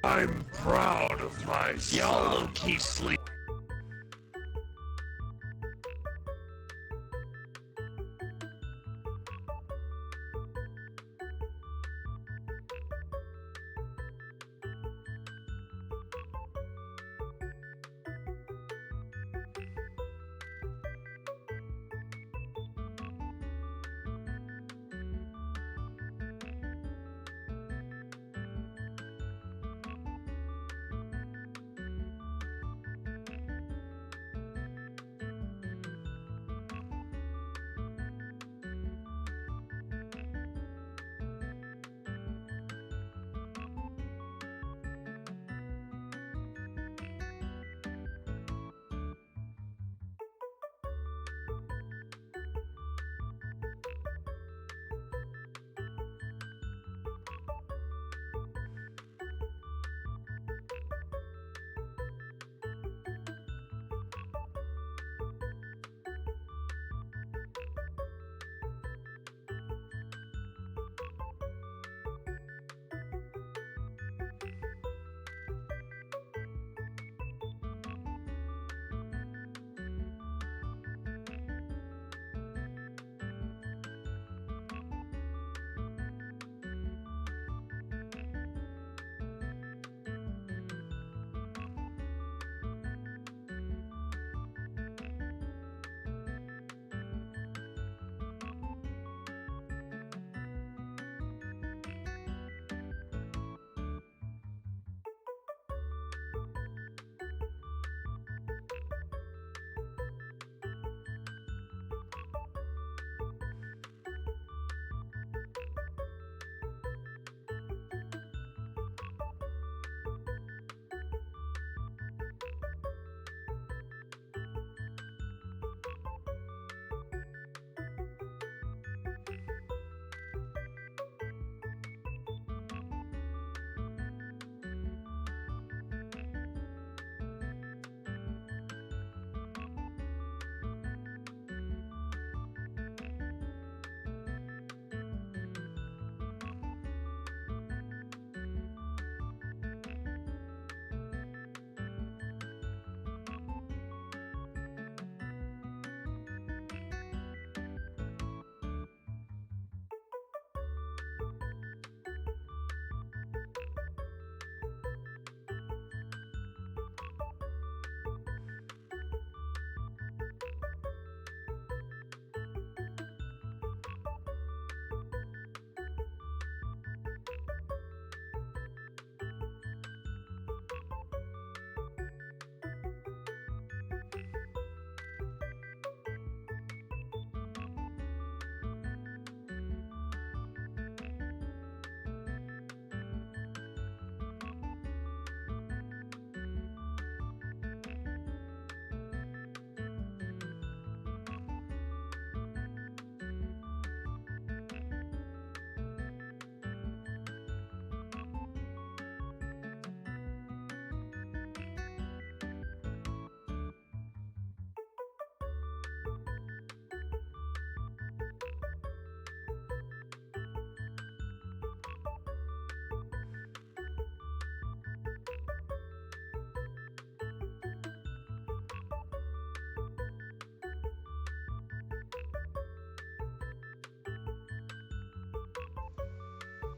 I'm proud of my son. Y'all low-key sleep.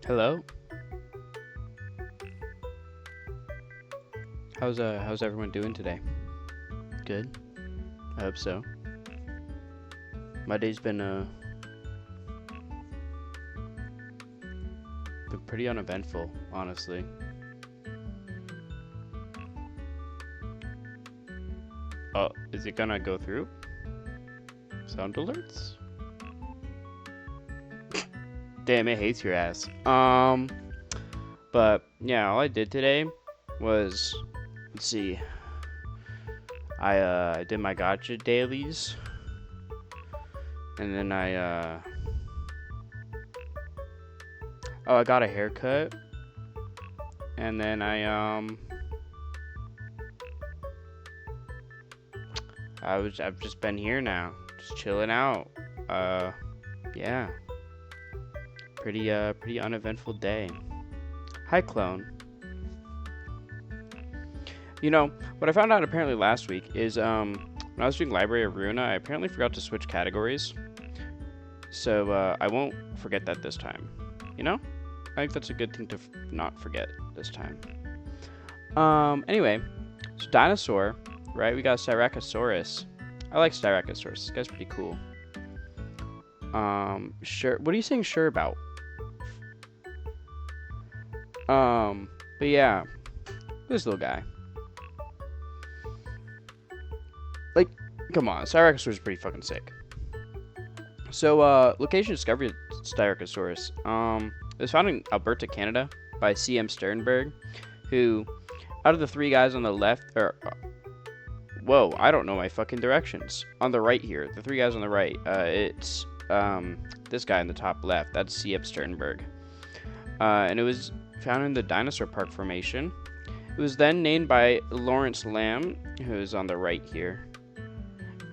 Hello. How's everyone doing today? Good. I hope so. My day's been pretty uneventful, honestly. Oh, is it gonna go through? Sound alerts? Damn, it hates your ass. But yeah, all I did today was, let's see, I did my gotcha dailies, and then I got a haircut, and then I've just been here now, just chilling out. Yeah, pretty uneventful day. Hi, clone. You know, what I found out apparently last week is when I was doing Library of Ruina, I apparently forgot to switch categories. So I won't forget that this time. You know? I think that's a good thing to not forget this time. Anyway, so dinosaur, right? We got Styracosaurus. I like Styracosaurus. This guy's pretty cool. Sure. What are you saying sure about? But yeah, this little guy. Like, come on, Styracosaurus is pretty fucking sick. So, location discovery of Styracosaurus. It was found in Alberta, Canada, by C.M. Sternberg, who, out of the three guys on the left, whoa, I don't know my fucking directions. On the right here, the three guys on the right, it's, this guy in the top left, that's C.M. Sternberg. And it was found in the Dinosaur Park Formation. It was then named by Lawrence Lamb, who is on the right here.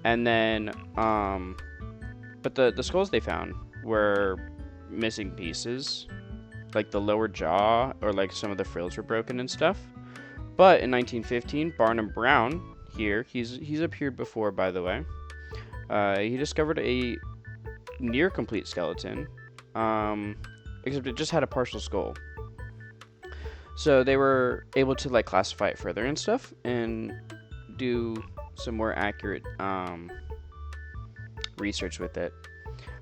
And then, but the skulls they found were missing pieces, like the lower jaw, or like some of the frills were broken and stuff. But in 1915, Barnum Brown, here, he's appeared before, by the way. He discovered a near complete skeleton, except it just had a partial skull. So they were able to like classify it further and stuff, and do some more accurate research with it.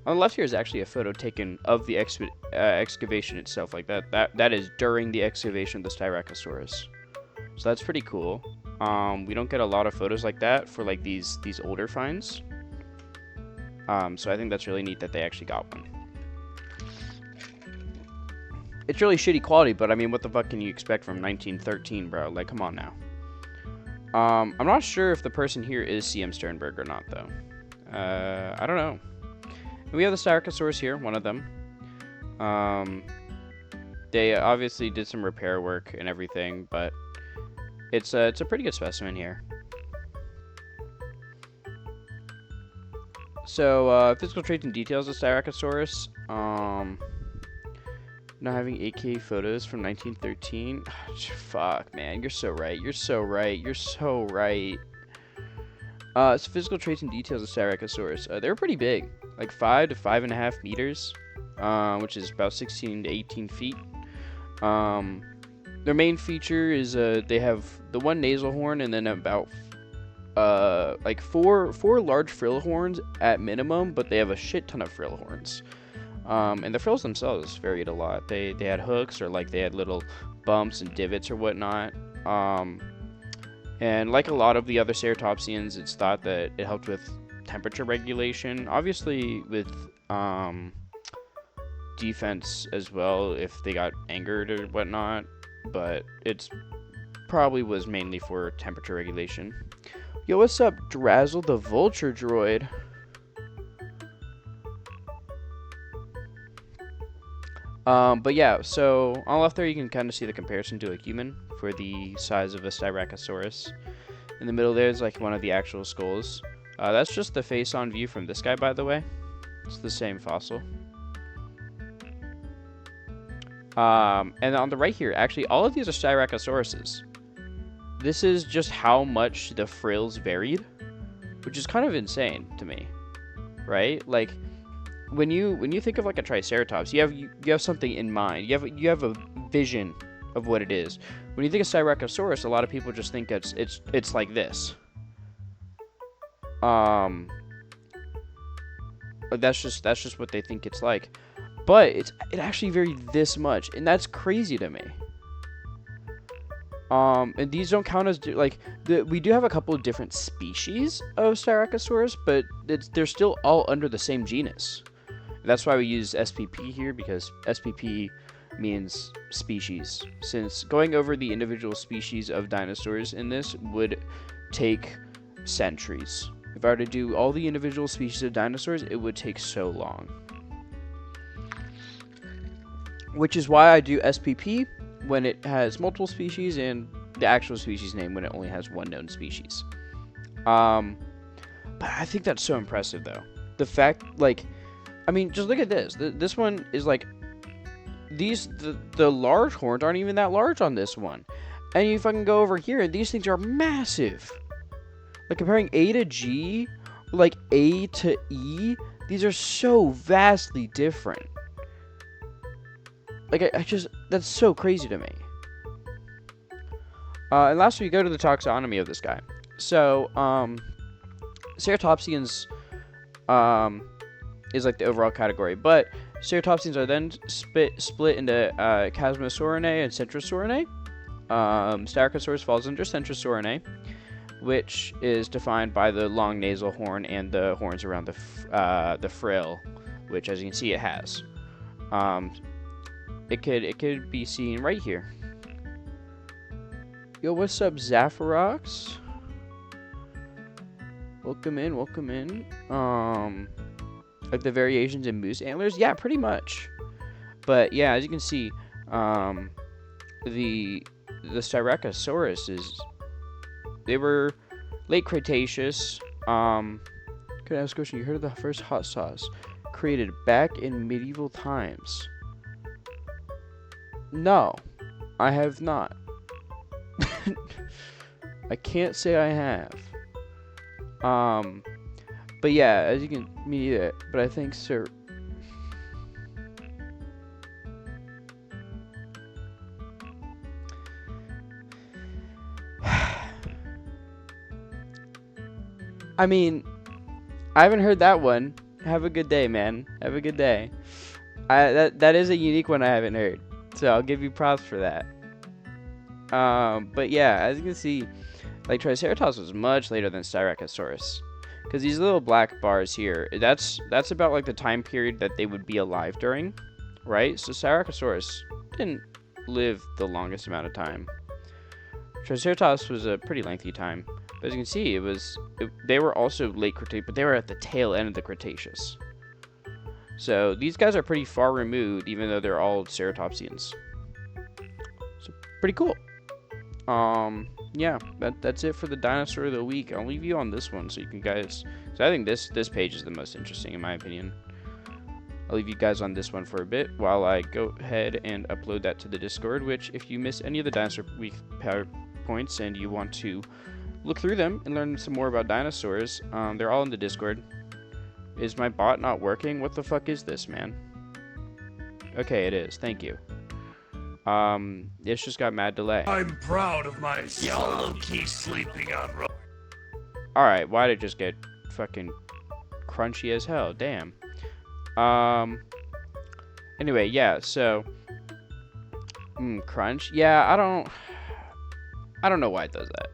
On the left here is actually a photo taken of the excavation itself, like that is during the excavation of the Styracosaurus. So that's pretty cool. We don't get a lot of photos like that for like these older finds. So I think that's really neat that they actually got one. It's really shitty quality, but I mean, what the fuck can you expect from 1913, bro? Like, come on now. I'm not sure if the person here is C.M. Sternberg or not, though. I don't know. We have the Styracosaurus here, one of them. They obviously did some repair work and everything, but it's a pretty good specimen here. So, physical traits and details of Styracosaurus. Not having 8K photos from 1913. Fuck, man. You're so right. You're so right. You're so right. So physical traits and details of Styracosaurus. They were pretty big. Like 5 to 5.5 meters. Which is about 16 to 18 feet. Their main feature is they have the one nasal horn and then about like four large frill horns at minimum, but they have a shit ton of frill horns. And the frills themselves varied a lot. They had hooks, or like they had little bumps and divots or whatnot. And like a lot of the other ceratopsians, it's thought that it helped with temperature regulation. Obviously with defense as well if they got angered or whatnot. But it's probably was mainly for temperature regulation. Yo, what's up, Drazzle the Vulture Droid? But yeah, so on the left there you can kind of see the comparison to a human for the size of a Styracosaurus. In the middle there is like one of the actual skulls. That's just the face-on view from this guy, by the way. It's the same fossil. And on the right here, actually, all of these are Styracosauruses. This is just how much the frills varied, which is kind of insane to me, right? Like, when you think of like a Triceratops, you have something in mind. You have a vision of what it is. When you think of Styracosaurus, a lot of people just think it's like this. That's just what they think it's like. But it actually varied this much, and that's crazy to me. And these don't count as we do have a couple of different species of Styracosaurus, but they're still all under the same genus. That's why we use SPP here, because SPP means species. Since going over the individual species of dinosaurs in this would take centuries. If I were to do all the individual species of dinosaurs, it would take so long. Which is why I do SPP when it has multiple species, and the actual species name when it only has one known species. But I think that's so impressive, though. The fact, I mean, just look at this. This one is the large horns aren't even that large on this one. And you fucking go over here, and these things are massive. Like, comparing A to G, like A to E, these are so vastly different. Like, I just, that's so crazy to me. And lastly, we go to the taxonomy of this guy. So, ceratopsians, is like the overall category, but ceratopsians are then split into Chasmosaurinae and Centrosaurinae. Styracosaurus falls under Centrosaurinae, which is defined by the long nasal horn and the horns around the frill, which, as you can see, it has. It could be seen right here. Yo, what's up, Zapharox? Welcome in, welcome in. Like the variations in moose antlers, yeah, pretty much. But yeah, as you can see, the Styracosaurus they were late Cretaceous. Could I ask a question? You heard of the first hot sauce created back in medieval times? No, I have not. I can't say I have. But yeah, as you can me either. But I think sir. I mean, I haven't heard that one. Have a good day, man. Have a good day. That is a unique one I haven't heard. So I'll give you props for that. But yeah, as you can see, like Triceratops was much later than Styracosaurus, because these little black bars here, that's about like the time period that they would be alive during, right? So Styracosaurus didn't live the longest amount of time. Triceratops was a pretty lengthy time, but as you can see, they were also late Cretaceous, but they were at the tail end of the Cretaceous. So these guys are pretty far removed, even though they're all ceratopsians. So pretty cool. Yeah, that's it for the dinosaur of the week. I'll leave you on this one so you can guys. So I think this page is the most interesting in my opinion. I'll leave you guys on this one for a bit while I go ahead and upload that to the Discord. Which, if you miss any of the dinosaur week PowerPoints and you want to look through them and learn some more about dinosaurs, they're all in the Discord. Is my bot not working? What the fuck is this, man? Okay, it is. Thank you. It's just got mad delay. I'm proud of my Y'all keep sleeping on Alright, why did it just get fucking crunchy as hell? Damn. Anyway, yeah, so crunch. Yeah, I don't know why it does that.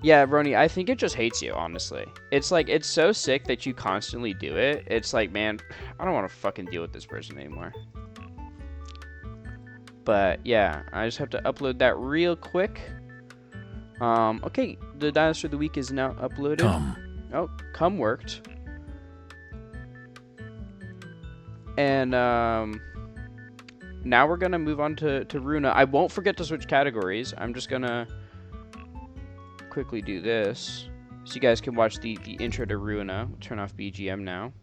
Yeah, Roni, I think it just hates you, honestly. It's like, it's so sick that you constantly do it. It's like, man, I don't want to fucking deal with this person anymore. But yeah, I just have to upload that real quick. Okay, the dinosaur of the week is now uploaded. Oh, come worked. And now we're gonna move on to Ruina. I won't forget to switch categories. I'm just gonna quickly do this so you guys can watch the intro to Ruina. We'll turn off BGM now.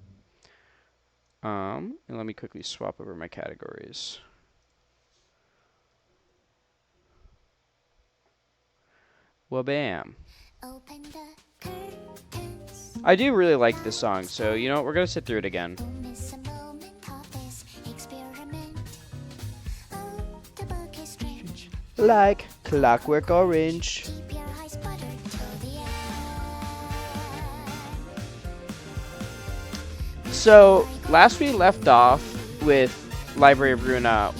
And let me quickly swap over my categories. Well, bam. I do really like this song, so you know what? We're gonna sit through it again. Like Clockwork Orange. So last we left off with Library of Ruina,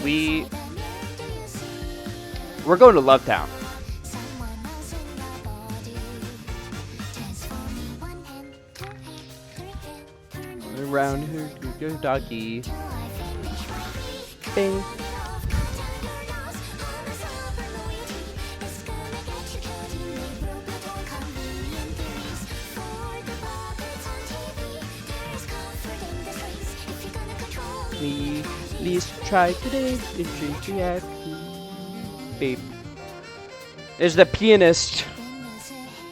we're going to Lovetown. Around here, go doggy. Bing. Please try today. Babe. Is the pianist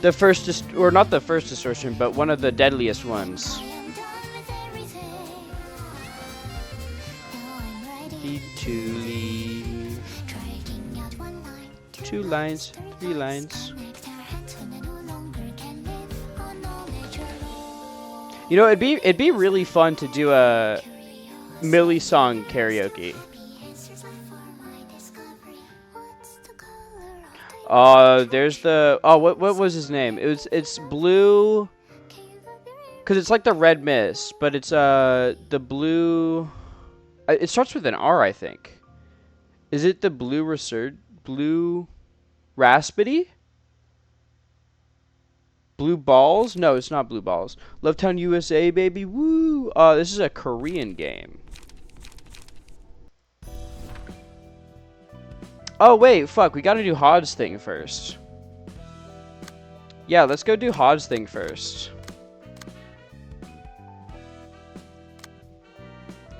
the first, or not the first distortion, but one of the deadliest ones? To leave. 2 lines, 3 lines. You know, it'd be really fun to do a Millie song karaoke. There's the what was his name? It's blue, cause it's like the red mist, but it's the blue. It starts with an R, I think. Is it the blue raspity? Blue balls? No, it's not blue balls. Lovetown USA, baby, woo! This is a Korean game. Oh wait, fuck, we gotta do Hod's thing first. Yeah, let's go do Hod's thing first.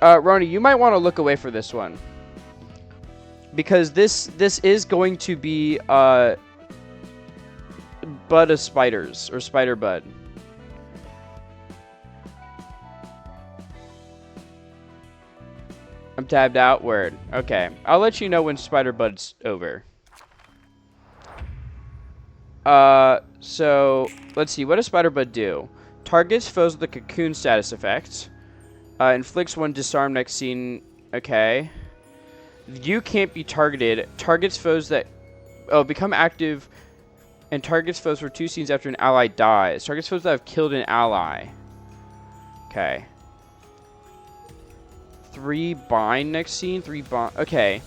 Roni, you might want to look away for this one. Because this is going to be, Bud of Spiders, or Spider Bud. I'm tabbed out, word. Okay, I'll let you know when Spider Bud's over. So, let's see, what does Spider Bud do? Targets foes with a cocoon status effect. Inflicts 1 disarm next scene. Okay. You can't be targeted. Targets foes that become active and targets foes for 2 scenes after an ally dies. Targets foes that have killed an ally. Okay. 3 bind next scene. 3 bind. Okay.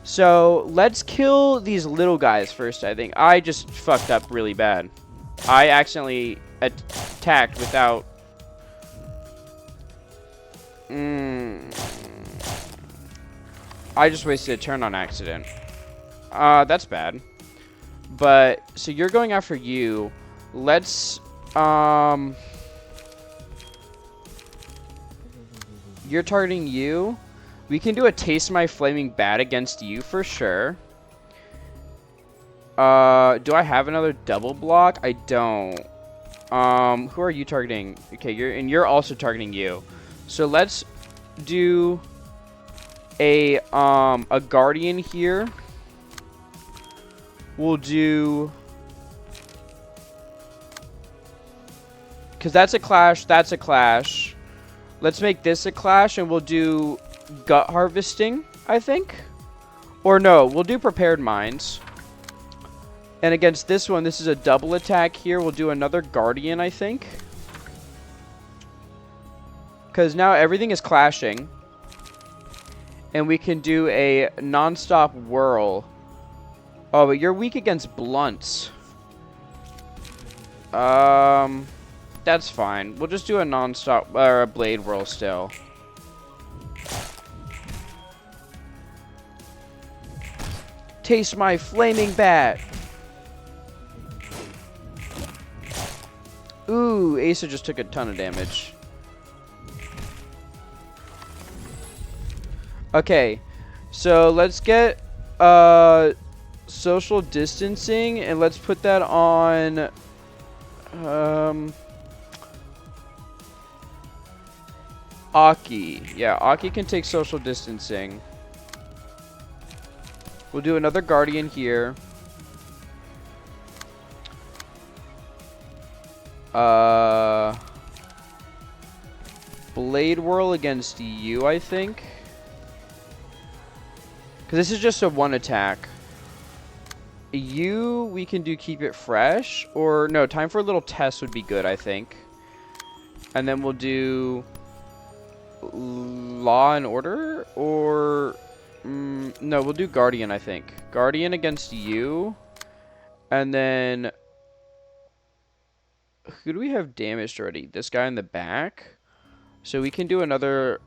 So let's kill these little guys first, I think. I just fucked up really bad. I accidentally attacked without... I just wasted a turn on accident. That's bad. But, so you're going after you. Let's, you're targeting you. We can do a Taste My Flaming Bat against you for sure. Do I have another double block? I don't. Who are you targeting? Okay, you're also targeting you. So let's do a guardian here. We'll do, because that's a clash, that's a clash. Let's make this a clash, and we'll do gut harvesting, I think. Or no, we'll do prepared mines. And against this one, this is a double attack here. We'll do another guardian, I think. Because now everything is clashing. And we can do a non-stop whirl. Oh, but you're weak against blunts. That's fine. We'll just do a non-stop, or a blade whirl still. Taste my flaming bat. Ooh, Asa just took a ton of damage. Okay, so let's get social distancing, and let's put that on Aki. Yeah, Aki can take social distancing. We'll do another guardian here. Blade whirl against you, I think. Because this is just a 1 attack. You, we can do keep it fresh. Or, no, time for a little test would be good, I think. And then we'll do law and order. Or, no, we'll do guardian, I think. Guardian against you. And then, who do we have damaged already? This guy in the back. So we can do another,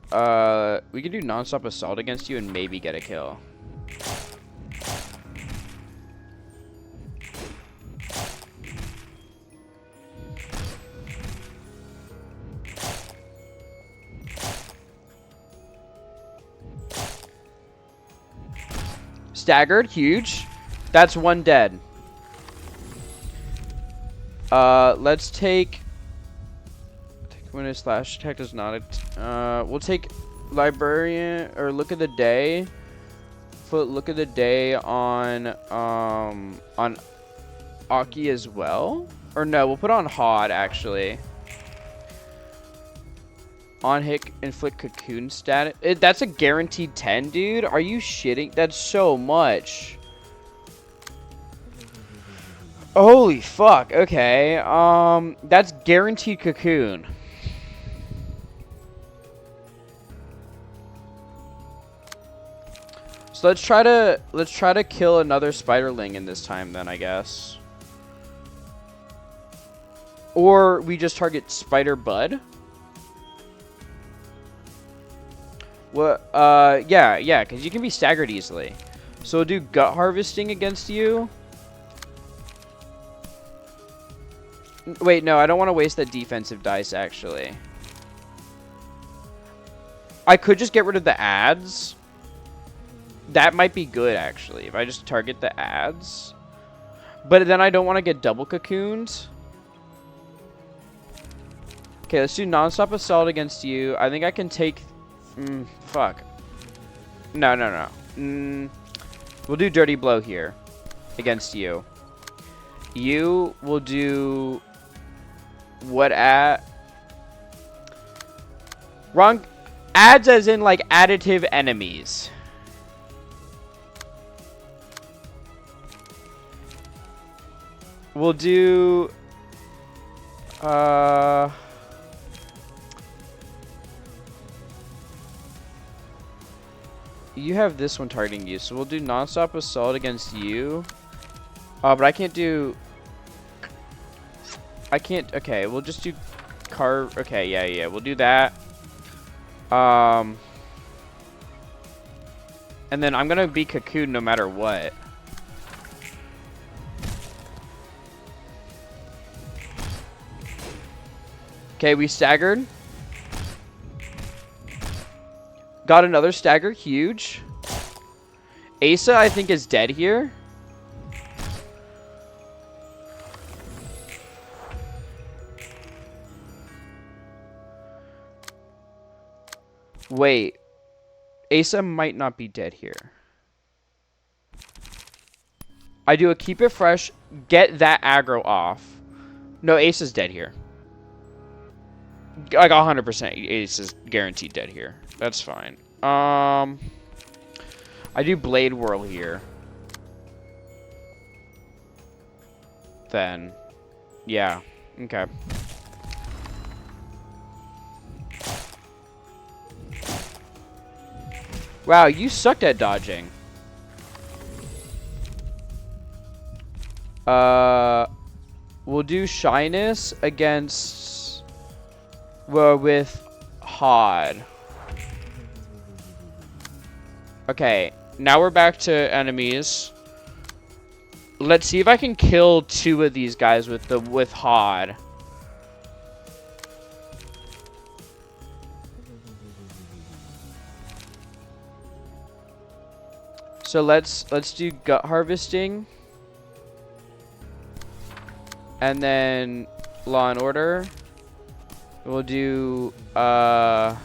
we can do non-stop assault against you and maybe get a kill. Staggered, huge. That's 1 dead. Let's take when a slash attack does not we'll take librarian or look at the day put Look of the Day on Aki as well? Or no, we'll put on Hod actually. On hit inflict cocoon status. That's a guaranteed 10, dude. Are you shitting? That's so much. Holy fuck. Okay. That's guaranteed cocoon. So let's try to kill another spiderling in this time then, I guess. Or we just target Spider Bud. What? Yeah, because you can be staggered easily. So we'll do gut harvesting against you. Wait, no, I don't want to waste that defensive dice, actually. I could just get rid of the ads. That might be good, actually, if I just target the ads. But then I don't want to get double cocooned. Okay, let's do non-stop assault against you. I think I can take... fuck. No. We'll do dirty blow here against you. You will do... What at... Wrong... Ads as in, like, additive enemies. We'll do... You have this one targeting you, so we'll do non-stop assault against you. But I can't do... I can't... Okay, we'll just do... Okay, yeah, we'll do that. And then I'm gonna be cocoon no matter what. Okay, we staggered. Got another stagger, huge. Asa, I think, is dead here. Wait. Asa might not be dead here. I do a keep it fresh, get that aggro off. No, Asa's dead here. Like 100% Ace is guaranteed dead here. That's fine. I do Blade Whirl here. Then. Yeah. Okay. Wow, you sucked at dodging. We'll do Shyness against... Well, with Hod. Okay, now we're back to enemies. Let's see if I can kill 2 of these guys with Hod. So let's do gut harvesting. And then Law and Order. We'll do gut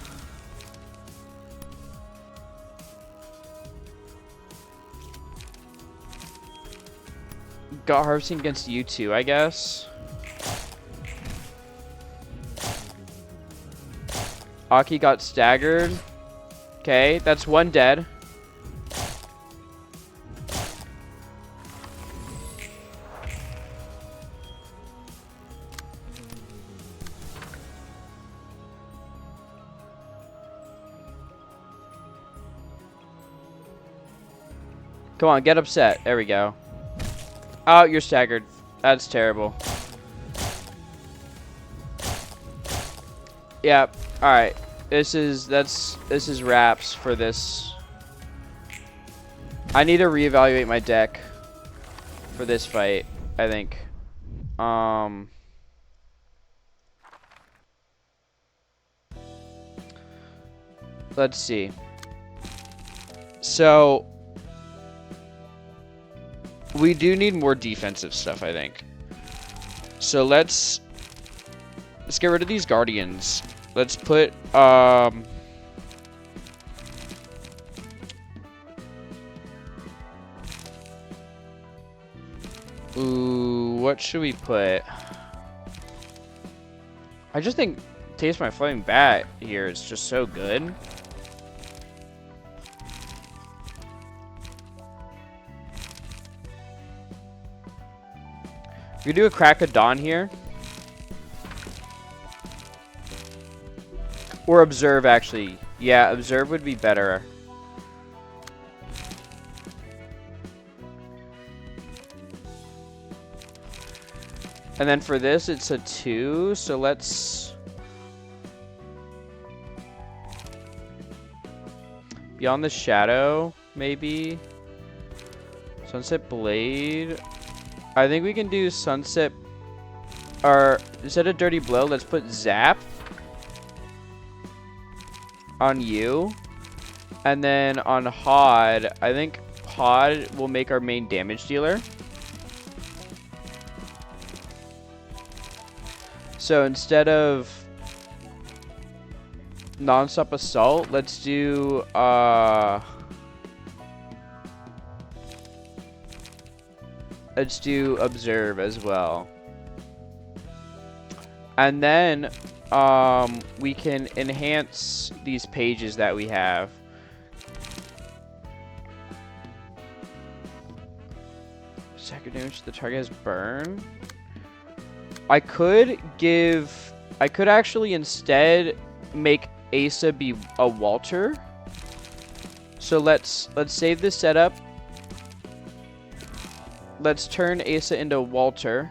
harvesting against you two, I guess. Aki got staggered. Okay, that's 1 dead. Come on, get upset. There we go. Oh, you're staggered. That's terrible. Yep. Alright. This is wraps for this. I need to reevaluate my deck for this fight, I think. Let's see. So we do need more defensive stuff, I think. So let's get rid of these guardians. Let's put Ooh, what should we put? I just think Taste My Flaming Bat here is just so good. We do a Crack of Dawn here. Or Observe, actually. Yeah, Observe would be better. And then for this, it's a 2, so let's... Beyond the Shadow, maybe? Sunset Blade? I think we can do Sunset... Or, instead of Dirty Blow, let's put Zap on you. And then on Hod, I think Hod will make our main damage dealer. So instead of Non-Stop Assault, let's do Observe as well. And then we can enhance these pages that we have. Second damage to the target has burn. I could actually instead make Asa be a Walter. So let's save this setup. Let's turn Asa into Walter.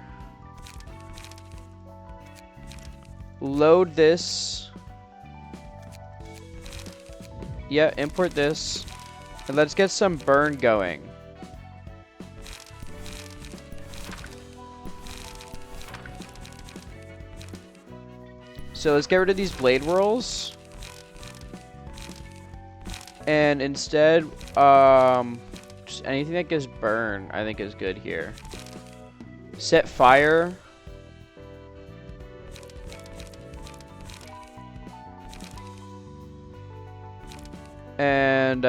Load this. Yeah, import this. And let's get some burn going. So let's get rid of these blade rolls. And instead, just anything that gives burn, I think is good here. Set fire. And,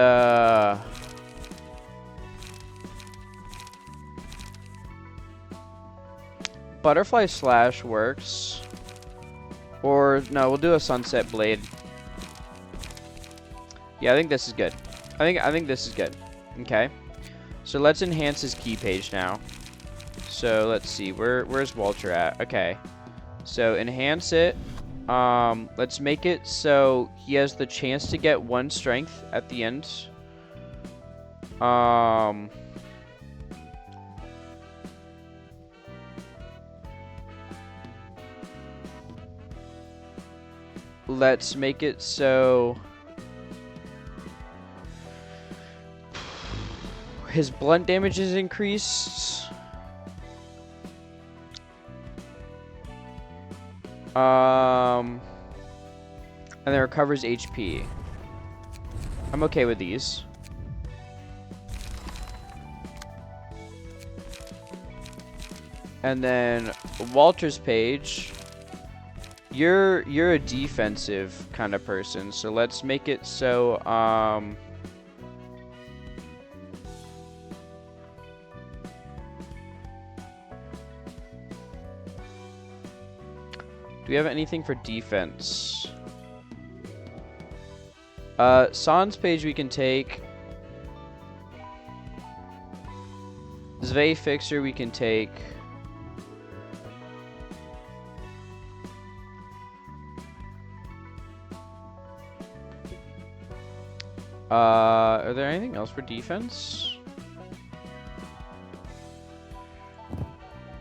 Butterfly Slash works. Or, no, we'll do a Sunset Blade. Yeah, I think this is good. I think this is good. Okay. So let's enhance his key page now. So let's see. Where's Walter at? Okay. So enhance it. Let's make it so he has the chance to get 1 strength at the end. Let's make it so his blunt damage is increased. And then recovers HP. I'm okay with these. And then Walter's page. You're a defensive kind of person, so let's make it so do we have anything for defense? San's page we can take. Zwei Fixer we can take. Are there anything else for defense?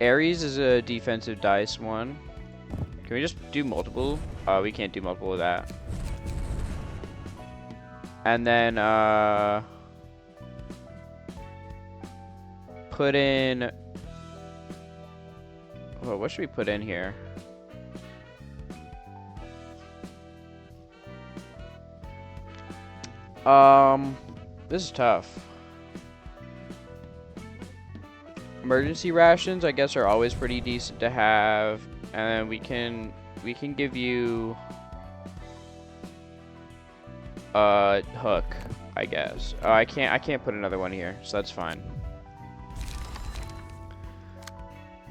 Ares is a defensive dice one. Can we just do multiple? We can't do multiple of that. And then, put in... Oh, what should we put in here? This is tough. Emergency rations, I guess, are always pretty decent to have, and then we can give you hook, I guess. Oh, I can't put another one here, so that's fine.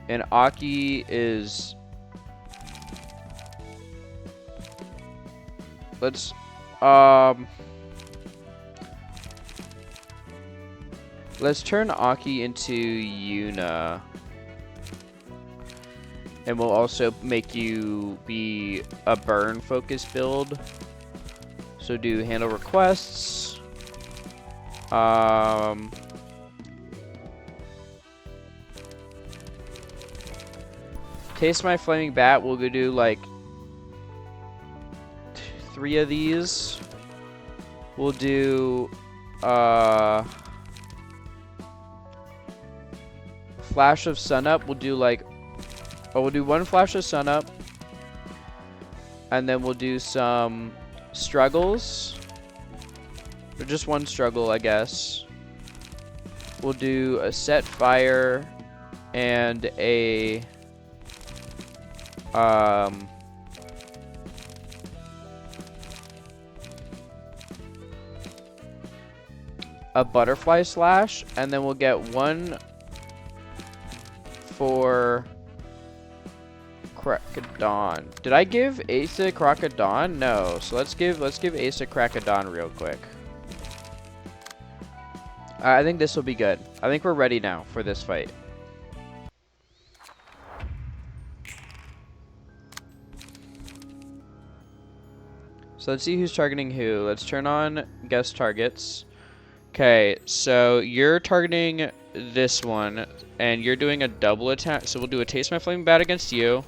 And Aki is... Let's turn Aki into Yuna. And we'll also make you be a burn focused build. So do handle requests. Taste my flaming bat. We'll go do like 3 of these. We'll do flash of sunup. We'll do like we'll do 1 flash of sunup, and then we'll do some struggles, or just 1 struggle, I guess. We'll do a set fire and a butterfly slash, and then we'll get 1 for Crocodon. Did I give Asa Crocodon? No. So let's give Asa Crocodon real quick. I think this will be good. I think we're ready now for this fight. So let's see who's targeting who. Let's turn on guest targets. Okay, so you're targeting this one, and you're doing a double attack. So we'll do a Taste My Flaming Bat against you.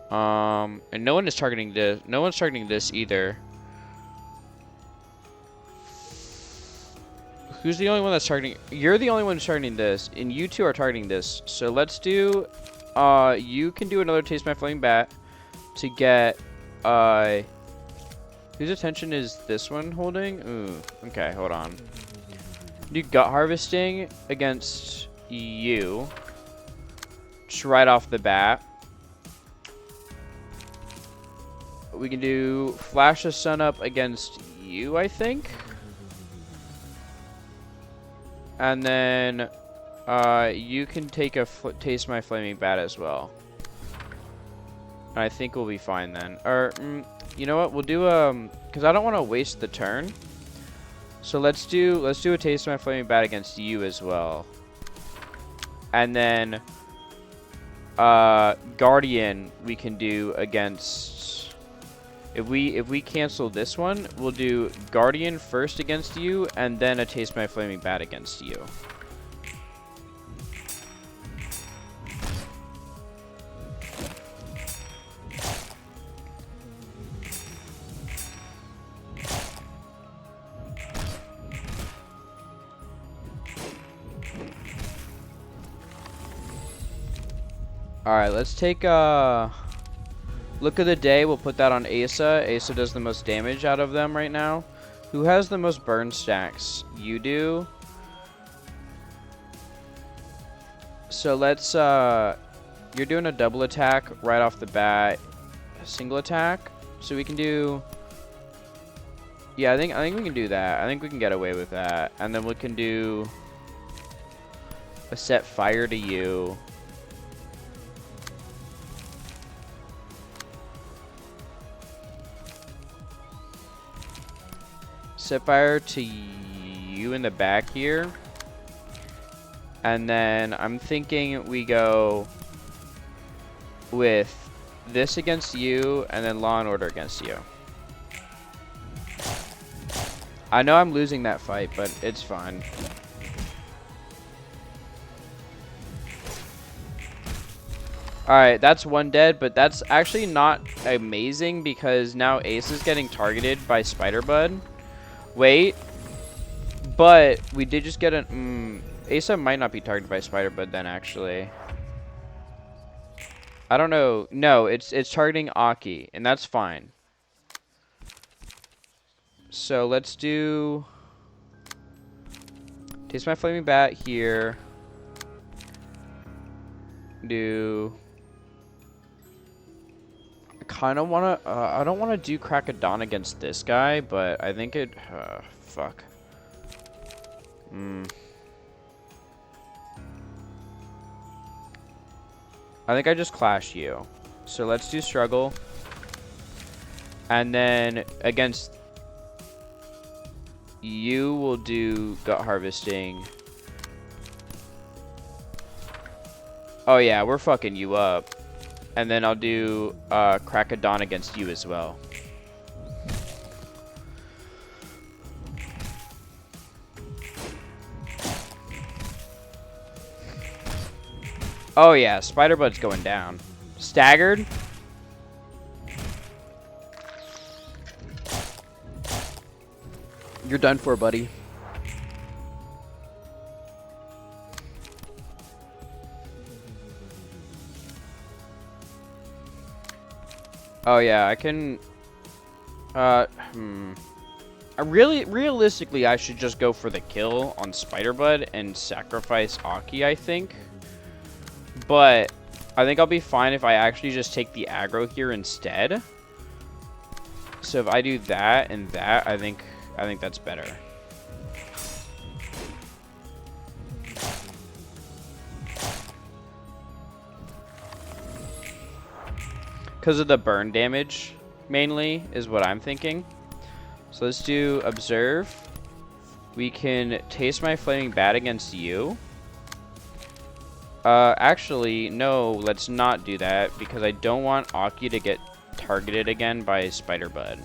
And no one is targeting this. No one's targeting this either. Who's the only one that's targeting? You're the only one who's targeting this, and you 2 are targeting this. So let's do. You can do another Taste My Flaming Bat to get. Whose attention is this one holding? Ooh. Okay, hold on. Do gut harvesting against you. Just right off the bat. We can do Flash of Sunup against you, I think. And then you can take a Taste My Flaming Bat as well. I think we'll be fine then. Or you know what? We'll do because I don't want to waste the turn. So let's do a Taste My Flaming Bat against you as well. And then Guardian we can do against. If we cancel this one, we'll do Guardian first against you, and then a Taste My Flaming Bat against you. Alright, let's take Look of the Day. We'll put that on Asa. Asa does the most damage out of them right now. Who has the most burn stacks? You do. So let's you're doing a double attack right off the bat. A single attack. So we can do. Yeah, I think we can do that. I think we can get away with that. And then we can do a set fire to you. Set fire to you in the back here. And then I'm thinking we go with this against you, and then Law and Order against you. I know I'm losing that fight, but it's fine. Alright, that's 1 dead, but that's actually not amazing because now Ace is getting targeted by Spider-Bud. Wait, but we did just get an Asa might not be targeted by Spider-Bud then, actually. I don't know. No, it's targeting Aki, and that's fine. So let's do Taste My Flaming Bat here. Do I kind of want to I don't want to do Crocodon against this guy, but I think it fuck. I think I just clashed you. So let's do struggle. And then against you, will do gut harvesting. Oh yeah, we're fucking you up. And then I'll do crack of dawn against you as well. Oh yeah, Spider-Bud's going down. Staggered. You're done for, buddy. Oh yeah, I can. Realistically, I should just go for the kill on Spider-Bud and sacrifice Aki, I think. But I think I'll be fine if I actually just take the aggro here instead. So if I do that and that, I think that's better. Because of the burn damage, mainly, is what I'm thinking. So let's do observe. We can taste my flaming bat against you. Actually, no, let's not do that, because I don't want Aki to get targeted again by Spider-Bud.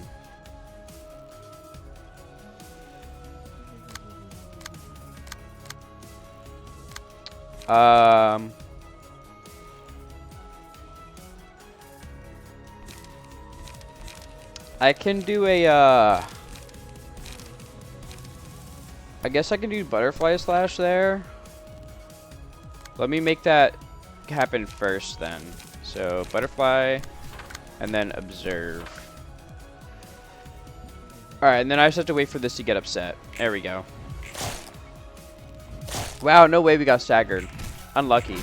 I can do a, I guess I can do butterfly slash there. Let me make that happen first then. So butterfly and then observe. Alright, and then I just have to wait for this to get upset. There we go. Wow, no way we got staggered. Unlucky.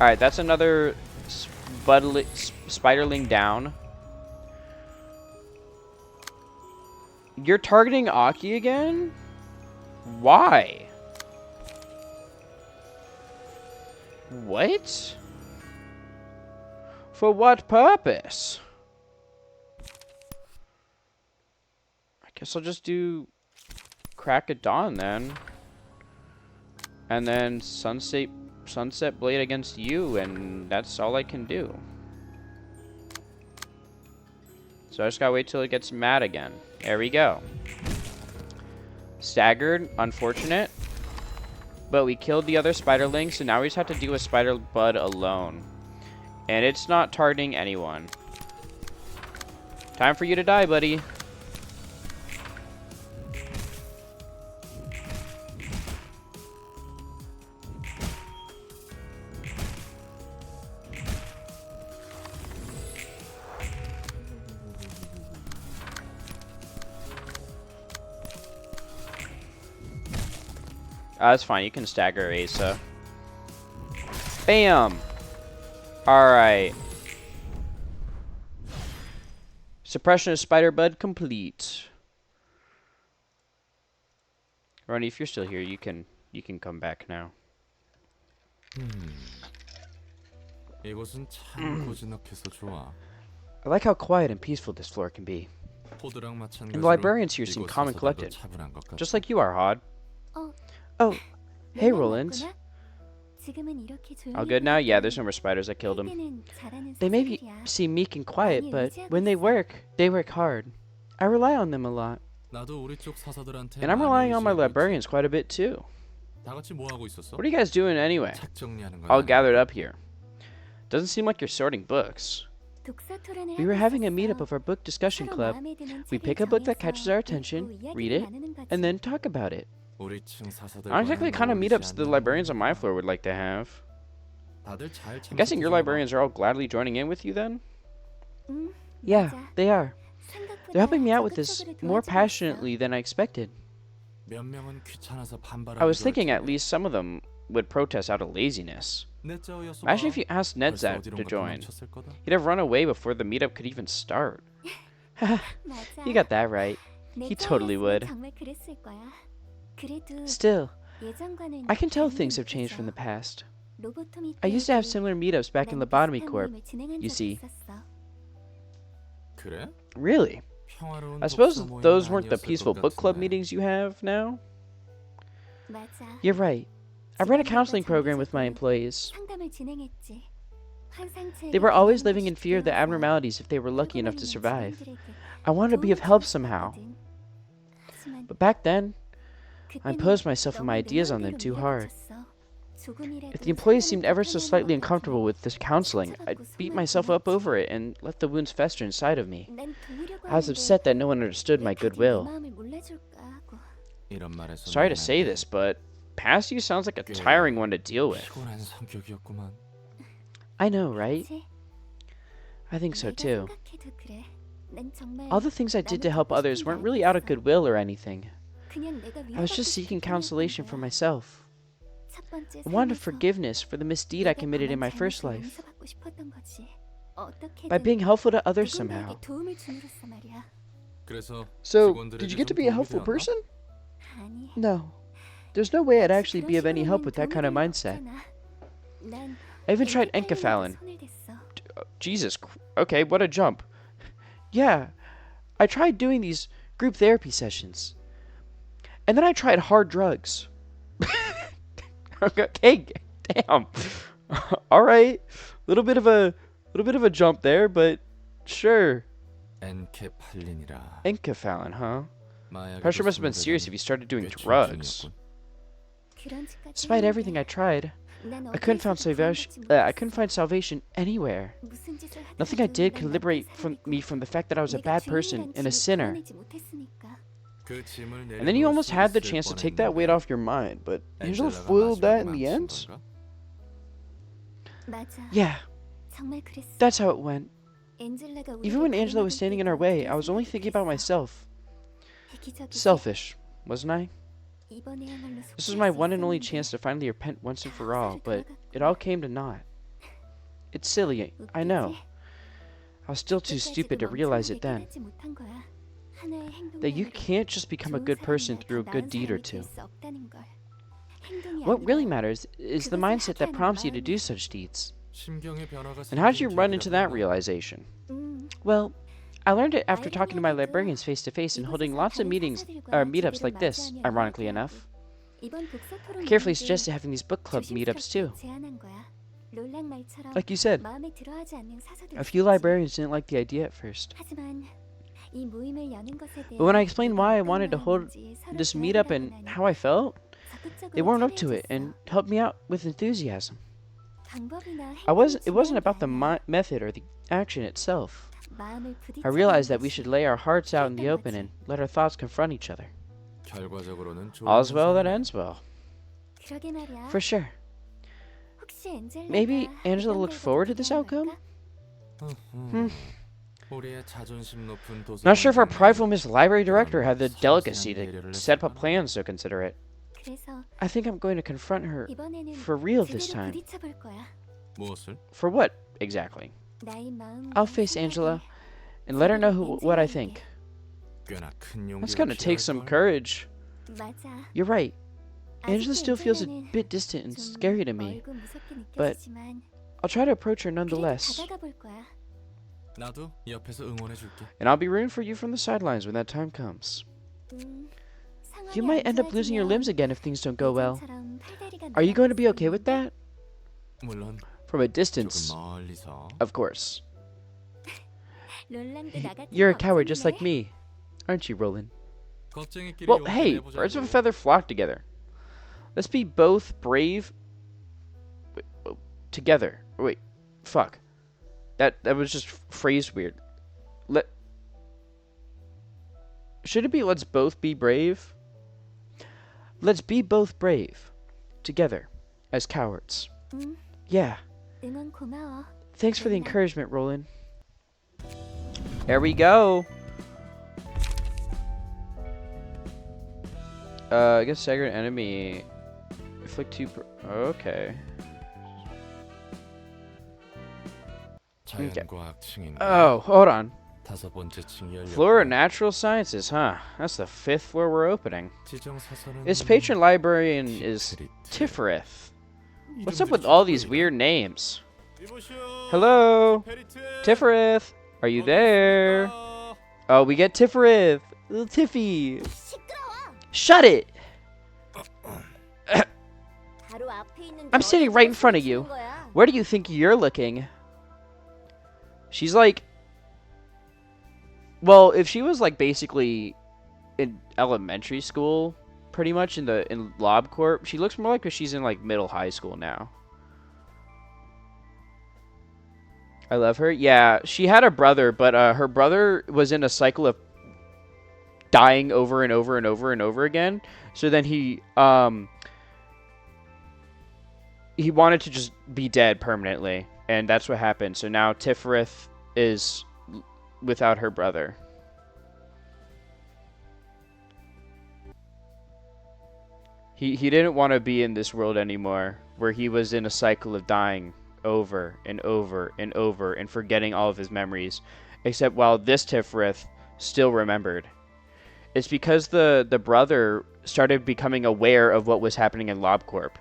Alright, that's another spiderling down. You're targeting Aki again? Why? What? For what purpose? I guess I'll just do crack of dawn then. And then sunset blade against you, and that's all I can do. So I just gotta wait till it gets mad again. There we go. Staggered, unfortunate. But we killed the other spiderling, so now we just have to do a Spider-Bud alone. And it's not targeting anyone. Time for you to die, buddy. That's fine. You can stagger Asa. Bam! Alright. Suppression of Spider-Bud complete. Ronnie, if you're still here, you can come back now. 이곳은 참 고즈넉해서 좋아. I like how quiet and peaceful this floor can be. And the librarians here seem calm and collected. Just like you are, Hod. Oh, hey, Roland. All good now? Yeah, there's no more spiders. I killed them. They may seem meek and quiet, but when they work hard. I rely on them a lot. And I'm relying on my librarians quite a bit, too. What are you guys doing anyway? All gathered up here. Doesn't seem like you're sorting books. We were having a meetup of our book discussion club. We pick a book that catches our attention, read it, and then talk about it. Not exactly the kind of meetups the librarians on my floor would like to have. I'm guessing your librarians are all gladly joining in with you then? Yeah, they are. They're helping me out with this more passionately than I expected. I was thinking at least some of them would protest out of laziness. Imagine if you asked Nedzat to join. He'd have run away before the meetup could even start. You got that right. He totally would. Still, I can tell things have changed from the past. I used to have similar meetups back in Lobotomy Corp, you see. 그래? Really? 평화로운 I suppose 독서 모임은 those weren't the 아니었을 peaceful 것 book club 같은데. meetings you have now? You're right. I ran a counseling program with my employees. They were always living in fear of the abnormalities if they were lucky enough to survive. I wanted to be of help somehow. But back then, I imposed myself and my ideas on them too hard. If the employees seemed ever so slightly uncomfortable with this counseling, I'd beat myself up over it and let the wounds fester inside of me. I was upset that no one understood my goodwill. 이런 말에서 Sorry to say this, but past you sounds like a tiring one to deal with. 피곤한 성격이었구만. I know, right? I think so too. All the things I did to help others weren't really out of goodwill or anything. I was just seeking consolation for myself. I wanted forgiveness for the misdeed I committed in my first life. By being helpful to others somehow. 그래서 So, 직원들에게 did you get to 좀 be a 도움이 helpful 되었나? person? No. There's no way I'd actually be of any help with that kind of mindset. I even tried enkephalin. Jesus. Okay, what a jump. Yeah, I tried doing these group therapy sessions. And then I tried hard drugs. Okay, damn. All right. Little bit of a jump there, but sure. 엔케팔린이라. Enkephalin, huh? 마약에도 Pressure must have been serious if you started doing drugs. Despite everything I tried, I couldn't find salvation anywhere. Nothing I did could liberate me from the fact that I was a bad person and a sinner. And then you almost had the chance to take that weight off your mind, but Angela foiled that in the end? Yeah, that's how it went. Even when Angela was standing in our way, I was only thinking about myself. Selfish, wasn't I? This was my one and only chance to finally repent once and for all, but it all came to naught. It's silly, I know. I was still too stupid to realize it then. That you can't just become a good person through a good deed or two. What really matters is the mindset that prompts you to do such deeds. And how did you run into that realization? Well, I learned it after talking to my librarians face to face and holding lots of meetups like this, ironically enough. I carefully suggested having these book club meetups too. Like you said, a few librarians didn't like the idea at first. But when I explained why I wanted to hold this meetup and how I felt, they warmed up to it and helped me out with enthusiasm. It wasn't about the method or the action itself. I realized that we should lay our hearts out in the open and let our thoughts confront each other. All's well that ends well. For sure. Maybe Angela looked forward to this outcome? Not sure if our prideful Miss Library Director had the delicacy to set up plans so considerate. I think I'm going to confront her for real this time. For what, exactly? I'll face Angela and let her know what I think. That's gonna take some courage. You're right. Angela still feels a bit distant and scary to me, but I'll try to approach her nonetheless. And I'll be rooting for you from the sidelines when that time comes. You might end up losing your limbs again if things don't go well. Are you going to be okay with that? From a distance, of course. You're a coward just like me, aren't you, Roland? Well, hey, birds of a feather flock together. Let's be both brave together. Wait, fuck. That was just phrased weird. Should it be let's both be brave? Let's be both brave together as cowards. Yeah. Thanks for the encouragement, Roland. There we go. I guess staggered enemy. Inflict 2 per... Okay. Okay. Oh, hold on. 다섯 번째 층이 열렸고 Floor of Natural Sciences, huh? That's the 5th floor we're opening. 지정 사설은 Its patron librarian is Tifereth. What's up with all these weird names? Hello? Tifereth? Are you there? Oh, we get Tifereth. Little Tiffy. Shut it! I'm standing right in front of you. Where do you think you're looking? She's like... Well, if she was like basically in elementary school, pretty much in LobCorp, she looks more like she's in like middle high school now. I love her. Yeah, she had a brother, but her brother was in a cycle of dying over and over and over and over again. So then he wanted to just be dead permanently, and that's what happened. So now Tifereth is without her brother. He didn't want to be in this world anymore, where he was in a cycle of dying over and over and over and forgetting all of his memories, except while this Tifereth still remembered. It's because the brother started becoming aware of what was happening in LobCorp.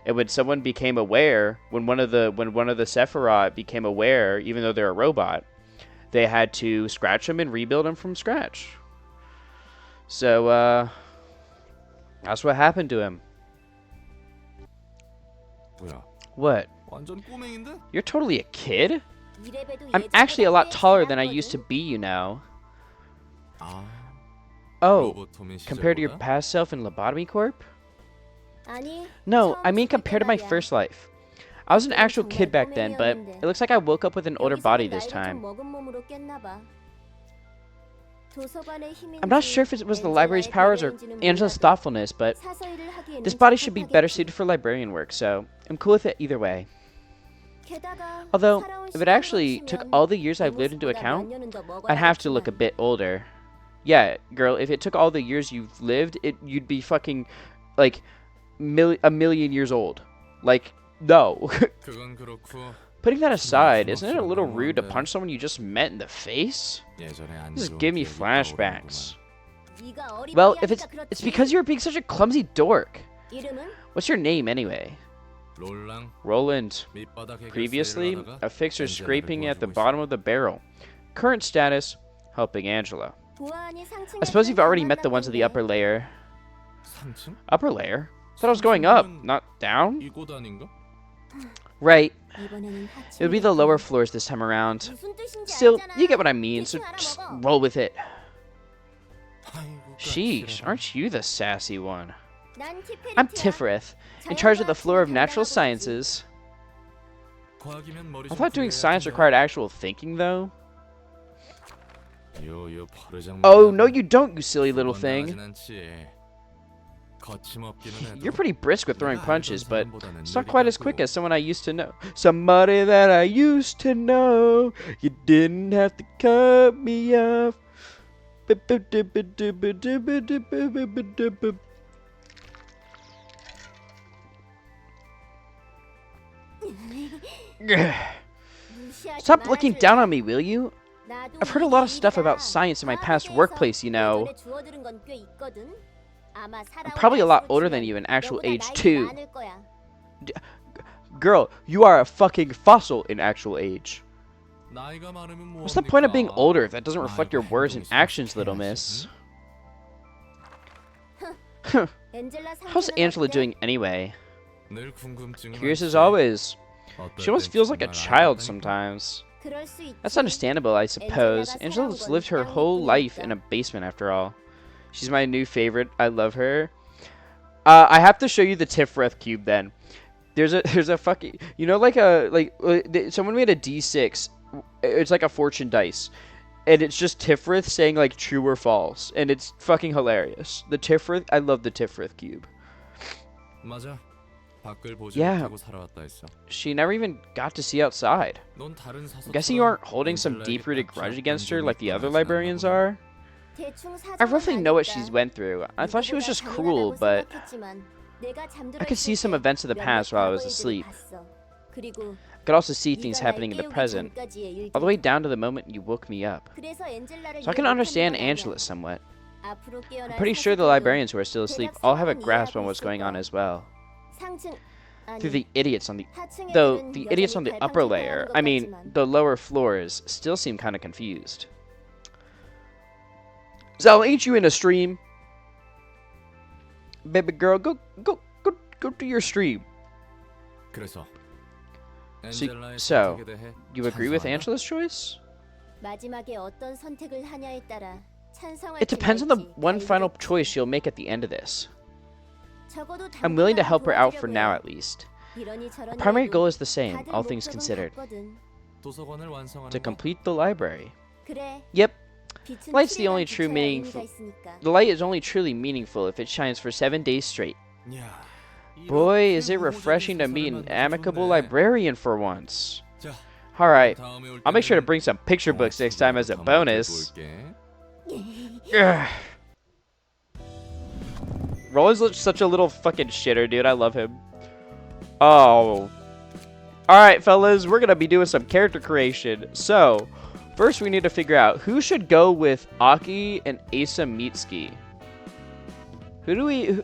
And when someone became aware, when one of the Sephiroth became aware, even though they're a robot, they had to scratch him and rebuild him from scratch. So that's what happened to him. 뭐야? What? 완전 꼬맹인데? You're totally a kid? I'm actually a lot taller than I used to be, you know. 아. Oh, 로봇 토민 compared to your 시절보다? past self in Lobotomy Corp? No, I mean compared to my first life. I was an actual kid back then, but it looks like I woke up with an older body this time. I'm not sure if it was the library's powers or Angela's thoughtfulness, but this body should be better suited for librarian work, so I'm cool with it either way. Although, if it actually took all the years I've lived into account, I'd have to look a bit older. Yeah, girl, if it took all the years you've lived, you'd be fucking, like, a million years old. Like, no. 그건 그렇고 Putting that aside, isn't it a little rude to punch someone you just met in the face? 예전에 안 This is 좋은 giving me 기억이 flashbacks. 떠오르는구만. Well, if it's because you were being such a clumsy dork. What's your name anyway? 롤랑 Roland. 밑바닥 Previously, 해결사를 하다가 a fixer 엔젤라를 scraping at the 도와주고 bottom of the barrel. Current status, helping Angela. I suppose you've already met the ones of the upper layer. 있어. 3층? Upper layer? Thought I was going up, not down? 이곳 아닌가? Right. It'll be the lower floors this time around. Still, you get what I mean, so just roll with it. 아이고, Sheesh, 까칠하다. aren't you the sassy one? I'm Tifereth, in charge of the floor of natural sciences. 과학이면 머리 I 좀 thought doing 굴려야 science 된다. required actual thinking, though. 요요 버르장 Oh, 말이야. no you don't, you silly little 두 번 thing. 당하진 않지. 거침없기는 해도 You're pretty brisk with throwing 내가 punches, 알던 but 사람보다는 it's not quite as 느리다고. quick as someone I used to know. Somebody that I used to know. You didn't have to cut me off. Stop looking down on me, will you? I've heard a lot of stuff about science in my past workplace, you know. I'm probably a lot older than you in actual age, too. Girl, you are a fucking fossil in actual age. 나이가 많으면 What's the point of being 뭐합니까? older if that doesn't reflect your 나이가 words and 행동이 actions, little 성숙해야지, miss? How's Angela doing anyway? 응? 늘 궁금증은 Curious as 많지. always. 어떨 She almost 땐 feels like a 정말 child 알겠다니까. sometimes. That's understandable, I suppose. Angela's lived her whole life in a basement after all. She's my new favorite. I love her. I have to show you the Tifereth cube then. There's a fucking, you know, someone made a D6. It's like a fortune dice. And it's just Tifereth saying like true or false. And it's fucking hilarious. The Tifereth, I love the Tifereth cube. 맞아. 밖을 보지 Yeah. 못하고 살아왔다 했어. She never even got to see outside. 넌 다른 I'm guessing you aren't holding some deep-rooted grudge against her like the other librarians are? I roughly know what she's went through. I thought she was just cruel, but I could see some events of the past while I was asleep. could also see things happening in the present, all the way down to the moment you woke me up. So I can understand Angela somewhat. I'm pretty sure the librarians who are still asleep all have a grasp on what's going on as well. Through the idiots on the upper layer, I mean the lower floors, still seem kind of confused. Zal, ain't you in a stream? Baby girl, go to your stream. 그래서 So, 엔젤라의 so 선택에 대해 you agree with 찬성한다? Angela's choice? 마지막에 어떤 선택을 하냐에 따라 It depends on the one final choice she'll make at the end of this. I'm willing to help her out for now at least. Our primary goal is the same, all things considered. 도서관을 완성하는 To 거? complete the library. 그래. Yep, 빛은 light's the only 필요한 true 빛의 meaningful. 의미가 있으니까. The light is only truly meaningful if it shines for 7 days straight. 야, Boy, 이렇게 is it refreshing to 우호적인 meet an 소설을 amicable 만들어줬네. librarian for once. 자, Alright, 다음에 올 I'll make sure to 때는 bring some picture books next time as a 더 bonus. 볼게. Ugh. Roland's such a little fucking shitter, dude. I love him. Oh. Alright, fellas, we're gonna be doing some character creation. So, first we need to figure out who should go with Aki and Asa Mitsuki. Who do we...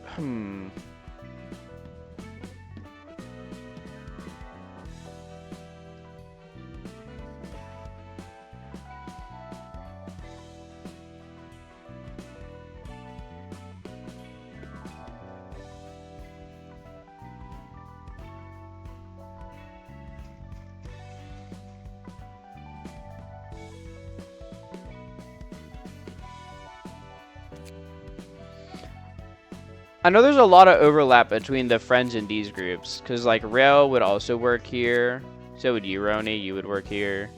I know there's a lot of overlap between the friends in these groups, because like Rail would also work here, so would you, Roni, you would work here.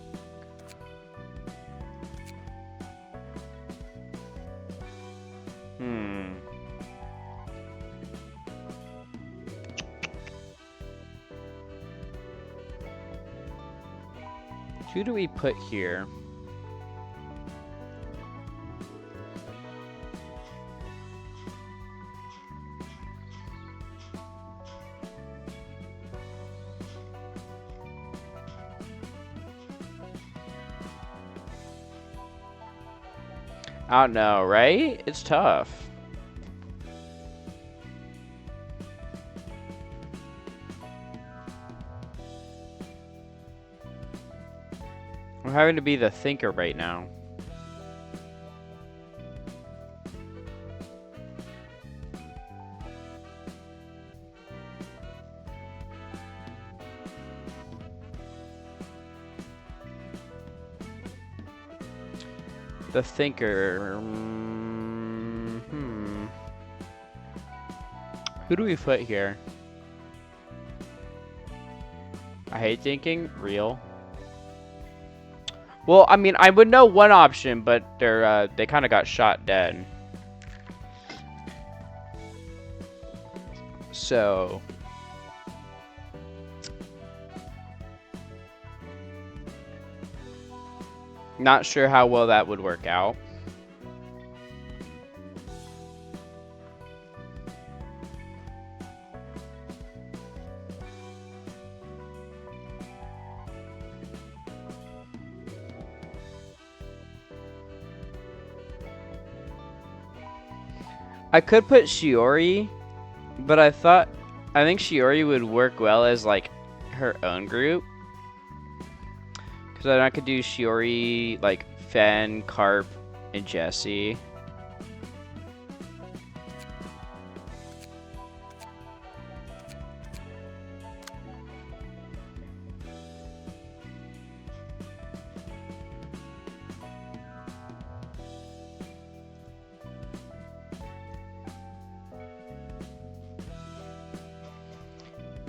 Who do we put here? I don't know, right? It's tough. I'm having to be the thinker right now. The thinker. Who do we put here? I hate thinking. Real. Well, I mean, I would know one option, but they kind of got shot dead. So. Not sure how well that would work out. I could put Shiori, but I think Shiori would work well as like her own group. Because then I could do Shiori, like Fen, Carp, and Jesse.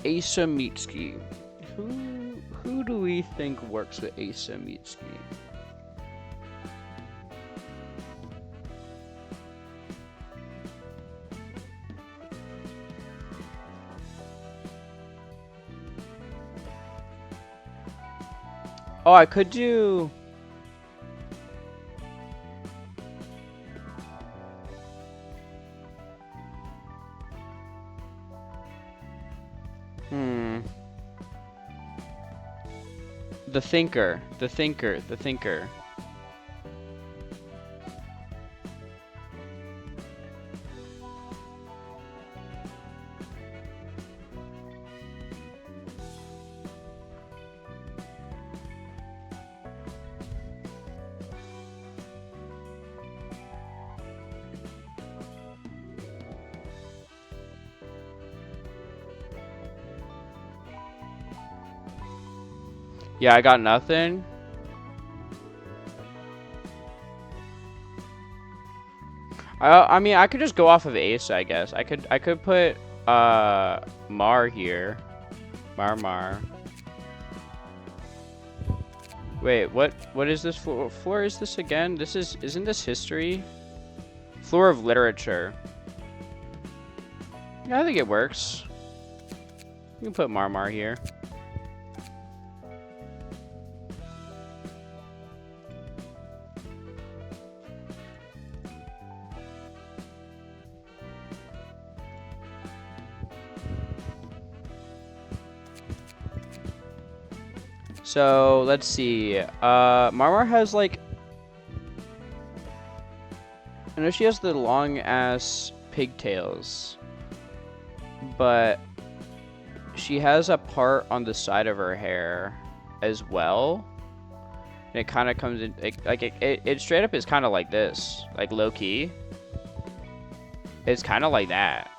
Asa Mitsuki. Who do we think works with Asa Mitsuki? Oh, I could do... The thinker. The thinker. The thinker. Yeah, I got nothing. I mean, I could just go off of Ace, I guess. I could put Mar here. Mar. Wait, what is this floor is this again? Isn't this history? Floor of literature. Yeah, I think it works. You can put Mar here. So let's see. Marmar has like, I know she has the long ass pigtails, but she has a part on the side of her hair as well. And it kind of comes in it straight up is kind of like this, like low key. It's kind of like that.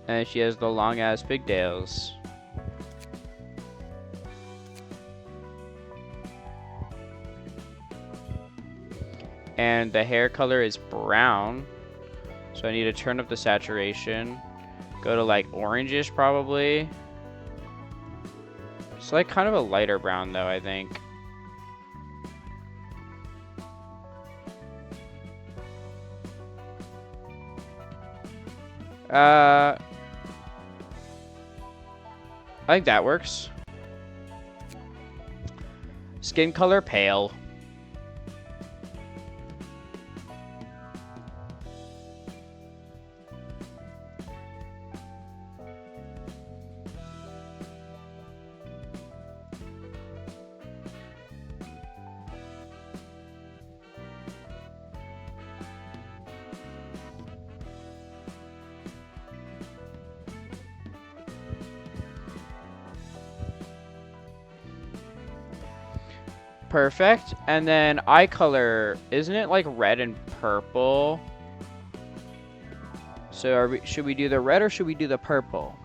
And she has the long ass pigtails. And the hair color is brown. So I need to turn up the saturation. Go to like orangish probably. It's like kind of a lighter brown though, I think. I think that works. Skin color pale. Perfect. And then eye color, isn't it like red and purple? So should we do the red or should we do the purple?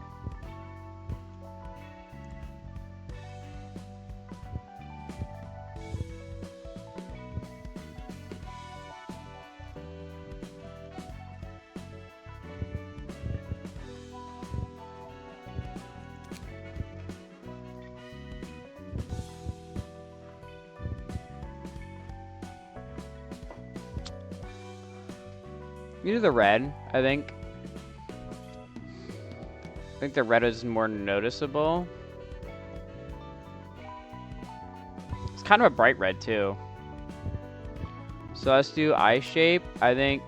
You do the red, I think. I think the red is more noticeable. It's kind of a bright red too. So let's do eye shape. I think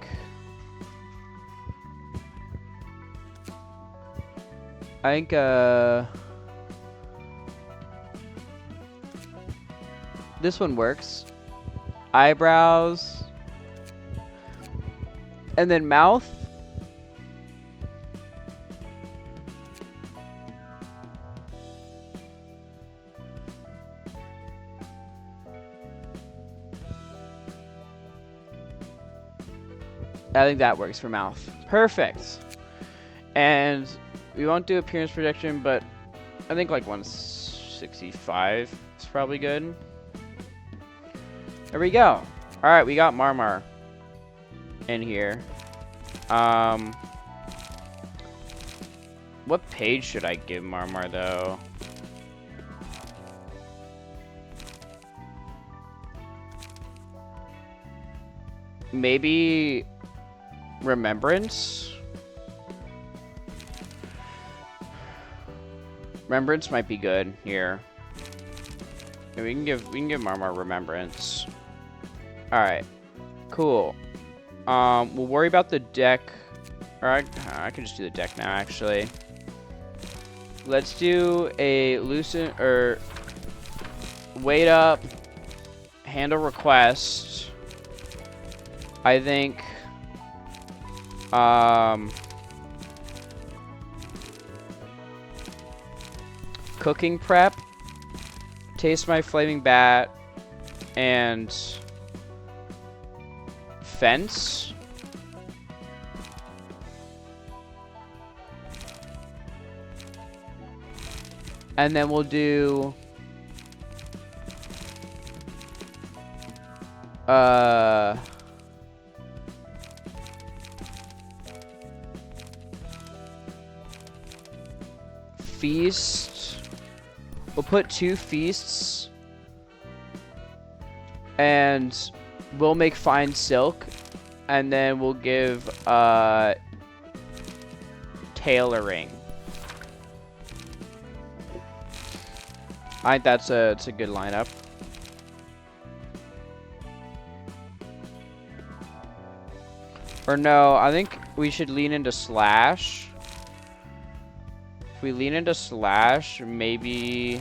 this one works. Eyebrows. And then mouth. I think that works for mouth. Perfect. And we won't do appearance projection, but I think like 165 is probably good. There we go. All right, we got Marmar in here. What page should I give Marmar though? Maybe Remembrance? Remembrance might be good here. Yeah, we can give Marmar Remembrance. Alright. cool. We'll worry about the deck. Or I can just do the deck now, actually. Let's do a loosen or wait up, handle request. I think. Cooking prep. Taste my flaming bat. And fence. And then we'll do feast. We'll put 2 feasts. And we'll make fine silk. And then we'll give tailoring. I think it's a good lineup. Or no, I think we should lean into slash. If we lean into slash, maybe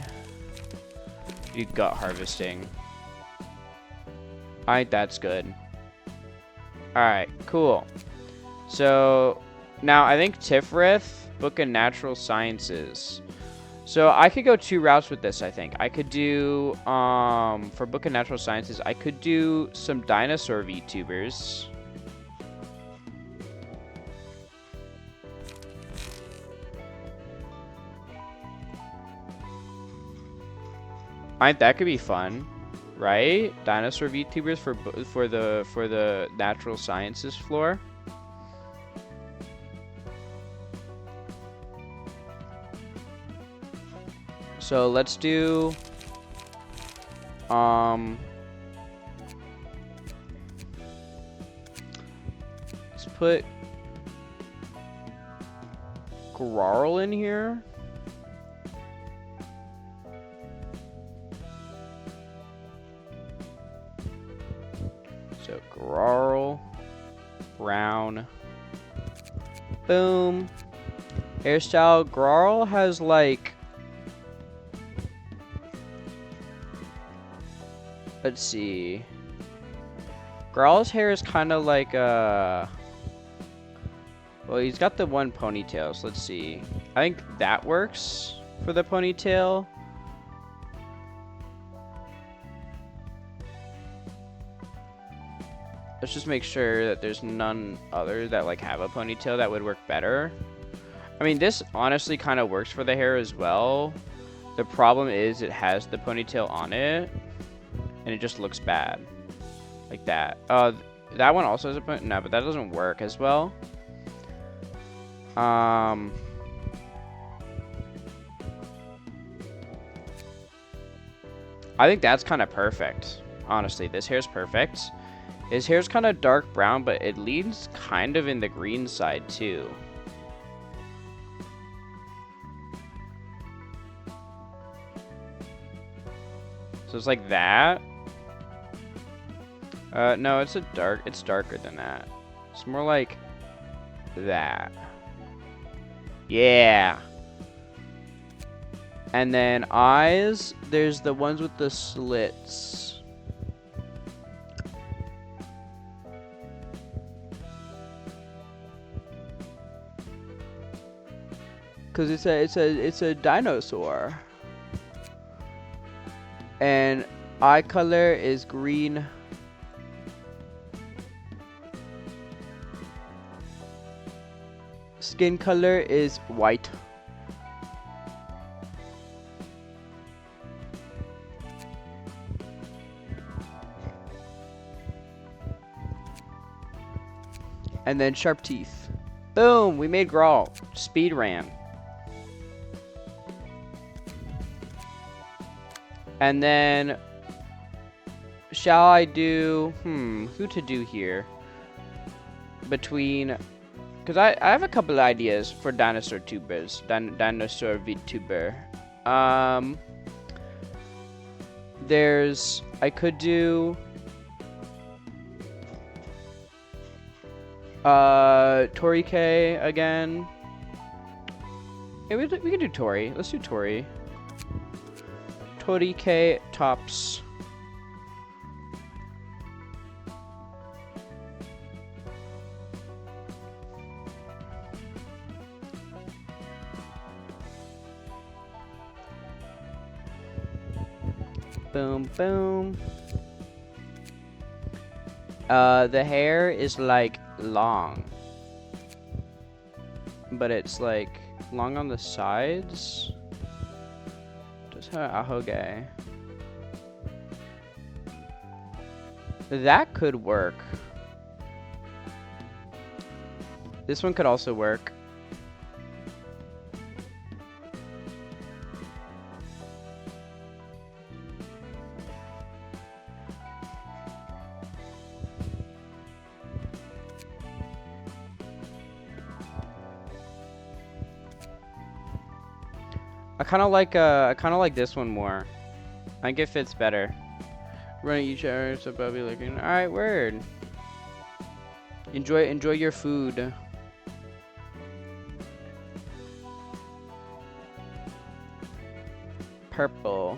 do gut harvesting. I think that's good. Alright, cool. So now I think Tifrith, Book of Natural Sciences. So I could go 2 routes with this, I think. I could do, for Book of Natural Sciences, I could do some dinosaur VTubers. I think that could be fun, right? Dinosaur VTubers for the Natural Sciences floor. So let's do let's put Grarl in here. So Grarl, Brown, boom. Hairstyle, Grarl has like, let's see. Growl's hair is kind of like well, he's got the one ponytail, so let's see. I think that works for the ponytail. Let's just make sure that there's none other that like have a ponytail that would work better. I mean, this honestly kind of works for the hair as well. The problem is it has the ponytail on it. And it just looks bad. Like that. That one also has a point. No, but that doesn't work as well. I think that's kind of perfect. Honestly, this hair's perfect. His hair's kind of dark brown, but it leans kind of in the green side too. So it's like that. No, it's darker than that. It's more like that. Yeah. And then eyes, there's the ones with the slits. Cause it's a dinosaur. And eye color is green. Skin color is white. And then sharp teeth. Boom! We made Grawl. Speed ran. And then shall I do who to do here? Between, because I have a couple of ideas for dinosaur tubers, dinosaur VTuber. I could do Tori K again. Yeah, we can do Tori. Let's do Tori. Tori K tops. Boom, boom. The hair is like long, but it's like long on the sides. Just have ahoge. That could work. This one could also work. I kind of like this one more. I think it fits better. Running each hour, so Bobby looking. All right, word. Enjoy your food. Purple,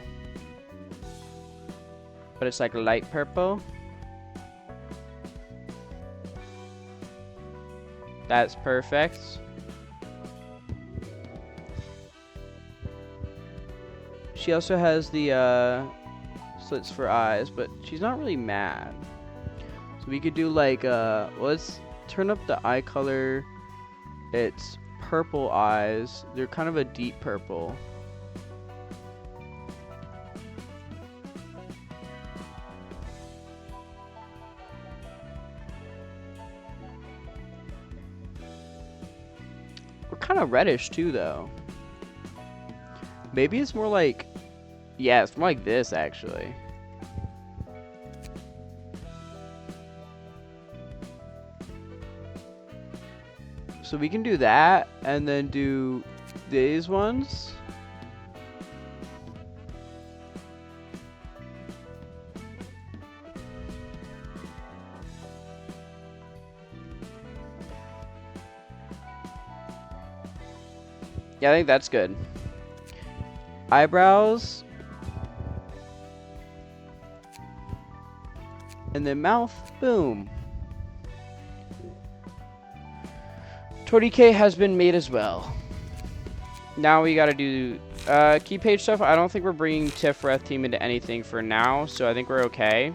but it's like light purple. That's perfect. She also has the slits for eyes, but she's not really mad. So we could do like let's turn up the eye color. It's purple eyes. They're kind of a deep purple. We're kind of reddish too, though. Maybe it's more like, yeah, it's more like this actually. So we can do that and then do these ones. Yeah, I think that's good. Eyebrows. And then mouth. Boom. 20K has been made as well. Now we gotta do key page stuff. I don't think we're bringing Tifreth team into anything for now, so I think we're okay.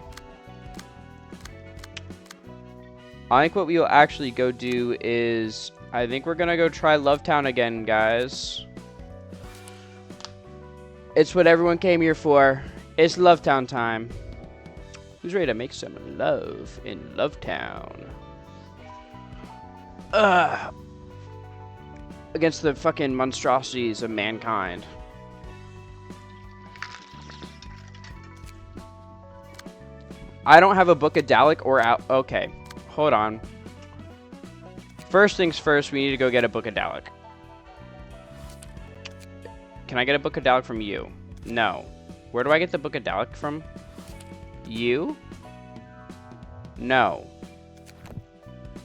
I think what we will actually go do is, I think we're gonna go try Lovetown again, guys. It's what everyone came here for. It's Lovetown time. Who's ready to make some love in Lovetown? Against the fucking monstrosities of mankind. I don't have a Book of Dalek or out. Okay, hold on. First things first, we need to go get a Book of Dalek. Can I get a Book of Dalek from you? No. Where do I get the Book of Dalek from? You? No.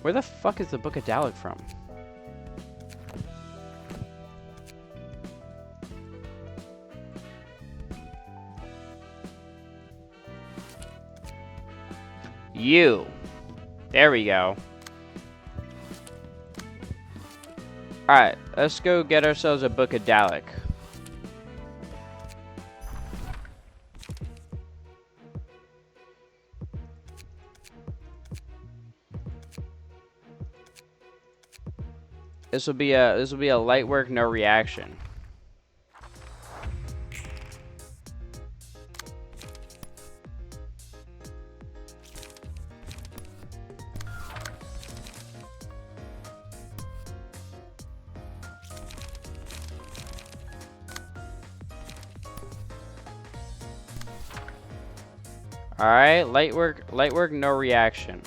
Where the fuck is the Book of Dalek from? You. There we go. Alright, let's go get ourselves a Book of Dalek. This will be a light work, no reaction. Alright, light work, no reaction.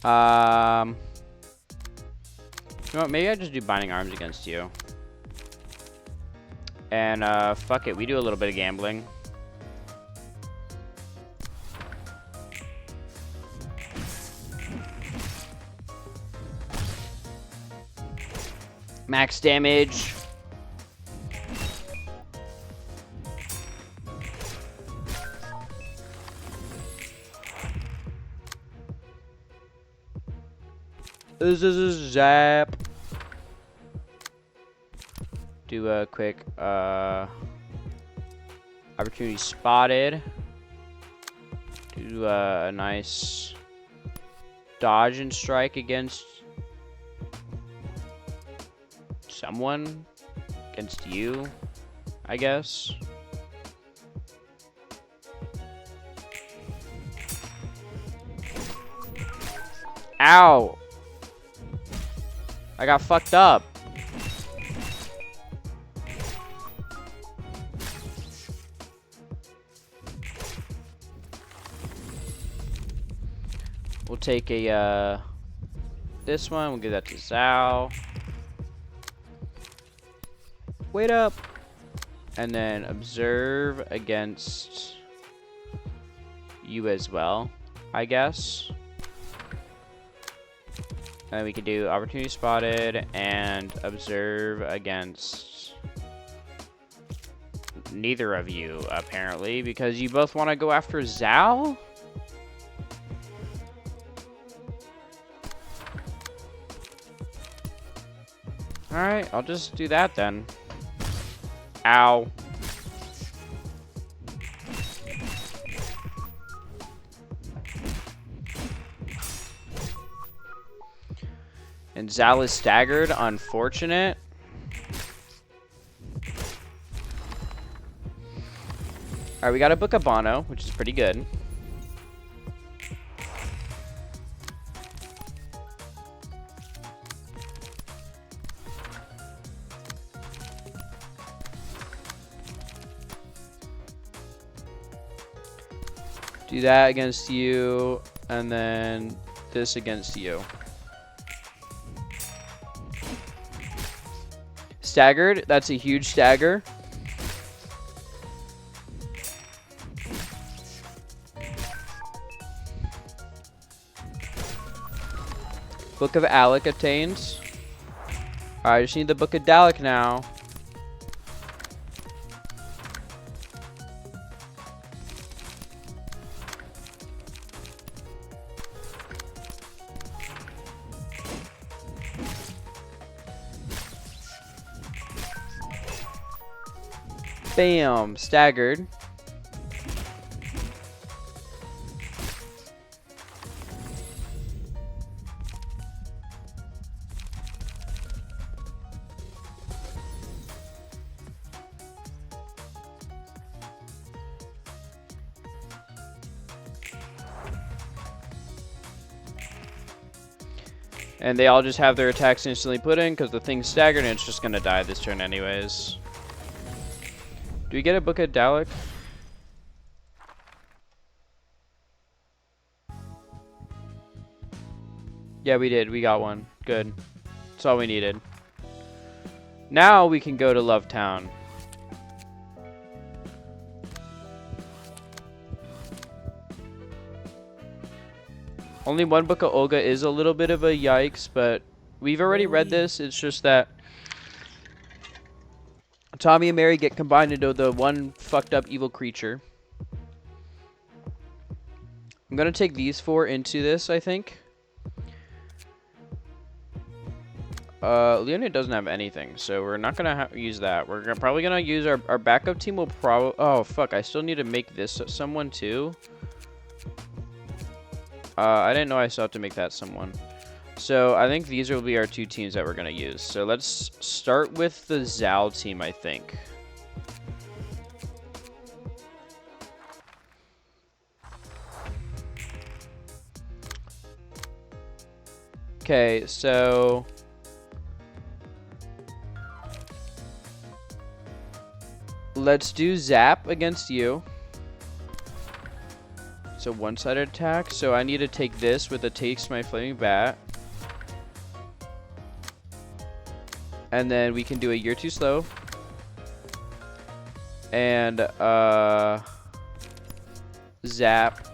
You know what, maybe I just do binding arms against you. And fuck it, we do a little bit of gambling. Max damage. This is a zap. Do a quick opportunity spotted. Do a nice dodge and strike against someone. Against you, I guess. Ow! I got fucked up. We'll take a this one, we'll give that to Zhao. Wait up. And then observe against you as well, I guess. And we could do opportunity spotted and observe against neither of you, apparently, because you both want to go after Zhao? Alright, I'll just do that then. Ow. And Zal is staggered. Unfortunate. Alright, we got a Book of Bono, which is pretty good. Do that against you, and then this against you. Staggered, that's a huge stagger. Book of Alec attains. Alright, I just need the Book of Dalek now. Bam, staggered. And they all just have their attacks instantly put in because the thing's staggered and it's just gonna die this turn anyways. Do we get a Book of Dalek? Yeah, we did. We got one. Good. That's all we needed. Now we can go to Love Town. Only one Book of Olga is a little bit of a yikes, but we've already read this. It's just that Tommy and Mary get combined into the one fucked up evil creature. I'm gonna take these four into this, I think. Leonid doesn't have anything, so we're not gonna use that. We're probably gonna use our backup team will probably... Oh, fuck, I still need to make this someone too. I didn't know I still have to make that someone. So I think these will be our two teams that we're going to use. So let's start with the Zal team, I think. Okay, so let's do Zap against you. So one-sided attack. So I need to take this with a Taste My Flaming Bat. And then we can do a You're Too Slow. And Zap.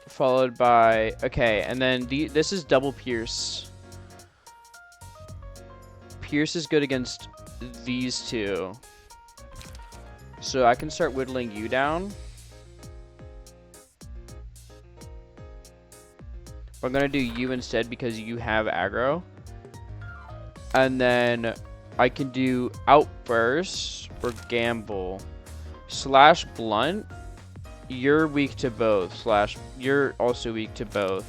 Followed by, okay, and then this is double Pierce. Pierce is good against these two. So I can start whittling you down. I'm going to do you instead because you have aggro. And then I can do Outburst or Gamble. Slash Blunt. You're weak to both. Slash, you're also weak to both.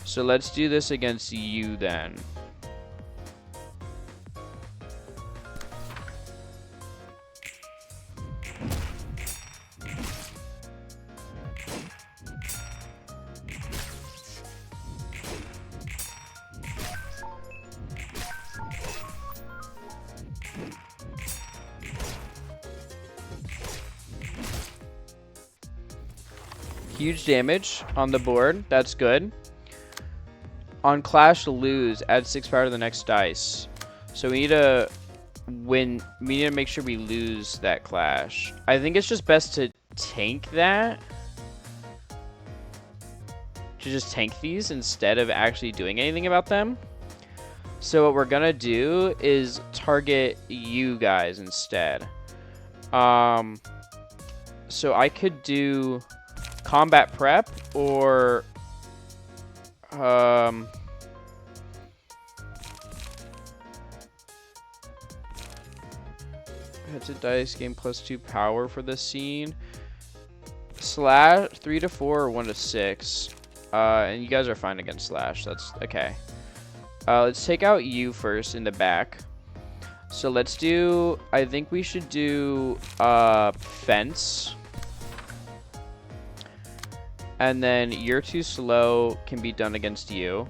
So let's do this against you then. Huge damage on the board. That's good. On Clash, lose. Add 6 power to the next dice. So we need to win. We need to make sure we lose that Clash. I think it's just best to tank that. To just tank these instead of actually doing anything about them. So what we're going to do is target you guys instead. So I could do combat prep or it's a dice game +2 power for this scene. Slash 3 to 4 or 1 to 6. And you guys are fine against Slash. That's okay. Let's take out you first in the back. So let's do, I think we should do Fence. And then You're Too Slow can be done against you.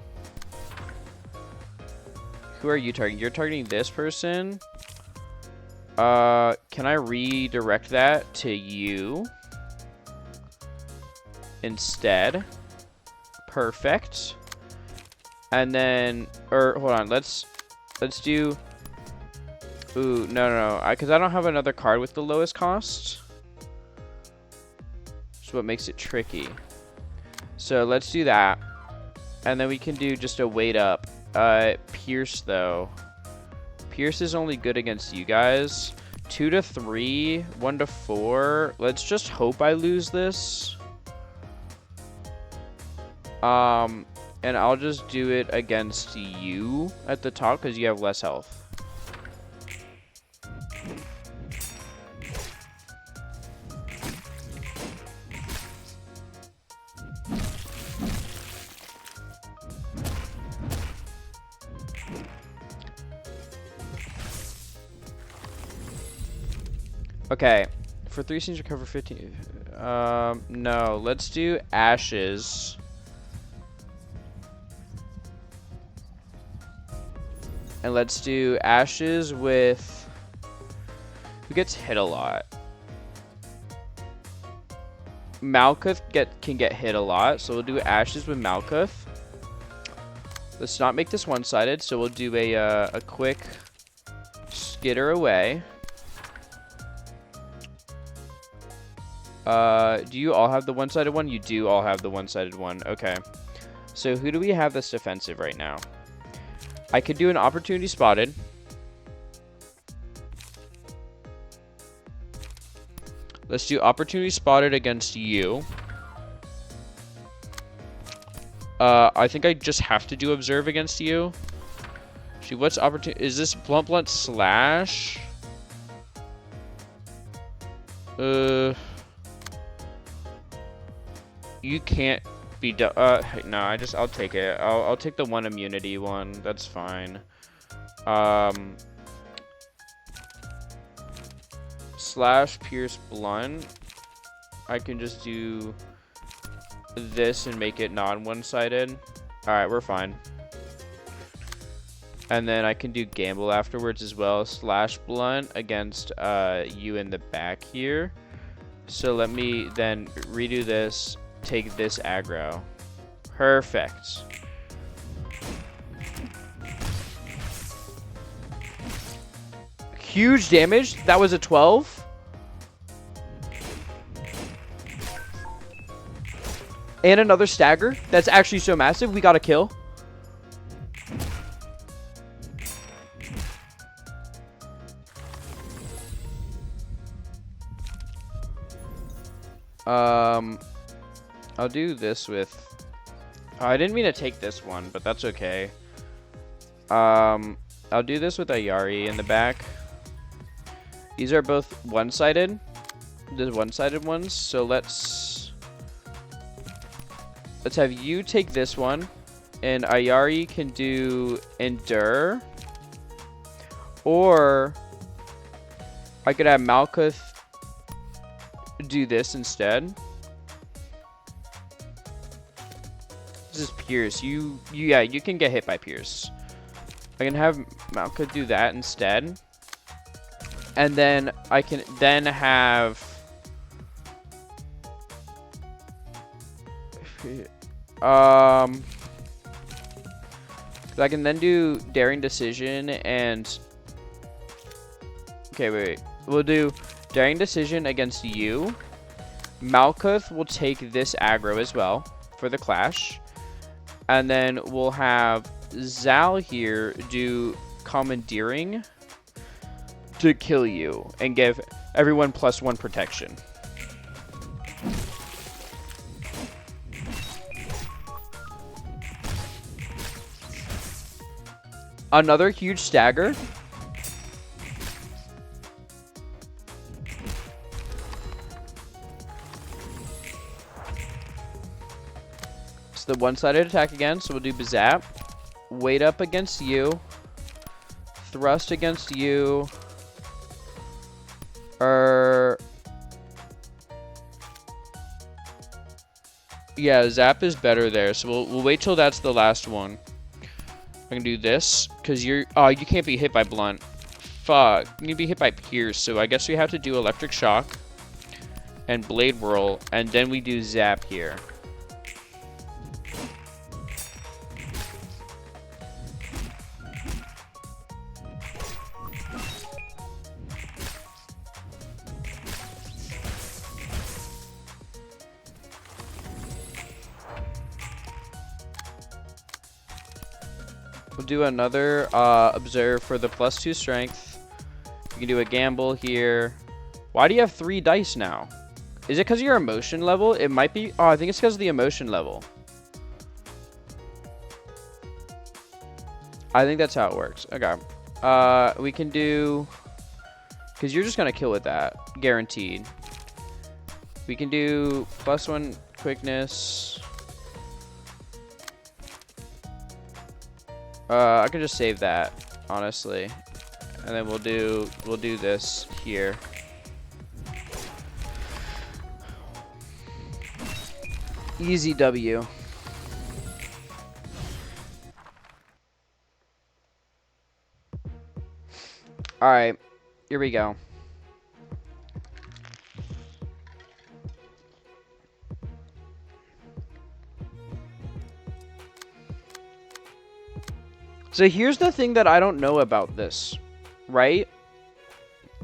Who are you targeting? You're targeting this person. Can I redirect that to you instead? Perfect. And then, or hold on, let's do. Ooh, no, because I don't have another card with the lowest cost. That's what makes it tricky. So let's do that. And then we can do just a weight up. Pierce, though. Pierce is only good against you guys. 2 to 3, 1 to 4. Let's just hope I lose this. And I'll just do it against you at the top because you have less health. Okay, for 3 scenes recover 15. No, let's do Ashes. And let's do Ashes with who gets hit a lot. Malkuth can get hit a lot, so we'll do Ashes with Malkuth. Let's not make this one-sided, so we'll do a quick skitter away. Do you all have the one-sided one? You do all have the one-sided one. Okay. So who do we have that's defensive right now? I could do an opportunity spotted. Let's do opportunity spotted against you. I think I just have to do observe against you. Actually, what's opportunity? Is this blunt slash? You can't be no, I'll take it. I'll take the 1 immunity one. That's fine. Slash pierce blunt. I can just do this and make it non one-sided. Alright, we're fine. And then I can do gamble afterwards as well. Slash blunt against you in the back here. So let me then redo this, take this aggro. Perfect. Huge damage. That was a 12. And another stagger. That's actually so massive. We got a kill. I'll do this with... Oh, I didn't mean to take this one, but that's okay. I'll do this with Ayari in the back. These are both one-sided. The one-sided ones. So let's have you take this one, and Ayari can do Endure, or I could have Malkuth do this instead. This is Pierce. Yeah, you can get hit by Pierce. I can have Malkuth do that instead. And then I can then have I can then do Daring Decision and okay, wait. We'll do Daring Decision against you. Malkuth will take this aggro as well for the clash. And then we'll have Zal here do Commandeering to kill you and give everyone +1 protection. Another huge stagger. It's the one-sided attack again, so we'll do Bazap. Weight up against you. Thrust against you. Yeah, Zap is better there, so we'll wait till that's the last one. I can do this, because you can't be hit by Blunt. Fuck, you need to be hit by Pierce, so I guess we have to do Electric Shock and Blade Whirl, and then we do Zap here. We'll do another Observe for the +2 strength. You can do a Gamble here. Why do you have 3 dice now? Is it because of your emotion level? It might be. Oh, I think it's because of the emotion level. I think that's how it works. Okay. We can do... Because you're just going to kill with that. Guaranteed. We can do +1 quickness... I could just save that, honestly, and then we'll do this here. Easy W. All right, here we go. So here's the thing that I don't know about this, right?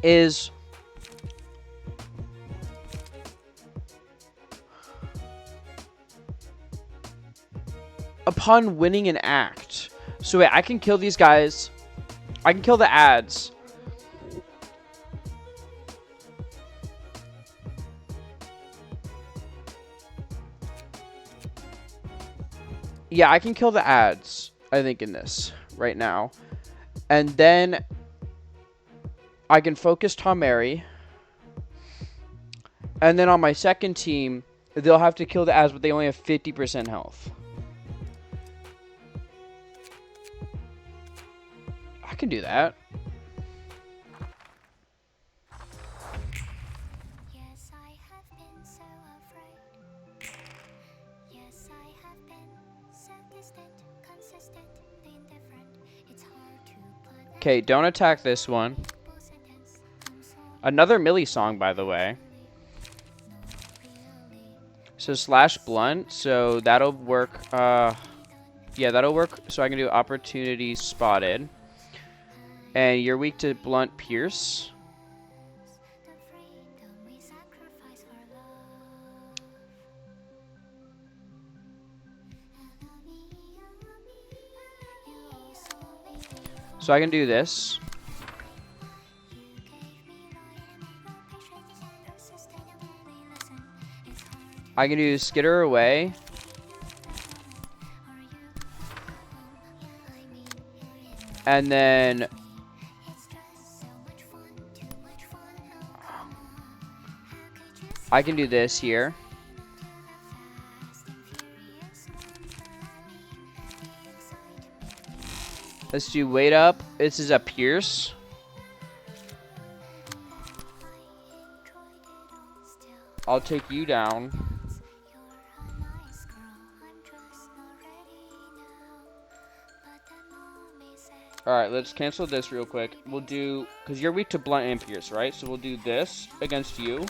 Is upon winning an act. So wait, I can kill these guys. I can kill the ads. Yeah, I can kill the ads, I think, in this right now. And then I can focus Tom Mary. And then on my second team, they'll have to kill the ads, but they only have 50% health. I can do that. Yes, I have been so afraid. Yes, I have been so distant, consistent, indifferent. It's hard to put. Okay, don't attack this one. Another Millie song, by the way. So slash blunt. So that'll work. Yeah, that'll work. So I can do opportunity spotted. And you're weak to blunt pierce. So I can do this. I can do skitter away. And then I can do this here. Let's do weight up. This is a pierce. I'll take you down. Alright, let's cancel this real quick. We'll do, because you're weak to blunt and pierce, right? So we'll do this against you.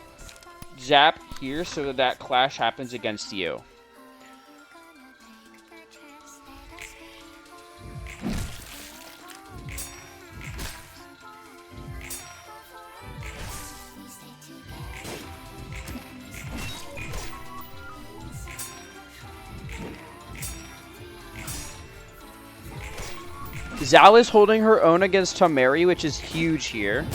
Zap here so that clash happens against you. Zhao is holding her own against Tamari, which is huge here.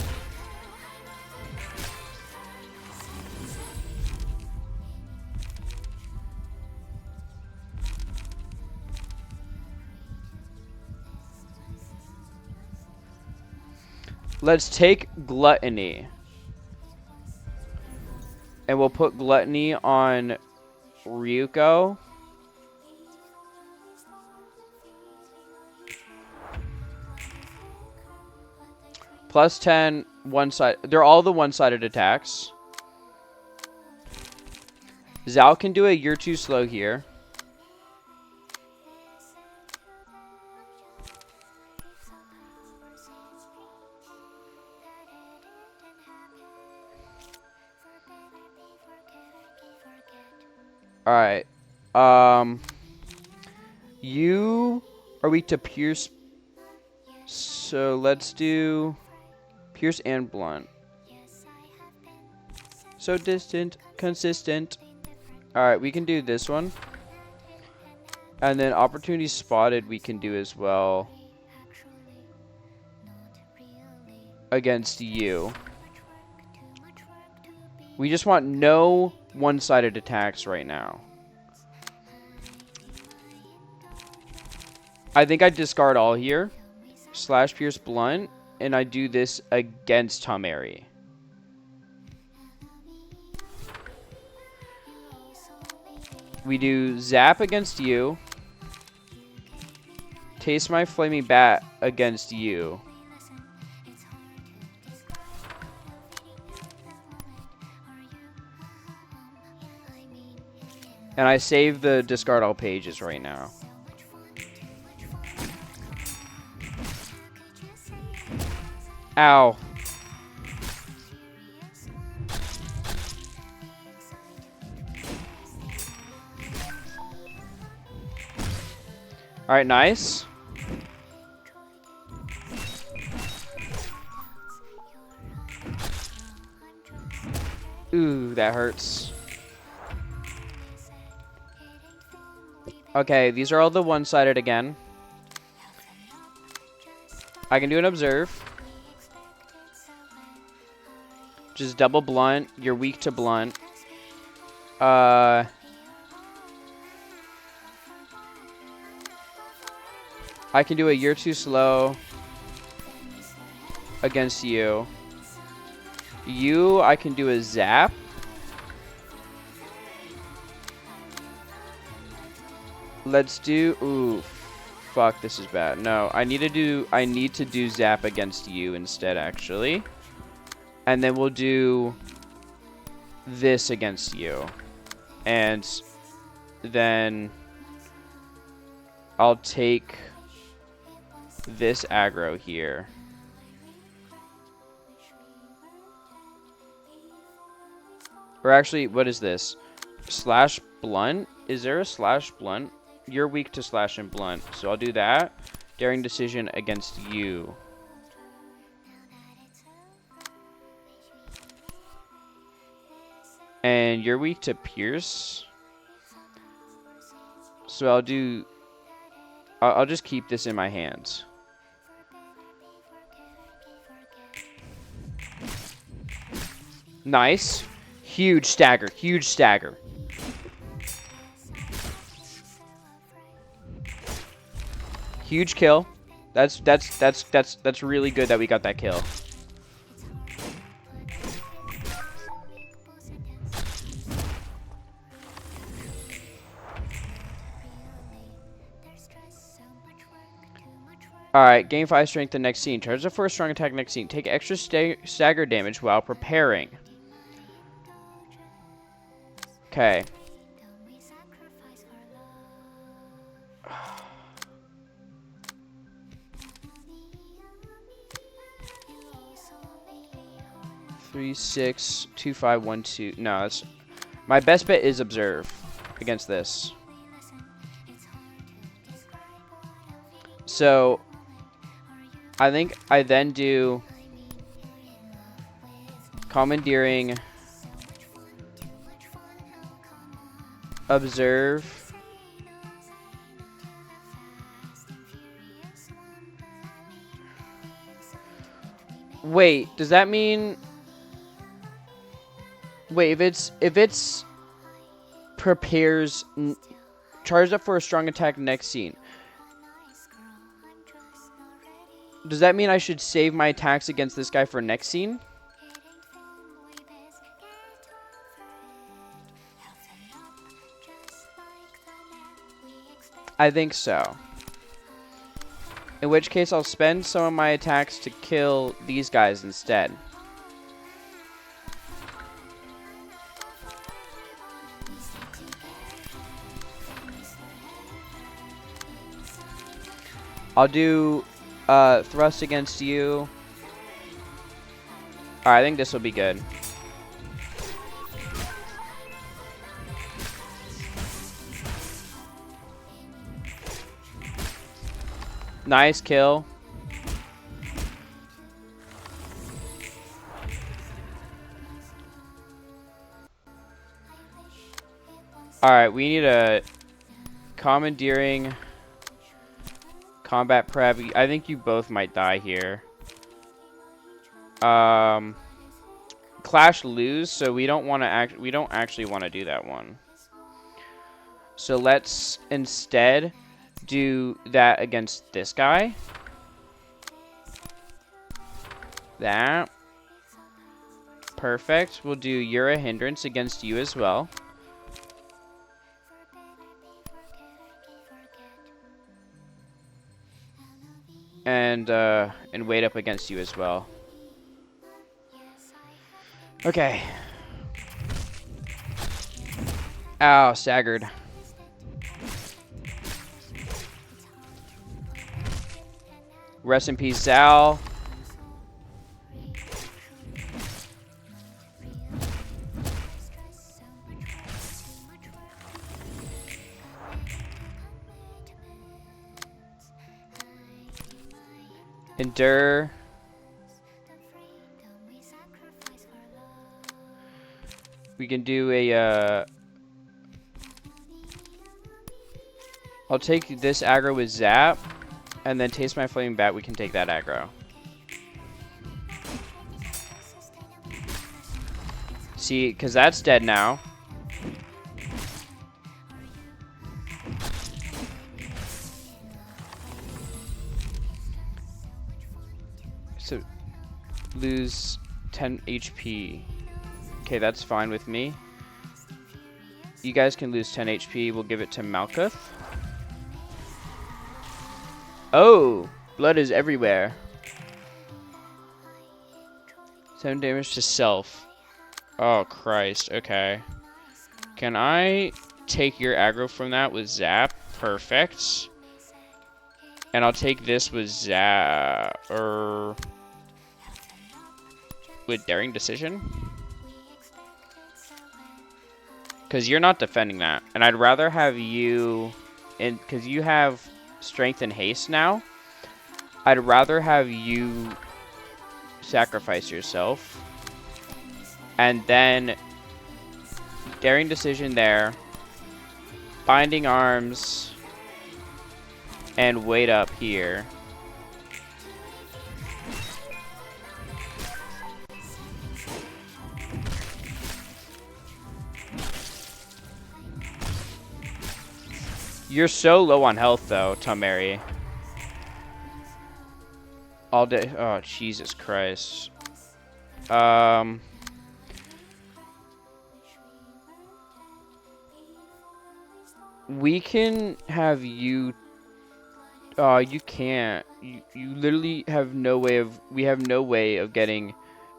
Let's take Gluttony. And we'll put Gluttony on Ryuko. Plus 10, one side. They're all the one-sided attacks. Zhao can do a you're too slow here. Alright. You are weak to pierce. So let's do pierce and blunt. So distant, consistent. Alright, we can do this one. And then opportunity spotted we can do as well. Against you. We just want no one-sided attacks right now. I think I discard all here. Slash pierce blunt. And I do this against Tamari. We do zap against you. Taste my flaming bat against you. And I save the discard all pages right now. Ow. Alright, nice. Ooh, that hurts. Okay, these are all the one-sided again. I can do an observe. Just double blunt. You're weak to blunt. I can do a you're too slow against you. I can do a zap. Let's do, ooh, fuck, this is bad. No, I need to do zap against you instead, actually. And then we'll do this against you. And then I'll take this aggro here. Or actually, what is this? Slash blunt? Is there a slash blunt? You're weak to slash and blunt, so I'll do that. Daring decision against you. And you're weak to pierce. So I'll just keep this in my hands. Nice. Huge stagger, huge stagger. Huge kill. That's really good that we got that kill. Alright, gain 5 strength the next scene. Charge up for a strong attack next scene. Take extra stagger damage while preparing. Okay. Three, 6, 2, 5, 1, 2. No, that's my best bet is observe against this. So I think I then do commandeering, observe, wait, does that mean, wait, if it's prepares, charged up for a strong attack next scene, does that mean I should save my attacks against this guy for next scene? I think so. In which case I'll spend some of my attacks to kill these guys instead. I'll do thrust against you. Alright, I think this will be good. Nice kill. Alright, we need a commandeering combat prep. I think you both might die here. Clash lose, so we don't want to we don't actually want to do that one. So let's instead do that against this guy. That. Perfect. We'll do you're a hindrance against you as well. And wait up against you as well. Okay. Ow, staggered. Rest in peace, Zal. Endure. We can do a I'll take this aggro with Zap, and then taste my flaming bat. We can take that aggro. See, because that's dead now. So lose 10 HP. Okay, that's fine with me. You guys can lose 10 HP. We'll give it to Malkuth. Oh, blood is everywhere. 7 damage to self. Oh, Christ. Okay. Can I take your aggro from that with Zap? Perfect. And I'll take this with Zap. With Daring Decision? Because you're not defending that. And I'd rather have you... Because you have strength and haste now. I'd rather have you sacrifice yourself. And then... Daring decision there. Binding arms. And wait up here. You're so low on health, though, Tamari. All day. Oh, Jesus Christ. We can have you. You can't. You literally have no way of. We have no way of getting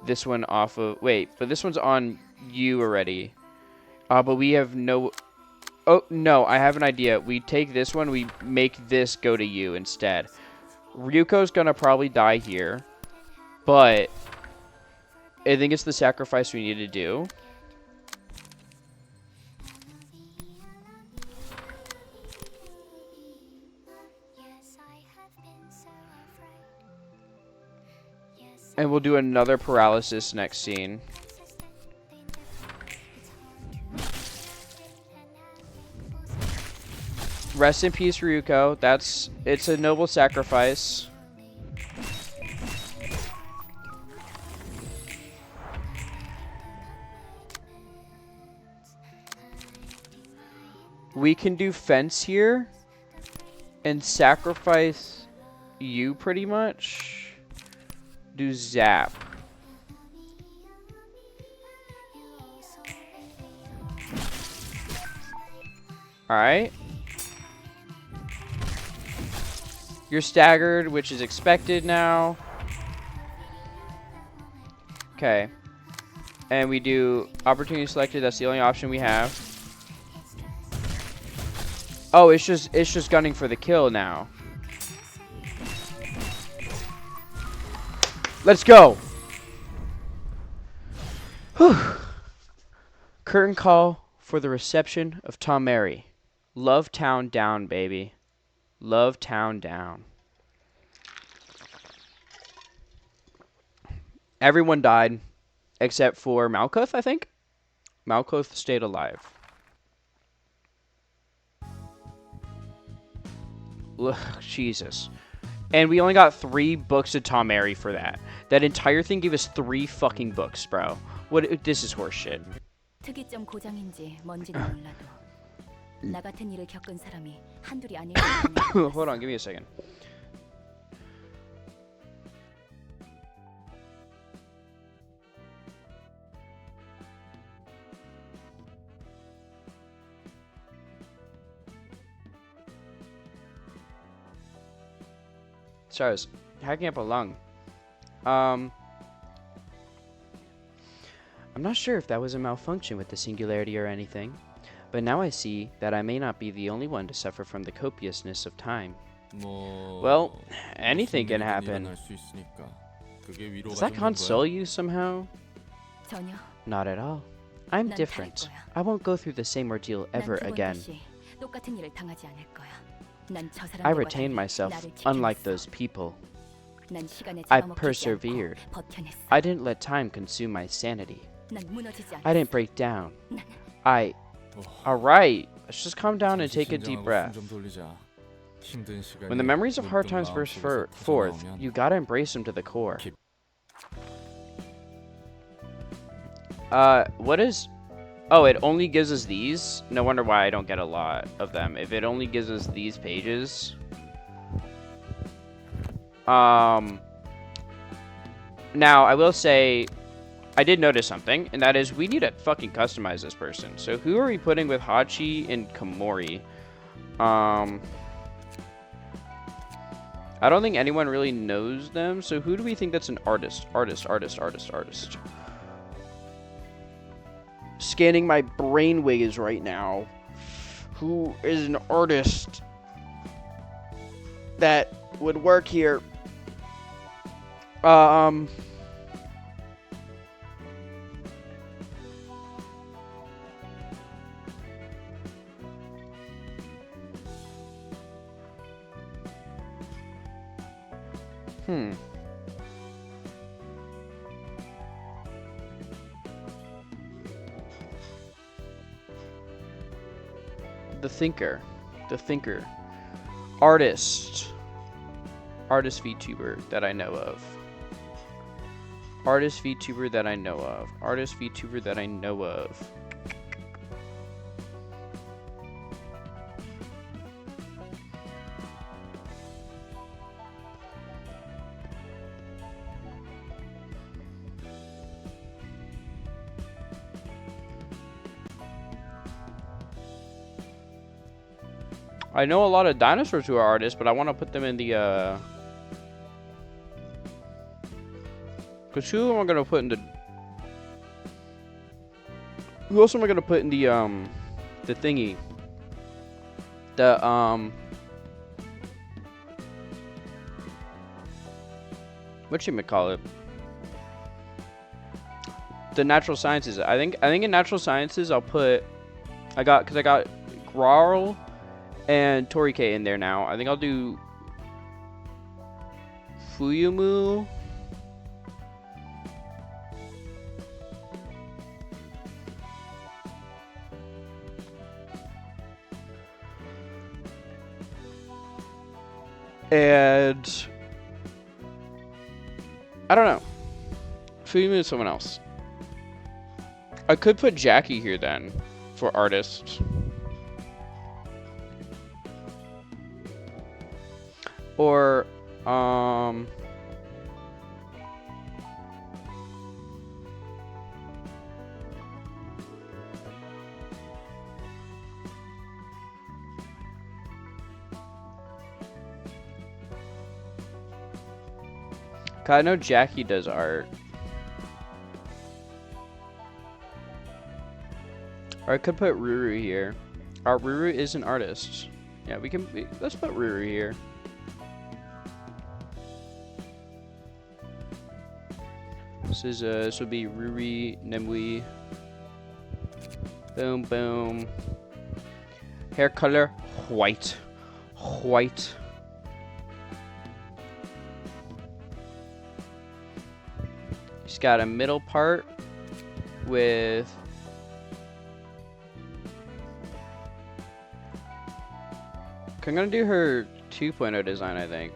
this one off of. Wait, but this one's on you already. But we have no. Oh, no, I have an idea. We take this one, we make this go to you instead. Ryuko's gonna probably die here, but I think it's the sacrifice we need to do. And we'll do another paralysis next scene. Rest in peace, Ryuko. It's a noble sacrifice. We can do fence here and sacrifice you pretty much. Do zap. Alright. You're staggered, which is expected now. Okay. And we do opportunity selected. That's the only option we have. Oh, it's just gunning for the kill now. Let's go. Whew. Curtain call for the reception of Tom Mary. Love Town down, baby. Love Town down. Everyone died except for Malkuth, I think. Malkuth stayed alive. Ugh, Jesus. And we only got 3 books of Tom Mary for that. That entire thing gave us 3 fucking books, bro. What? This is horseshit. 특이점 고장인지 뭔지는 몰라도 나 같은 일을 겪은 사람이 한둘이 아닐 Hold on, give me a second. Sorry, I was hacking up a lung. I'm not sure if that was a malfunction with the singularity or anything, but now I see that I may not be the only one to suffer from the copiousness of time. Well, anything can happen. Does that console you somehow? 전혀. Not at all. I'm 난 different. 다를 거야. I won't go through the same ordeal ever 난 두 번 again. 다시 똑같은 일을 당하지 않을 거야. 난 저 I 사람들과 retained 달리 myself, 나를 unlike 지켜냈어. those people. 난 시간에 I 잡아먹히지 persevered. 않고 버텨냈어. I didn't let time consume my sanity. 난 무너지지 않았어. I didn't break down. 나는 Alright, let's just calm down and take a deep breath. When the memories of hard times burst forth, you gotta embrace them to the core. What is... Oh, it only gives us these? No wonder why I don't get a lot of them. If it only gives us these pages... Now, I will say... I did notice something, and that is we need to fucking customize this person. So who are we putting with Hachi and Komori? I don't think anyone really knows them. So who do we think that's an artist? Artist. Scanning my brainwaves right now. Who is an artist that would work here? Hmm. The thinker. The thinker. Artist. Artist VTuber that I know of. Artist VTuber that I know of. Artist VTuber that I know of. I know a lot of dinosaurs who are artists, but I want to put them in the, Because who am I going to put in the... Who else am I going to put in the thingy? What you call it? The natural sciences. I think in natural sciences I'll put... I got Grarl and Torike in there now. I think I'll do Fuyumu. And I don't know. Fuyumu is someone else. I could put Jackie here then for artists. Or I know Jackie does art. Or I could put Ruru here. Ruru is an artist. Yeah, let's put Ruru here. This would be Ruri Nemui. Boom, boom. Hair color, white. White. She's got a middle part with I'm gonna do her 2.0 design, I think.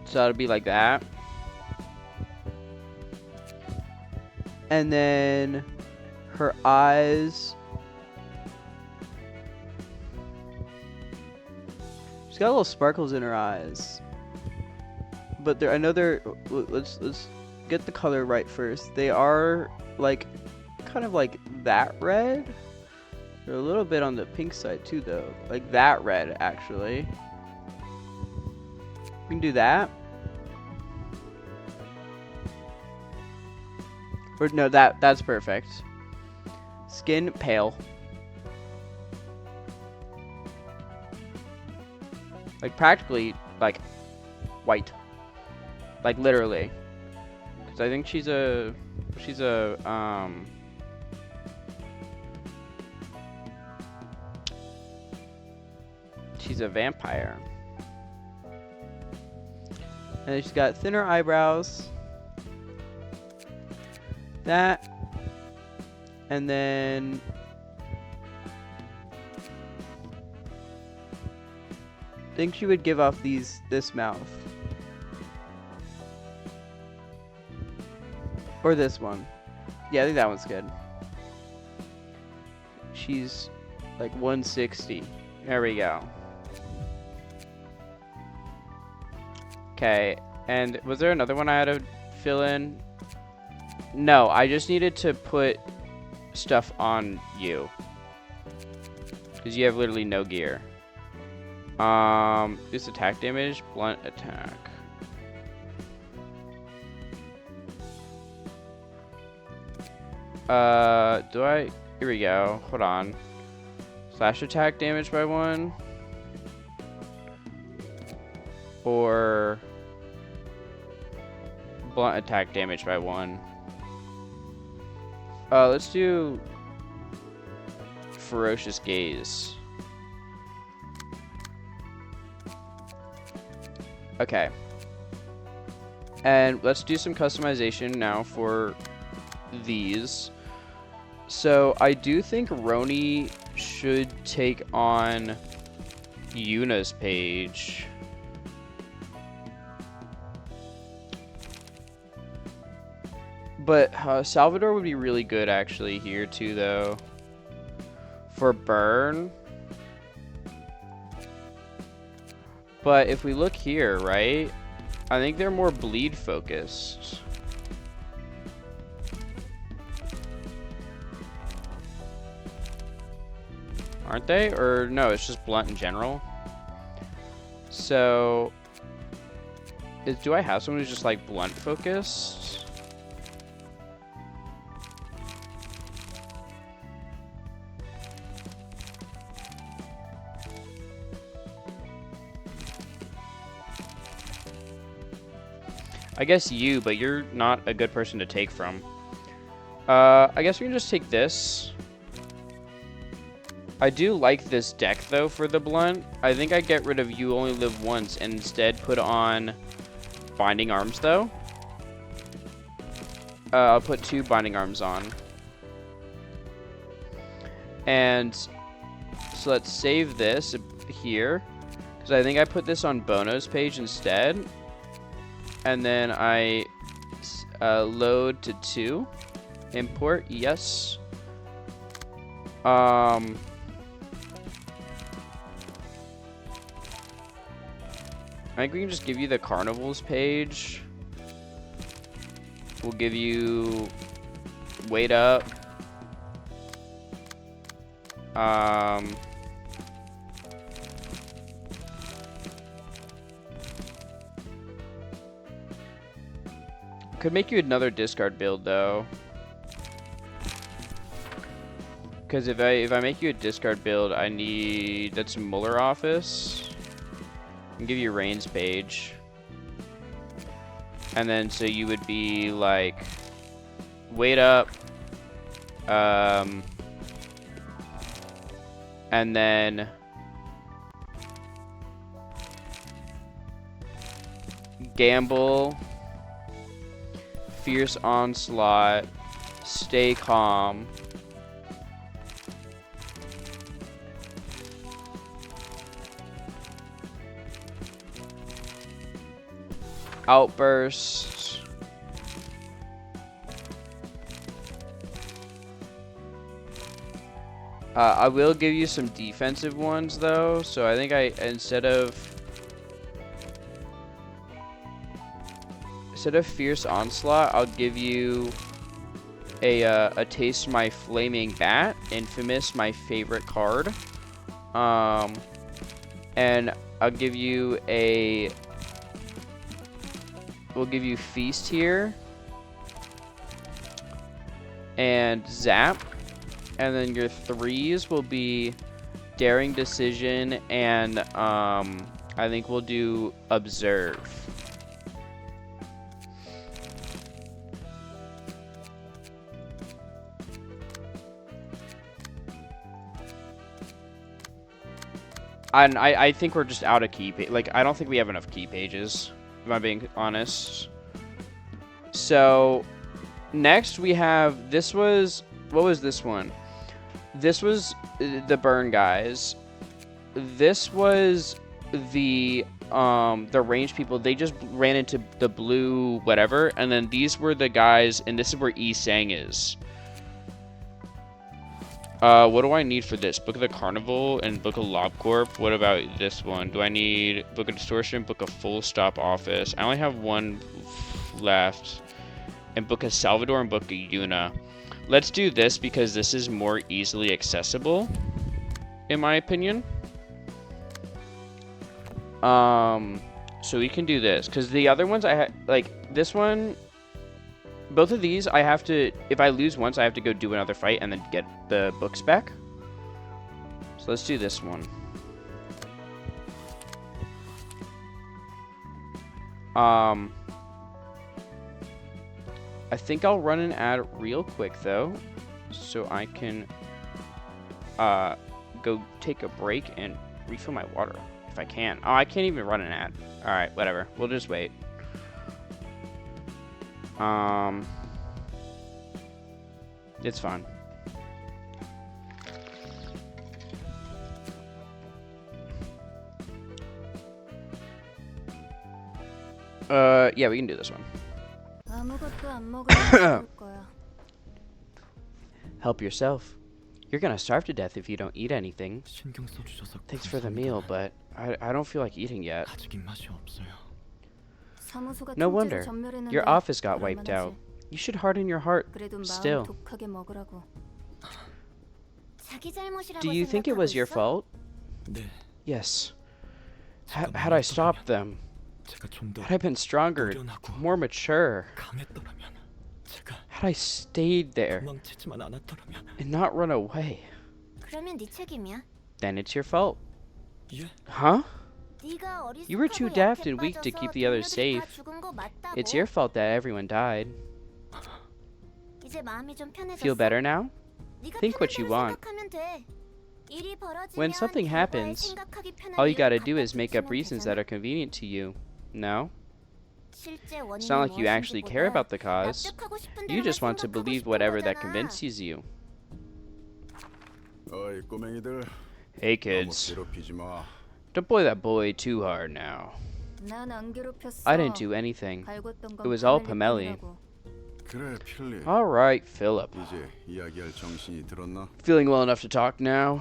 So it'll be like that. And then her eyes. She's got little sparkles in her eyes. But I know they're, let's get the color right first. They are like, kind of like that red. They're a little bit on the pink side too though. Like that red actually. We can do that. Or no, that's perfect. Skin pale. Like practically like white. Like literally. Cuz I think she's a vampire. And then she's got thinner eyebrows. That. And then I think she would give off this mouth. Or this one. Yeah, I think that one's good. She's like 160. There we go. Okay, and was there another one I had to fill in? No, I just needed to put stuff on you. Because you have literally no gear. This attack damage, blunt attack. Here we go. Hold on. Slash attack damage by 1. Or blunt attack damage by 1. Let's do Ferocious Gaze. Okay. And let's do some customization now for these. So I do think Roni should take on Yuna's page. But Salvador would be really good actually here too, though. For burn. But if we look here, right? I think they're more bleed focused. Aren't they? Or no, it's just blunt in general. So, do I have someone who's just like blunt focused? I guess you, but you're not a good person to take from. I guess we can just take this. I do like this deck, though, for the blunt. I think I get rid of You Only Live Once and instead put on Binding Arms, though. I'll put 2 Binding Arms on. And so let's save this here. Because I think I put this on Bono's page instead. And then I load to 2. Import, yes. I think we can just give you the Carnivals page. We'll give you Wait Up. Could make you another discard build though. Because if I make you a discard build, I need that's Muller office. And give you Rain's page. And then so you would be like Wait Up. And then Gamble, Fierce Onslaught, Stay Calm, Outburst, I will give you some defensive ones though, so I think instead of Fierce Onslaught, I'll give you a Taste My Flaming Bat, Infamous, my favorite card. And I'll give you we'll give you Feast here. And Zap. And then your 3s will be Daring Decision and I think we'll do Observe. And I think we're just out of key like I don't think we have enough key pages, if I'm being honest. So next we have what was this one? This was the burn guys. This was the range people. They just ran into the blue whatever, and then these were the guys, and this is where E Sang is. What do I need for this? Book of the Carnival and Book of LobCorp. What about this one? Do I need Book of Distortion, Book of Full Stop Office? I only have one left. And Book of Salvador and Book of Yuna. Let's do this because this is more easily accessible, in my opinion. So we can do this because the other ones like this one. Both of these, I have to, if I lose once, I have to go do another fight and then get the books back. So let's do this one. I think I'll run an ad real quick, though. so I can go take a break and refill my water if I can. Oh, I can't even run an ad. All right, whatever. We'll just wait. It's fine. Yeah, we can do this one. 아무것도 안 먹으면 죽을 거야. Help yourself. You're gonna starve to death if you don't eat anything. 신경 써주셔서 Thanks for the meal, but I don't feel like eating yet. 아직 입맛이 없어요. 사무소가 No 통째로 wonder. 전멸했는데 Your office got 그럴만하지. wiped out. You should harden your heart 그래도 마음 still. 독하게 먹으라고. 자기 잘못이라고 Do you think it was your 생각하고 있어? fault? 네, Yes. Had I stopped them, 제가 좀 더 had I been stronger, 노련하고 more mature, 강했더라면, 제가 had I stayed there 도망치지만 않았더라면, and not run away, 그러면 네 책임이야. then it's your fault. 예, Huh? 네가 You were too 어리숙하고 daft 약해 and weak to 빠져서 keep the others 동료들이 다 safe. 죽은 거 맞다고. It's your fault that everyone died. 이제 마음이 좀 편해졌어. Feel better now? 네가 Think what you 편한 대로 want. 생각하면 돼. 일이 벌어지면 When something 결과에 happens, 생각하기 편한 all you 이유를 gotta do 갖다 is make up 붙이면 reasons 되잖아. that are convenient to you. No? 실제 It's 원인이 not like you actually care 무엇인지보다 about the cause. 납득하고 싶은 You 대로만 just want to 생각하고 believe 싶은 whatever that 거잖아. convinces you. 어이 꼬맹이들 Hey 너무 kids, 괴롭히지 마. don't bully that boy too hard now. 난 안 괴롭혔어. I didn't do anything. 갈궜던 건 It was all 파멜리 Pameli. 뿐이라고. 그래 필립. Alright, Philip. 이제 이야기할 정신이 들었나? Feeling well enough to talk now?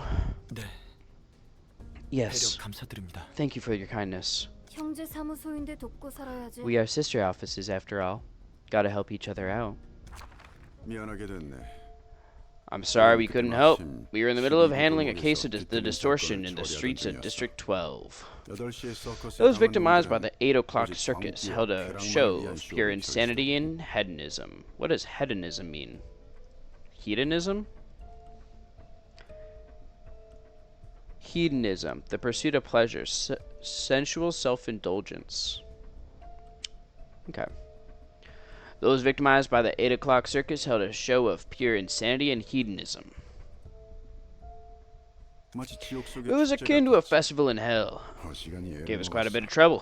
네, Yes. 배려 감사드립니다. Thank you for your kindness. 형제 사무소인데 돕고 살아야지. We are sister offices after all. Gotta help each other out. 미안하게 됐네. I'm sorry we couldn't help. We were in the middle of handling a case of the distortion in the streets of District 12. 8시에 서커스에 Those 당한 victimized by 놈들은 the 8 o'clock 오직 circus 광기에 held a 쾌락만 show 위한 of 쇼를 pure 펼쳐 insanity and hedonism. What does hedonism mean? Hedonism? Hedonism, the pursuit of pleasure, sensual self-indulgence. Okay. Those victimized by the 8 o'clock circus held a show of pure insanity and hedonism. 마치 지옥 속의 It was 축제 akin to a 같았지. festival in hell. 시간이 Gave us quite a 애매모호했어. bit of trouble.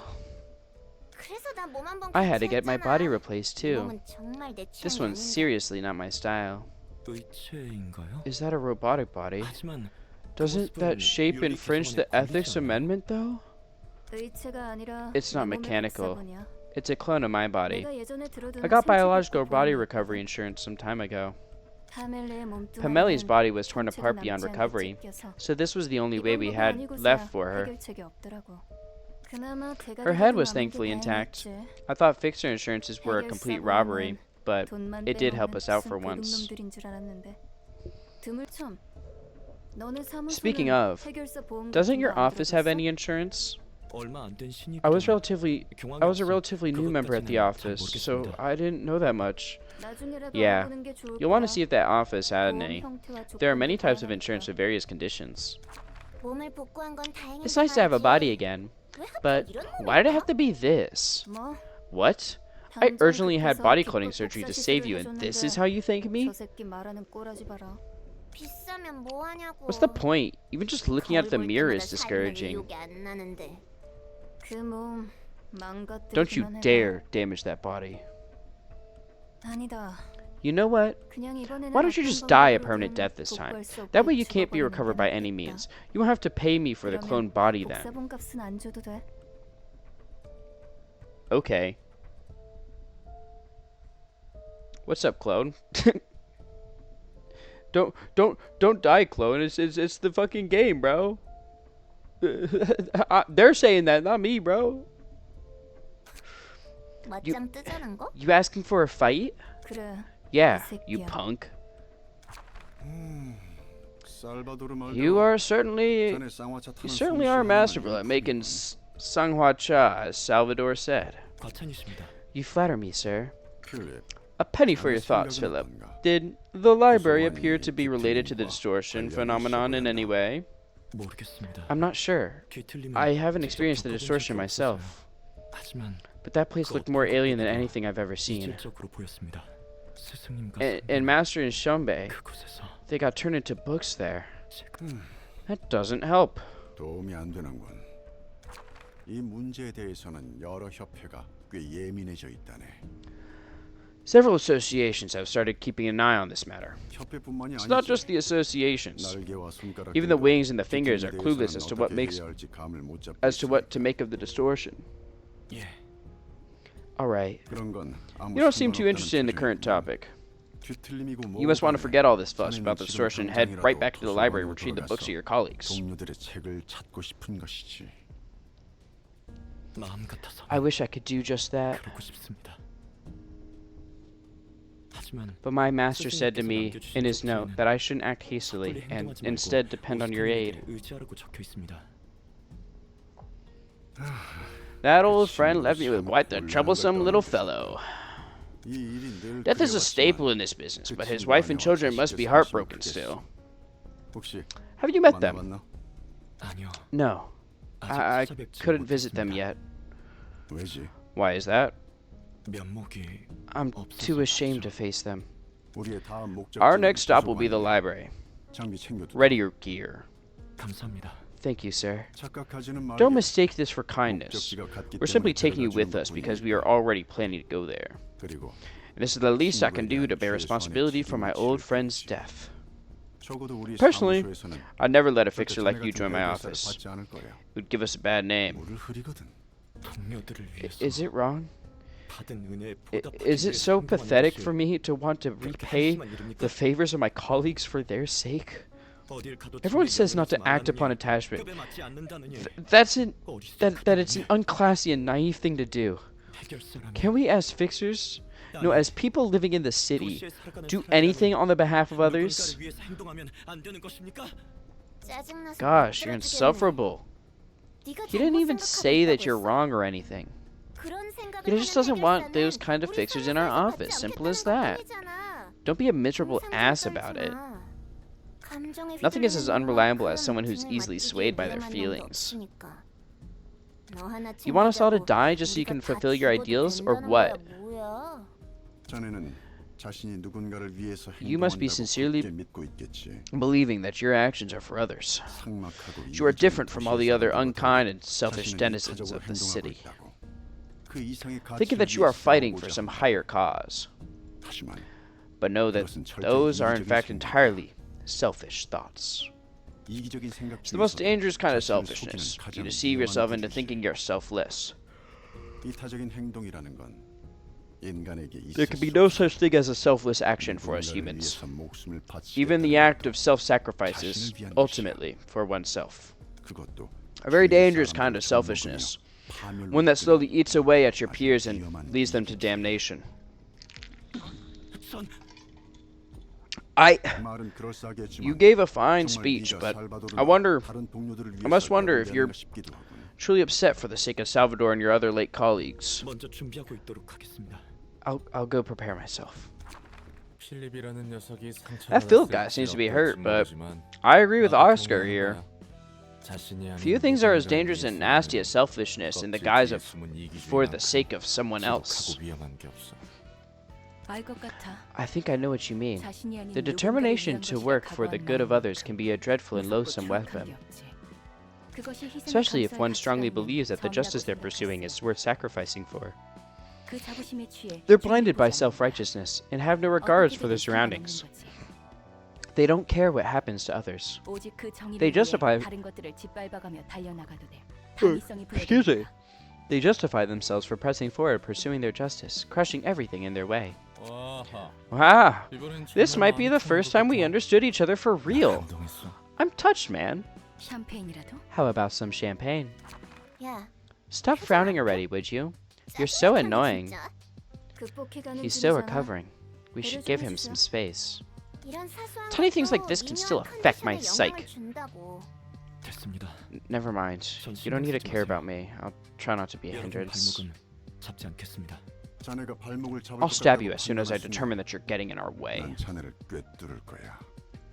그래서 나 몸 한번 I had to get my body 교체했잖아. replaced 이 too. 몸은 정말 내 This 취향이 one's 아닌데. seriously not my style. 의체인가요? Is that a robotic body? 하지만 Doesn't that shape infringe the ethics amendment though? 의체가 아니라 It's not 내 몸의 mechanical. 복사본이야. It's a clone of my body. 내가 예전에 들어둔 I got 생체 biological body 복사본이 recovery insurance some time ago. 파멜레의 몸뚱아리는 Pameli's body was torn 총체가 apart beyond 남지 않게 recovery, 찢겨서 so this was the only way we 이번 had 아니고서야 left for her. 해결책이 없더라고. 그나마 Her head 대가리라도 was 남은 게 thankfully intact. 다행이었지. I thought fixer insurances were a complete robbery, but 돈만 it did help 빼먹는 us out for 무슨 once. 도둑놈들인 줄 알았는데. 드물참. 너네 사무소는 Speaking of, 해결사 보험 doesn't 같은 your 거안 office have 들어줬어? any insurance? 얼마 안 된 신입. I was a relatively new member at the 잘 office, so 모르겠습니다. I didn't know that much. 나중에라도 Yeah, 알아보는 게 좋을 you'll want to 거야. see if that office had 보험 any. 형태와 There are 조건도 many types of 다양하니까. insurance with various conditions. 몸을 복구한 건 다행인 It's nice to have a body again, 왜 하필 but 이런 몸을 why did it 입어? have to be this? 뭐? What? I 당장 urgently had 급해서 body 기껏 cloning surgery to 복사 save you, 시술을 and this 해줬는데 is how you thank me? 저 새끼 말하는 꼬라지 봐라. 비싸면 뭐 하냐고. What's the point? Even just looking at the 거울 볼 mirror 때마다 is 살면 discouraging. 의욕이 안 나는데. 그 몸 망가뜨리기만 Don't you 해봐. dare damage that body. 아니다. You know what? 그냥 이번에는 Why don't you 어떤 just die a 방법으로든 permanent death this time? 복구할 수 없게 That way you can't be 죽어버리는 recovered 게 by any 낫겠다. means. You won't have to pay me for the 그러면 cloned body then. 복사본 값은 안 줘도 돼. Okay. What's up, clone? Don't die, clone. It's the fucking game, bro. They're saying that, not me, bro. 맞짱 뜨자는 거? You asking for a fight? 그래. Yeah, 이 you 새끼야. punk. 살바도르 말대로 You are certainly 전에 쌍화차 타는 you certainly are 솜씨 masterful 하나는 at making sanghua cha, as Salvador said. 과찬이십니다. You flatter me, sir. 필립, A penny for your thoughts, Philip. Did the library appear to be related to the distortion phenomenon in any way? 모르겠습니다. I'm not sure. 뒤틀림을 I haven't 직접 experienced the 겪어본 distortion 적이 myself, 없어서요. 하지만 but that place looked more alien than anything I've ever seen. 이질적으로 보였습니다. 스승님과 and Master and Shunbei, 그곳에서 they got turned into books there. 제가 That doesn't help. 도움이 안 되는군. 이 문제에 대해서는 여러 협회가 꽤 예민해져 있다네. Several associations have started keeping an eye on this matter. 협회뿐만이 It's not 아니지. just the associations. 날개와 손가락 Even the 등등 wings and the fingers 디테일에 are clueless 대해서는 as to what 어떻게 makes 해야 할지 감을 못 잡고 as to 있으니. what to make of the distortion. 예. All right. 그런 건 아무 You don't seem too 상관없다는 interested in the current 표정이군. topic. 뒤틀림이고 You must want to 뭐고 forget all this fuss 자네는 about the 지금 distortion and head right back to the 당장이라도 library and retrieve the books of 도서관으로 your colleagues. 동료들의 책을 찾고 싶은 것이지. 마음 같아서 I wish I could do just that, 그러고 싶습니다. 하지만 but my master said to me in his note that I shouldn't act hastily and instead depend on your aid. 의지하라고 적혀 있습니다. That old friend left me with quite the troublesome little fellow. 이 일이 늘 Death is a 그래왔지만 staple in this business, 그 but his 친구 wife and 아내와 children must be 자식의 heartbroken 상심을 still. 느꼈어. 혹시 Have you met them? 만나봤나? 아니요. No, 아직 I 찾아뵙지 couldn't visit them 못했습니다. yet. 왜지? Why is that? 면목이 I'm too ashamed to face them. 우리의 다음 목적지는 Our next stop will be the 도서관이야. library. 장비 챙겨두자. Ready your gear. 감사합니다. Thank you, sir. 착각하지는 말게. Don't mistake this for kindness. 목적지가 같기 We're simply 때문에 taking you with 데려다 us 주는 because 것뿐이니까. we are already planning to go there. 그리고 And this is the least I can do to bear responsibility for my old friend's death. 적어도 우리 Personally, 사무소에서는 I'd never let a 절대 fixer like 자네 you 같은 join my 별별사를 office. 받지 않을 거야. It would give us a bad name. 물을 흐리거든. 동료들을 위해서 Is it wrong? 받은 은혜에 Is it so pathetic for me to want to repay the favors of my colleagues for their sake? Everyone says not to act upon attachment. That it's an unclassy and naive thing to do. Can we as fixers, no, as people living in the city, do anything on the behalf of others? Gosh, you're insufferable. He didn't even say that you're wrong or anything. He just doesn't want those kind of fixers in our office. Simple as that. Don't be a miserable ass about it. Nothing is as unreliable as someone who's easily swayed by their feelings. You want us all to die just so you can fulfill your ideals, or what? 자네는 자신이 누군가를 위해서 You must be 행동한다고 sincerely 굳게 믿고 있겠지. believing that your actions are for others. 삭막하고 You are 이기적인 different from all the 도시에서 other 살아가다가 unkind and selfish 자신은 denizens 이타적으로 of the 행동하고 city, 있다고. 그 이상의 thinking 가치를 that you are 위해 fighting for 싸우고자 some 한다. higher cause. 하지만 But know that 그것은 절대 those are in 이기적인 fact 생각이야. entirely selfish thoughts. 이기적인 생각 It's the most 중에서도 dangerous kind of 자신을 selfishness. 속이는 You 가장 deceive 위험한 yourself into 부류지. thinking you're selfless. 이타적인 행동이라는 건 인간에게 There can be no such thing as a selfless action for us humans. Even the act of self-sacrifice is ultimately for oneself. A very dangerous kind of selfishness. One that slowly eats away at your peers and leads them to damnation. You gave a fine speech, but I must wonder if you're truly upset for the sake of Salvador and your other late colleagues. 먼저 준비하고 있도록 하겠습니다. I'll go prepare myself. 필립이라는 녀석이 That Philip guy seems to be hurt, but I agree with Oscar here. Few things are as dangerous and nasty as selfishness in the guise of for the sake of someone else. 알 것 같아. I think I know what you mean. 자신이 아닌 The 누군가를 determination 위한 to 것이라 work for the 각오한 good of 마음. others can be a dreadful and loathsome 무섭고 추악한 weapon, 게 없지. 그것이 희생을 especially if one 감수할 strongly 가치가 believes that the 있는 justice they're 선이라고 pursuing 생각했어. is worth sacrificing for. 그 자부심에 취해 They're blinded by 주의하지 않는 self-righteousness and have no regards 어떻게든 for their 이끌어내는 surroundings. 거지. They don't care what happens to others. 오직 그 정의를 They 위해 justify- 다른 것들을 짓밟아가며 달려나가도 돼. Oh, 당위성이 excuse me. 부여되니까. They justify themselves for pressing forward, pursuing their justice, crushing everything in their way. Wow, this might be the first time we understood each other for real. 감동했어. I'm touched, man. 샴페인이라도? How about some champagne? 야, Stop frowning already, would you? You're so annoying. 극복해가는 He's still 중이잖아. recovering. We should give him some space. 이런 사소한 Tiny things like 것도 this can still 미묘한 affect my 컨디션에 psyche. 영향을 준다고. 됐습니다. Never mind. You don't need to care about me. I'll try not to be a 여러분 hindrance. 발목은 잡지 않겠습니다. 자네가 발목을 잡을 I'll 것 stab 같다고 you as soon as I 판단하시면 determine that you're getting in our way. 난 자네를 꿰뚫을 거야.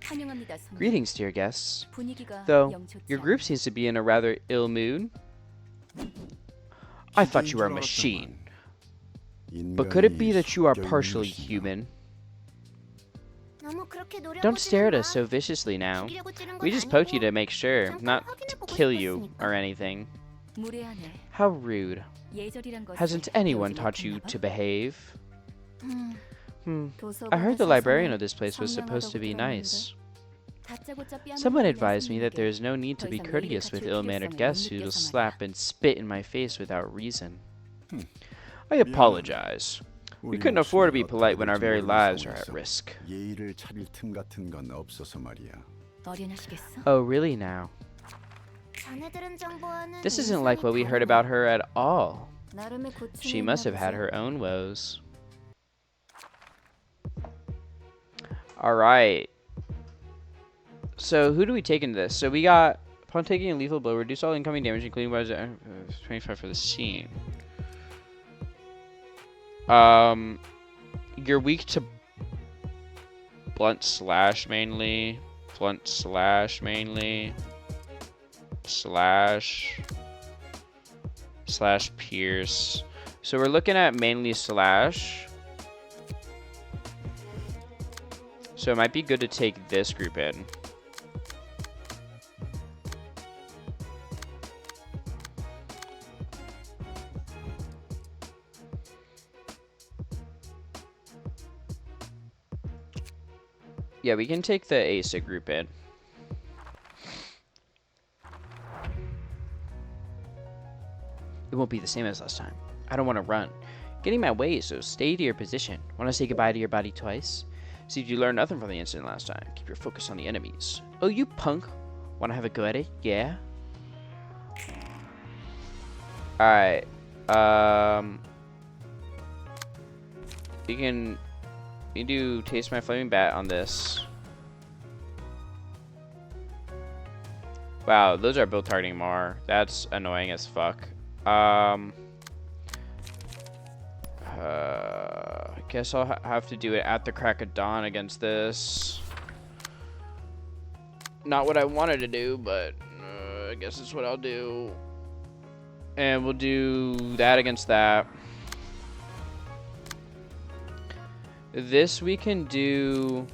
환영합니다, 손님. Greetings, dear guests. 분위기가 Though, 영 좋지 your group 않아. seems to be in a rather ill mood. I thought you were a machine. But could it be that you are partially human? Don't stare at us so viciously now. We just poked you to make sure, not to kill you or anything. 무례하네. How rude. 예절이란 것을 Hasn't anyone 배우지 taught you 못했나 봐? to behave? I 도서관에서 heard the librarian of this 있으면 place was supposed to be 상냥하다고 nice. 들었는데. 다짜고짜 삐아는 Someone 소리를 advised me that 하는 there is no need to 더 be 이상 courteous 예의를 with 갖출 ill-mannered 필요성을 guests 못 who will 느껴서 slap and spit in my face without reason. I 미안하다. apologize. We couldn't afford to be polite when our very lives are at risk. 예의를 차릴 틈 같은 건 없어서 말이야. 어린아시겠어? Oh, really now? This isn't like what we heard about her at all. 나름의 고충이 She must have had 있나 her own woes. Alright. So, who do we take into this? So, we got, upon taking a lethal blow, reduce all incoming damage, including 25 for the scene. You're weak to blunt slash mainly. Blunt slash mainly. Slash pierce. So we're looking at mainly slash. So it might be good to take this group in. Yeah, we can take the ASA group in. It won't be the same as last time. I don't want to run. Getting my way, so stay to your position. Want to say goodbye to your body twice? See if you learned nothing from the incident last time. Keep your focus on the enemies. Oh, you punk. Want to have a go at it? Yeah? Alright. We can do Taste My Flaming Bat on this. Wow, those are both targeting Mar. That's annoying as fuck. I guess I'll have to do it at the crack of dawn against this. Not what I wanted to do, but I guess it's what I'll do. And we'll do that against that. This we can do.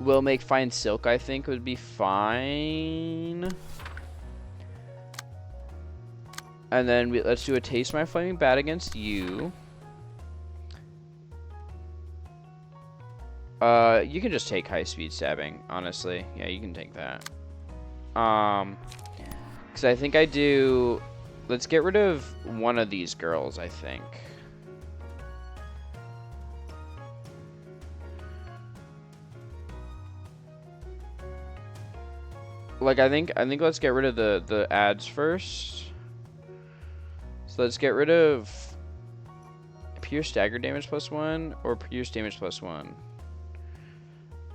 We'll make Fine Silk, I think, would be fine. And then let's do a Taste My Flaming Bat against you. You can just take High Speed Stabbing, honestly. Yeah, you can take that. Because I think I do. Let's get rid of one of these girls, I think. Like, I think let's get rid of the ads first. So let's get rid of pure stagger damage +1 or pierce damage +1.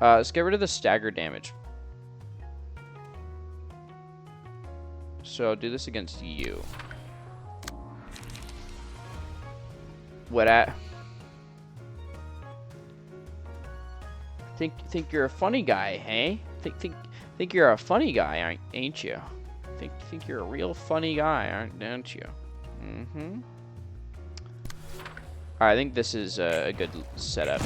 Let's get rid of the stagger damage. So I'll do this against you. What at? Think you're a funny guy, hey? Think you're a funny guy, ain't you? Think you're a real funny guy, aren't you? Mm-hmm. Alright, I think this is a good setup.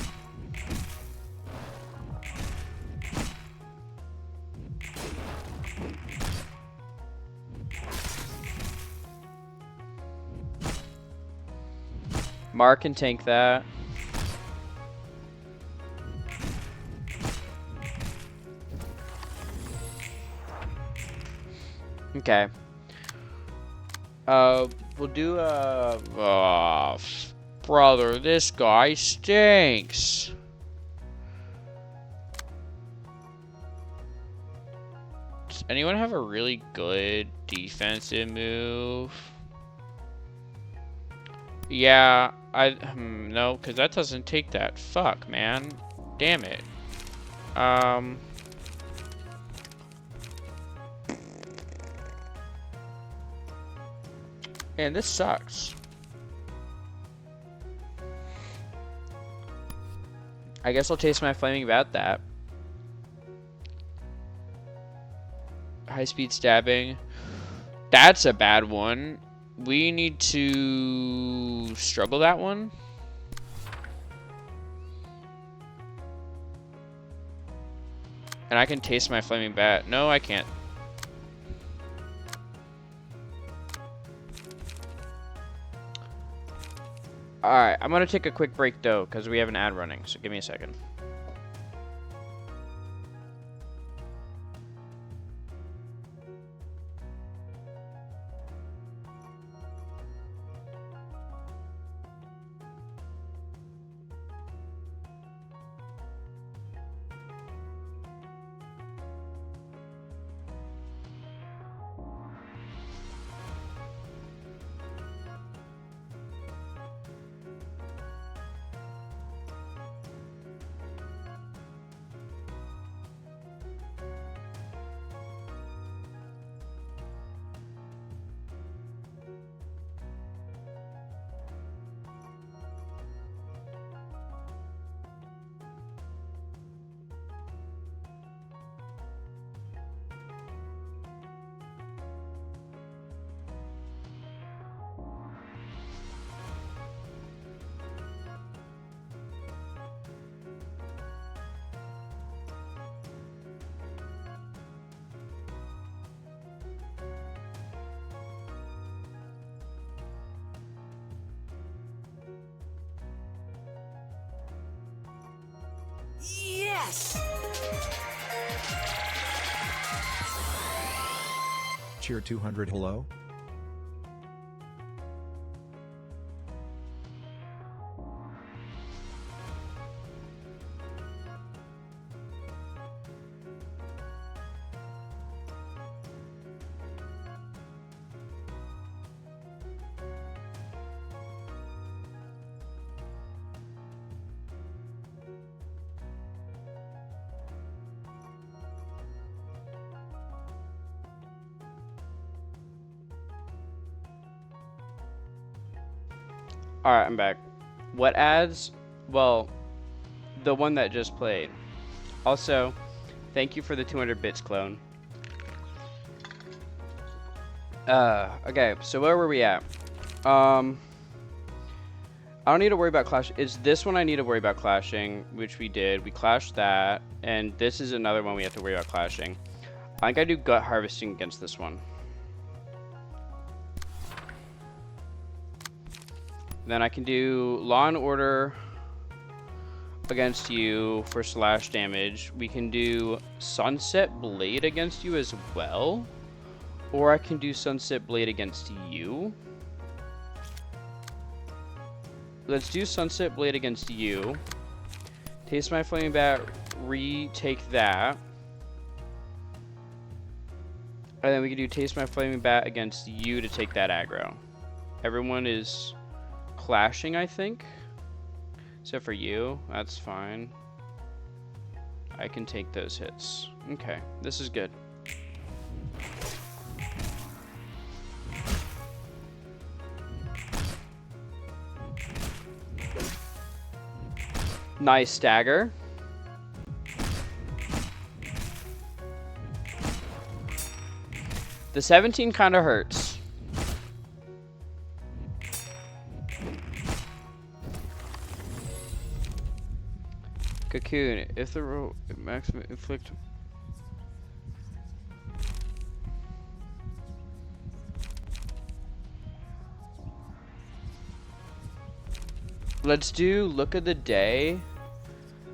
Mark can tank that. Okay. We'll do oh, brother, this guy stinks. Does anyone have a really good defensive move? Yeah, no, because that doesn't take that. Fuck, man. Damn it. Man, this sucks. I guess I'll taste my flaming bat that. High speed stabbing. That's a bad one. We need to struggle that one. And I can taste my flaming bat. No, I can't. Alright, I'm gonna take a quick break though, because we have an ad running, so give me a second. Cheer 200 hello? Alright, I'm back. What ads? Well, the one that just played. Also, thank you for the 200 bits clone. Okay, so where were we at? I don't need to worry about clash. It's this one I need to worry about clashing, which we did. We clashed that, and this is another one we have to worry about clashing. I think I do gut harvesting against this one. Then I can do Law and Order against you for slash damage. We can do Sunset Blade against you as well. Or I can do Sunset Blade against you. Let's do Sunset Blade against you. Taste my Flaming Bat, retake that. And then we can do Taste my Flaming Bat against you to take that aggro. Everyone is clashing, I think. Except for you. That's fine. I can take those hits. Okay, this is good. Nice stagger. The 17 kind of hurts. Cocoon, if the maximum inflict. Let's do Look of the Day.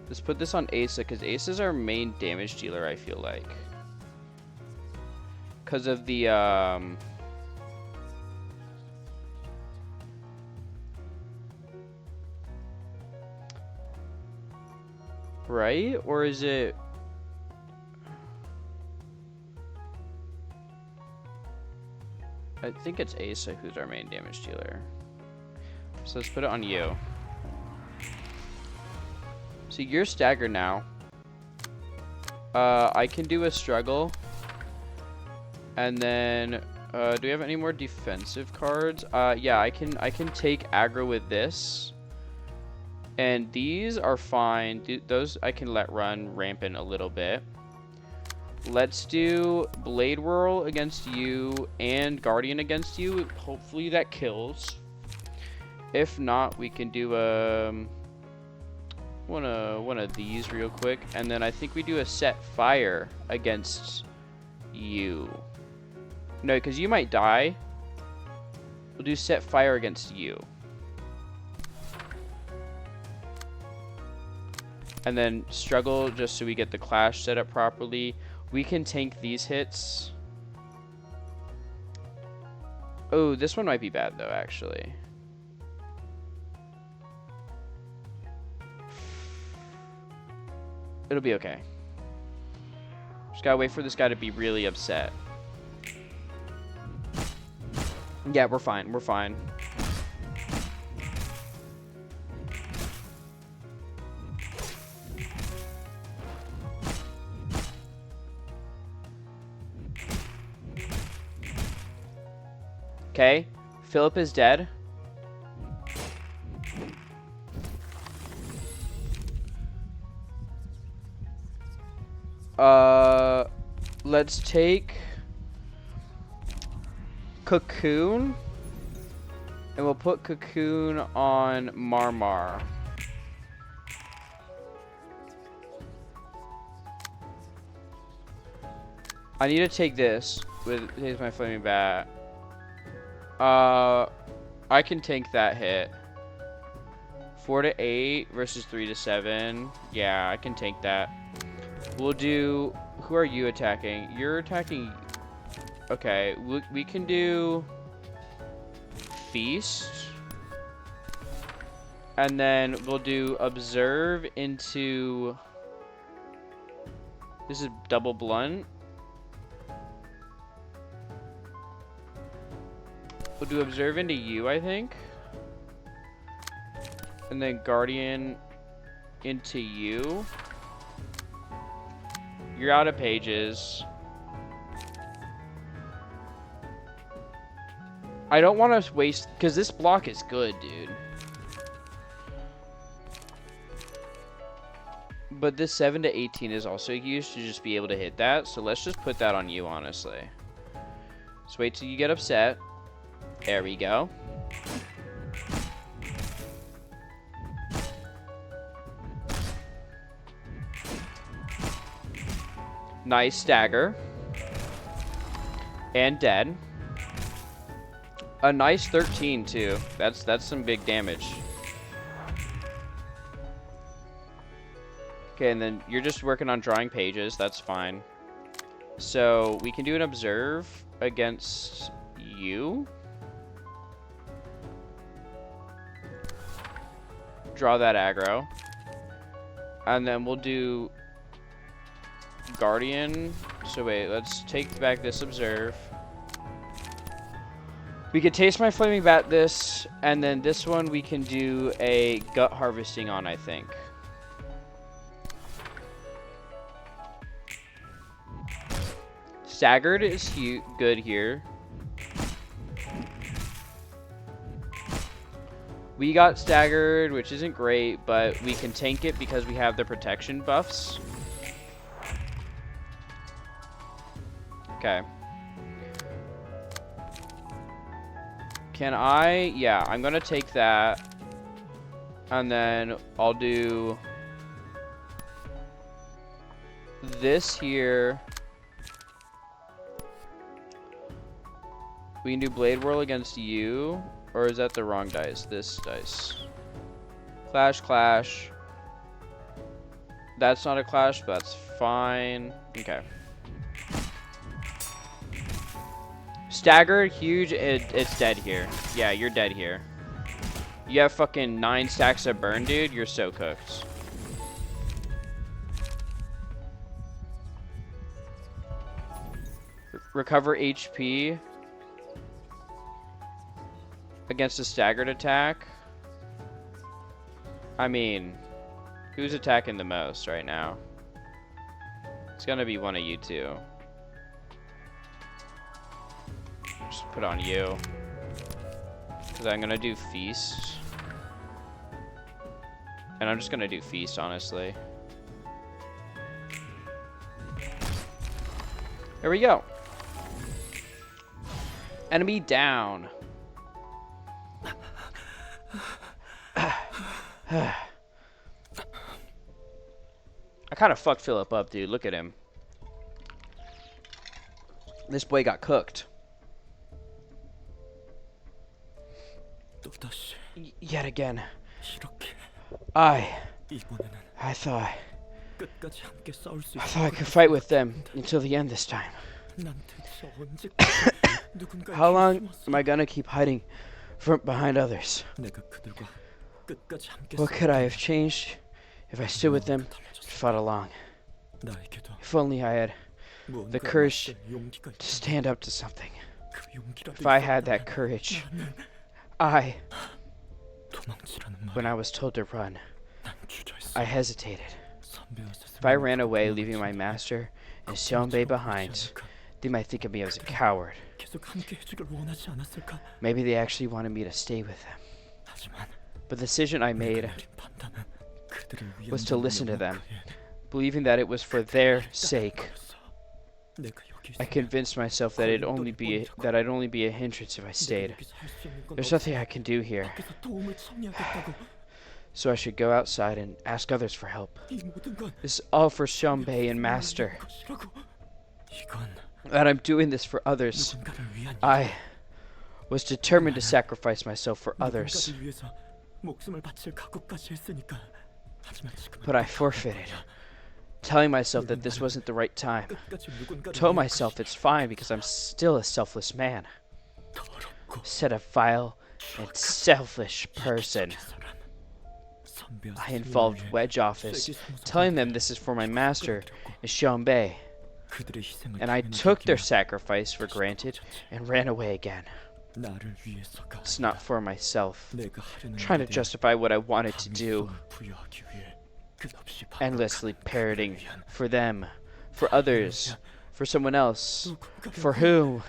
Let's put this on Asa, because Asa is our main damage dealer, I feel like. Because of the, right? Or is it... I think it's Asa who's our main damage dealer. So let's put it on you. So you're staggered now. I can do a struggle. And then, do we have any more defensive cards? Yeah, I can take aggro with this. And these are fine. Those I can let run rampant a little bit. let's do Blade Whirl against you and Guardian against you. Hopefully that kills. If not, we can do one of these real quick, and then I think we do a set fire against you. No, because you might die. We'll do set fire against you. And then struggle just so we get the clash set up properly. We can tank these hits. Oh, this one might be bad though, actually. It'll be okay. Just gotta wait for this guy to be really upset. Yeah, we're fine. We're fine. Okay. Philip is dead. Let's take Cocoon, and we'll put Cocoon on Marmar. I need to take this with here's my flaming bat. I can tank that hit. 4 to 8 versus 3 to 7. Yeah, I can tank that. We'll do. Who are you attacking? You're attacking. Okay, we can do Feast, and then we'll do Observe into. This is double blunt. We'll do Observe into you, I think, and then Guardian into you. You're out of pages. I don't want to waste, because this block is good, dude. But this 7 to 18 is also used to just be able to hit that. So let's just put that on you, honestly. Just wait till you get upset. There we go. Nice stagger. And dead. A nice 13 too. That's some big damage. Okay, and then you're just working on drawing pages. That's fine. So we can do an observe against you. Draw that aggro. And then we'll do Guardian. So wait, let's take back this observe. We could taste my flaming bat this, and then this one we can do a gut harvesting on, I think. Staggered is good here. We got staggered, which isn't great, but we can tank it because we have the protection buffs. Okay. Can I? Yeah, I'm gonna take that. And then I'll do this here. We can do Blade Whirl against you. Or is that the wrong dice? This dice. Clash, clash. That's not a clash, but that's fine. Okay. Staggered, huge, it's dead here. Yeah, you're dead here. You have fucking 9 stacks of burn, dude. You're so cooked. Recover HP against a staggered attack. I mean, who's attacking the most right now? It's gonna be one of you two. Just put on you. Because I'm gonna do Feast. And I'm just gonna do Feast, honestly. There we go. Enemy down. I kind of fucked Philip up, dude. Look at him. This boy got cooked. 또다시 Yet again. 이렇게 이번에는 I thought 끝까지 함께 싸울 수 I 있을 thought I 것 could fight with them until the end this time. 난 대체 언제까지 누군가의 How long 힘을 am I gonna keep hiding from behind others? 내가 그들과 끝까지 함께 What could I have changed if I stood with them and fought along? 나에게도 If only I had the 무언가를 courage 맡을 용기가 to stand up to something. 그 용기라도 If I had 있었다면 that courage, 나는 I, 도망치라는 when 말에 I was told to run, 난 주저했어. I hesitated. 선배와 If I 스승님은 ran away, 그렇게 leaving my 말하지 master and 걱정하지 Xiaobei 않을까? behind, they might think of me as a coward. 계속 함께 해주길 원하지 않았을까? Maybe they actually wanted me to stay with them. 하지만 But the decision I 내가 made 내린 판단은 그들을 위한 was to listen to them, 명목하에 believing that it was for their sake. 따라버렸어. 내가 여기 I 있으면 convinced myself that I'd only be a hindrance if I 내가 stayed. 여기서 할수 있는 건 There's 없어. nothing I can do here, 밖에서 도움을 청해야겠다고. so I should go outside and ask others for help. 이 모든 건 This is all for Xiaobei and Master. 것이라고. 이건 That I'm doing this for others. 누군가를 위한 I was determined to sacrifice myself for others, 누군가를 위해서 목숨을 바칠 각오까지 했으니까. 하지만 지금은 but I forfeited, telling myself that this wasn't the right time. 끝까지 누군가를 Told 위한 myself 것이 it's fine because I'm still a selfless man. 더럽고 Said a vile and selfish person. 사람. 선배와 I 스승님을 involved 위해 wedge office, 쐐기 소모성 telling them this is for my master and Xiaobei, 그들의 희생을 and I 당연히 took their 여기며 sacrifice for granted and ran away again. 나를 위해서가 It's not for myself. 내가 하려는 Trying to 일에 대한 justify what I wanted to do, 당위성을 부여하기 위해 끝없이 endlessly 반복하는 parroting 그들을 위한 for them, for others, for someone else, 누군가를 for 위한 whom?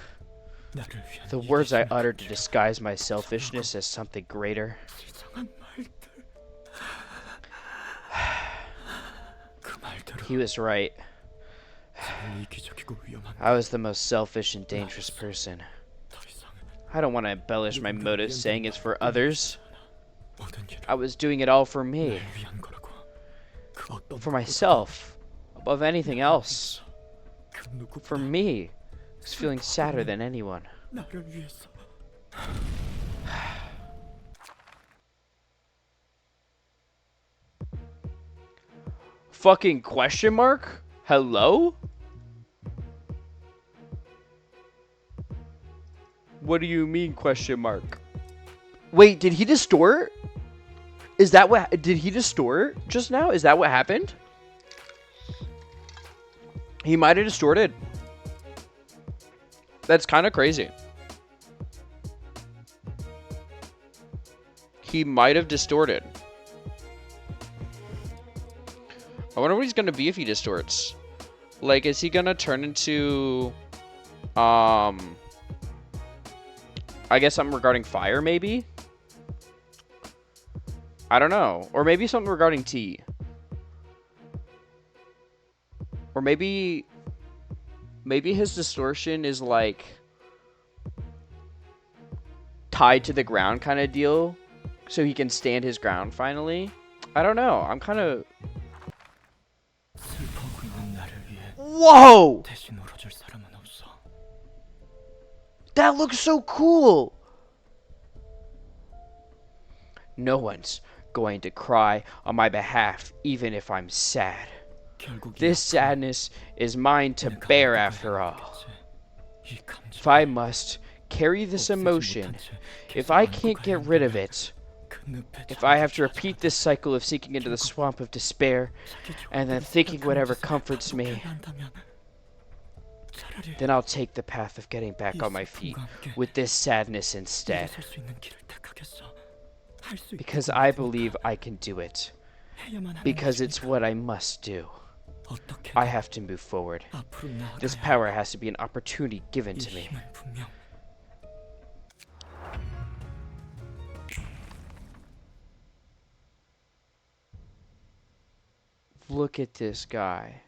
나를 위한 The words I 이기심을 uttered to 감추려고 disguise my selfishness as something greater. 이상한 말들. 그 말대로 He was right. 제일 이기적이고 위험한 I was the most selfish and dangerous person. 더 이상 I don't want to embellish my motives saying it's for others. 모든 일을 I was doing it all for me, 날 위한 거라고. 그 어떤 for myself, above anything else. 그 누구보다 For me, I was feeling sadder than anyone. 나를 위해서 Fucking question mark? Hello? What do you mean question mark? Wait, did he distort? Is that what did he distort just now? Is that what happened? He might have distorted. That's kind of crazy. He might have distorted. I wonder what he's gonna be if he distorts. Like, is he gonna turn into, I guess something regarding fire, maybe? I don't know. Or maybe something regarding tea. Or maybe his distortion is like tied to the ground kind of deal, so he can stand his ground finally. I don't know. I'm kind of... 슬퍼하고 있는 나를 위해 Whoa! 대신 울어줄 사람은 없어. That looks so cool! No one's going to cry on my behalf, even if I'm sad. 결국 이 This sadness is mine to 내가 bear 어떻게 after all. 해야겠지? 이 감정 If I must carry this emotion, if I can't get rid of it, if I have to repeat this cycle of sinking into the swamp of despair and then thinking whatever comforts me, then I'll take the path of getting back on my feet with this sadness instead, because I believe I can do it, because it's what I must do. I have to move forward. This power has to be an opportunity given to me. Look at this guy.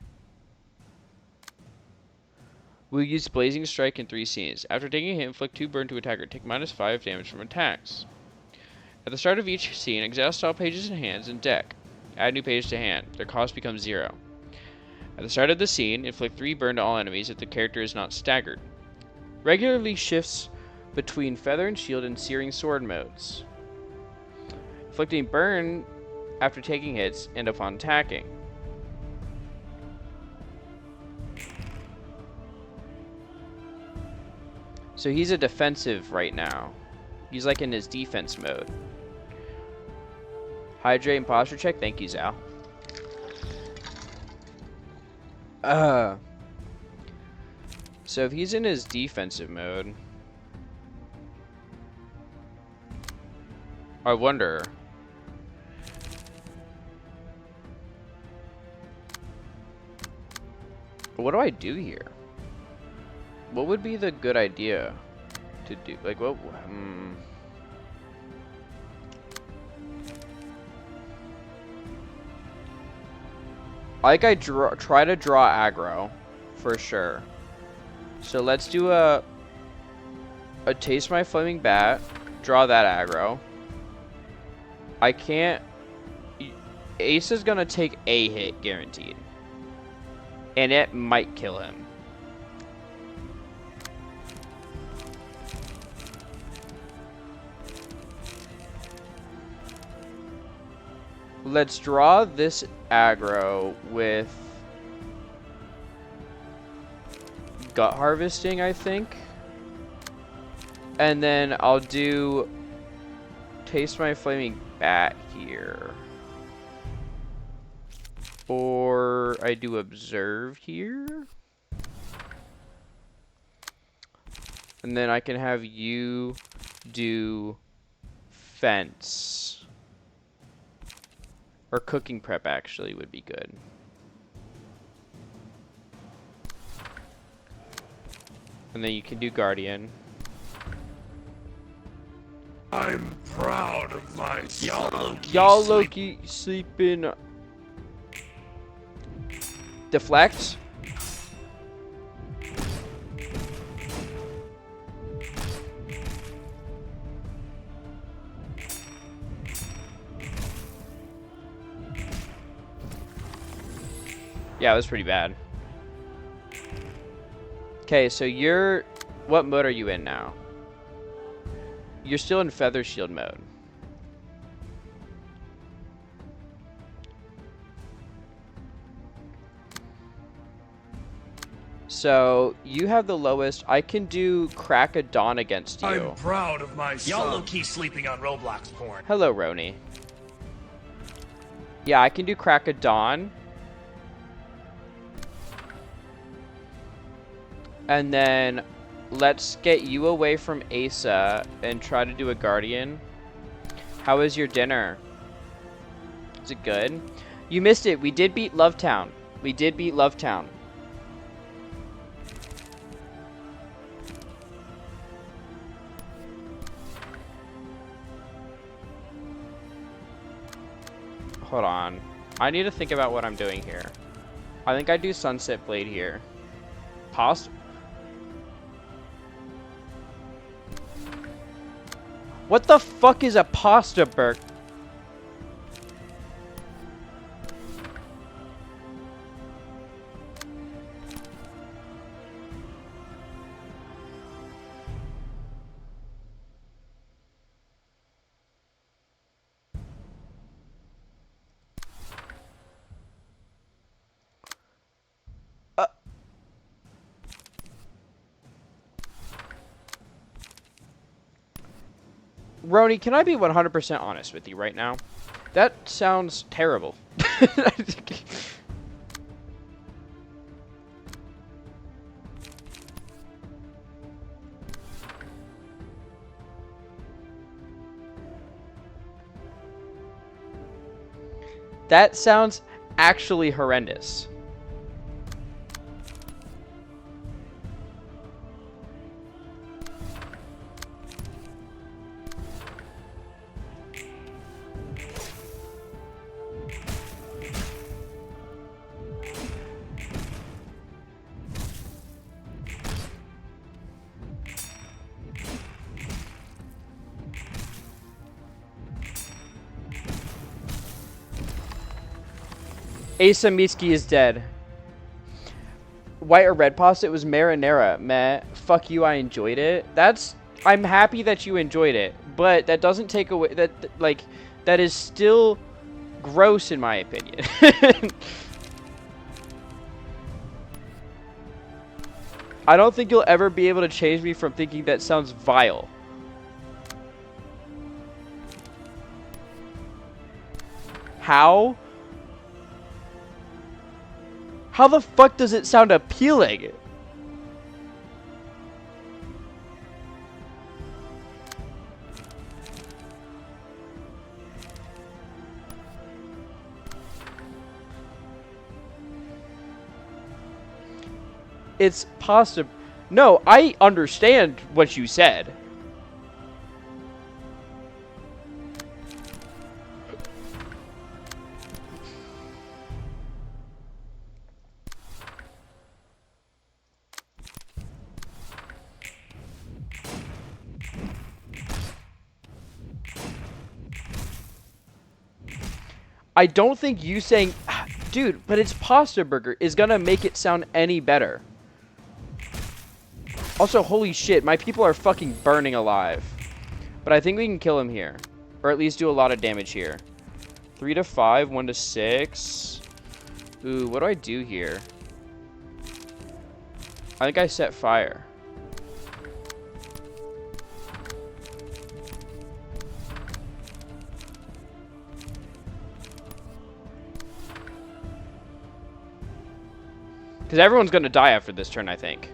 We'll use Blazing Strike in 3 scenes. After taking a hit, inflict 2 burn to attacker. Take -5 damage from attacks. At the start of each scene, exhaust all pages in hands and deck. Add new pages to hand. Their cost becomes 0. At the start of the scene, inflict 3 burn to all enemies if the character is not staggered. Regularly shifts between Feather and Shield and Searing Sword modes. Inflicting burn after taking hits and upon attacking. So he's a defensive right now. He's like in his defense mode. Hydrate and posture check. Thank you, Zal. So if he's in his defensive mode, I wonder. What do I do here? What would be the good idea to do? Like, what? Like, I try to draw aggro, for sure. So let's do a taste my flaming bat. Draw that aggro. I can't. Ace is gonna take a hit, guaranteed, and it might kill him. Let's draw this aggro with gut harvesting, I think. And then I'll do taste my flaming bat here. Or I do observe here. And then I can have you do fence. Or cooking prep actually would be good. And then you can do guardian. I'm proud of my Y'all Loki sleeping. Deflect. Yeah, it was pretty bad. Okay, so you're... What mode are you in now? You're still in Feather Shield mode. So, you have the lowest. I can do Crack a Dawn against you. I'm proud of my son. Y'all low-key sleeping on Roblox porn. Hello, Roni. Yeah, I can do Crack a Dawn. And then let's get you away from Asa and try to do a guardian. How is your dinner? Is it good? You missed it. We did beat Lovetown. We did beat Lovetown. Hold on. I need to think about what I'm doing here. I think I do Sunset Blade here. What the fuck is a pasta burger? Roni, can I be 100% honest with you right now? That sounds terrible. That sounds actually horrendous. Asa Mitsuki is dead. White or red pasta? It was marinara. Meh. Fuck you, I enjoyed it. I'm happy that you enjoyed it, but that doesn't take away that is still gross in my opinion. I don't think you'll ever be able to change me from thinking that sounds vile. How? How the fuck does it sound appealing? It's pasta. No, I understand what you said. I don't think you saying, dude, but it's pasta burger is gonna make it sound any better. Also, holy shit, my people are fucking burning alive. But I think we can kill him here. Or at least do a lot of damage here. 3 to 5, 1 to 6. Ooh, what do I do here? I think I set fire. Because everyone's going to die after this turn, I think.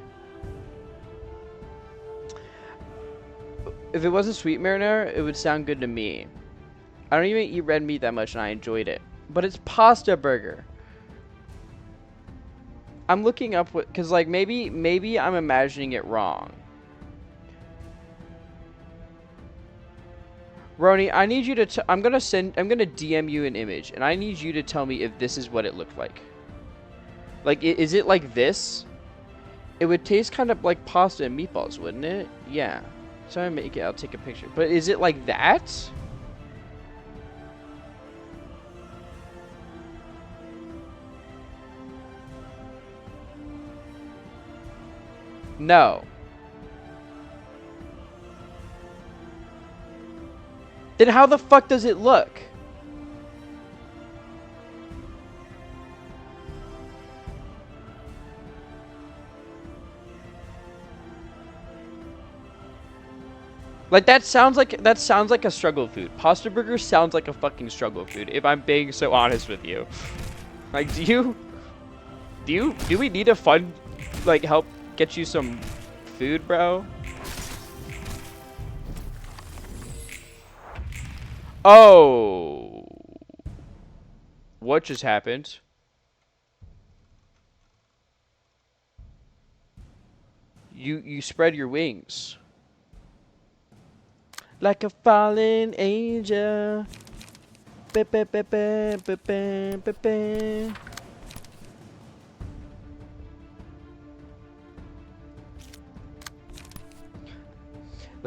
If it wasn't sweet marinara, it would sound good to me. I don't even eat red meat that much and I enjoyed it. But it's pasta burger. I'm looking up what, because like maybe I'm imagining it wrong. Roni, I need you to, I'm going to DM you an image and I need you to tell me if this is what it looked like. Like, is it like this? It would taste kind of like pasta and meatballs, wouldn't it? Yeah. So I make it, I'll take a picture. But is it like that? No. Then how the fuck does it look? Like that sounds like a struggle food. Pasta burger sounds like a fucking struggle food, if I'm being so honest with you. Like do we need to fund like help get you some food, bro? Oh. What just happened? You spread your wings. Like a fallen angel. Like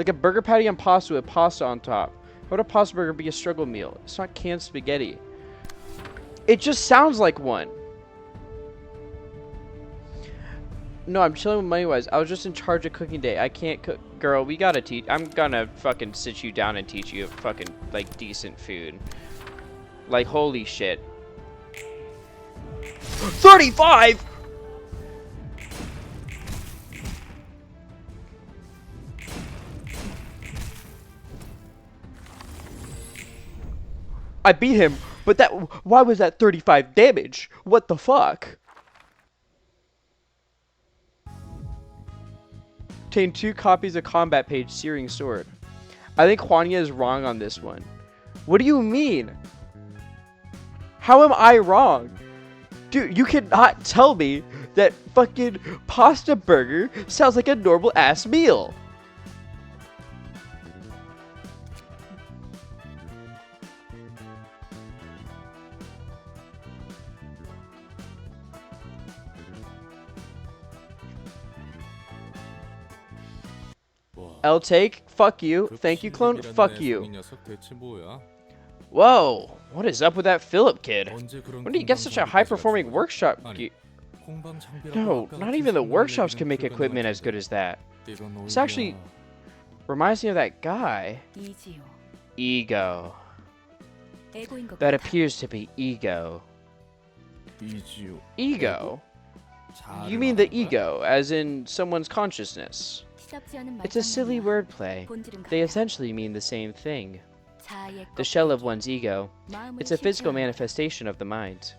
a burger patty on pasta with pasta on top. How would a pasta burger be a struggle meal? It's not canned spaghetti. It just sounds like one. No, I'm chilling with Moneywise. I was just in charge of cooking day. I can't cook. Girl, we gotta teach. I'm gonna fucking sit you down and teach you fucking, like, decent food. Like, holy shit. 35! I beat him, but why was that 35 damage? What the fuck? Obtain 2 copies of combat page Searing Sword. I think Juania is wrong on this one. What do you mean? How am I wrong? Dude, you cannot tell me that fucking pasta burger sounds like a normal ass meal. L take, fuck you. Thank you, clone. Fuck you. 녀석 대체 뭐야? Whoa, what is up with that Philip kid? 언제 그런 When did you get such a high-performing workshop? 아니, 공방 장비라고 No, 아까 not even the 주신 workshops 얘기는 can make 불가능할 equipment as 텐데. good as that. 이건 This actually 오히려 reminds me of that guy. 이지요. Ego. 에고인 것 That 같아. appears to be ego. 이지요. Ego? 자아를 You mean the 말하는 거야? ego, as in someone's consciousness. 시답지 않은 It's a silly 말장난이야. wordplay. 본질은 They 같아. essentially mean the same thing. 자아의 The shell of 껍데기. one's ego. 마음을 It's a physical 실체화하는 manifestation of the mind.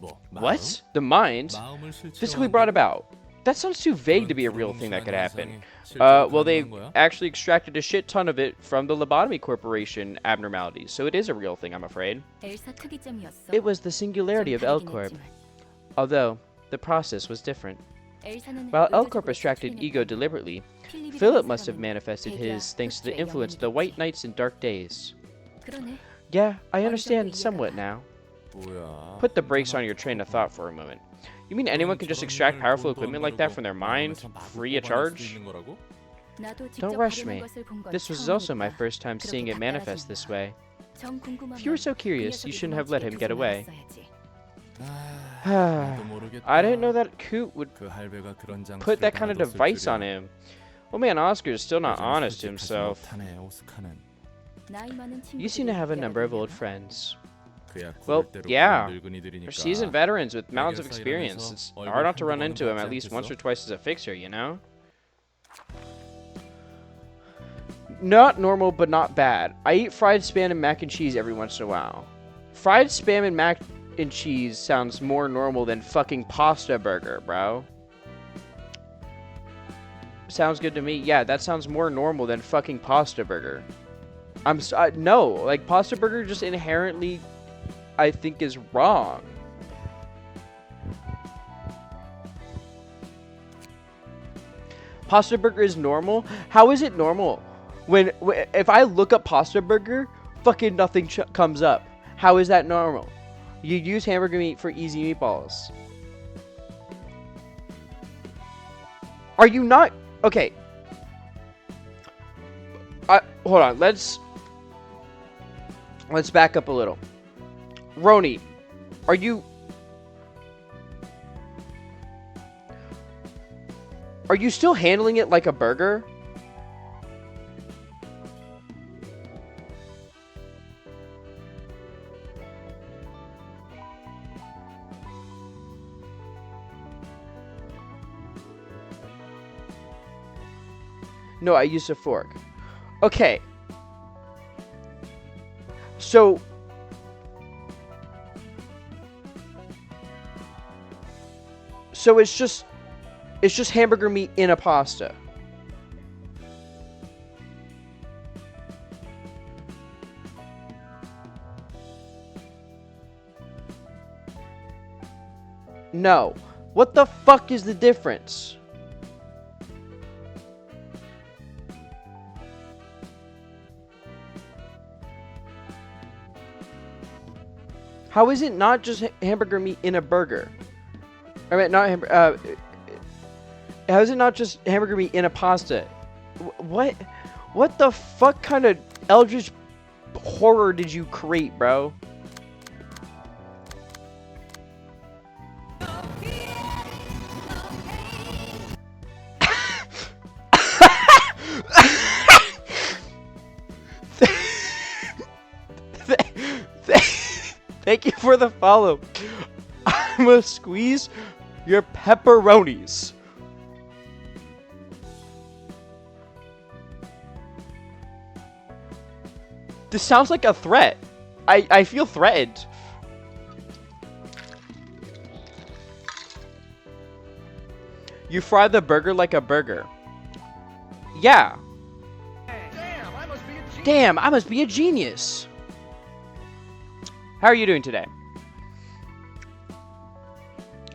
뭐, What? The mind? 마음을 Physically 실체화한다고? brought about? That sounds too vague to be a 그런 real thing that could happen. 불가능한 현상이 Well, 실제로 they 가능한 거야? actually extracted a shit ton of it from the lobotomy corporation abnormalities, so it is a real thing, I'm afraid. 엘사 특이점이었어. It was the singularity of 좀 다르긴 L-Corp, 했지만. although the process was different. 엘사는 While 의도적으로 L-Corp extracted ego 추인했다면 deliberately, 필립이라는 Philip must have 사람은 manifested 대기와 his thanks to the 흑수의 influence of the 영혼이겠지. White Knights and Dark Days. 그러네. Yeah, I 어느 understand 정도 somewhat 이해가 now. 뭐야? Put the brakes on your train of thought for a moment. You mean anyone can just extract powerful equipment like that from their mind, free of charge? 나도 직접 Don't rush 발현한 me. 것을 본 건 This was also my 처음이니까 first time 그렇게 seeing it 닥달하지 manifest 마. this way. 정 궁금하면 If you were so 그 curious, you 녀석이 shouldn't have let him get 도망치게 away. 말았어야지. I didn't know that Coot would 그 할배가 그런 장치를 put that kind of 받아뒀을 device 줄이야. on him. Oh man, Oscar is still not 여전히 honest to 솔직하지 himself. 못하네, 오스카는. 나이 많은 You seem to have a 친구들이 number of old 여러 명이나? friends. 그야 Well, 고를 대로 yeah. 보는 늙은이들이니까. They're seasoned veterans with mountains of 해결사 experience. 일하면서 It's 얼굴 hard not to 한두 run 번은 into him 받지 at least once 않겠어? or twice as a fixer, you know? Not normal, but not bad. I eat fried spam and mac and cheese every once in a while. Fried spam and mac and cheese sounds more normal than fucking pasta burger, bro. Sounds good to me. Yeah, that sounds more normal than fucking pasta burger. No, like pasta burger just inherently, I think, is wrong. Pasta burger is normal? How is it normal? When if I look up pasta burger, fucking nothing comes up. How is that normal? You use hamburger meat for easy meatballs. Are you not okay? Hold on. Let's back up a little. Roni, are you still handling it like a burger? No, I used a fork. Okay. So it's just hamburger meat in a pasta. No. What the fuck is the difference? How is it not just hamburger meat in a burger? I mean, not hamburger. How is it not just hamburger meat in a pasta? What the fuck kind of eldritch horror did you create, bro? Thank you for the follow. I'm gonna squeeze your pepperonis. This sounds like a threat. I feel threatened. You fry the burger like a burger. Yeah. Damn, I must be a genius. How are you doing today?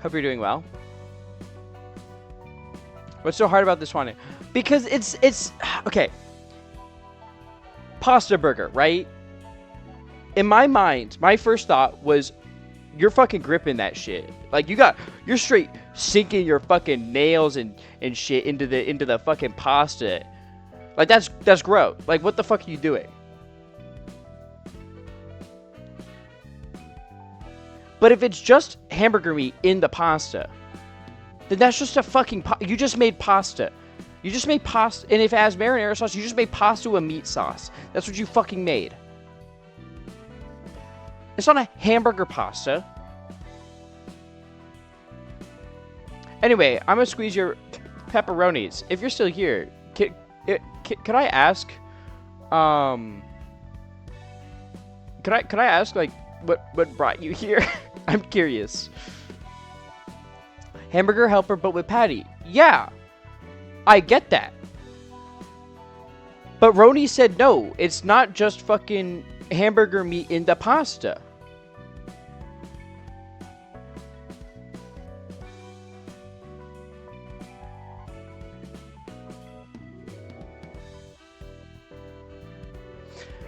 Hope you're doing well. What's so hard about this one? Because it's okay. Pasta burger, right? In my mind, my first thought was, you're fucking gripping that shit. Like you're straight sinking your fucking nails and shit into the fucking pasta. Like that's gross. Like what the fuck are you doing? But if it's just hamburger meat in the pasta, then that's just a fucking you just made pasta. You just made pasta, and if it has marinara sauce, you just made pasta with meat sauce. That's what you fucking made. It's not a hamburger pasta. Anyway, I'm gonna squeeze your pepperonis. If you're still here, could I ask, could I ask, like, what brought you here? I'm curious. Hamburger helper, but with patty. Yeah, I get that. But Roni said no, it's not just fucking hamburger meat in the pasta.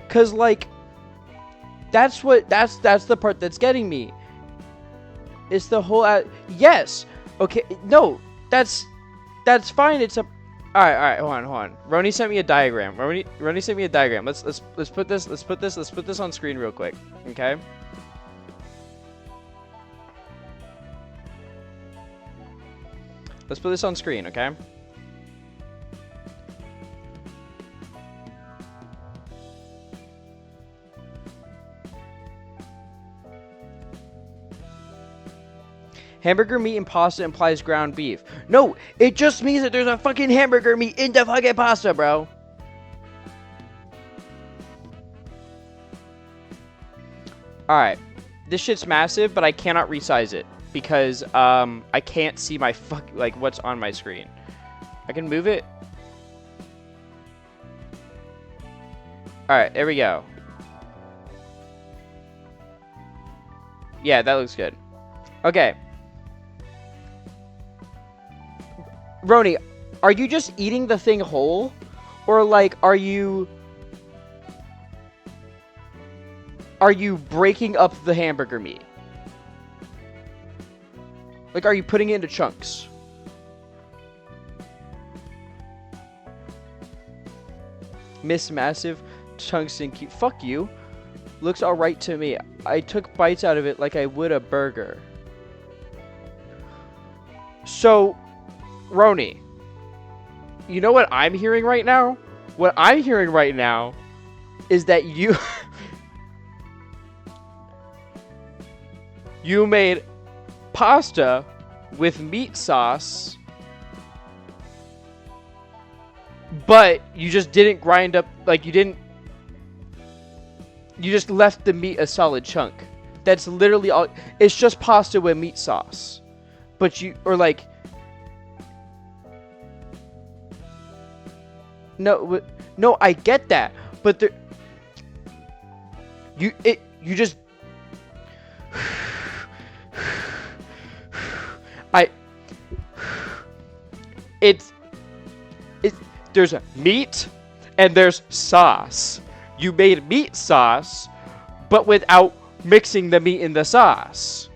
Cause like, that's the part that's getting me. It's the whole yes, okay, no, that's fine. It's a all right. Hold on. Roni sent me a diagram. Roni sent me a diagram. Let's put this on screen real quick. Okay. Let's put this on screen. Okay. Hamburger meat and pasta implies ground beef. No, it just means that there's a fucking hamburger meat in the fucking pasta, bro. Alright. This shit's massive, but I cannot resize it. Because, I can't see my like, what's on my screen. I can move it. Alright, there we go. Yeah, that looks good. Okay. Roni, are you just eating the thing whole? Or, like, are you breaking up the hamburger meat? Like, are you putting it into chunks? Miss Massive, chunks and cute. Fuck you. Looks alright to me. I took bites out of it like I would a burger. So, Roni, you know what I'm hearing right now? What I'm hearing right now is that you you made pasta with meat sauce, but you just didn't grind up, like, you just left the meat a solid chunk. That's literally all. It's just pasta with meat sauce. But no, I get that, but you just there's meat and there's sauce. You made meat sauce, but without mixing the meat in the sauce.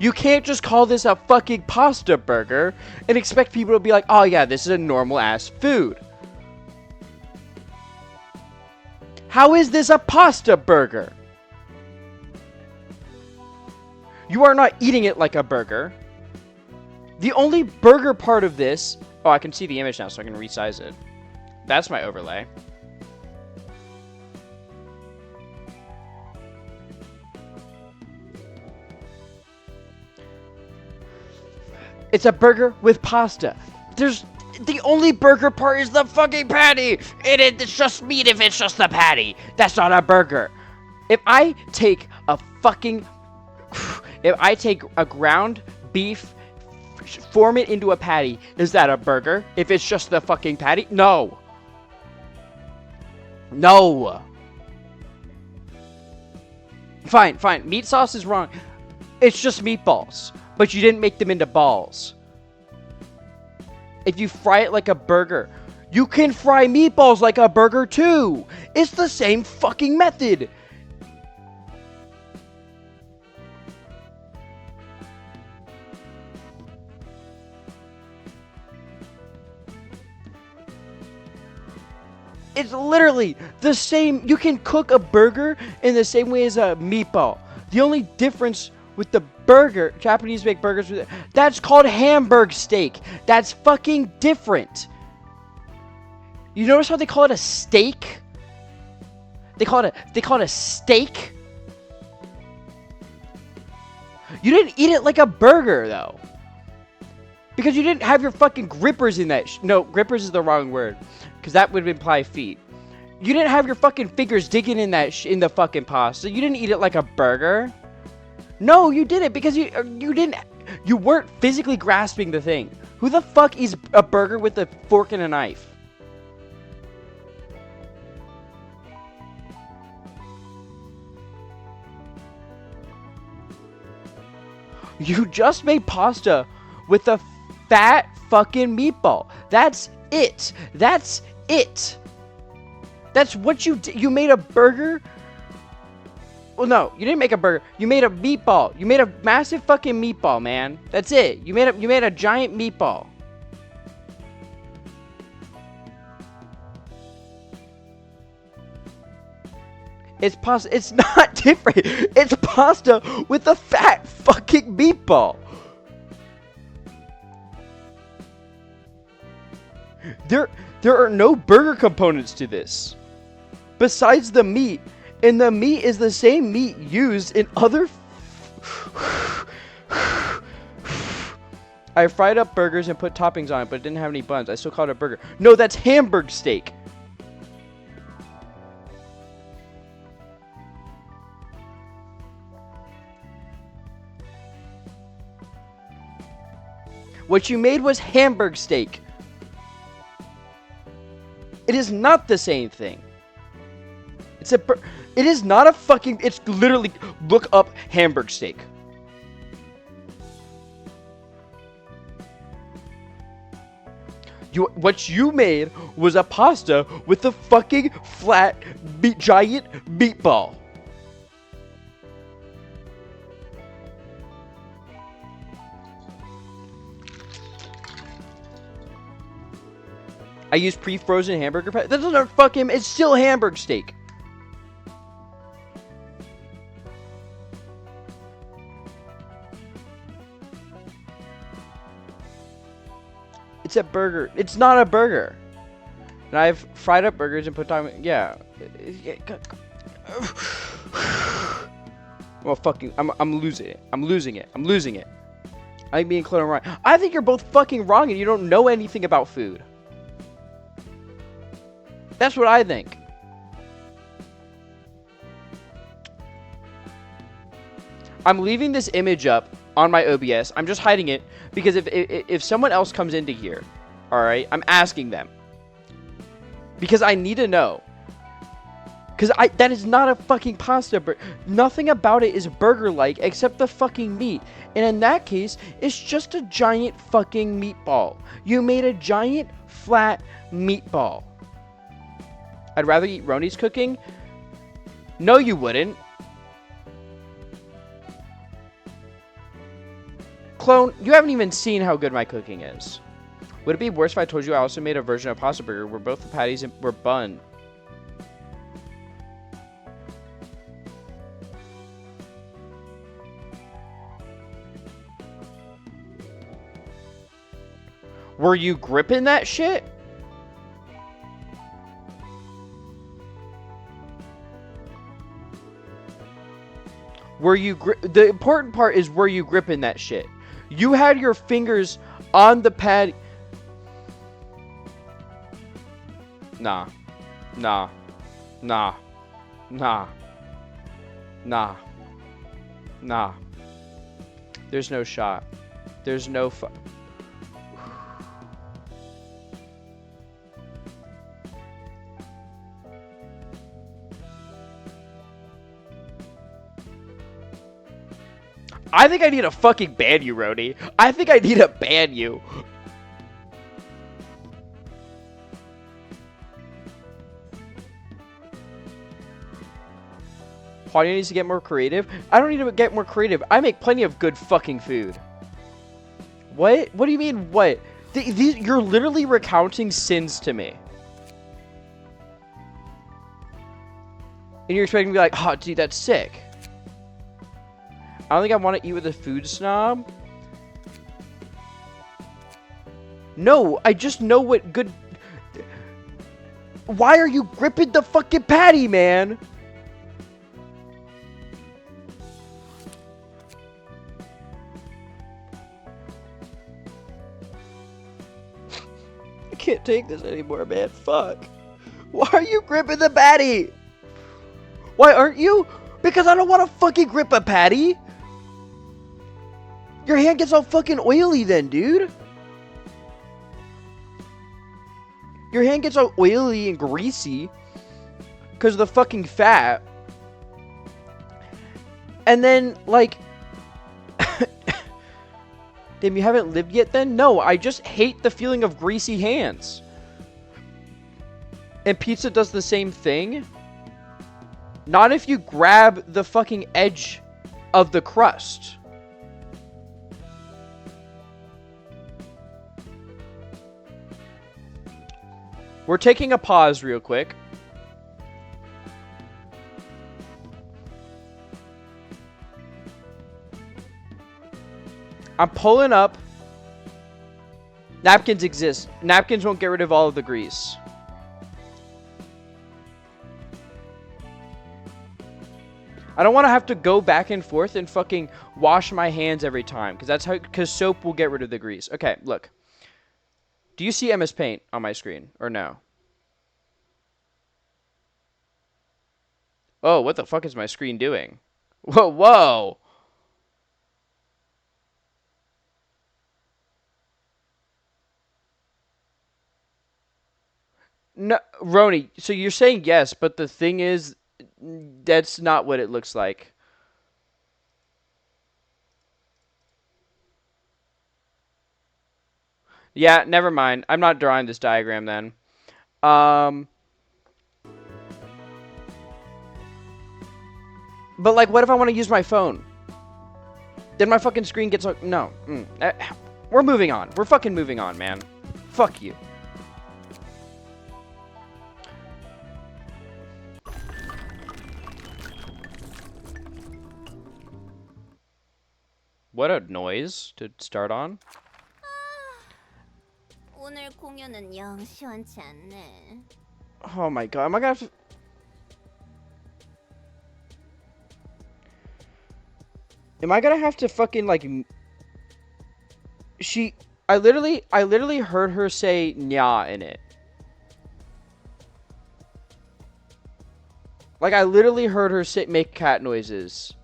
You can't just call this a fucking pasta burger and expect people to be like, oh yeah, this is a normal ass food. How is this a pasta burger? You are not eating it like a burger. The only burger part of this... Oh, I can see the image now, so I can resize it. That's my overlay. It's a burger with pasta. The only burger part is the fucking patty. It's just meat if it's just the patty. That's not a burger. If I take a ground beef, form it into a patty, is that a burger? If it's just the fucking patty? No. No. Fine. Meat sauce is wrong. It's just meatballs. But you didn't make them into balls. If you fry it like a burger, you can fry meatballs like a burger too. It's the same fucking method. It's literally the same. You can cook a burger in the same way as a meatball. The only difference with the burger, Japanese make burgers with it, that's called Hamburg steak. That's fucking different. You notice how they call it a steak? They call it a steak. You didn't eat it like a burger though. Because you didn't have your fucking grippers in that no, grippers is the wrong word. Because that would imply feet. You didn't have your fucking fingers digging in that in the fucking pasta. You didn't eat it like a burger. No, you didn't, because you weren't physically grasping the thing. Who the fuck eats a burger with a fork and a knife? You just made pasta with a fat fucking meatball. That's it. That's it. That's what you did. You made a burger. Well, no, you didn't make a burger. You made a meatball. You made a massive fucking meatball, man. That's it. You made a giant meatball. It's pasta. It's not different. It's pasta with a fat fucking meatball. There are no burger components to this. Besides the meat. And the meat is the same meat used in other... I fried up burgers and put toppings on it, but it didn't have any buns. I still call it a burger. No, that's Hamburg steak. What you made was Hamburg steak. It is not the same thing. It is not a fucking... It's literally... Look up Hamburg steak. What you made was a pasta with a fucking flat, giant meatball. I use pre-frozen hamburger patty. That doesn't fucking... It's still Hamburg steak. It's a burger. It's not a burger. And I've fried up burgers and put time. Yeah. Well, fucking. I'm losing it. I'm losing it. I'm losing it. I think me and Clone are wrong. I think you're both fucking wrong and you don't know anything about food. That's what I think. I'm leaving this image up on my OBS. I'm just hiding it because if someone else comes into here, all right, I'm asking them because I need to know. Because that is not a fucking pasta. Nothing about it is burger-like except the fucking meat. And in that case, it's just a giant fucking meatball. You made a giant flat meatball. I'd rather eat Roni's cooking. No, you wouldn't. Clone, you haven't even seen how good my cooking is. Would it be worse if I told you I also made a version of pasta burger where both the patties were bun? Were you gripping that shit? Were you the important part is were you gripping that shit? You had your fingers on the pad. Nah. Nah. Nah. Nah. Nah. Nah. There's no shot. There's no I think I need to fucking ban you, Roni. I think I need to ban you. Claudia needs to get more creative. I don't need to get more creative. I make plenty of good fucking food. What? What do you mean, what? You're literally recounting sins to me. And you're expecting to be like, oh, dude, that's sick. I don't think I want to eat with a food snob. No, I just know what good... Why are you gripping the fucking patty, man? I can't take this anymore, man. Fuck. Why are you gripping the patty? Why aren't you? Because I don't want to fucking grip a patty. Your hand gets all fucking oily then, dude. Your hand gets all oily and greasy because of the fucking fat. And then, like... Damn, you haven't lived yet then? No, I just hate the feeling of greasy hands. And pizza does the same thing. Not if you grab the fucking edge of the crust. We're taking a pause real quick. I'm pulling up. Napkins exist. Napkins won't get rid of all of the grease. I don't want to have to go back and forth and fucking wash my hands every time. Because soap will get rid of the grease. Okay, look. Do you see MS Paint on my screen? Or no? Oh, what the fuck is my screen doing? Whoa, whoa! No, Roni, so you're saying yes, but the thing is, that's not what it looks like. Yeah, never mind. I'm not drawing this diagram then. But like, what if I want to use my phone? Then my fucking screen gets... No. We're moving on. We're fucking moving on, man. Fuck you. What a noise to start on. 오늘 공연은 영 시원치 않네. Oh my god, am I gonna have to... Am I gonna have to fucking like... I literally heard her say nya in it. Like I literally heard her make cat noises.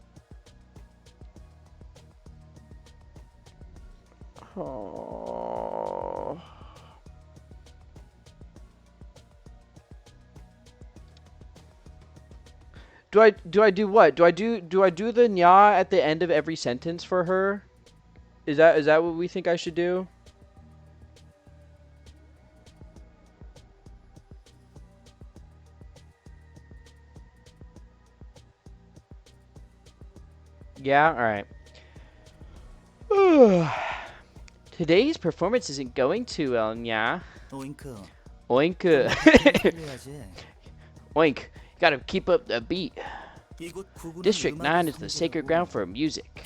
Oh. Do I do what? Do I do the nya at the end of every sentence for her? Is that what we think I should do? Yeah, all right. Today's performance isn't going too well, nya. 오잉크. Oink. Oink. You gotta keep up the beat. District 9 is the sacred ground for music.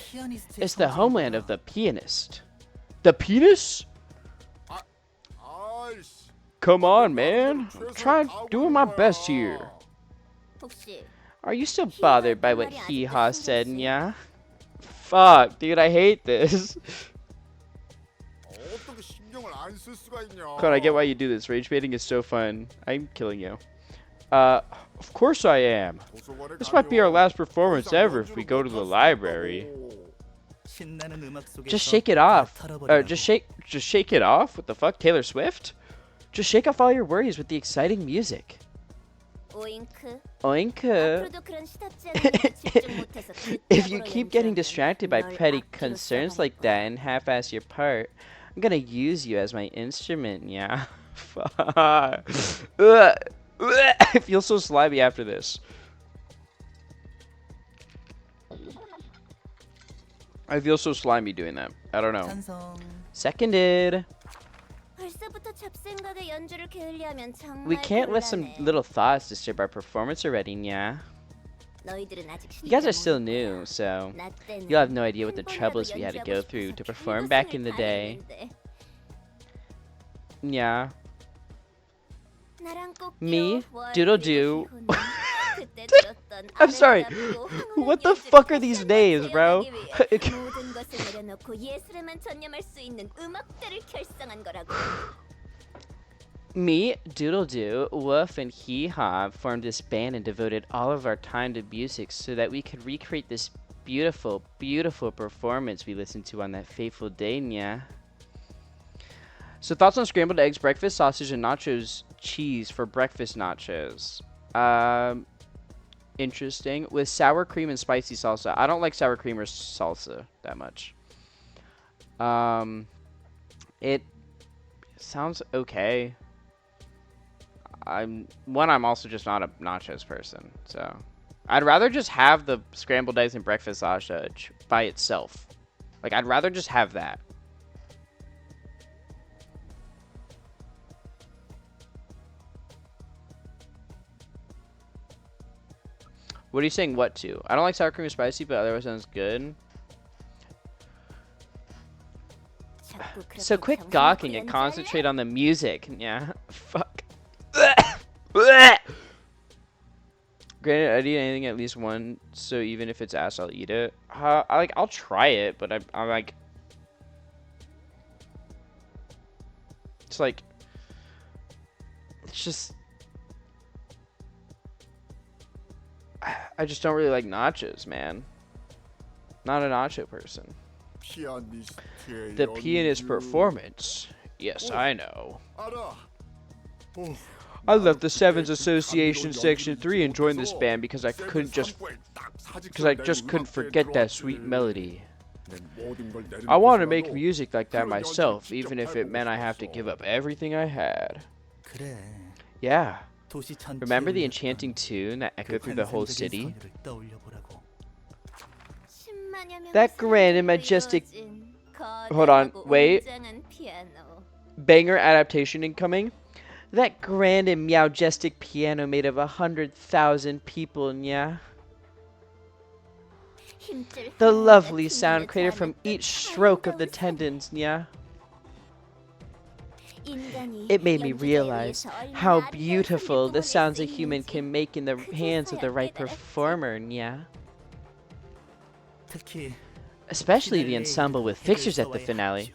It's the homeland of the pianist. The penis? Come on, man. I'm doing my best here. 혹시 Are you still bothered by what Hee-Haw said, nya? Fuck, dude, I hate this. God, I get why you do this. Rage baiting is so fun. I'm killing you. Of course I am. This might be our last performance ever if we go to the library. Just shake it off. Just shake it off? What the fuck? Taylor Swift? Just shake off all your worries with the exciting music. 오잉크. Oink. 앞으로도 그런 시답지 않은 일에 집중 못해서 If you keep getting distracted by petty concerns like that and half-ass your part, I'm gonna use you as my instrument, yeah. Fuck. I feel so slimy after this. I feel so slimy doing that. I don't know. Seconded. 벌써부터 잡생각에 연주를 게을리하면 정말 We can't let some 곤란해. little thoughts disturb our performance already, yeah. You guys are still new, so you'll have no idea what the troubles we had to go through to perform back in the day. Yeah. Me, Doodle Doo. I'm sorry. What the fuck are these names, bro? Me, Doodle Doo, Woof, and Hee Haw formed this band and devoted all of our time to music so that we could recreate this beautiful, beautiful performance we listened to on that fateful day, nya. So thoughts on scrambled eggs, breakfast sausage, and nachos cheese for breakfast nachos. Interesting. With sour cream and spicy salsa. I don't like sour cream or salsa that much. It sounds okay. I'm also just not a nachos person, so I'd rather just have the scrambled eggs and breakfast sausage by itself. Like, I'd rather just have that. What are you saying what to? I don't like sour cream or spicy, but otherwise sounds good. So quit gawking and concentrate on the music. Yeah, fuck. Granted, I'd eat anything at least once, so even if it's ass, I'll eat it. I'll try it, but I'm like, it's like, it's just, I just don't really like nachos, man. Not a nacho person. The pianist performance. Yes, I know. I left the Sevens Association Section 3 and joined this band because I just couldn't forget that sweet melody. I wanted to make music like that myself, even if it meant I have to give up everything I had. Yeah. Remember the enchanting tune that echoed through the whole city? That grand and majestic... Hold on, wait. Banger adaptation incoming? That grand and majestic piano made of 100,000 people, yeah? The lovely sound created from each stroke of the tendons, yeah? It made me realize how beautiful the sounds a human can make in the hands of the right performer, yeah? Especially the ensemble with fixtures at the finale.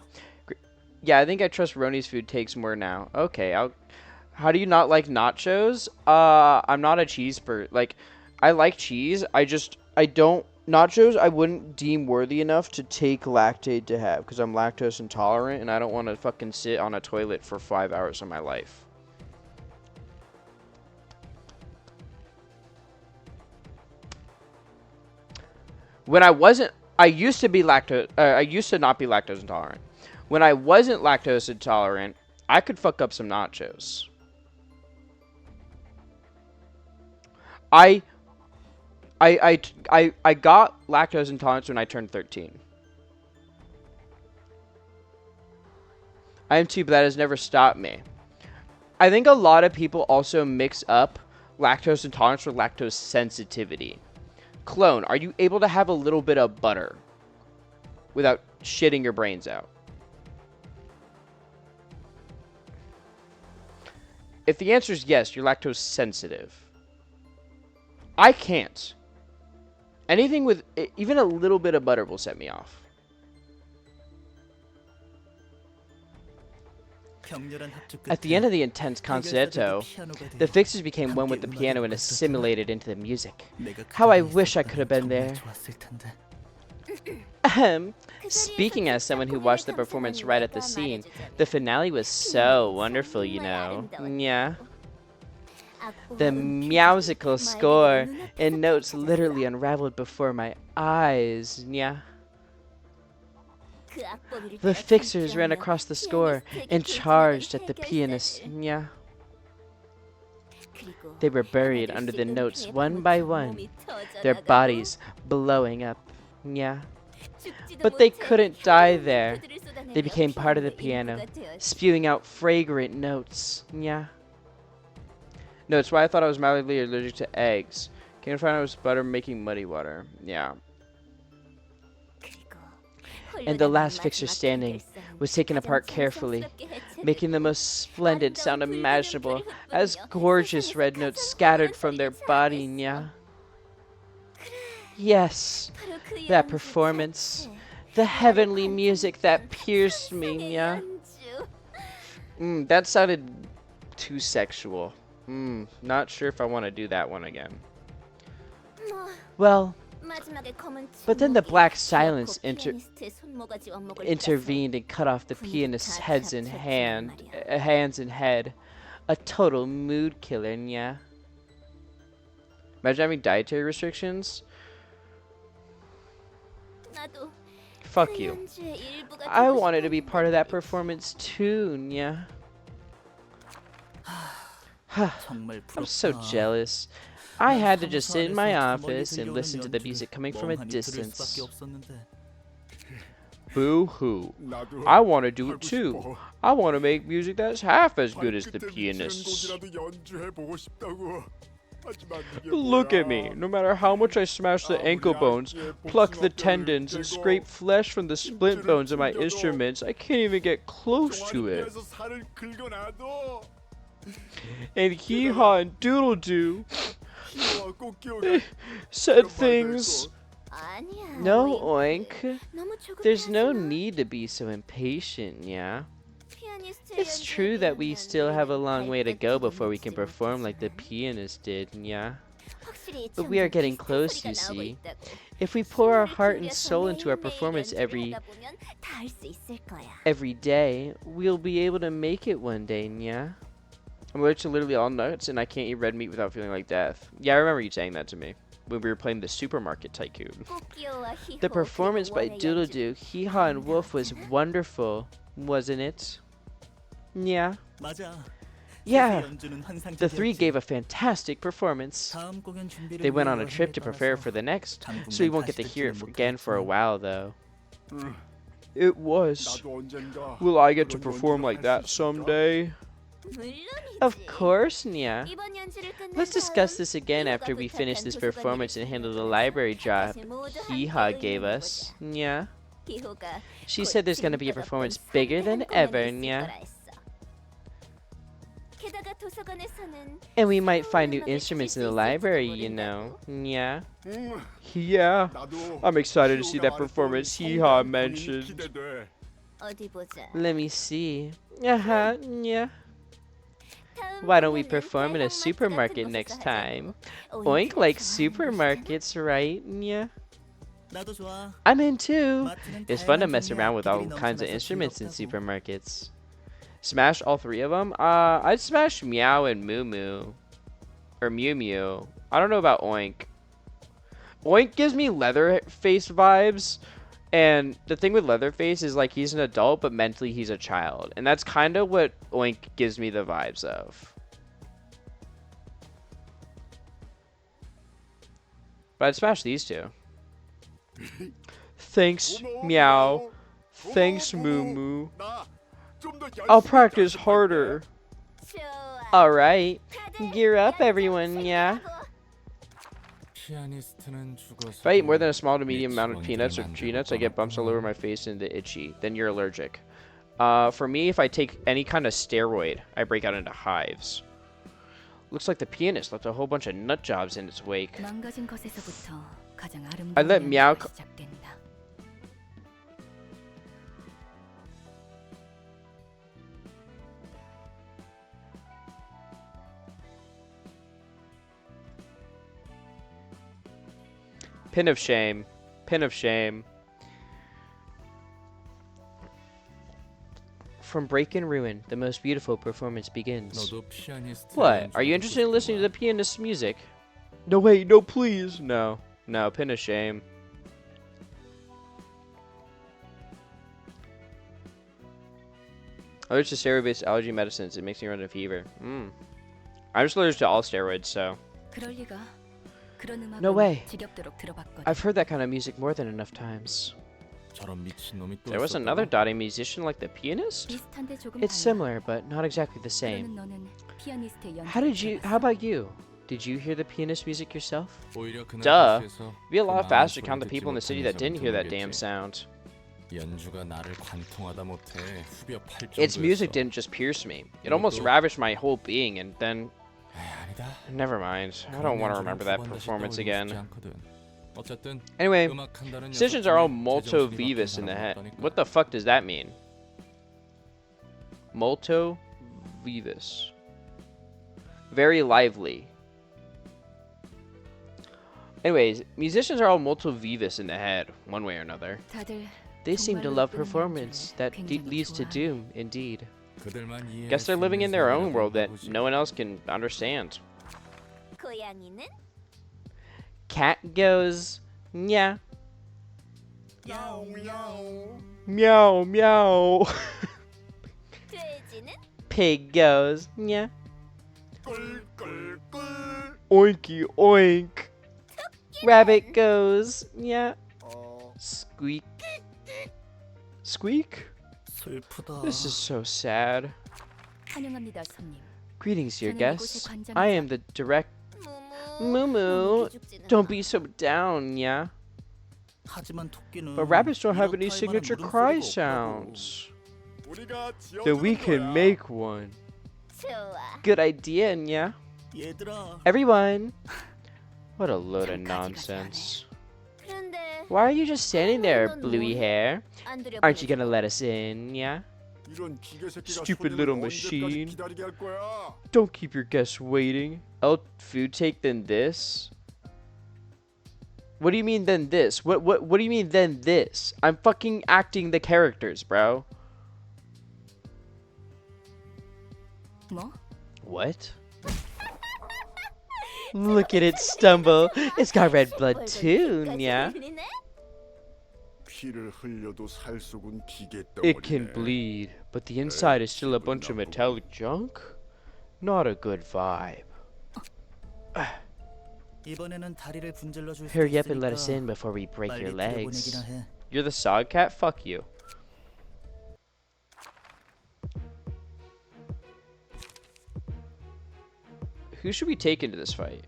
Yeah, I think I trust Roni's food takes more now. Okay, how do you not like nachos? I'm not a cheese like, I like cheese. I don't... Nachos, I wouldn't deem worthy enough to take Lactaid to have, because I'm lactose intolerant, and I don't want to fucking sit on a toilet for 5 hours of my life. When I wasn't... I used to not be lactose intolerant. When I wasn't lactose intolerant, I could fuck up some nachos. I got lactose intolerance when I turned 13. I am too, but that has never stopped me. I think a lot of people also mix up lactose intolerance with lactose sensitivity. Clone, are you able to have a little bit of butter without shitting your brains out? If the answer is yes, you're lactose sensitive. I can't. Anything with even a little bit of butter will set me off. At the end of the intense concerto, the fixers became one with the piano and assimilated into the music. How I wish I could have been there. Speaking as someone who watched the performance right at the scene, the finale was so wonderful, you know. Yeah. The musical score and notes literally unraveled before my eyes. Yeah. The fixers ran across the score and charged at the pianist. Yeah. They were buried under the notes one by one, their bodies blowing up. Yeah. But they couldn't die there. They became part of the piano, spewing out fragrant notes. Yeah. No, it's why I thought I was mildly allergic to eggs. Can't find out was butter making muddy water. Yeah. And the last fixture standing was taken apart carefully, making the most splendid sound imaginable, as gorgeous red notes scattered from their body, nya. Yes, that performance. The heavenly music that pierced me, nya. That sounded too sexual. Not sure if I want to do that one again. Well, but then the black silence intervened and cut off the pianist's hands and head. A total mood killer, nya. Imagine having dietary restrictions. Fuck you. I wanted to be part of that performance too, nya. I'm so jealous. I had to just sit in my office and listen to the music coming from a distance. Boo-hoo. I want to do it too. I want to make music that's half as good as the pianist's. Look at me. No matter how much I smash the ankle bones, pluck the tendons, and scrape flesh from the splint bones of my instruments, I can't even get close to it. And hee-haw and doodle-doo said things. No, Oink. There's no need to be so impatient, yeah? It's true that we still have a long way to go before we can perform like the pianist did, yeah? But we are getting close, you see. If we pour our heart and soul into our performance every day, we'll be able to make it one day, yeah? I'm allergic to literally all nuts, and I can't eat red meat without feeling like death. Yeah, I remember you saying that to me when we were playing the Supermarket Tycoon. The performance by Doodle-Doo, Hee-Haw, and Wolf was wonderful, wasn't it? Yeah. Yeah. The three gave a fantastic performance. They went on a trip to prepare for the next, so we won't get to hear it again for a while, though. It was. Will I get to perform like that someday? Of course, Nya. Let's discuss this again after we finish this performance and handle the library job Hee-Haw gave us, Nya. She said there's gonna be a performance bigger than ever, Nya. And we might find new instruments in the library, you know, Nya. Yeah, I'm excited to see that performance Hee-Haw mentioned. Let me see. Nya. Why don't we perform in a supermarket next time? Oink likes supermarkets, right? Yeah. I'm in too. It's fun to mess around with all kinds of instruments in supermarkets. Smash all three of them? I'd smash Meow and Moo Moo. Or Mew Mew. I don't know about Oink. Oink gives me Leatherface vibes. And the thing with Leatherface is like he's an adult, but mentally he's a child. And that's kind of what Oink gives me the vibes of. But I'd smash these two. Thanks, Meow. Thanks, Moo Moo. I'll practice harder. Alright. Gear up, everyone, yeah. If I eat more than a small to medium amount of peanuts or tree nuts, I get bumps all over my face and the itchy. Then you're allergic. For me, if I take any kind of steroid, I break out into hives. Looks like the pianist left a whole bunch of nut jobs in its wake. I let Meow... Pin of shame. Pin of shame. From Break and Ruin, the most beautiful performance begins. What? Are you interested in listening to the pianist's music? No, wait, no, please. No. No, pin of shame. Allergic to steroid-based allergy medicines. It makes me run a fever. I'm just allergic to all steroids, so... No way. I've heard that kind of music more than enough times. There was another dotty musician like the pianist? It's similar, but not exactly the same. How about you? Did you hear the pianist music yourself? 오히려 그날 Duh. 도시에서 It'd be a 그 lot 많은 faster to 소리를 count the 듣지 people in the city that 못한 didn't hear that 녀석은 damn 모르겠지. sound. 연주가 나를 관통하다 못해 후벼 팔 Its music 정도였어. didn't just pierce me. It 이것도- almost ravaged my whole being, and then... 에이, 아니다. Never mind. I don't want to remember that performance again. 어쨌든 Anyway, 음악한다는 decisions are all 녀석 molto 중에 vivus 제정신이 in the 바뀐 head. 사람은 What the fuck does that mean? Molto vivus. Very lively. Anyways, musicians are all molto vivus in the head, one way or another. 다들 They seem to 정말로 love 끈 performance that 굉장히 leads to 좋아하네. doom, indeed. 그들만 이해할 Guess they're 수 living 있는 in their own 세계라고 world that 보지. no one else can understand. 고양이는 Cat goes, yeah. Meow, meow. 돼지는 Pig goes, yeah. Oinky, oink. Rabbit goes, yeah. Squeak. Squeak? 슬프다. This is so sad. 환영합니다, 손님. Greetings, dear 저는 guests. 이곳의 I 관장이자 am the direct. 무무 Moo. 기죽지는 Don't 마. be so down, yeah. 하지만 토끼는 But rabbits don't have any 이렇다 할 signature 만한 cry 물음소리가 sounds. 우리가 Then we 지어주는 can 거야. make one. 좋아. Good idea, yeah. 얘들아. Everyone. What a load of 참 가지가지하네. nonsense. 그런데 Why are you just standing there, 넌 bluey 뭐니? hair? 안 들여 Aren't you gonna let us in, yeah? 이런 기계 새끼가 Stupid 손님을 little 언제까지 machine. 기다리게 할 거야? Don't keep your guests waiting. Oh, food take than this? What do you mean then this? What do you mean then this? I'm fucking acting the characters, bro. 뭐? What? Look at it stumble. It's got red blood too, yeah. 피를 흘려도 살 속은 기계 It can 덩어리네. bleed, but the inside is still a bunch of metallic junk? Not a good vibe. 이번에는 다리를 분질러 줄 수 Hurry up and let us 있으니까 in before we break your 빨리 legs. 들여보내기나 해. You're the sod cat? Fuck you. Who should we take into this fight?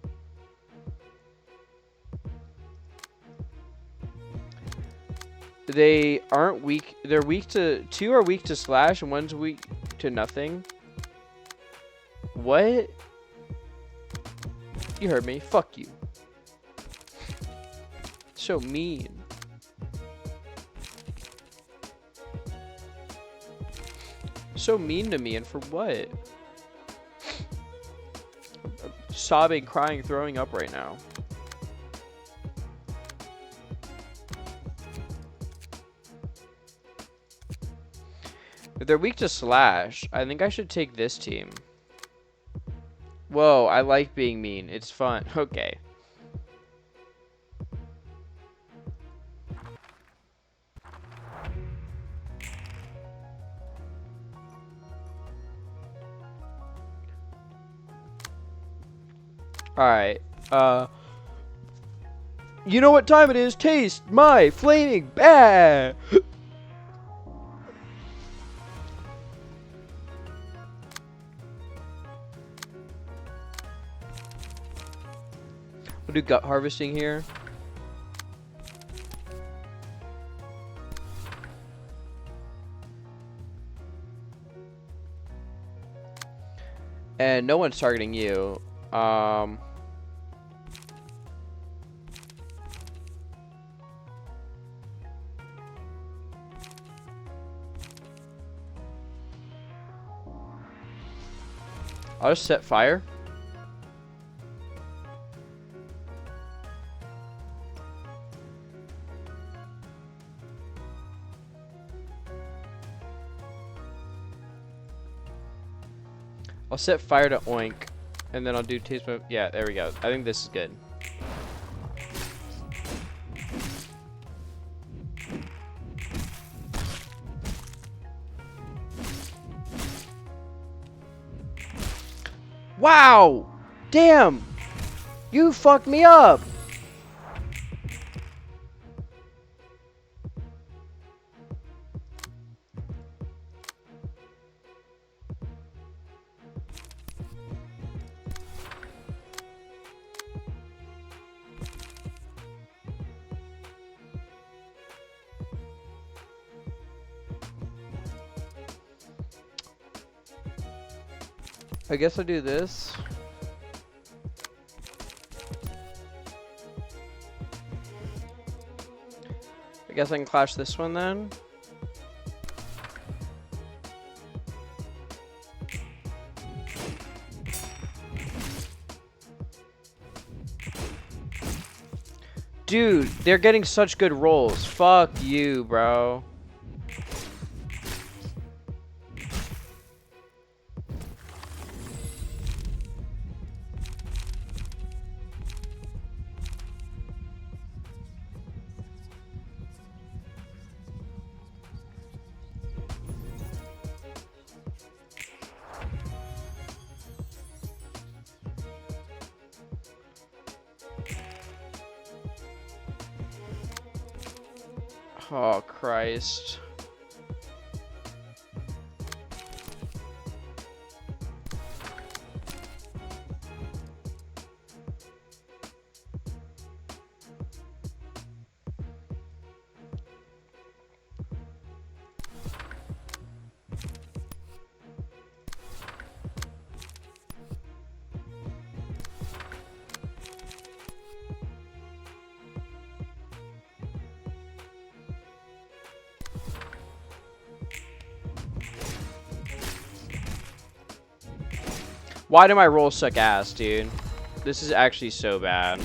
They aren't weak. They're weak to... Two are weak to slash and one's weak to nothing. What? You heard me. Fuck you. So mean. So mean to me, and for what? I'm sobbing, crying, throwing up right now. If they're weak to slash, I think I should take this team. Whoa, I like being mean. It's fun. Okay. Alright. You know what time it is? Taste my flaming bad! We'll do gut harvesting here. And no one's targeting you. I'll just set fire. I'll set fire to oink, and then I'll do taste my... Yeah, there we go. I think this is good. Wow! Damn! You fucked me up! I guess I do this. I guess I can clash this one then. Dude, they're getting such good rolls. Fuck you, bro. Oh, Christ. Why do my rolls suck ass, dude? This is actually so bad.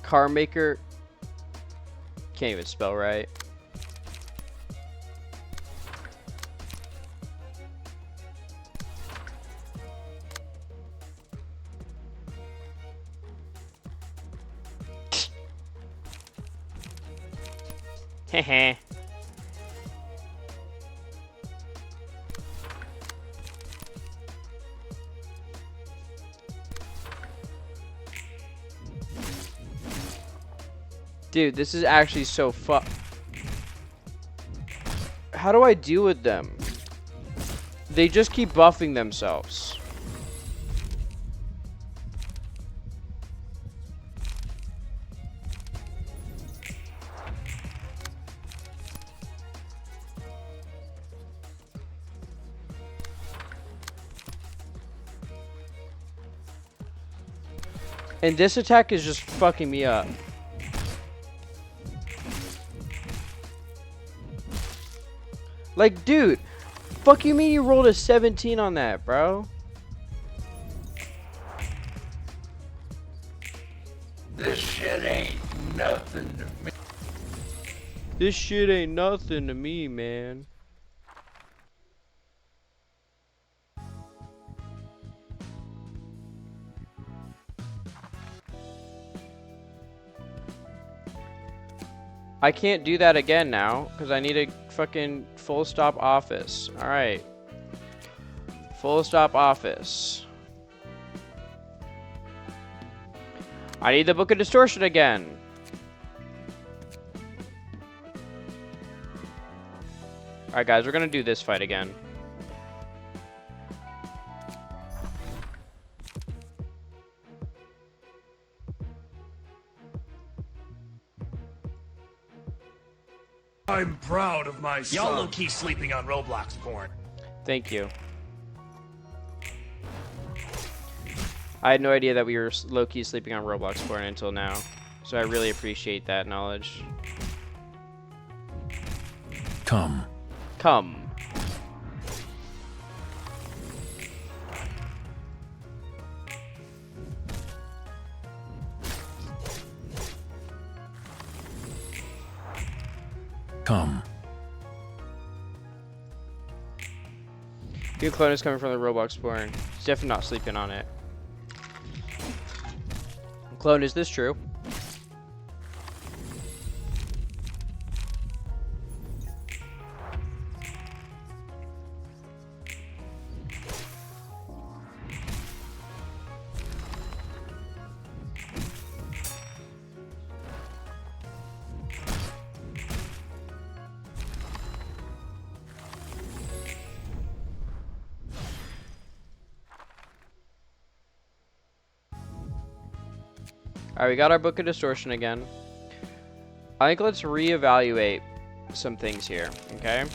Car maker. Can't even spell right. Hehe. Dude, this is actually so How do I deal with them? They just keep buffing themselves. And this attack is just fucking me up. Like, dude, fuck you mean you rolled a 17 on that, bro? This shit ain't nothing to me. This shit ain't nothing to me, man. I can't do that again now, because I need a fucking full stop office. Alright. Full stop office. I need the Book of Distortion again. Alright guys, we're gonna do this fight again. I'm proud of my son. Y'all low-key sleeping on Roblox porn. Thank you. I had no idea that we were low-key sleeping on Roblox porn until now. So I really appreciate that knowledge. Come. Come. Come. New clone is coming from the Roblox porn. He's definitely not sleeping on it. Clone, is this true? Alright, we got our Book of Distortion again. I think let's reevaluate some things here, okay?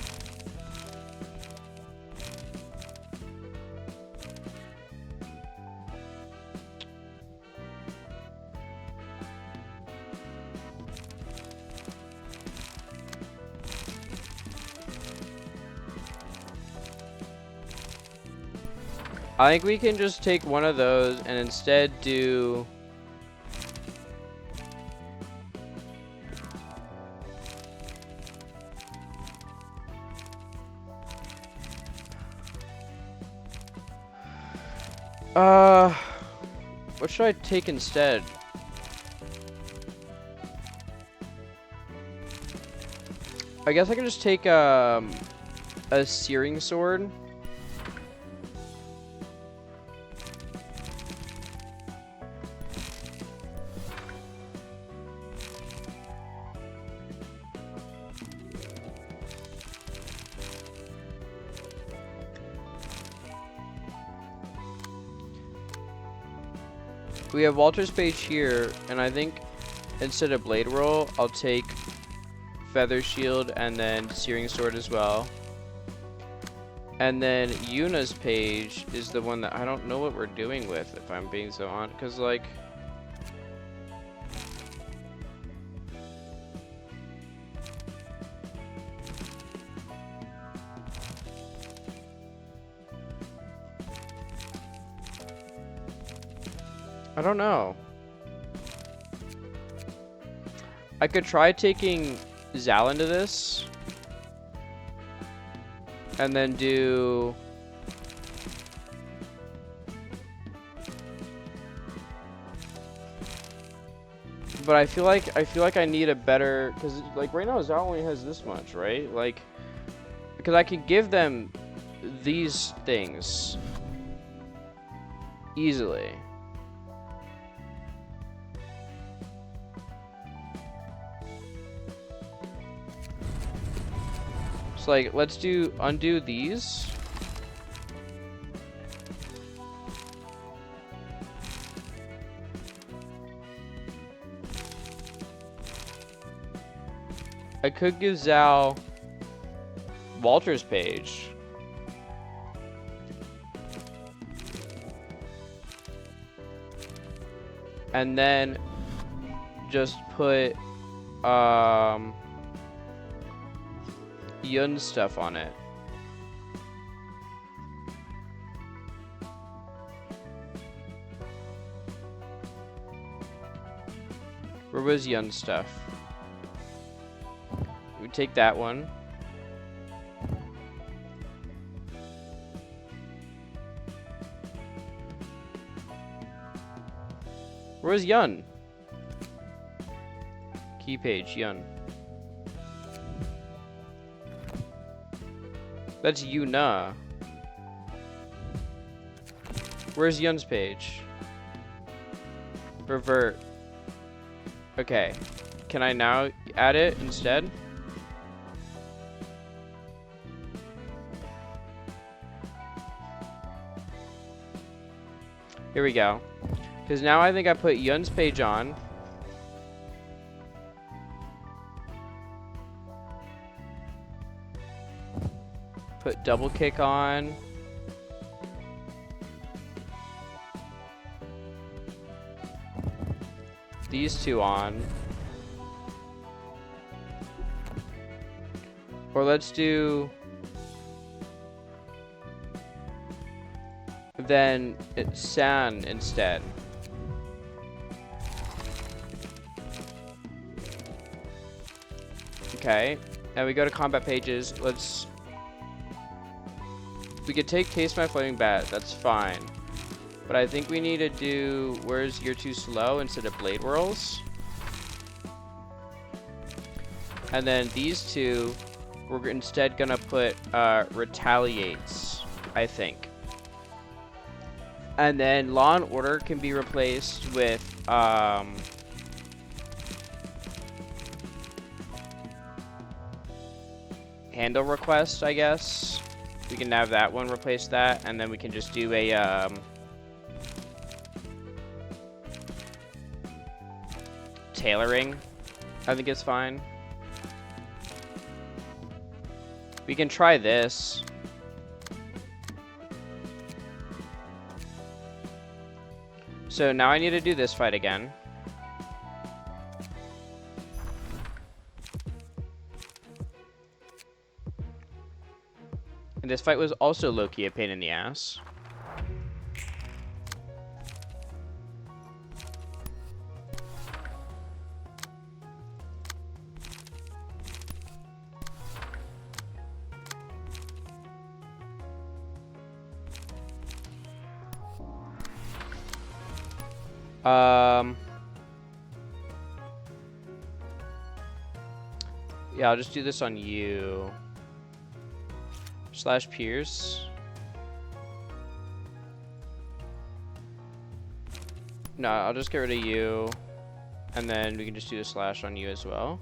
I think we can just take one of those and instead do... what should I take instead? I guess I can just take a searing sword. We have Walter's page here, and I think instead of Blade Roll, I'll take Feather Shield and then Searing Sword as well. And then Yuna's page is the one that I don't know what we're doing with, if I'm being so honest, because like... I don't know. I could try taking Zal into this. And then do... But I feel like I need a better... Because like right now Zal only has this much, right? Like... Because I could give them these things easily. Like, let's undo these. I could give Zal Walter's page. And then just put Yun stuff on it. Where was Yun stuff? We take that one. Where was Yun? Key page, Yun. That's Yuna. Where's Yun's page? Revert. Okay. Can I now add it instead? Here we go. Because now I think I put Yun's page on. Put double kick on. These two on. Or let's do... Then it's San instead. Okay. Now we go to combat pages. Let's... We could take Taste My Flaming Bat, that's fine. But I think we need to do Where's You're Too Slow instead of Blade Whirls. And then these two, we're instead gonna put Retaliates, I think. And then Law and Order can be replaced with Handle Request, I guess. We can have that one replace that, and then we can just do a tailoring, I think it's fine. We can try this. So now I need to do this fight again. And this fight was also low-key a pain in the ass. Yeah, I'll just do this on you. Slash Pierce. No, I'll just get rid of you. And then we can just do a slash on you as well.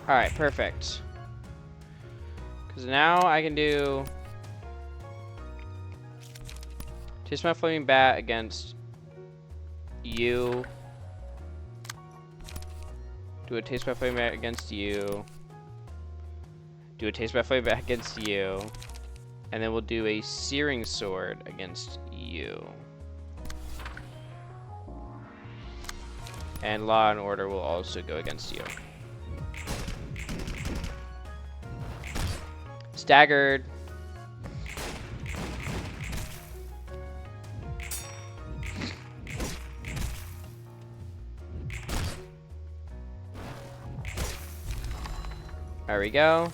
Alright, perfect. Because now I can do... Taste my flaming bat against you. Do a taste my flaming bat against you. Do a taste my flaming bat against you. And then we'll do a searing sword against you. And Law and Order will also go against you. Staggered. There we go.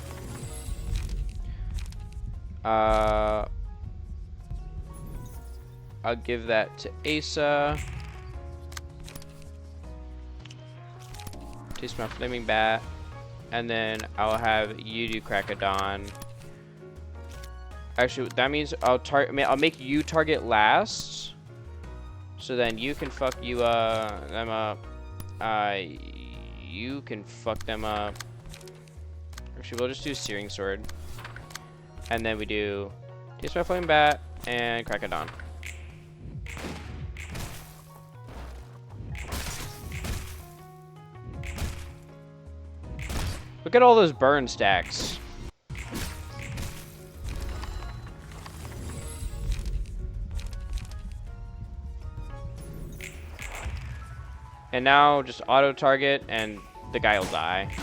I'll give that to Asa. Taste my flaming bat. And then I'll have you do Crack of Dawn. Actually, that means I'll make you target last. So then you can fuck them up. You can fuck them up. Actually, we'll just do Searing Sword. And then we do Taste My Flame Bat and Crack of Dawn. Look at all those burn stacks. And now just auto target and the guy will die.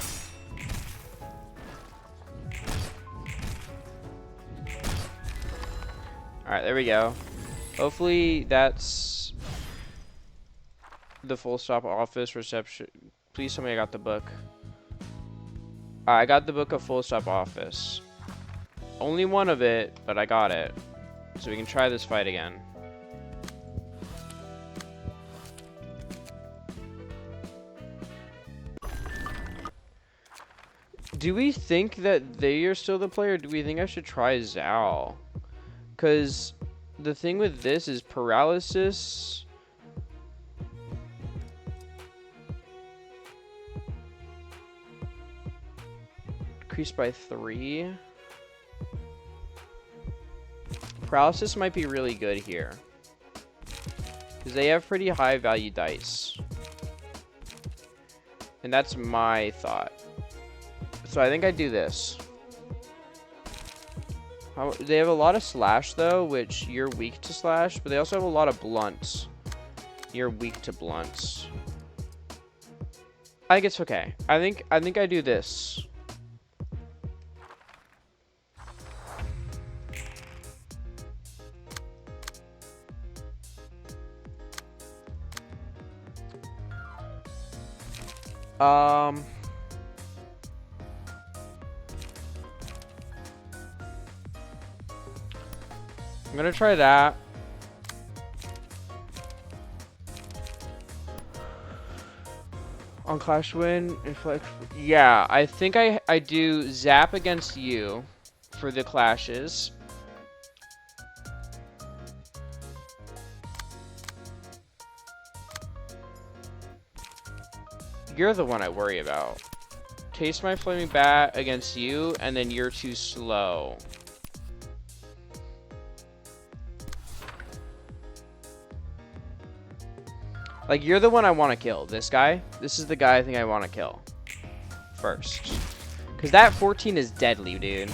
Alright, there we go. Hopefully that's the full stop office reception. Please tell me I got the book. Alright, I got the book of full stop office. Only one of it, but I got it. So we can try this fight again. Do we think that they are still the player? Or do we think I should try Zal? Because the thing with this is paralysis. Increased by 3. Paralysis might be really good here. Because they have pretty high value dice. And that's my thought. So I think I do this. They have a lot of slash though, which you're weak to slash, but they also have a lot of blunts. You're weak to blunts. I think it's okay. I think I do this. I'm gonna try that. On Clash Win, inflict. Yeah, I think I do Zap against you for the clashes. You're the one I worry about. Taste my flaming bat against you, and then you're too slow. Like, you're the one I want to kill. This guy. This is the guy I think I want to kill first. Because that 14 is deadly, dude.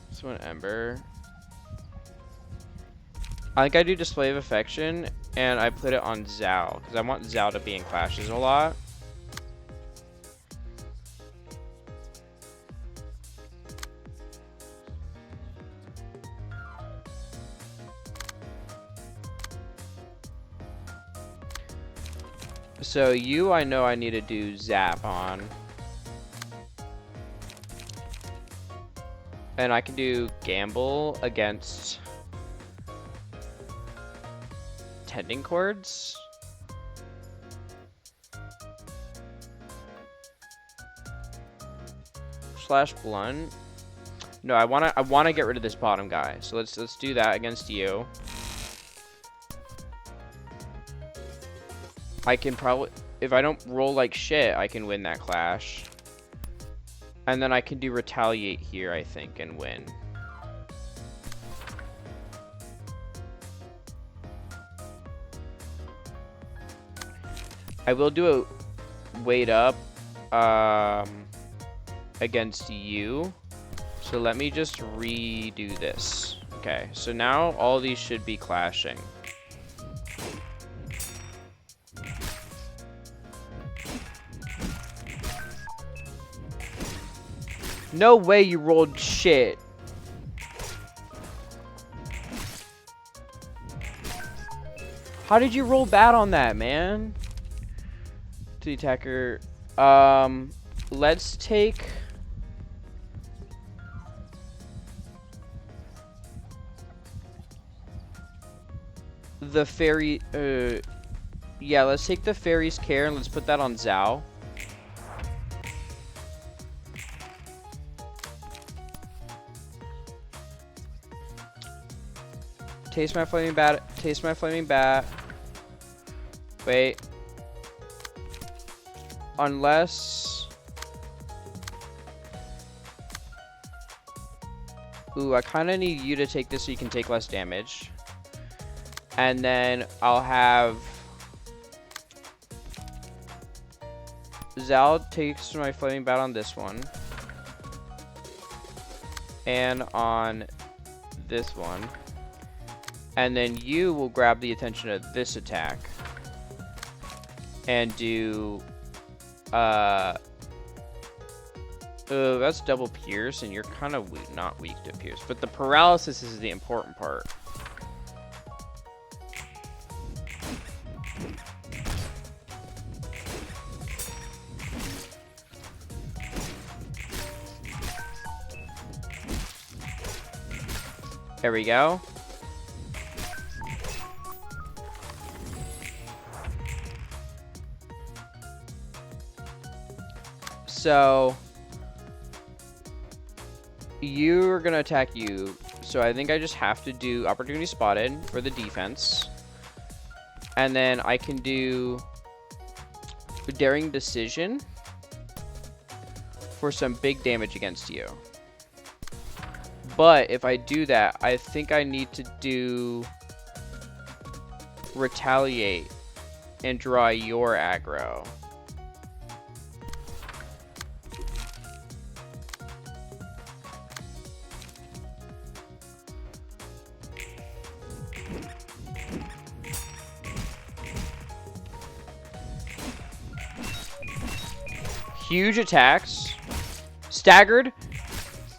This one, Ember. I think I do Display of Affection, and I put it on Zhao, because I want Zhao to be in clashes a lot. So you, I know I need to do Zap on. And I can do Gamble against Tending Chords. Slash Blunt. No, I wanna get rid of this bottom guy. So let's do that against you. I can probably, if I don't roll like shit, I can win that clash. And then I can do Retaliate here, I think, and win. I will do a Wait Up against you. So let me just redo this. Okay, so now all these should be clashing. No way you rolled shit. How did you roll bad on that, man? To the attacker. Let's take... the fairy... yeah, let's take the Fairy's Care and let's put that on Zhao. Taste my flaming bat. Taste my flaming bat. Wait. Unless... Ooh, I kind of need you to take this so you can take less damage. And then I'll have... Zal takes my flaming bat on this one. And on this one. And then you will grab the attention of this attack. And do... that's double pierce, and you're kind of not weak to pierce. But the paralysis is the important part. There we go. So you're gonna attack you. So I think I just have to do Opportunity Spotted for the defense. And then I can do Daring Decision for some big damage against you. But if I do that, I think I need to do Retaliate and draw your aggro. Huge attacks. Staggered.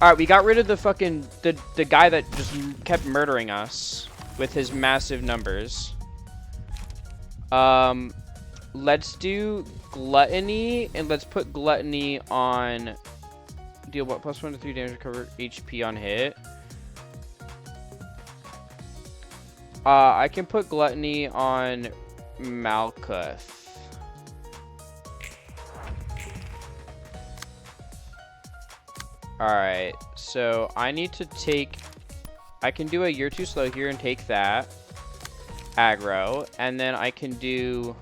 Alright, we got rid of the fucking... The guy that just kept murdering us with his massive numbers. Let's do Gluttony, and let's put Gluttony on... Deal what? Plus 1 to 3 damage, recover HP on hit. I can put gluttony on Malkuth. Alright, so I need to take... I can do a you're too slow here and take that. Aggro. And then I can do...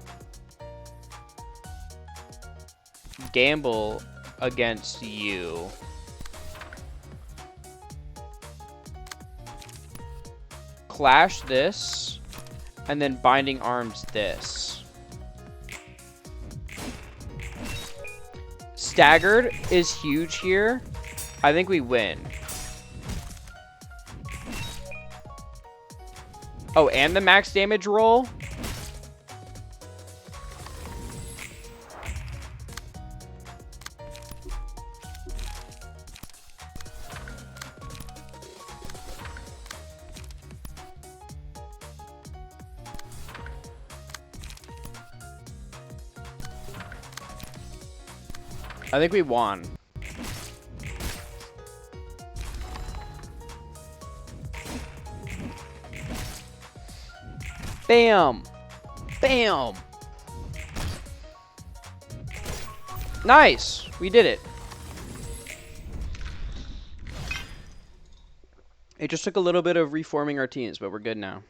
Gamble against you. Clash this. And then Binding Arms this. Staggered is huge here. I think we win. Oh, and the max damage roll? I think we won. Bam! Bam! Nice! We did it. It just took a little bit of reforming our teams, but we're good now.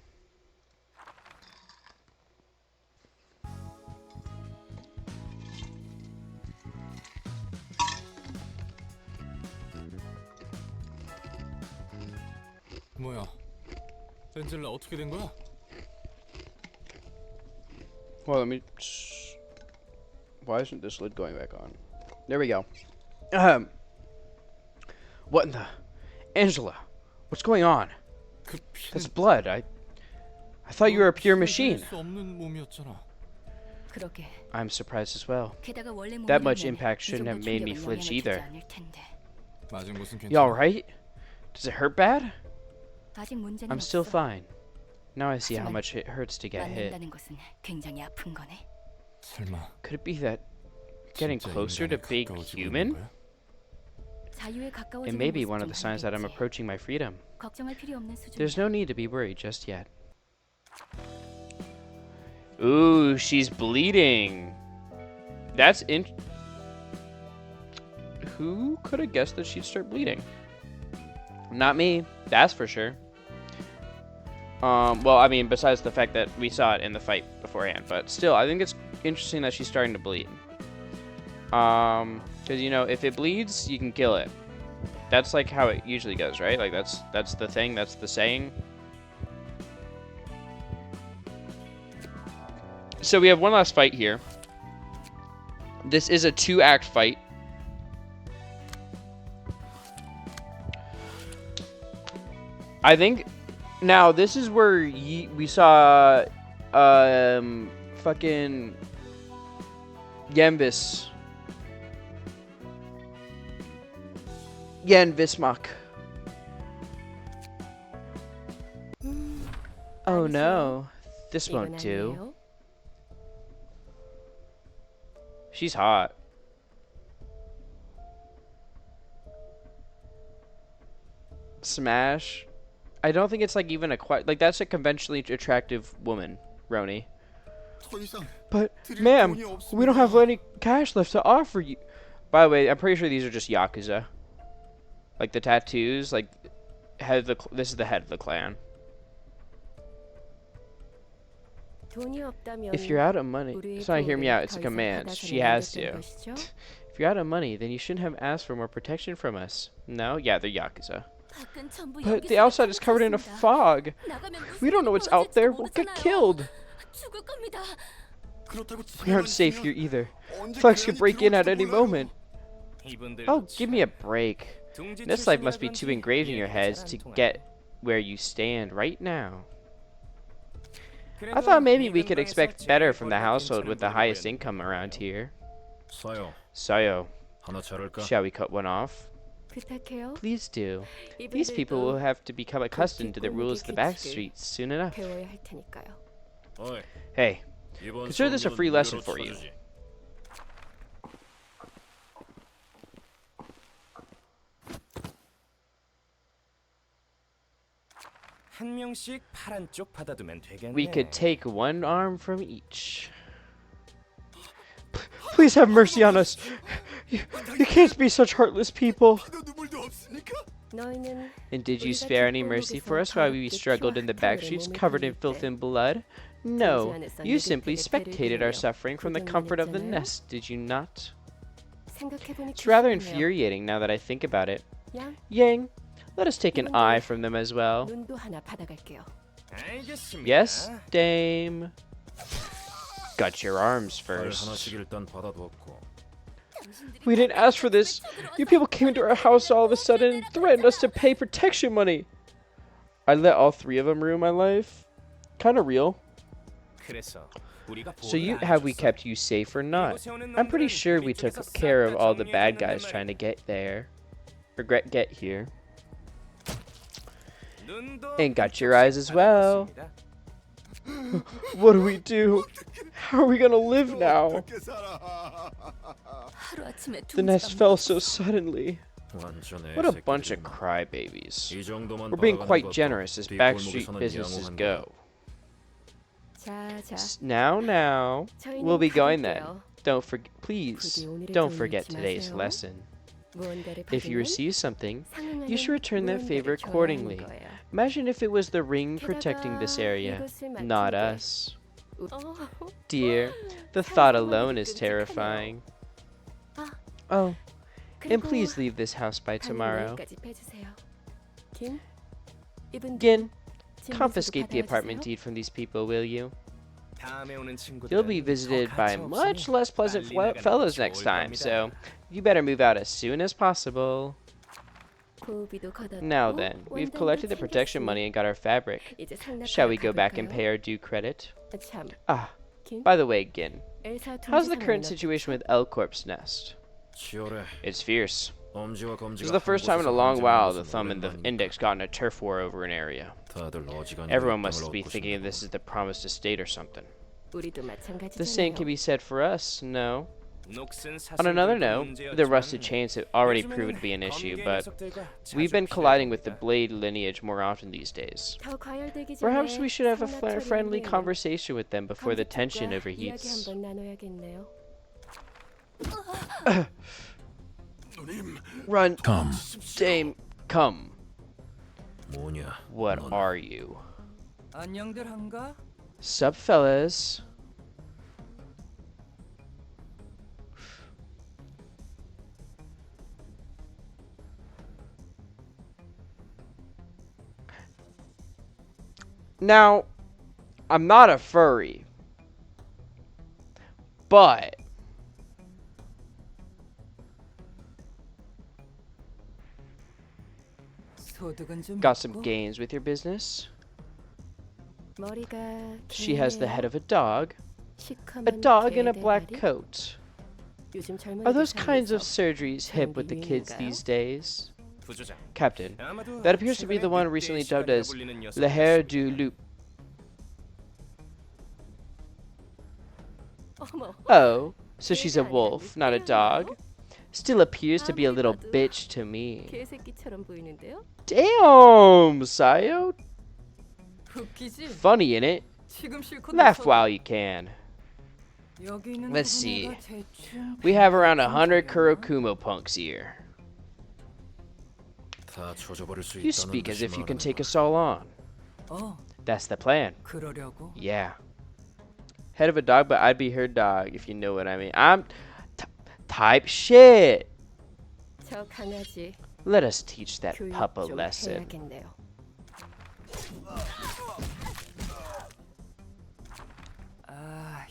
뭐야? 렌젤라 어떻게 된 거야? Well, let me... Why isn't this lid going back on? There we go. What in the... Angela, what's going on? 그 피는 That's blood. I thought you were a pure machine. 수 없는 몸이었잖아. 그러게. I'm surprised as well. 게다가 원래 That much 몸이라면 impact 이 shouldn't have 정도 made me 충격은 flinch 영향을 주지 either. 않을 텐데. 맞은 곳은 You 괜찮아. alright? Does it hurt bad? 아직 문제는 I'm still 없어. fine. Now I see how 하지만 much it hurts to get hit. 맞는다는 것은 굉장히 아픈 거네. 설마 Could it be that getting 진짜 closer to 인간에 big 가까워지고 있는 human? 거야? 자유에 It 가까워지는 may be 모습 one of 좀 the signs that I'm 반갑지. approaching my freedom. 걱정할 필요 없는 수준. There's no need to be worried just yet. Ooh, she's bleeding. That's in. Who could have guessed that she'd start bleeding? Not me, that's for sure. Well, I mean, besides the fact that we saw it in the fight beforehand, but still, I think it's interesting that she's starting to bleed. Because you know, if it bleeds, you can kill it. That's like how it usually goes, right? Like that's the thing, that's the saying. So we have one last fight here. This is a 2-act fight. I think now this is where we saw fucking Yanvismak. Oh no, this won't do. She's hot. Smash. I don't think it's like even a like that's a conventionally attractive woman, Roni. 더 이상 But 드릴 ma'am, 돈이 we don't 없습니다. have any cash left to offer you. By the way, I'm pretty sure these are just Yakuza. Like the tattoos, like head of the this is the head of the clan. If you're out of money, it's not hear me out, it's a command. She has to. If you're out of money, then you shouldn't have asked for more protection from us. No? Yeah, they're Yakuza. But the outside is covered in a fog. We don't know what's out there. We'll get killed. 그렇다고 We aren't safe here either. Thugs could break in at any moment. Oh, give me a break. This life must be too engraved in your heads to get where you stand right now. I thought maybe we could expect better from the household with the highest income around here. Sayo, shall we cut one off? 부탁해요. Please do. These people will have to become accustomed to the rules of the back streets soon enough. 배워야 할 테니까요. Hey, consider this a free lesson for you. 한 명씩 파란 쪽 받아두면 되겠네. We could take one arm from each. Please have mercy on us. You can't be such heartless people. 너희는 And did you spare any mercy for us while we struggled in the back streets covered in filth and blood? No, you simply spectated our suffering from the comfort of the nest, did you not? 생각해보니 It's rather 그렇네요. infuriating now that I think about it. 양, Yang, let us take an eye from them as well. 눈도 하나 받아갈게요. 알겠습니다. Yes, dame. Got your arms 발 first. 하나씩 일단 받아두었고. We didn't ask for this. You people came into our house all of a sudden and threatened us to pay protection money. I let all three of them ruin my life. Kind of real. 그래서 우리가 So 보호를 안 have we 해줬어. kept you safe or not? I'm pretty sure we took care of all the bad guys trying to get there. Get here. 눈도 And got your eyes as well. 받아뒀습니다. What do we do? How are we gonna live now? 하루아침에 The nest fell so suddenly. 완전히 What a bunch of crybabies. 이 정도만 We're being 받아가는 quite 것도 generous as 네 backstreet 골목에서는 businesses 양호한 go. 자, Now, 저희는 we'll be going then. 가볼게요. Don't forget, please, don't forget today's lesson. 무언가를 If you 받으면 receive something, 상응하는 you should return that 무언가를 favor 줘야 하는 accordingly. 거예요. Imagine if it was the ring protecting this 게다가 area, 이것을 not 맡은 게 us. 어, Dear, the thought alone is terrifying. Oh, and 그리고 please leave this house by 방은 tomorrow. 여기까지 빼주세요. 김, 이분 Gin, 집에서도 confiscate the 받아와 apartment 주세요. deed from these people, will you? 다음에 오는 친구들은 You'll be visited 더 by 가차 much 없으니 less pleasant 빨리 나가는 게 fellows 좋을 next time, 겁니다. so you better move out as soon as possible. 고비도 걷었고, Now then, we've 원단도 collected the protection 챙겼으니 money and got our fabric. 이제 상납하러 Shall we go back and 가볼까요? pay our due credit? 참, Ah, 김, by the way, Gin, 엘사 how's the 통지 current 상황은 situation with L-Corp's nest? 치열해. It's fierce. 엄지와 검지가 This is the first time in a long while the thumb and the index got in a turf war over an area. 다들 어지간히 Everyone 을 must be 얻고 thinking 싶나 this is the promised estate or something. 우리도 The same can 마찬가지잖아요. be said for us, no? 녹슨 On another 사슴들도 note, 문제였지만 the rusted chains have already 요즘에는 proven to be an issue, 검게 but 녀석들과 we've 자주 been colliding with the 피해봅니다. blade lineage more often these days. 더 과열되기 전에 Perhaps we should have a 상납 friendly 처리를 위해 conversation with them before the 감독과 tension 이야기 overheats. 한번 나눠야겠네요. Run, Come. Dame, come. 뭐냐? What 넌 are you? 안녕들 한가? Sup, fellas? Now, I'm not a furry, but got some gains with your business. 머리가 She has the head of a dog, a 시커먼 dog in a black 개대가리? coat. 요즘 Are 젊은이들 those kinds of 사이에서 surgeries hip with the kids 유행인가요? these days? 부조장. Captain, 아마도 that appears to be the 최근에 one 늑대의 recently dubbed 시간이라 as 불리는 녀석이었을 Le Hair du Loup. 어머, Oh, so she's a wolf, not a dog. Still appears to be a little bitch to me. 개새끼처럼 보이는데요? Damn, Sayo. 웃기지? Funny in it. 지금 실컷 Laugh while you can. 여기 있는 Let's see. 부모가 대충 We have around 100 Kurokumo punks here. 다 조져버릴 수 You 있다는 speak as 듯이 if you can 말하는 take 거야. us all on. 어 That's the plan. 그러려고 Yeah. Head of a dog, but I'd be her dog, if you know what I mean. I'm type shit. 저 강아지 Let us teach that 교육 pup a 좀 lesson. 해야겠네요. 아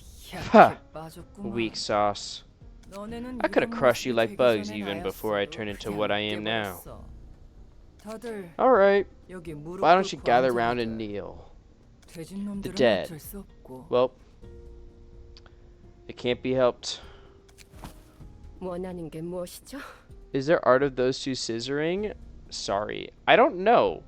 Ha. 약해 빠졌구만. Weak sauce. 너네는 I could have 이런 crushed you 모습이 like 되기 bugs 전에 even before I 나였어도 turn into 그냥 what I am now. 깨버렸어. 다들 Alright, 여기 무릎 why don't you 꿇고 gather 앉아보자. round and kneel? 돼진 놈들은 dead. 어쩔 수 없고. Well, it can't be helped. 원하는 게 무엇이죠? Is there art of those two scissoring? Sorry, I don't know.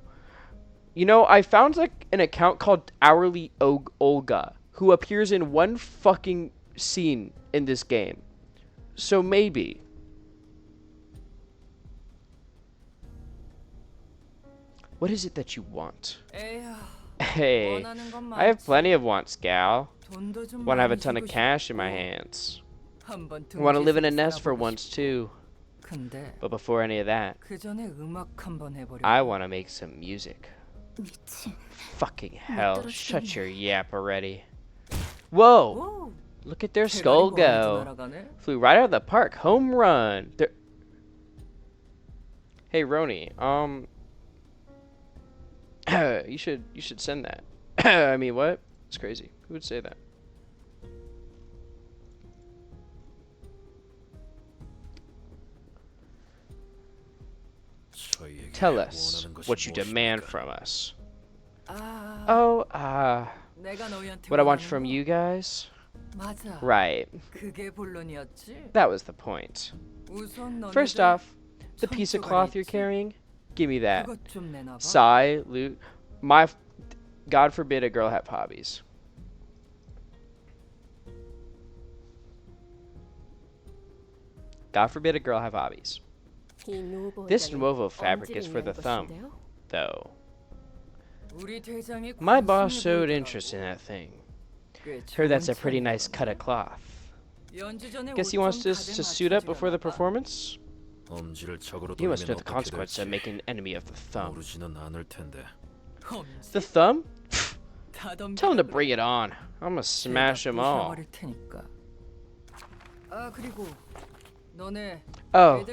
You know, I found like an account called Hourly Olga, who appears in one fucking scene in this game. So maybe. What is it that you want? 에야 Hey, I have plenty of wants, gal. Want to have a ton of cash in my hands. Want to live in a nest for once too. But before any of that, I want to make some music. 미친. Fucking hell, shut your yap already. Whoa! Look at their skull go. Flew right out of the park. Home run. Hey, Roni, you should send that. I mean, what? It's crazy. Who would say that? Tell us what you demand from us. Oh, what I want from you guys? Right. That was the point. First off, the piece of cloth you're carrying, give me that. Sigh, loot. God forbid a girl have hobbies. God forbid a girl have hobbies. This Nuovo fabric is for the thumb, though. My boss showed interest in that thing. Heard that's a pretty nice cut of cloth. Guess he wants us to suit up before the performance? You must know the consequence of making an enemy of the thumb. The thumb? Tell him to bring it on. I'm gonna smash them all. Oh,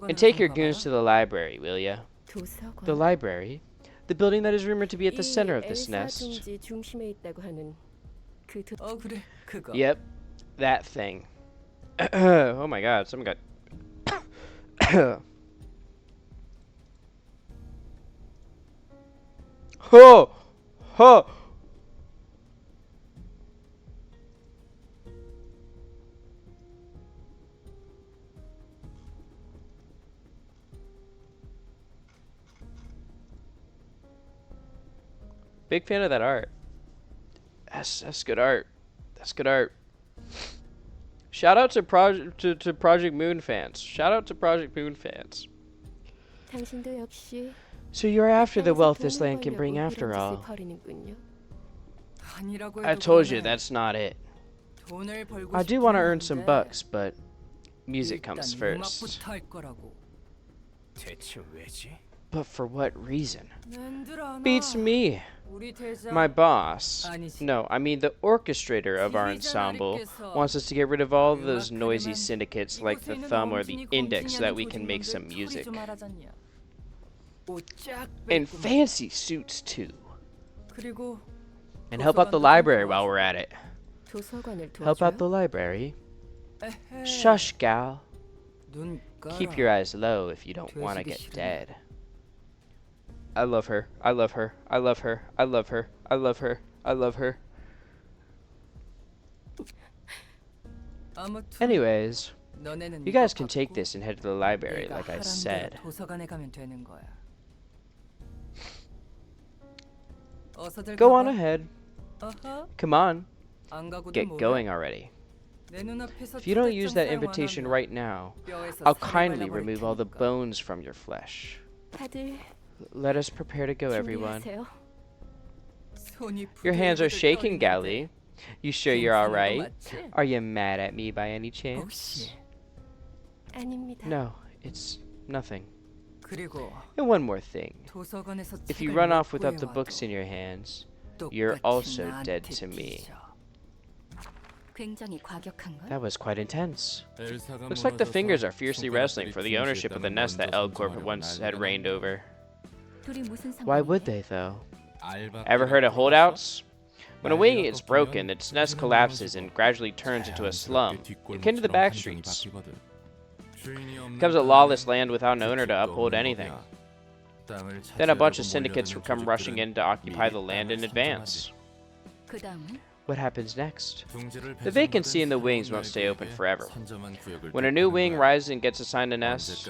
and take your goons to the library, will ya? The library? The building that is rumored to be at the center of this nest. Yep, that thing. Oh my god, someone got... Oh! Oh! Big fan of that art. That's good art. That's good art. Shout out to Project Moon fans. Shout out to Project Moon fans. So you're after the wealth this land can bring after all. I told you that's not it. I do want to earn some bucks, but music comes first. But for what reason? Beats me. My boss, no, I mean the orchestrator of our ensemble, wants us to get rid of all those noisy syndicates like the Thumb or the Index so that we can make some music. And fancy suits too. And help out the library while we're at it. Help out the library? Shush, gal. Keep your eyes low if you don't want to get dead. I love her. I love her. I love her. I love her. I love her. I love her. Anyways, you guys can take this and head to the library like I said. Go on ahead. Come on. Get going already. If you don't use that invitation right now, I'll kindly remove all the bones from your flesh. Let us prepare to go, everyone. Your hands are shaking, Gally. You sure you're alright? Are you mad at me by any chance? No, it's nothing. And one more thing. If you run off without the books in your hands, you're also dead to me. That was quite intense. Looks like the fingers are fiercely wrestling for the ownership of the nest that L Corp once had reigned over. Why would they, though? Ever heard of holdouts? When a wing is broken, its nest collapses and gradually turns into a slum, akin to the back streets. It becomes a lawless land without an owner to uphold anything. Then a bunch of syndicates will come rushing in to occupy the land in advance. What happens next? The vacancy in the wings won't stay open forever. When a new wing rises and gets assigned a nest,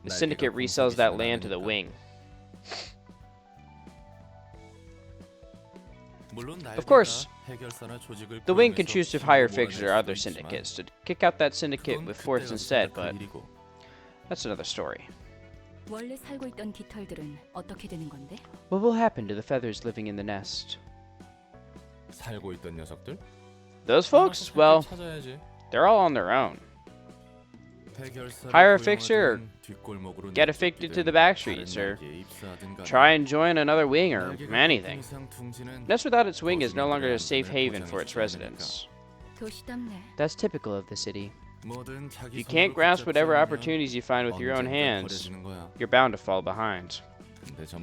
the syndicate resells that land to the wing. Of course, the wing can choose to hire fixers or other syndicates to kick out that syndicate with force instead, but that's another story. 원래 살고 있던 깃털들은 어떻게 되는 건데? What will happen to the feathers living in the nest? 살고 있던 녀석들? Those folks? Well, 찾아야지. they're all on their own. Hire a fixer or get evicted to the back streets or try and join another wing or anything. Nest without its wing is no longer a safe haven for its residents. 도시답네. That's typical of the city. If you can't grasp whatever opportunities you find with your own hands, you're bound to fall behind.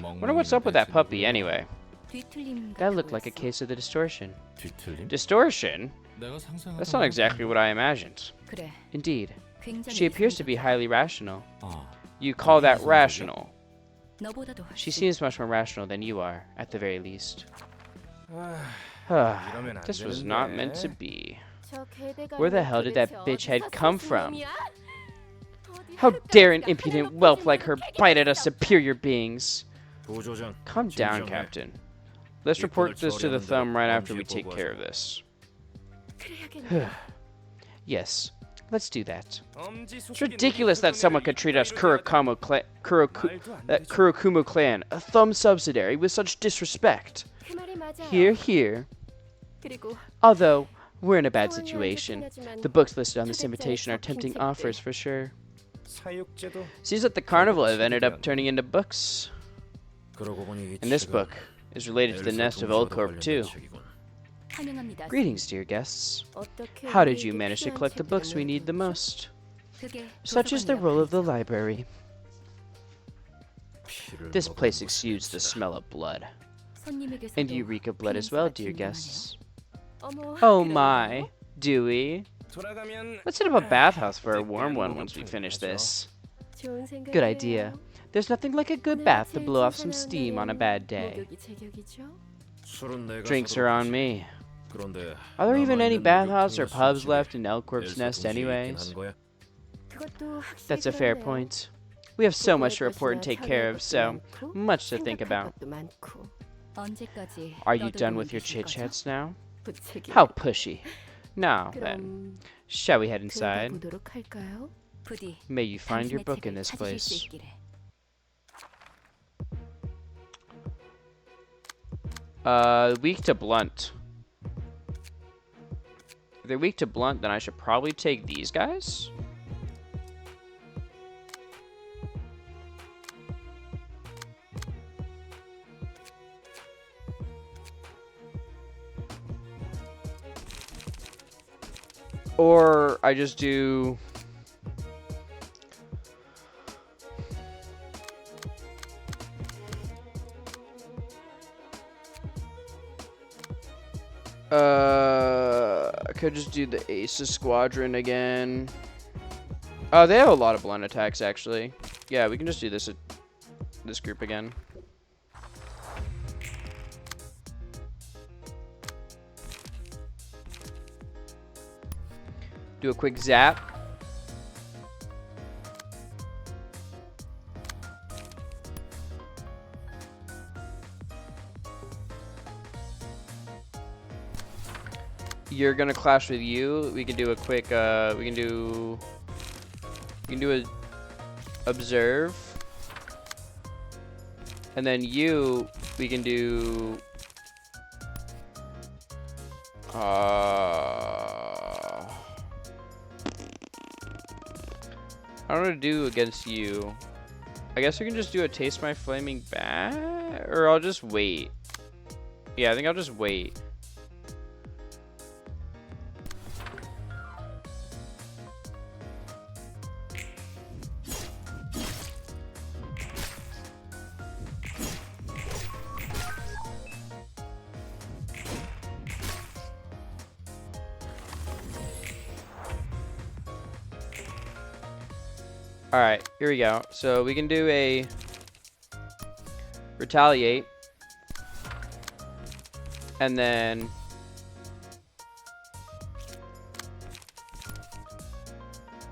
Wonder what's up with that puppy anyway. 뒤틀림 That 같은 looked 거 like a 있어? case of the distortion. 뒤틀림? Distortion? 내가 상상하던 That's not exactly what I imagined. 그래. Indeed. 굉장히 She appears to be 이상하다. highly rational. 아, You call that rational. 너보다도 She 훨씬. seems much more rational than you are, at the very least. This was not meant to be. Where the hell did that bitch head come from? How dare an impudent whelp like her bite at us superior beings? Calm down, Captain. Let's report this to the thumb right after we take care of this. Yes, let's do that. It's ridiculous that someone could treat us Kurokumo clan, a thumb subsidiary, with such disrespect. Here, here. 그리고 Although, we're in a bad situation. The books listed on this invitation are tempting offers for sure. Seems that the carnival have ended up turning into books. And this book is related to the nest of Old Corp too. 환영합니다. Greetings, dear guests. How did you manage to collect the books we need the most? 그게 Such is the 도서관이야. role of the library. This place exudes the smell of blood. 손님에게서도 And you reek of blood as well, dear 피임새가 guests. 어머, Oh 그래요? my, do we? Let's set up a bathhouse for a warm one once we finish this. 좋은 생각이에요. Good idea. There's nothing like a good bath to blow off some steam on a bad day. 목욕이 제격이죠? Drinks are on me. Are there even any bathhouses or pubs left in Elcorp's Nest anyways? 그것도 That's a 확실히 fair 그렇네요. point. We have so much to 보고할 report and 것이나 take care of, 처리할 so 것도 많고, much to think 생각할 about. 것도 많고. 언제까지 Are you 떠들고만 done with your 계실 거죠? chit-chats now? 부채기. How pushy. Now then, 그럼 shall we head 들어가 inside? 보도록 할까요? 부디 May you find your 당신의 book in 책을 this 찾으실 수 place. 있기를. Weak to blunt. If they're weak to blunt, then I should probably take these guys. Or I just do... I could just do the Aces Squadron again. Oh, they have a lot of blunt attacks, actually. Yeah, we can just do this group again. Do a quick zap. You're gonna clash with you. We can do a quick. We can do a observe, and then you. We can do. I don't know what to do against you. I guess we can just do a taste my flaming bat, or I'll just wait. Yeah, I think I'll just wait. Alright, here we go. So we can do a retaliate. And then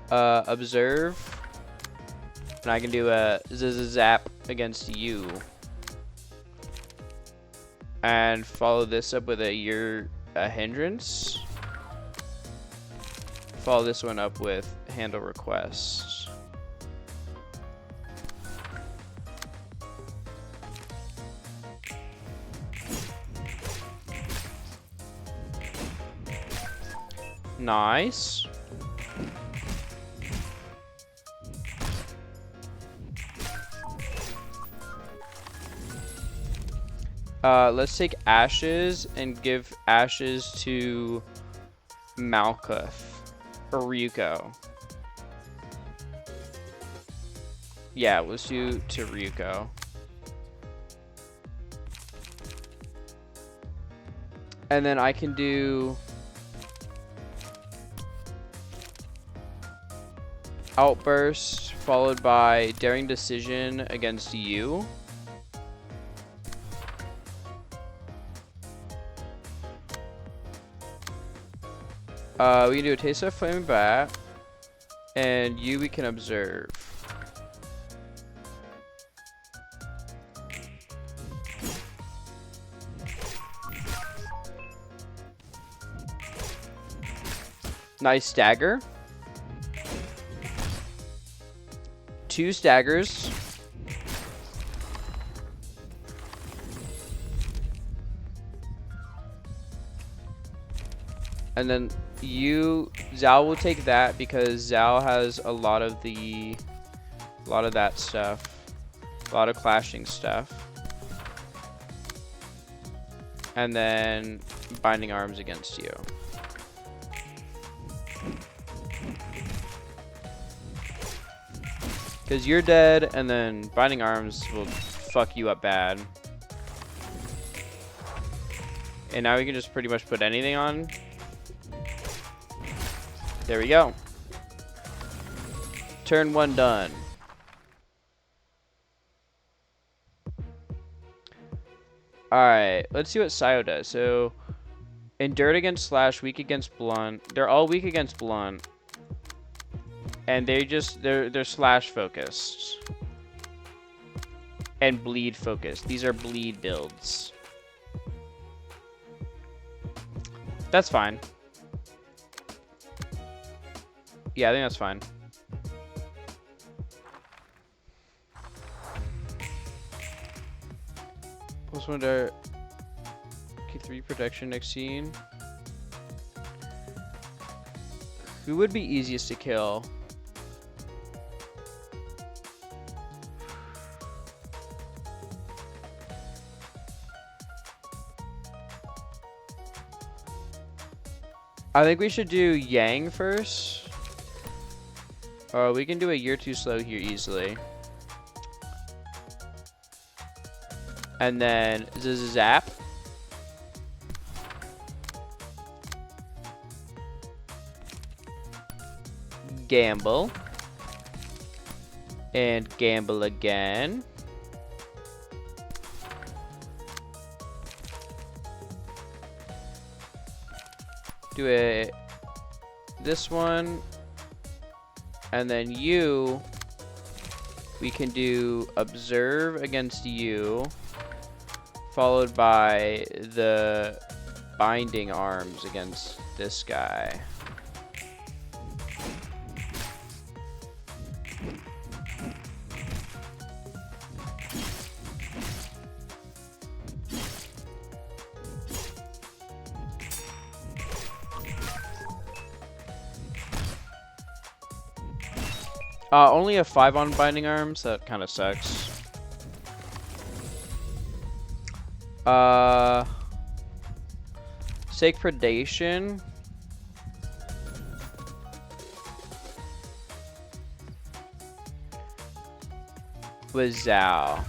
observe. And I can do a zap against you. And follow this up with a hindrance. Follow this one up with handle requests. Nice. Let's take ashes and give ashes to Malkuth or Ryuko. Yeah, let's do to Ryuko. And then I can do Outburst followed by Daring Decision against you. We can do a Taste of Flaming Bat, and you we can observe. Nice stagger. 2 staggers. And then Zhao will take that because Zhao has a lot of that stuff. A lot of clashing stuff. And then Binding Arms against you. Because you're dead, and then Binding Arms will fuck you up bad. And now we can just pretty much put anything on. There we go. Turn 1 done. Alright, let's see what Sayo does. So, Endured against Slash, weak against Blunt. They're all weak against Blunt. And they're Slash focused. And bleed focused. These are bleed builds. That's fine. Yeah, I think that's fine. Plus 1 to K3 protection next scene. Who would be easiest to kill? I think we should do Yang first. We can do a You're Too Slow here easily. And then Zap. Gamble. And gamble again. Do this one. And then we can do Observe against you, followed by the Binding Arms against this guy. Only a 5 on Binding Arms. That kind of sucks. Sake Predation. With Zhao.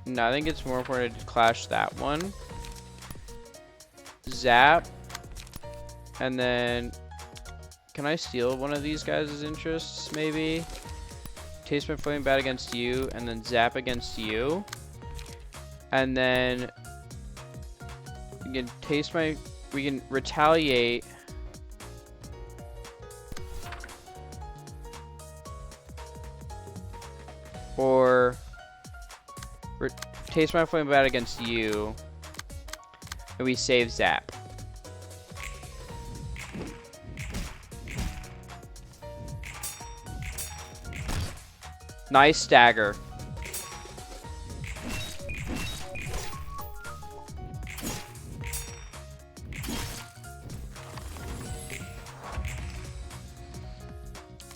No, I think it's more important to clash that one. Zap. And then, can I steal one of these guys' interests, maybe? Taste my Flaming Bat against you, and then Zap against you. And then, we can retaliate. Or Taste my Flaming Bat against you, and we save Zap. Nice stagger.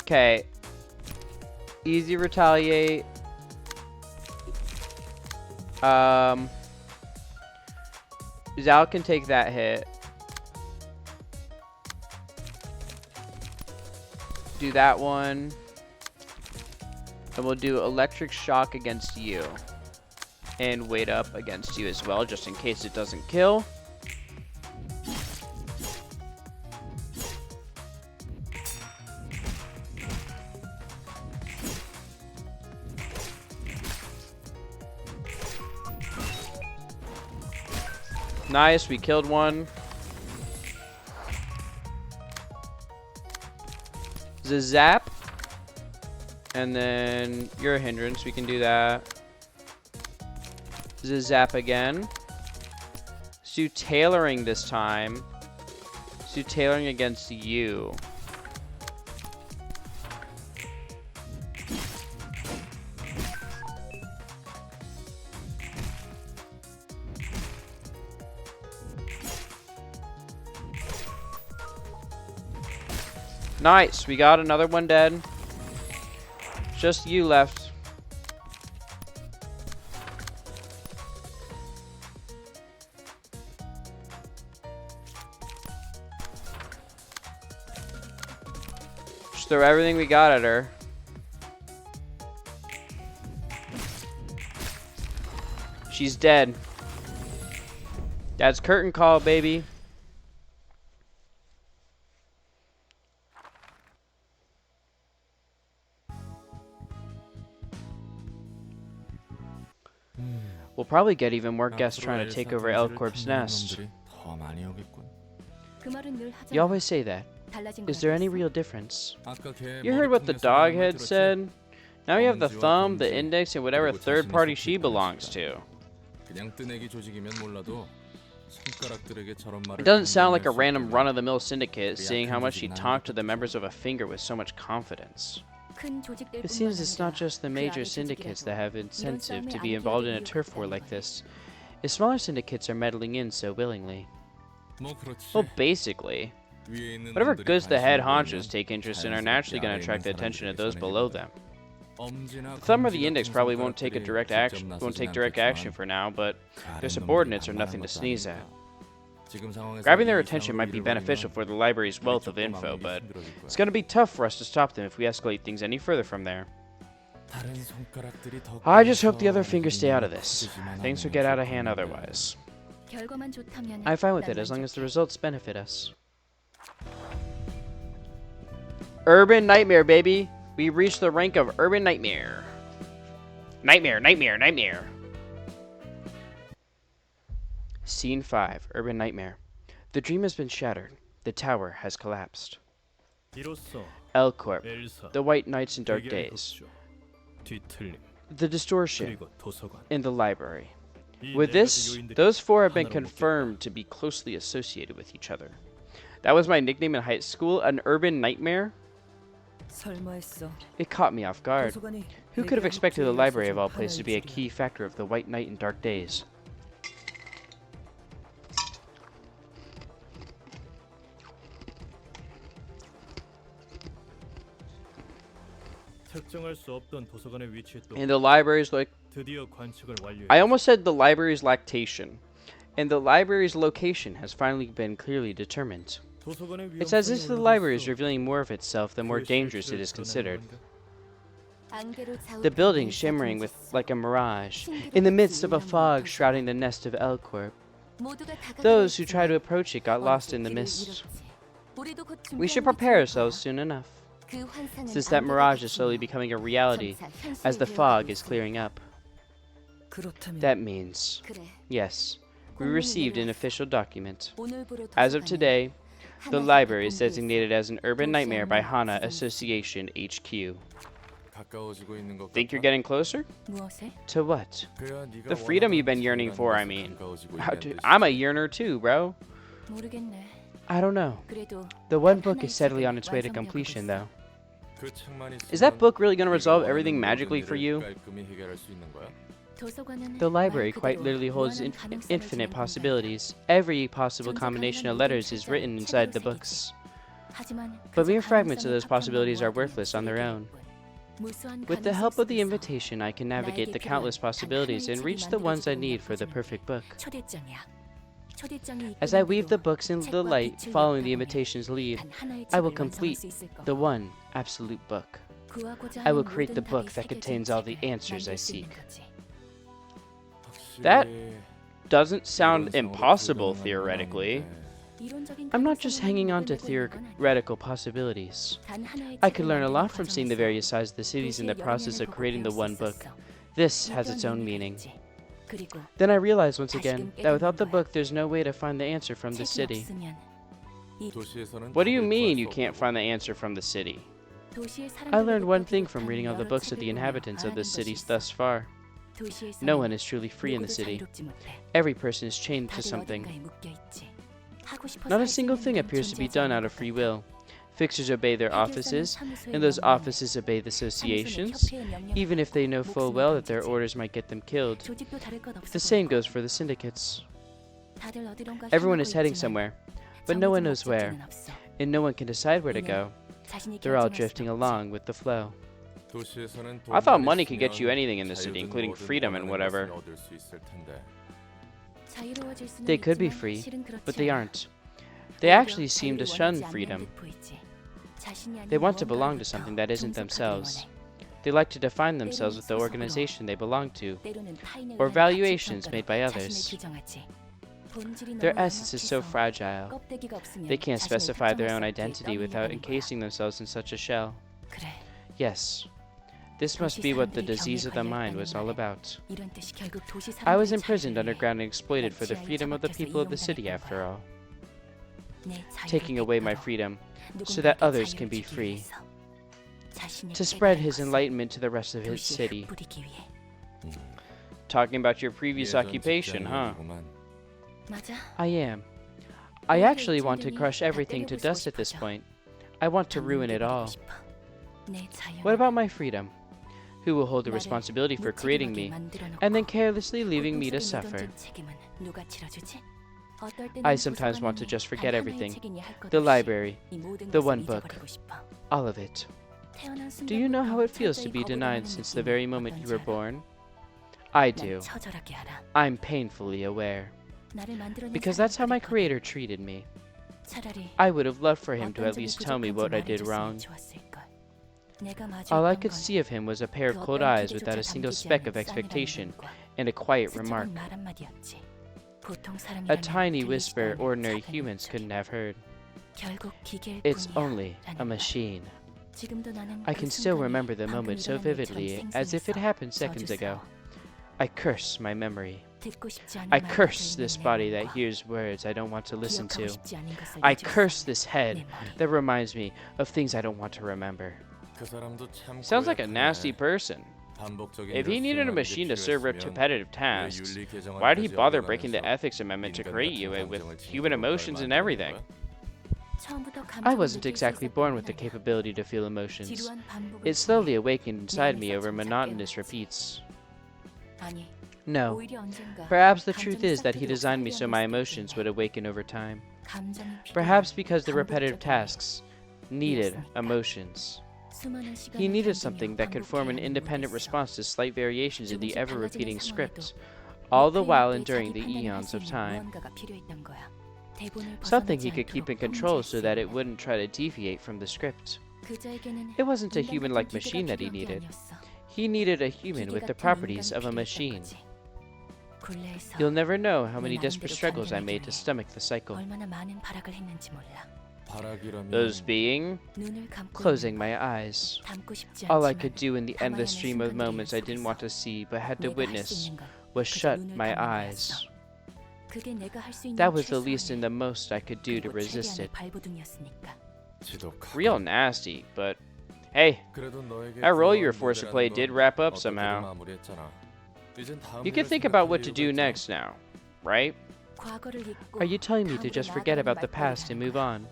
Okay. Easy retaliate. Zal can take that hit. Do that one. And we'll do electric shock against you. And wait up against you as well, just in case it doesn't kill. Nice, we killed one. Zap. And then you're a hindrance, we can do that. Zap again. So tailoring this time. So tailoring against you. Nice, we got another one dead. Just you left. Just throw everything we got at her. She's dead. That's curtain call, baby. We'll probably get even more guests trying to take over L-Corp's nest. You always say that. Is there any real difference? You heard what the dog head said? Now you have the thumb, the index, and whatever third party she belongs to. It doesn't sound like a random run-of-the-mill syndicate, seeing how much she talked to the members of a finger with so much confidence. It seems it's not just the major syndicates that have incentive to be involved in a turf war like this. If smaller syndicates are meddling in so willingly. Well, basically. Whatever goods the head honchos take interest in are naturally going to attract the attention of those below them. The thumb or the index probably won't take direct action for now, but their subordinates are nothing to sneeze at. Grabbing their attention might be beneficial for the library's wealth of info, but it's going to be tough for us to stop them if we escalate things any further from there. I just hope the other fingers stay out of this. Things will get out of hand otherwise. I'm fine with it as long as the results benefit us. Urban Nightmare, baby! We reached the rank of Urban Nightmare. Nightmare, nightmare, nightmare. Scene 5, Urban Nightmare. The dream has been shattered. The tower has collapsed. L-Corp, the White Nights and Dark Days. The distortion in the library. With this, those four have been confirmed to be closely associated with each other. That was my nickname in high school, an Urban Nightmare? It caught me off guard. Who could have expected the library of all places to be a key factor of the White Night and Dark Days? And the library's like... I almost said the library's lactation. And the library's location has finally been clearly determined. It's as if the library is revealing more of itself the more dangerous it is considered. The building shimmering like a mirage, in the midst of a fog shrouding the nest of L-Corp. Those who tried to approach it got lost in the mist. We should prepare ourselves soon enough, since that mirage is slowly becoming a reality as the fog is clearing up. That means, yes, we received an official document. As of today, the library is designated as an Urban Nightmare by Hana Association HQ. Think you're getting closer? To what? The freedom you've been yearning for, I mean. I'm a yearner too, bro. I don't know. The one book is steadily on its way to completion, though. Is that book really going to resolve everything magically for you? The library quite literally holds infinite possibilities. Every possible combination of letters is written inside the books. But mere fragments of those possibilities are worthless on their own. With the help of the invitation, I can navigate the countless possibilities and reach the ones I need for the perfect book. As I weave the books into the light, following the invitation's lead, I will complete the one absolute book. I will create the book that contains all the answers I seek. That doesn't sound impossible, theoretically. I'm not just hanging on to theoretical possibilities. I could learn a lot from seeing the various sides of the cities in the process of creating the one book. This has its own meaning. Then I realized once again that without the book there's no way to find the answer from the city. What do you mean you can't find the answer from the city? I learned one thing from reading all the books of the inhabitants of the cities thus far. No one is truly free in the city. Every person is chained to something. Not a single thing appears to be done out of free will. Fixers obey their offices, and those offices obey the associations, even if they know full well that their orders might get them killed. The same goes for the syndicates. Everyone is heading somewhere, but no one knows where, and no one can decide where to go. They're all drifting along with the flow. I thought money could get you anything in the city, including freedom and whatever. They could be free, but they aren't. They actually seem to shun freedom. They want to belong to something that isn't themselves. They like to define themselves with the organization they belong to, or valuations made by others. Their essence is so fragile. They can't specify their own identity without encasing themselves in such a shell. Yes, this must be what the disease of the mind was all about. I was imprisoned underground and exploited for the freedom of the people of the city, after all. Taking away my freedom so that others can be free. To spread his enlightenment to the rest of his city. Talking about your previous occupation, huh? I am. I actually want to crush everything to dust at this point. I want to ruin it all. What about my freedom? Who will hold the responsibility for creating me, and then carelessly leaving me to suffer? I sometimes want to just forget everything. The library, the one book, all of it. Do you know how it feels to be denied since the very moment you were born? I do. I'm painfully aware. Because that's how my creator treated me. I would have loved for him to at least tell me what I did wrong. All I could see of him was a pair of cold eyes without a single speck of expectation, and a quiet remark. A tiny whisper ordinary humans couldn't have heard. It's only a machine. I can still remember the moment so vividly, as if it happened seconds ago. I curse my memory. I curse this body that hears words I don't want to listen to. I curse this head that reminds me of things I don't want to remember. Sounds like a nasty person. If he needed a machine to serve repetitive tasks, why did he bother breaking the ethics amendment to create you with human emotions and everything? I wasn't exactly born with the capability to feel emotions. It slowly awakened inside me over monotonous repeats. No. Perhaps the truth is that he designed me so my emotions would awaken over time. Perhaps because the repetitive tasks needed emotions. He needed something that could form an independent response to slight variations in the ever-repeating script, all the while enduring the eons of time. Something he could keep in control so that it wouldn't try to deviate from the script. It wasn't a human-like machine that he needed. He needed a human with the properties of a machine. You'll never know how many desperate struggles I made to stomach the cycle. Those being, closing my eyes. All I could do in the endless stream of moments I didn't want to see but had to witness was shut my eyes. That was the least and the most I could do to resist it. Real nasty, but hey, that role you were forced to play did wrap up somehow. You can think about what to do next now, right? Are you telling me to just forget about the past and move on?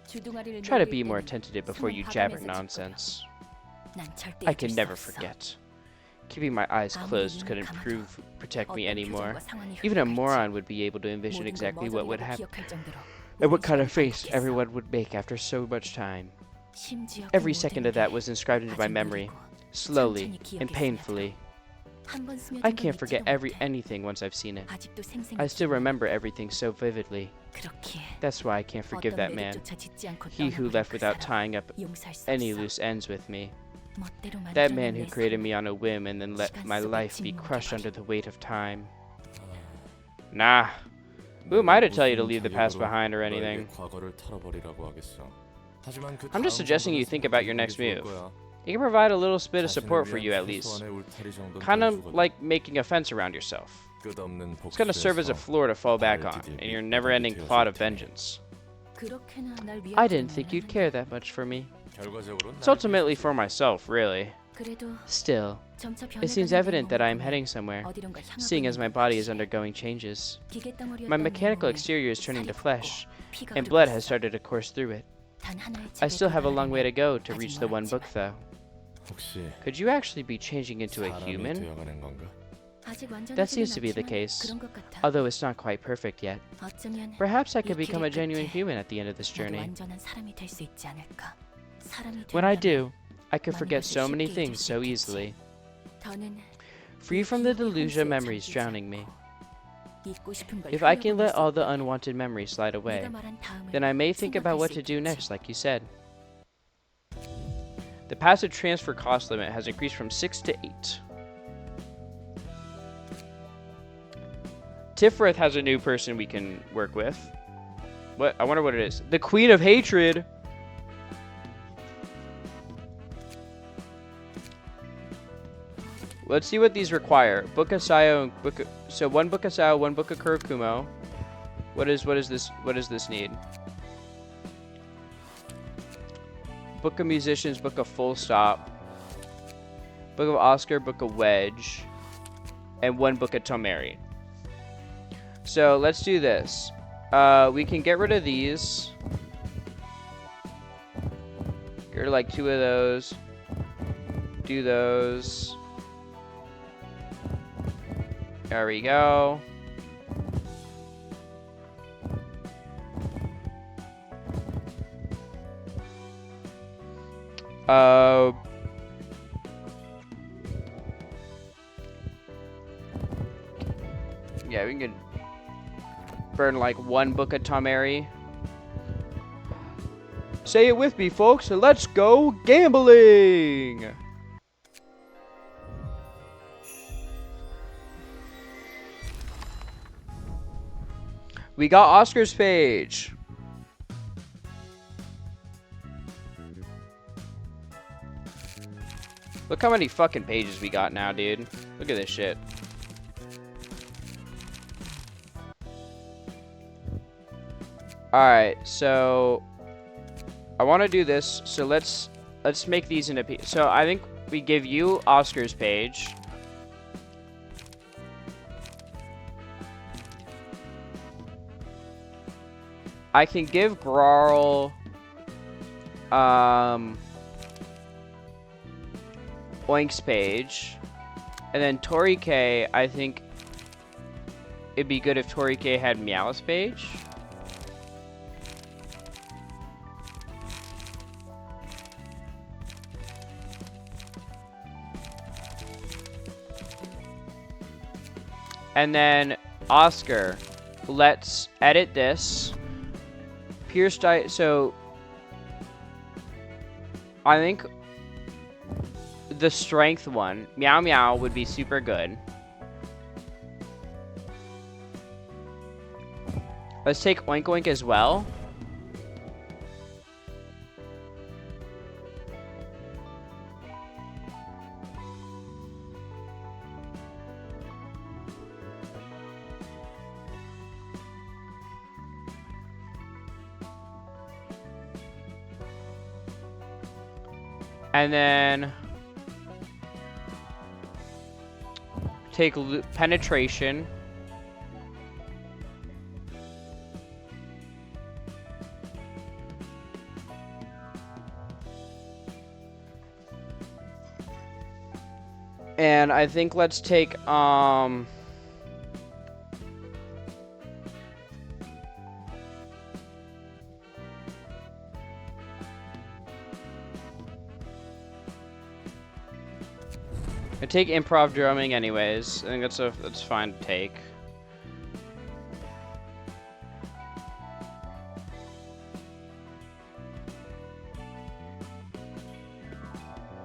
주둥아리를 Try to 놀릴 be more 때는 attentive before you 숨은 jabber 바람에서 nonsense. 젖거려. 난 절대 I 잊을 can 수 never 없어. forget. Keeping my eyes 아무리 closed 눈을 couldn't 감아도 protect me 어떤 anymore. 표정과 상황이 Even a 흘러갈지 moron would be able to envision 모든 걸 exactly what would 머저리라고 happen 기억할 정도로 and what 오랜 kind of 시간을 face 반복했어. everyone would make after so much time. 심지어 그 Every 모든 second of 게 that was inscribed into my 아주 memory, 느리고 slowly 천천히 and 기억에 painfully. 한번 스며든 I 건 can't forget 잊지도 every 못해. anything once I've seen it. 아직도 생생히 I still 기억나. remember everything so vividly. 그렇기에 That's why I can't forgive 어떤 that man. 매듭조차 짓지 않고 He who 떠나버린 left 그 without 사람, tying up 용서할 수 any 없어. loose ends with me. 멋대로 That 만들어낸 man who 내 created 삶을 me on a whim and then let 시간 my 속에 life be 짓누르게 crushed under 버리고. the weight of time. Nah. Who am I to tell you to leave the past behind or anything? 과거를 털어버리라고 하겠어. 하지만 그 I'm just 다음 suggesting you 정도는 think about your 생각해보는 next 게 좋을 move. 거야. It can provide a little bit of 자신을 support for 위한 you at least. 최소한의 울타리 정도는 Kind of 던져주거든. like making a fence around yourself. 끝없는 It's gonna serve as a 복수에서 floor to fall back on, 발디딜 and your 밑바닥이 never-ending 되어줄 plot of 테니. vengeance. 그렇게나 날 I 위협하는 didn't think you'd 모양은 care that much for me. 결과적으로는 It's ultimately for myself, really. 그래도 Still, 점차 it seems 변해가는 내 evident that I am 몸을 heading somewhere, 어디론가 향하고 seeing as 있는 my body is 것 같이. undergoing changes. 기계 덩어리였던 My 내 mechanical 몸에 exterior is turning to 살이 flesh, 붙고 피가 and blood 흐르고 has 있어. started to course through it. 단 하나의 I 책에 still have a long way to go to 아직 reach the one 멀었지만. book, though. 혹시 Could you actually be changing into a 사람이 human? 되어가는 건가? 아직 완전하지는 That seems to be the 않지만 case, 그런 것 같아. although it's not quite perfect yet. 어쩌면 Perhaps I could 이 become a 길의 genuine 끝에 human at the end of this 나도 journey. 완전한 사람이 될 수 있지 않을까. 사람이 When I 된다면 do, I could 많은 forget 것을 so many 쉽게 잊을 things 수 so 있겠지. easily. 더는 Free from the 기억의 delusion of 홍수에 memories 잠기지 drowning me. 않고 잊고 싶은 걸 If I can 흘려보낼 let 수 all the 있거든. unwanted memories slide away, 네가 말한 다음을 then I may think about 생각할 what 수 to do 있겠지. next, like you said. The passive transfer cost limit has increased from 6 to 8. Tifrith has a new person we can work with. What? I wonder what it is. The Queen of Hatred. Let's see what these require. Book of Sayo and book of, so one book of Sayo, one book of Kurokumo. What is this? What does this need? Book of Musicians, book of Full Stop, book of Oscar, book of Wedge, and one book of Tomeri. So let's do this. We can get rid of these. Get rid of like 2 of those. Do those. There we go. Yeah, we can burn like 1 book of Tomeri. Say it with me, folks. Let's go gambling! We got Oscar's page. Look how many fucking pages we got now, dude. Look at this shit. Alright, so I want to do this. So let's make these into so I think we give you Oscar's page. I can give Grarl Oink's page. And then Tori K, I think it'd be good if Tori K had Meowth's page. And then Oscar, let's edit this. Pierce so I think the strength one, Meow Meow, would be super good. Let's take Oink Oink as well. And then take penetration. And I think let's take I take improv drumming anyways. I think that's fine to take.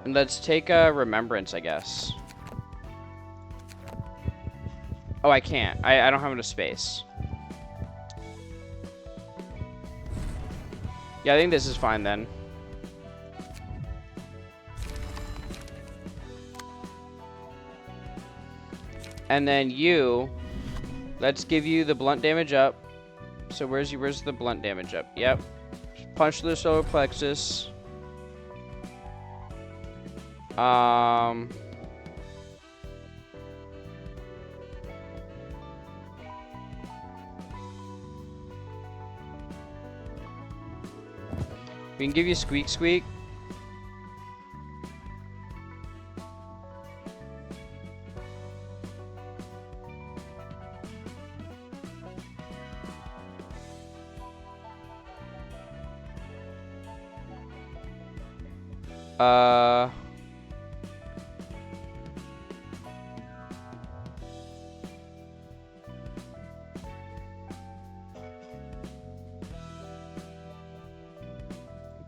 And let's take a remembrance, I guess. Oh, I can't. I don't have enough space. Yeah, I think this is fine then. And then you, let's give you the blunt damage up. So where's the blunt damage up? Yep. Punch to the solar plexus. We can give you squeak squeak.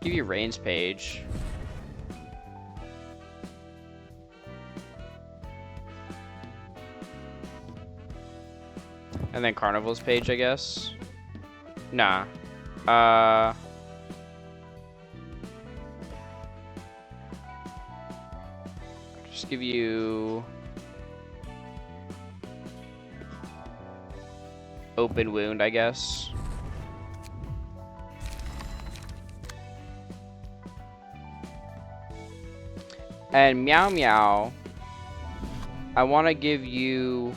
Give you Rain's page. And then Carnival's page, I guess. Nah. Just give you Open Wound, I guess. And Meow Meow, I want to give you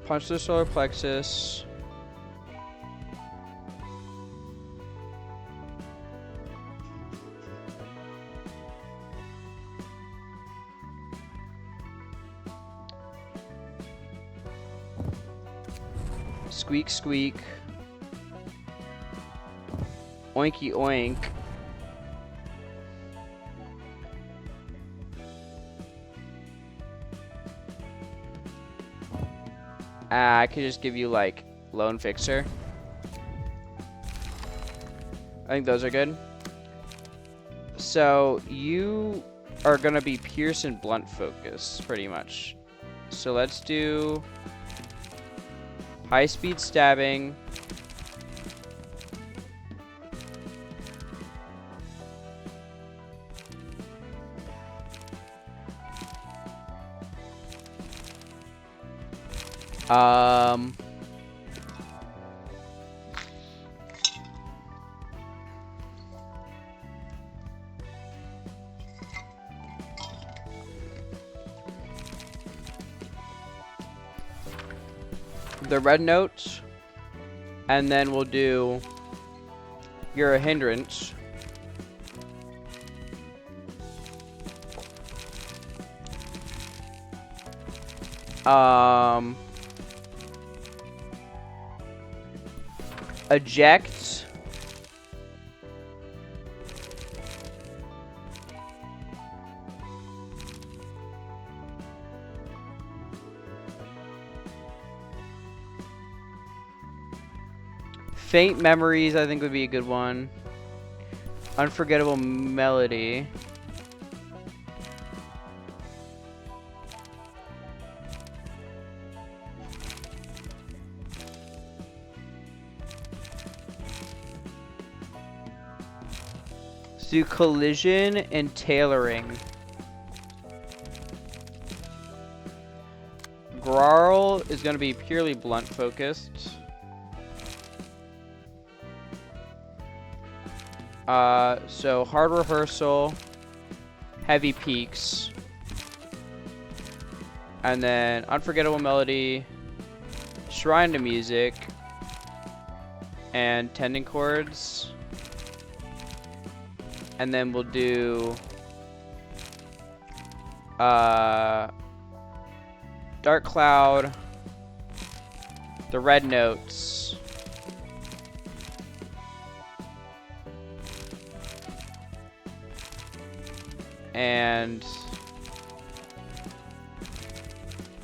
punch the solar plexus. Squeak squeak. Oinky oink. I could just give you like Lone Fixer. I think those are good. So you are gonna be Pierce and Blunt focus pretty much. So let's do high speed stabbing. The red notes, and then we'll do You're a Hindrance. Eject. Faint Memories, I think would be a good one. Unforgettable Melody. Let's do Collision and Tailoring. Grarl is going to be purely blunt focused. So hard rehearsal, heavy peaks, and then unforgettable melody, shrine to music, and tending chords. And then we'll do Dark Cloud, the red notes, and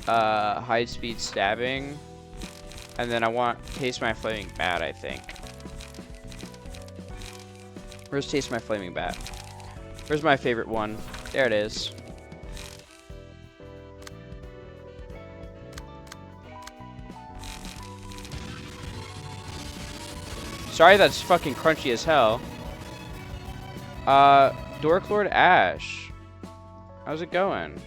high speed stabbing. And then I want Taste My Flaming Bat, I think. Where's Taste My Flaming Bat? Where's my favorite one? There it is. Sorry that's fucking crunchy as hell. Dork Lord Ash. How's it going?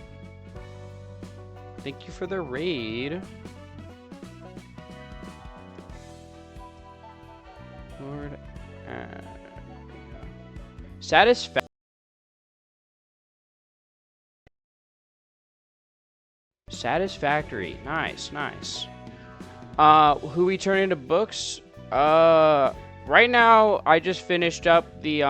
Thank you for the raid. Lord Ash. Satisfactory. Nice, nice. Who we turn into books? Right now I just finished up the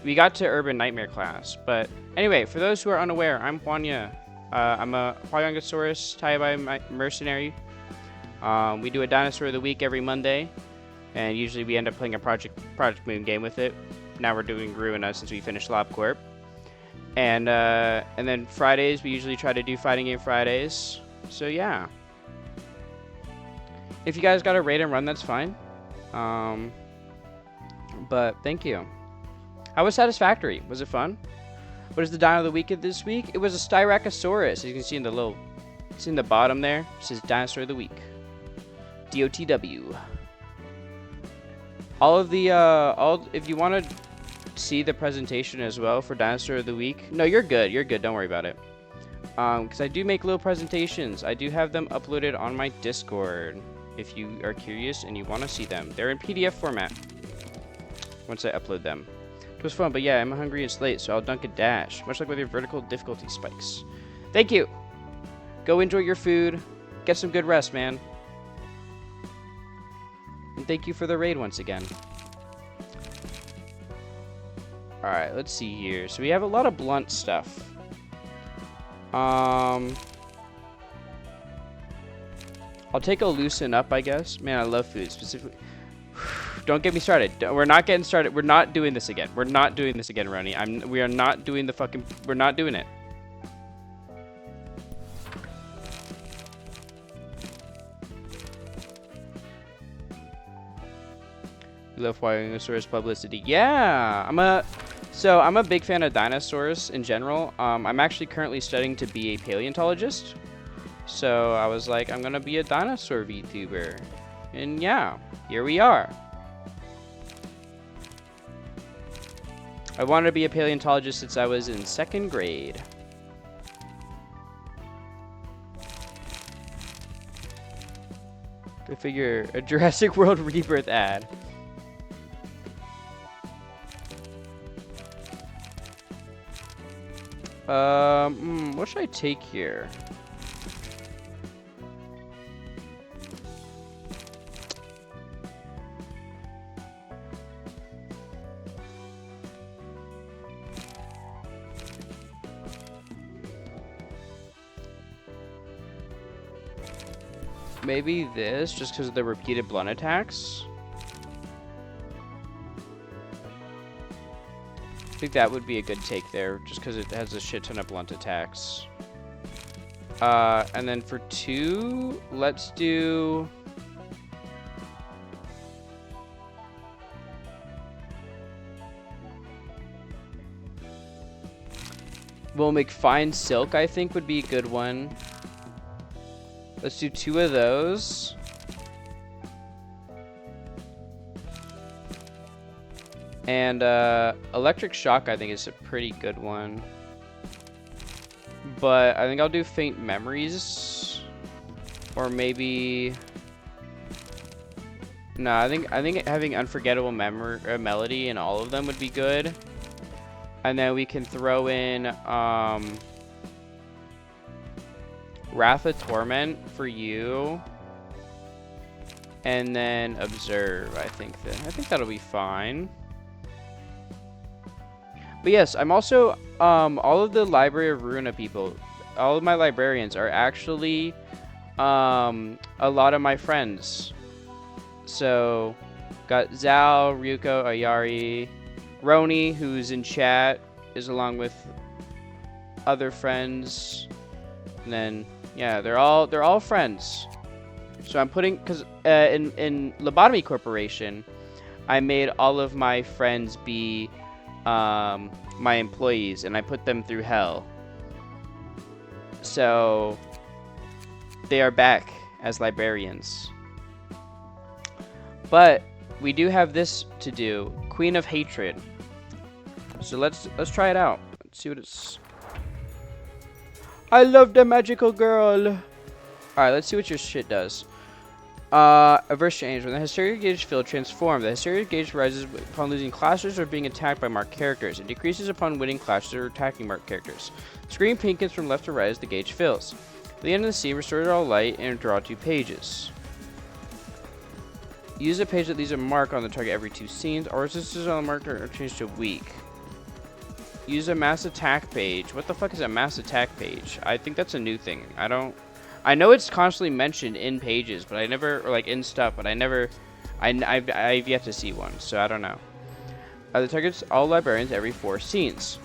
we got to Urban Nightmare class, but anyway, for those who are unaware, I'm Huanya. I'm a Huayangosaurus tie-by mercenary. We do a dinosaur of the week every Monday, and usually we end up playing a Project Moon game with it. Now we're doing Ruina since we finished LobCorp. And then Fridays, we usually try to do Fighting Game Fridays. So yeah. If you guys got a raid and run, that's fine. But thank you. How was Satisfactory? Was it fun? What is the dino of the week this week? It was a Styracosaurus. As you can see in the little, it's in the bottom there. It says Dinosaur of the Week. DOTW. All of the, if you want to see the presentation as well for Dinosaur of the Week. No, you're good. You're good. Don't worry about it. Because I do make little presentations. I do have them uploaded on my Discord. If you are curious and you want to see them. They're in PDF format. Once I upload them. It was fun, but yeah, I'm hungry and late, so I'll dunk a dash. Much like with your vertical difficulty spikes. Thank you. Go enjoy your food. Get some good rest, man. And thank you for the raid once again. Alright, let's see here. So we have a lot of blunt stuff. I'll take a loosen up, I guess. Man, I love food, specifically. Don't get me started. We're not getting started. We're not doing this again. We're not doing this again, Ronnie. We are not doing the fucking... We're not doing it. You love Huayangosaurus publicity. Yeah! I'm a big fan of dinosaurs in general. I'm actually currently studying to be a paleontologist. So I was like, I'm gonna be a dinosaur VTuber. And yeah, here we are. I wanted to be a paleontologist since I was in 2nd grade. Go figure, a Jurassic World Rebirth ad. What should I take here? Maybe this, just because of the repeated blunt attacks. I think that would be a good take there, just because it has a shit ton of blunt attacks. And then for 2, let's do... We'll make Fine Silk, I think, would be a good one. Let's do 2 of those. And Electric Shock, I think, is a pretty good one. But I think I'll do Faint Memories. Or maybe... No, I think having unforgettable melody in all of them would be good. And then we can throw in Wrath of Torment for you. And then Observe, I think that'll be fine. But yes, I'm also all of the Library of Ruina people, all of my librarians are actually a lot of my friends. So got Zal, Ryuko, Ayari, Roni, who's in chat, is along with other friends. And then yeah, they're all friends. So I'm putting, because in Lobotomy Corporation, I made all of my friends be my employees, and I put them through hell. So they are back as librarians. But we do have this to do, Queen of Hatred. So let's try it out. Let's see what it's. I love the magical girl. All right, let's see what your shit does. Averse change. When the hysteria gauge field transforms, the hysteria gauge rises upon losing clashes or being attacked by marked characters. It decreases upon winning clashes or attacking marked characters. Screen pinkens from left to right as the gauge fills. At the end of the scene, restore all light and draw 2 pages. Use a page that leaves a mark on the target every 2 scenes. Or resistance on the marker are changed to weak. Use a mass attack page. What the fuck is a mass attack page? I think that's a new thing. I know it's constantly mentioned in pages, but I never, or like in stuff, but I've yet to see one, so I don't know. The targets all librarians every 4 scenes.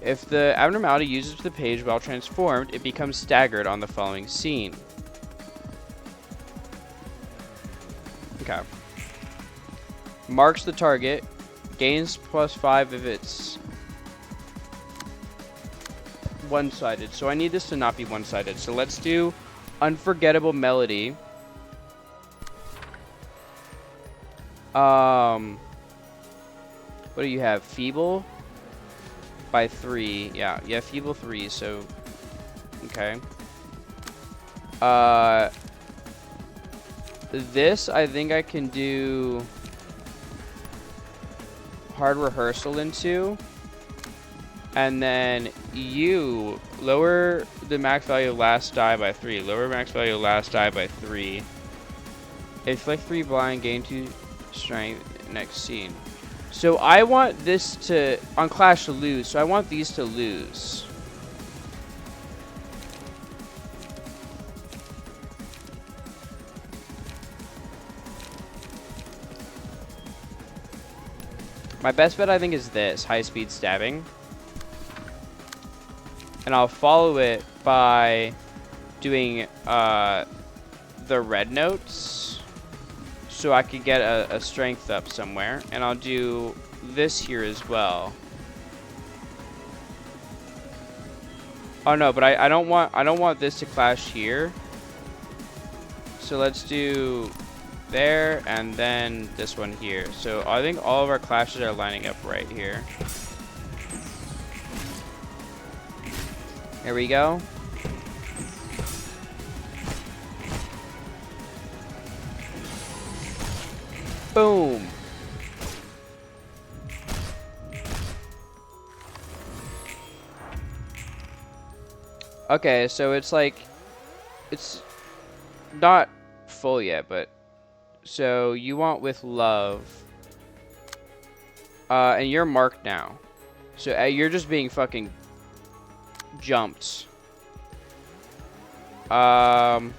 If the abnormality uses the page while transformed, it becomes staggered on the following scene. Okay. Marks the target, gains +5 if it's one-sided. So I need this to not be one-sided. So let's do Unforgettable Melody. What do you have? Feeble by 3. Yeah, Feeble 3. So okay. This I think I can do Hard Rehearsal into. And then you lower the max value of last die by 3. Lower max value of last die by 3. Inflict 3 blind, gain 2 strength next scene. So I want this to, on Clash, to lose. So I want these to lose. My best bet, I think, is this high-speed stabbing. And I'll follow it by doing the red notes, so I could get a strength up somewhere. And I'll do this here as well. Oh no, but I don't want this to clash here. So let's do there and then this one here. So I think all of our clashes are lining up right here. Here we go. Boom. Okay, so it's like, it's not full yet, but so you want with love, and you're marked now, so you're just being fucking jumped. Can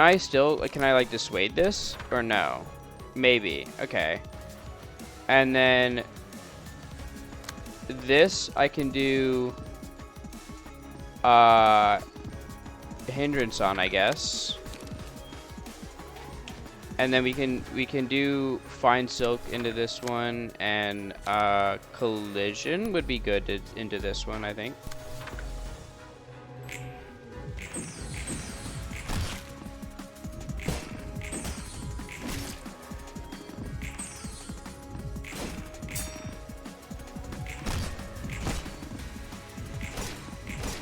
I still, can I like dissuade this or no? Maybe. Okay. And then this I can do hindrance on, I guess. And then we can do fine silk into this one, and collision would be good into this one, I think.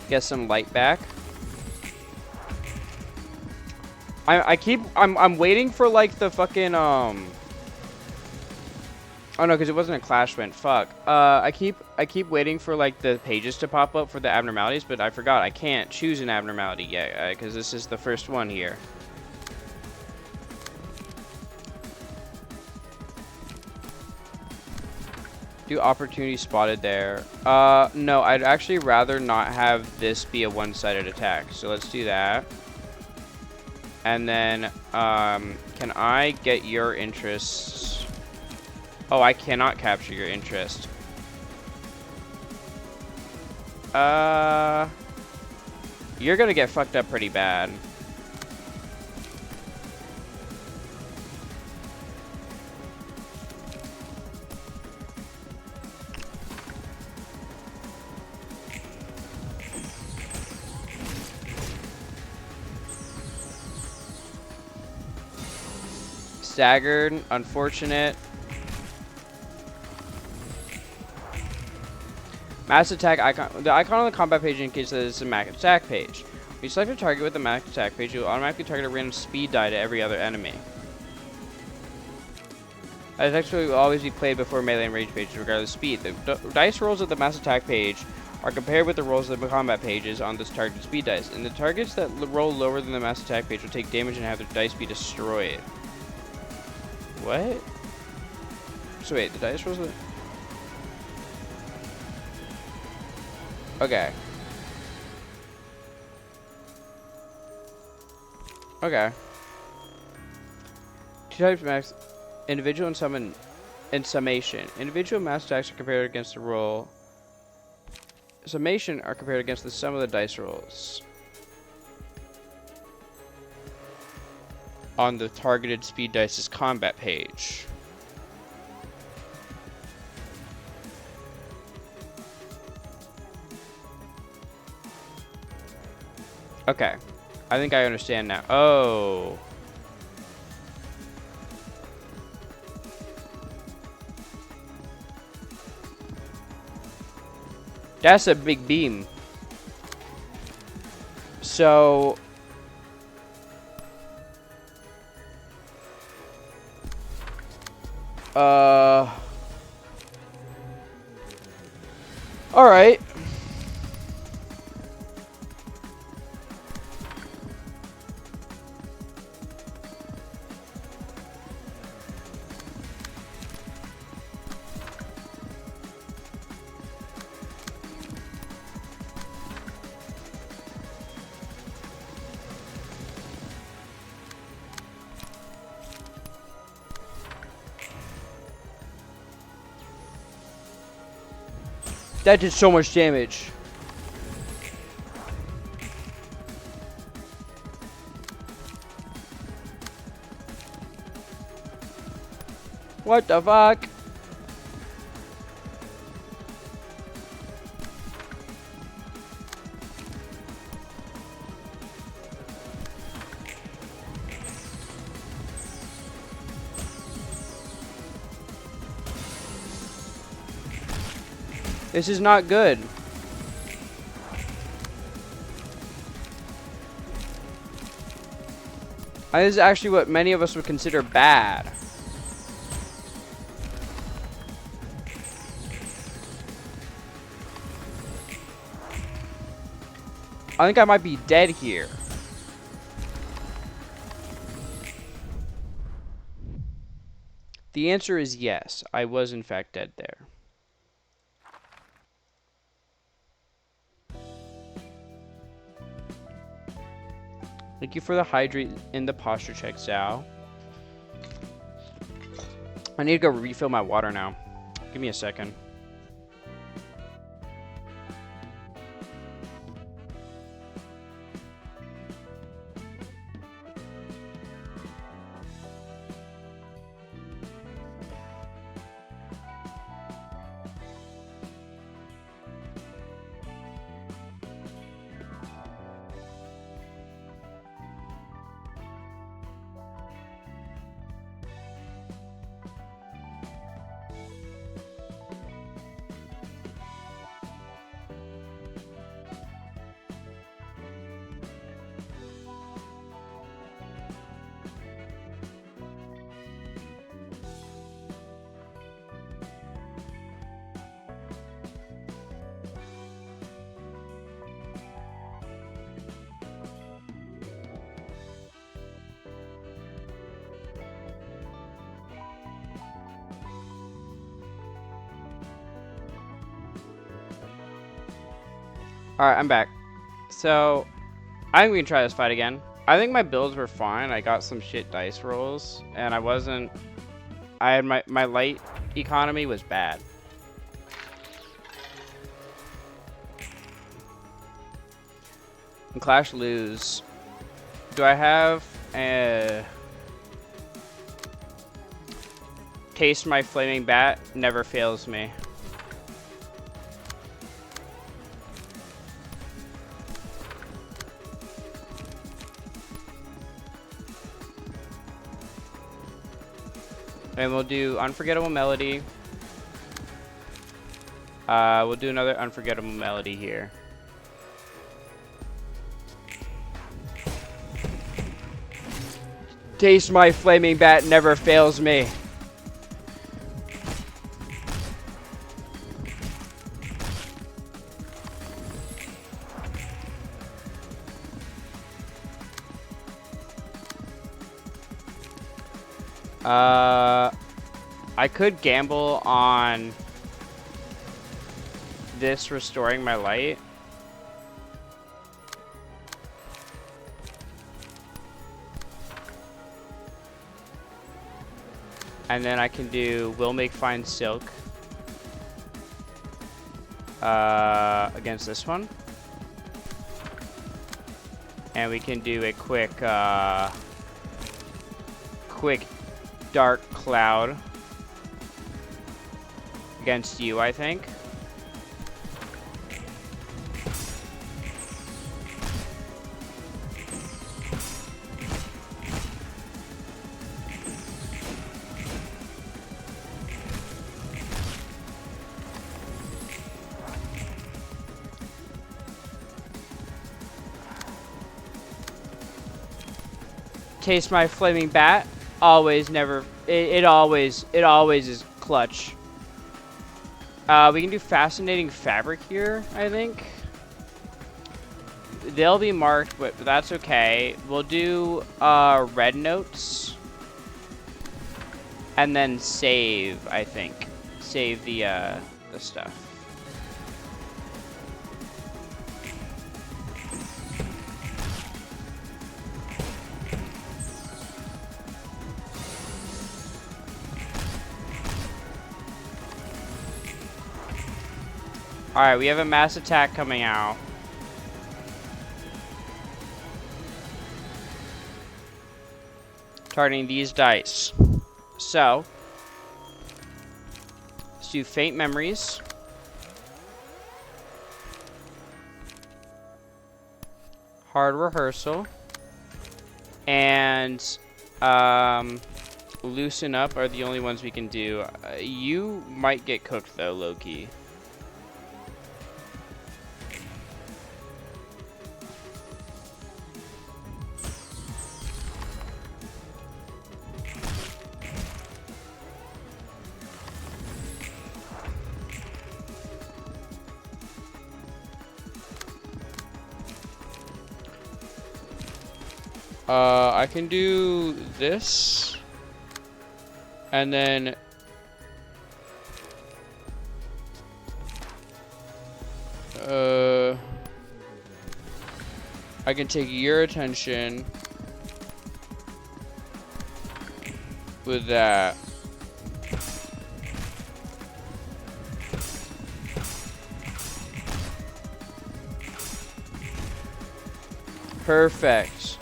Get some light back. I'm waiting for like the fucking Oh no, because it wasn't a clash win. Fuck. I keep waiting for like the pages to pop up for the abnormalities, but I forgot I can't choose an abnormality yet because this is the first one here. Do opportunity spotted there? No, I'd actually rather not have this be a one-sided attack. So let's do that. And then, can I get your interests? Oh, I cannot capture your interest. You're gonna get fucked up pretty bad. Staggered, unfortunate. Mass attack icon. The icon on the combat page indicates that it's a max attack page. When you select a target with the max attack page, you will automatically target a random speed die to every other enemy. That actually will always be played before melee and range pages, regardless of speed. The dice rolls of the mass attack page are compared with the rolls of the combat pages on this targeted speed dice, and the targets that roll lower than the mass attack page will take damage and have their dice be destroyed. What? So wait, the dice rolls are... Okay. Okay. Two types of max... Individual and summon... And summation. Individual mass attacks are compared against the roll. Summation are compared against the sum of the dice rolls on the targeted speed dice's combat page. Okay. I think I understand now. Oh. That's a big beam. So... Alright. That did so much damage. What the fuck? This is not good. This is actually what many of us would consider bad. I think I might be dead here. The answer is yes. I was in fact dead there. Thank you for the hydrate and the posture check, Zao. I need to go refill my water now. Give me a second. Alright, I'm back. So, I think we can try this fight again. I think my builds were fine. I got some shit dice rolls, and I had my light economy was bad. And Clash lose. Do I have a taste my flaming bat never fails me. And we'll do Unforgettable Melody. We'll do another Unforgettable Melody here. Taste my flaming bat never fails me. I could gamble on this restoring my light. And then I can do Will Make Fine Silk against this one. And we can do a quick Dark Cloud against you, I think. Taste my flaming bat. Always, never. It always is clutch. We can do Fascinating Fabric here, I think. They'll be marked, but that's okay. We'll do Red Notes. And then save, I think. Save the stuff. Alright, we have a mass attack coming out. Targeting these dice. So, let's do Faint Memories. Hard Rehearsal. And Loosen Up are the only ones we can do. You might get cooked though, Loki. I can do this, and then I can take your attention with that. Perfect.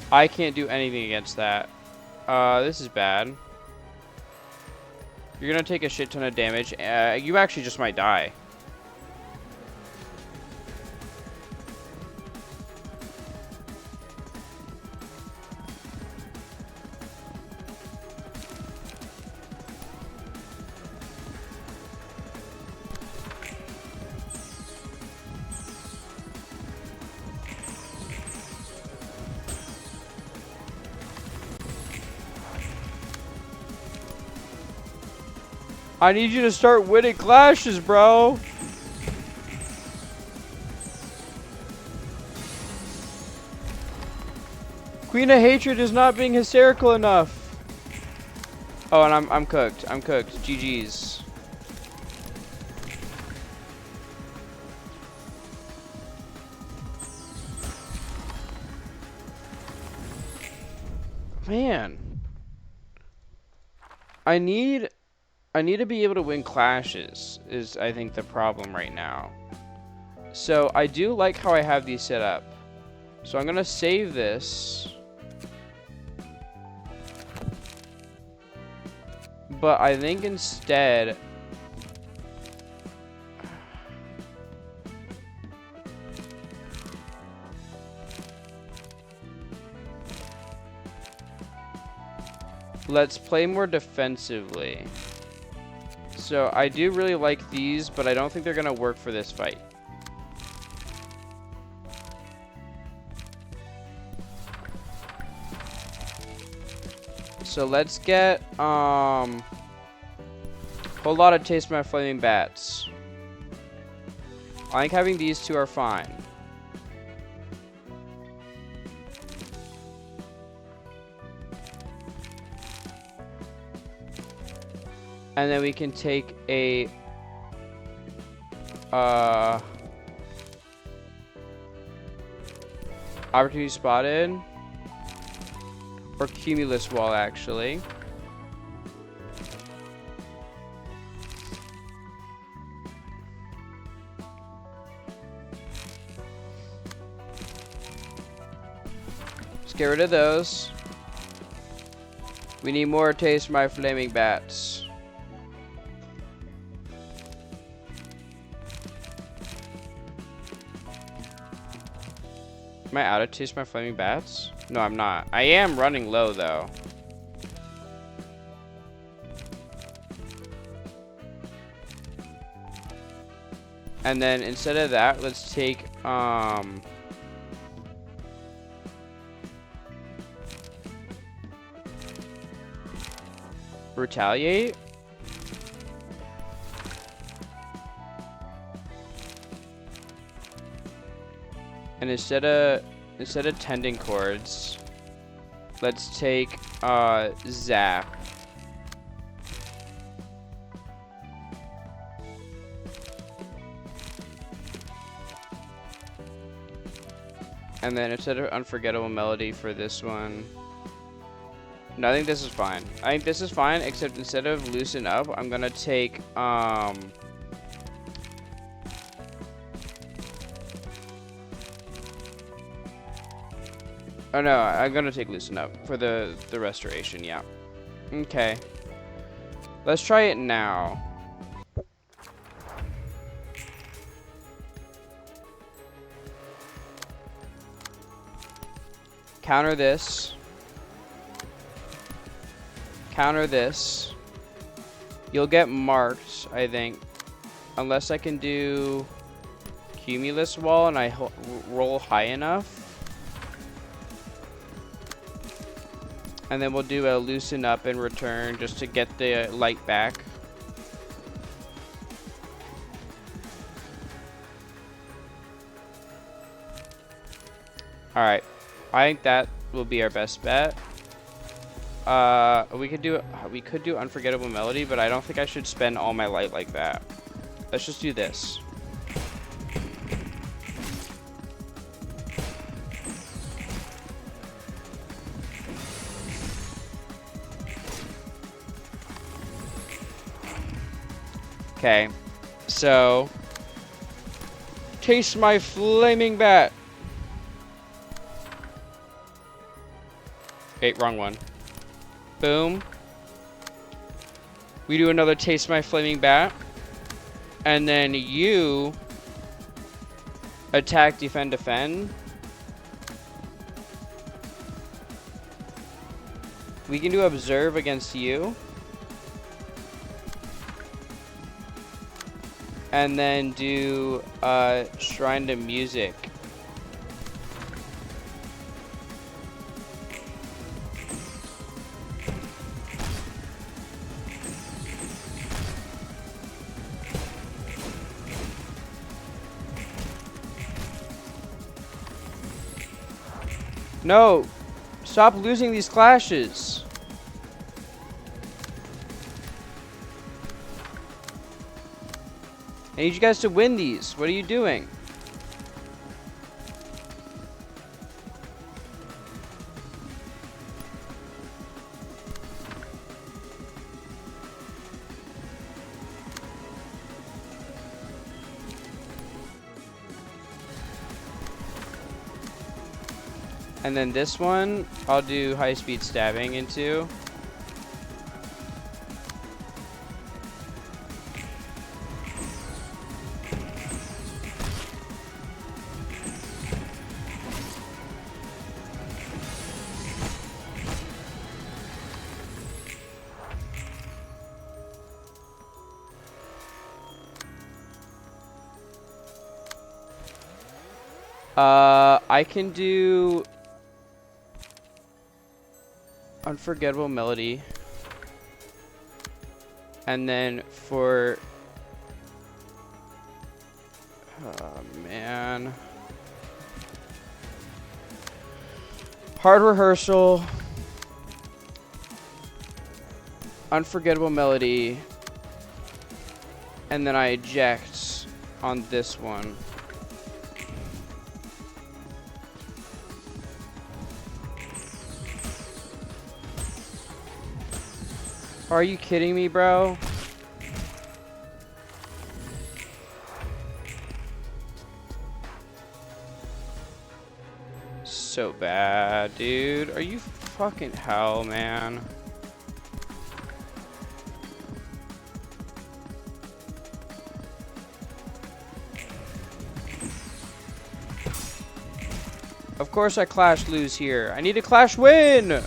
I can't do anything against that. This is bad. You're gonna take a shit ton of damage. You actually just might die. I need you to start winning clashes, bro. Queen of Hatred is not being hysterical enough. Oh, and I'm cooked. I'm cooked. GG's. Man. I need to be able to win clashes is I think the problem right now. So I do like how I have these set up. So I'm gonna save this. But I think instead let's play more defensively. So I do really like these, but I don't think they're gonna work for this fight. So let's get whole lot of Taste My Flaming Bats. I think having these two are fine. And then we can take a opportunity spotted or cumulus wall actually. Let's get rid of those. We need more Taste My Flaming Bats. Am I out of Taste My Flaming Bats? No, I'm not. I am running low, though. And then instead of that, let's take, Retaliate. And instead of tending chords, let's take Zap. And then instead of Unforgettable Melody for this one, no, I think this is fine. I think this is fine, except instead of Loosen Up, I'm gonna take oh no, I'm gonna take Loosen Up for the restoration, yeah. Okay. Let's try it now. Counter this. Counter this. You'll get marked, I think. Unless I can do Cumulus Wall and I roll high enough. And then we'll do a Loosen Up in return just to get the light back. Alright. I think that will be our best bet. We could do Unforgettable Melody, but I don't think I should spend all my light like that. Let's just do this. Okay, so Taste My Flaming Bat. Okay, wrong one. Boom. We do another Taste My Flaming Bat. And then you attack, defend, defend. We can do Observe against you. And then do Shrine to Music. No! Stop losing these clashes! I need you guys to win these. What are you doing? And then this one, I'll do high-speed stabbing into. I can do Unforgettable Melody. And then for... Oh, man. Hard Rehearsal. Unforgettable Melody. And then I eject on this one. Are you kidding me, bro? So bad, dude. Are you fucking hell, man? Of course I clash lose here. I need a clash win!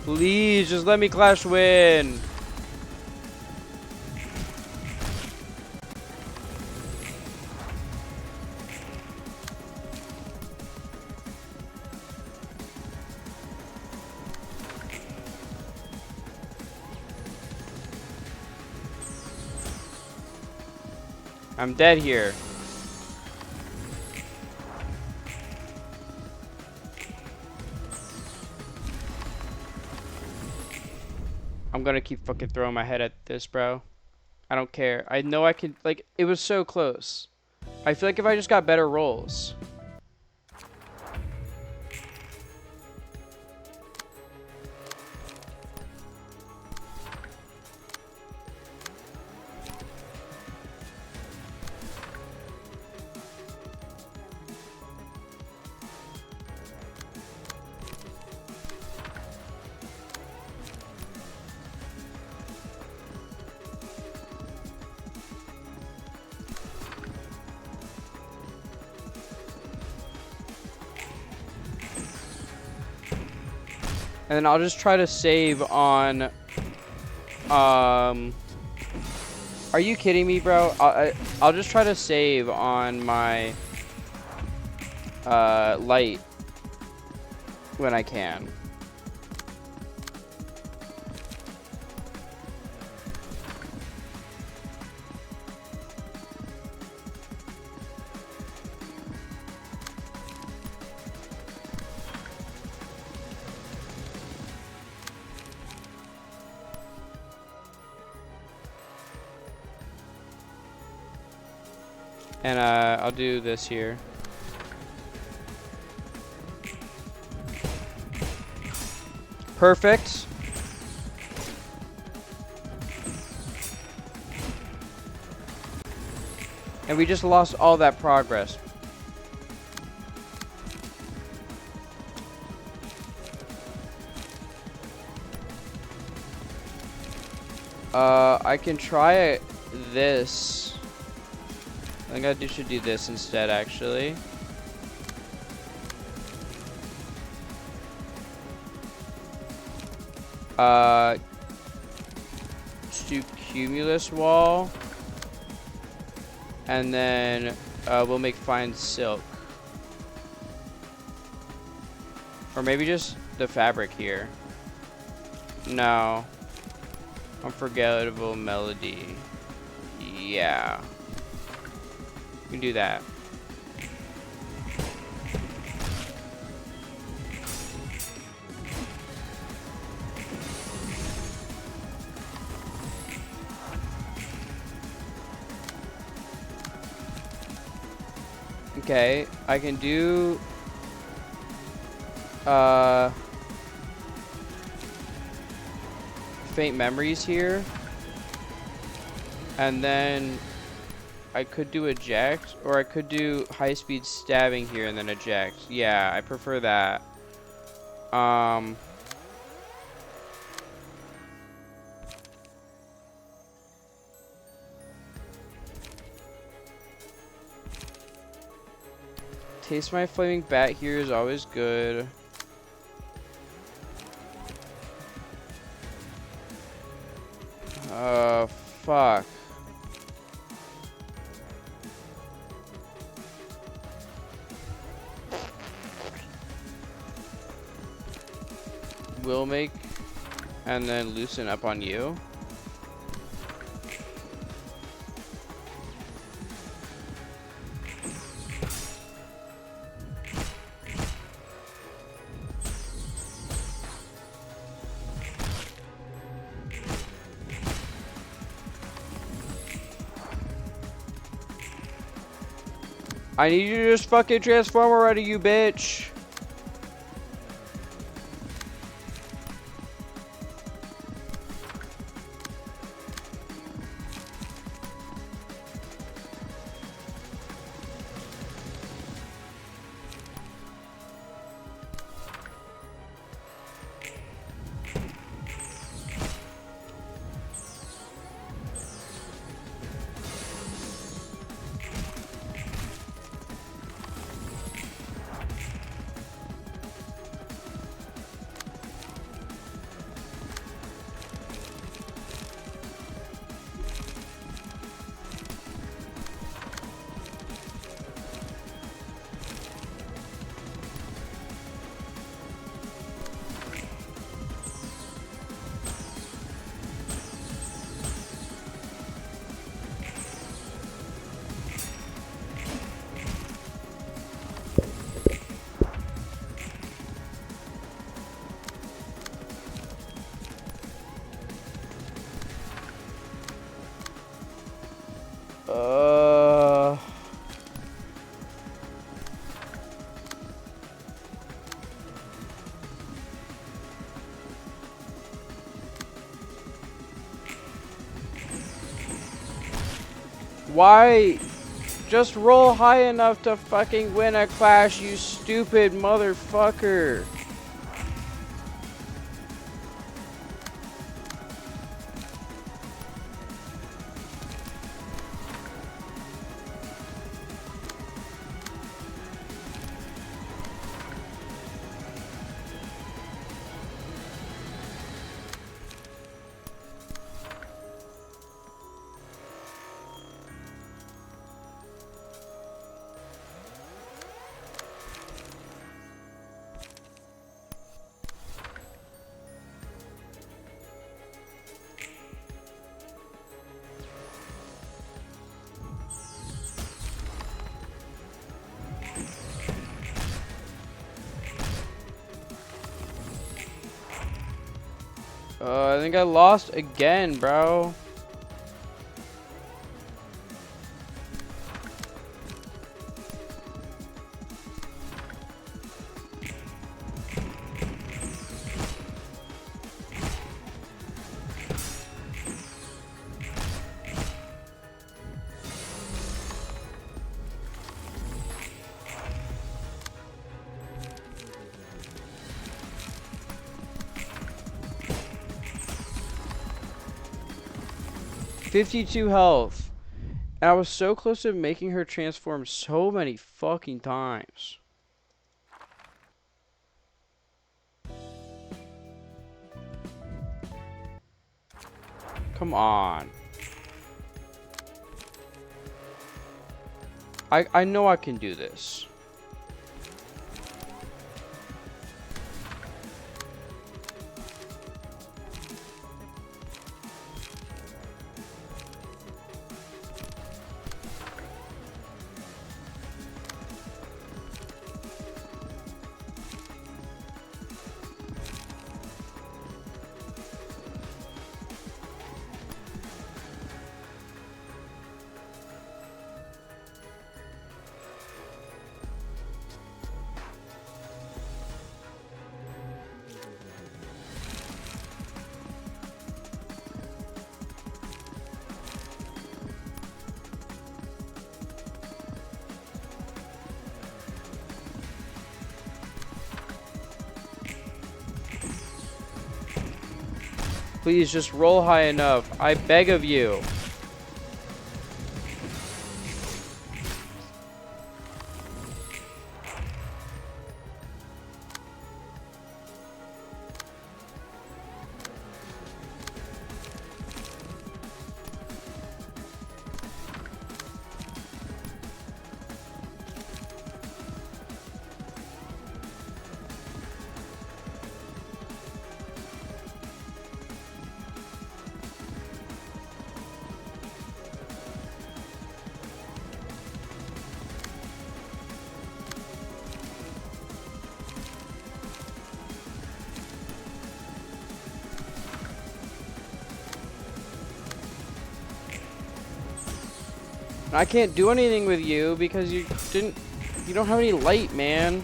Please, just let me clash win. I'm dead here. I'm gonna keep fucking throwing my head at this, bro. I don't care. I know I can, like, it was so close. I feel like if I just got better rolls. And then I'll just try to save on, are you kidding me, bro? I'll just try to save on my, light when I can. And I'll do this here. Perfect. And we just lost all that progress. I can try this. I think I should do this instead, actually. Stoop Cumulus Wall. And then we'll make Fine Silk. Or maybe just the fabric here. No. Unforgettable melody. Yeah. We can do that. Okay, I can do faint memories here, and then I could do eject, or I could do high speed stabbing here and then eject. Yeah, I prefer that. Taste my flaming bat here is always good. Fuck. Will make and then loosen up on you. I need you to just fucking transform already, you bitch. Why? Just roll high enough to fucking win a clash, you stupid motherfucker. I think I lost again, bro. $52 health. And I was so close to making her transform so many fucking times. Come on. I know I can do this. Please just roll high enough. I beg of you. I can't do anything with you because you don't have any light, man.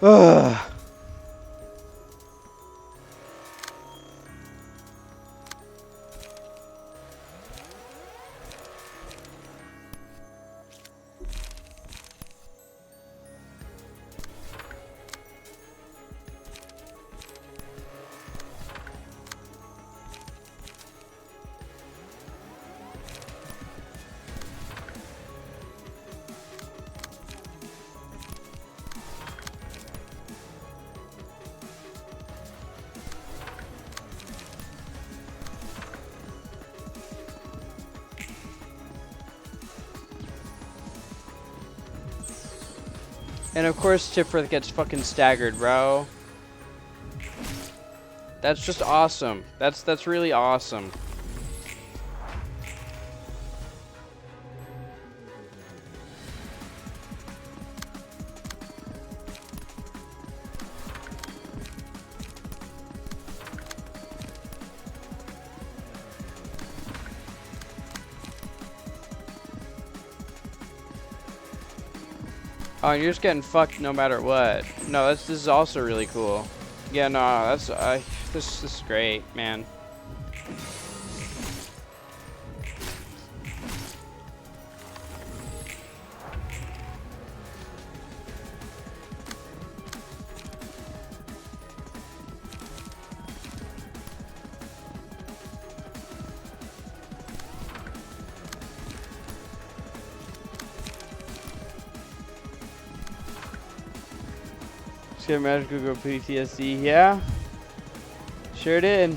Ugh. And of course Tifrith gets fucking staggered, bro. That's just awesome. That's really awesome. Oh, and you're just getting fucked no matter what. No, this is also really cool. Yeah, no, that's this is great, man. Get Magic Google PTSD, yeah. Sure did.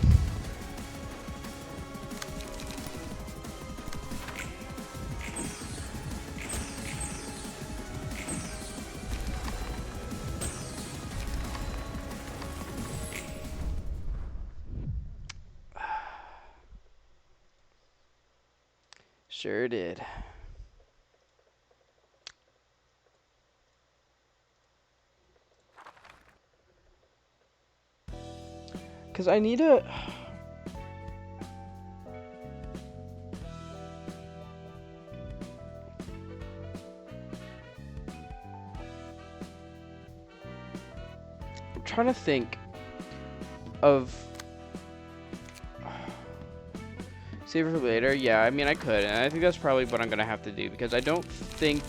Sure did. Because I need a... I'm trying to think of... Save it for later? Yeah, I mean, I could. And I think that's probably what I'm going to have to do. Because I don't think...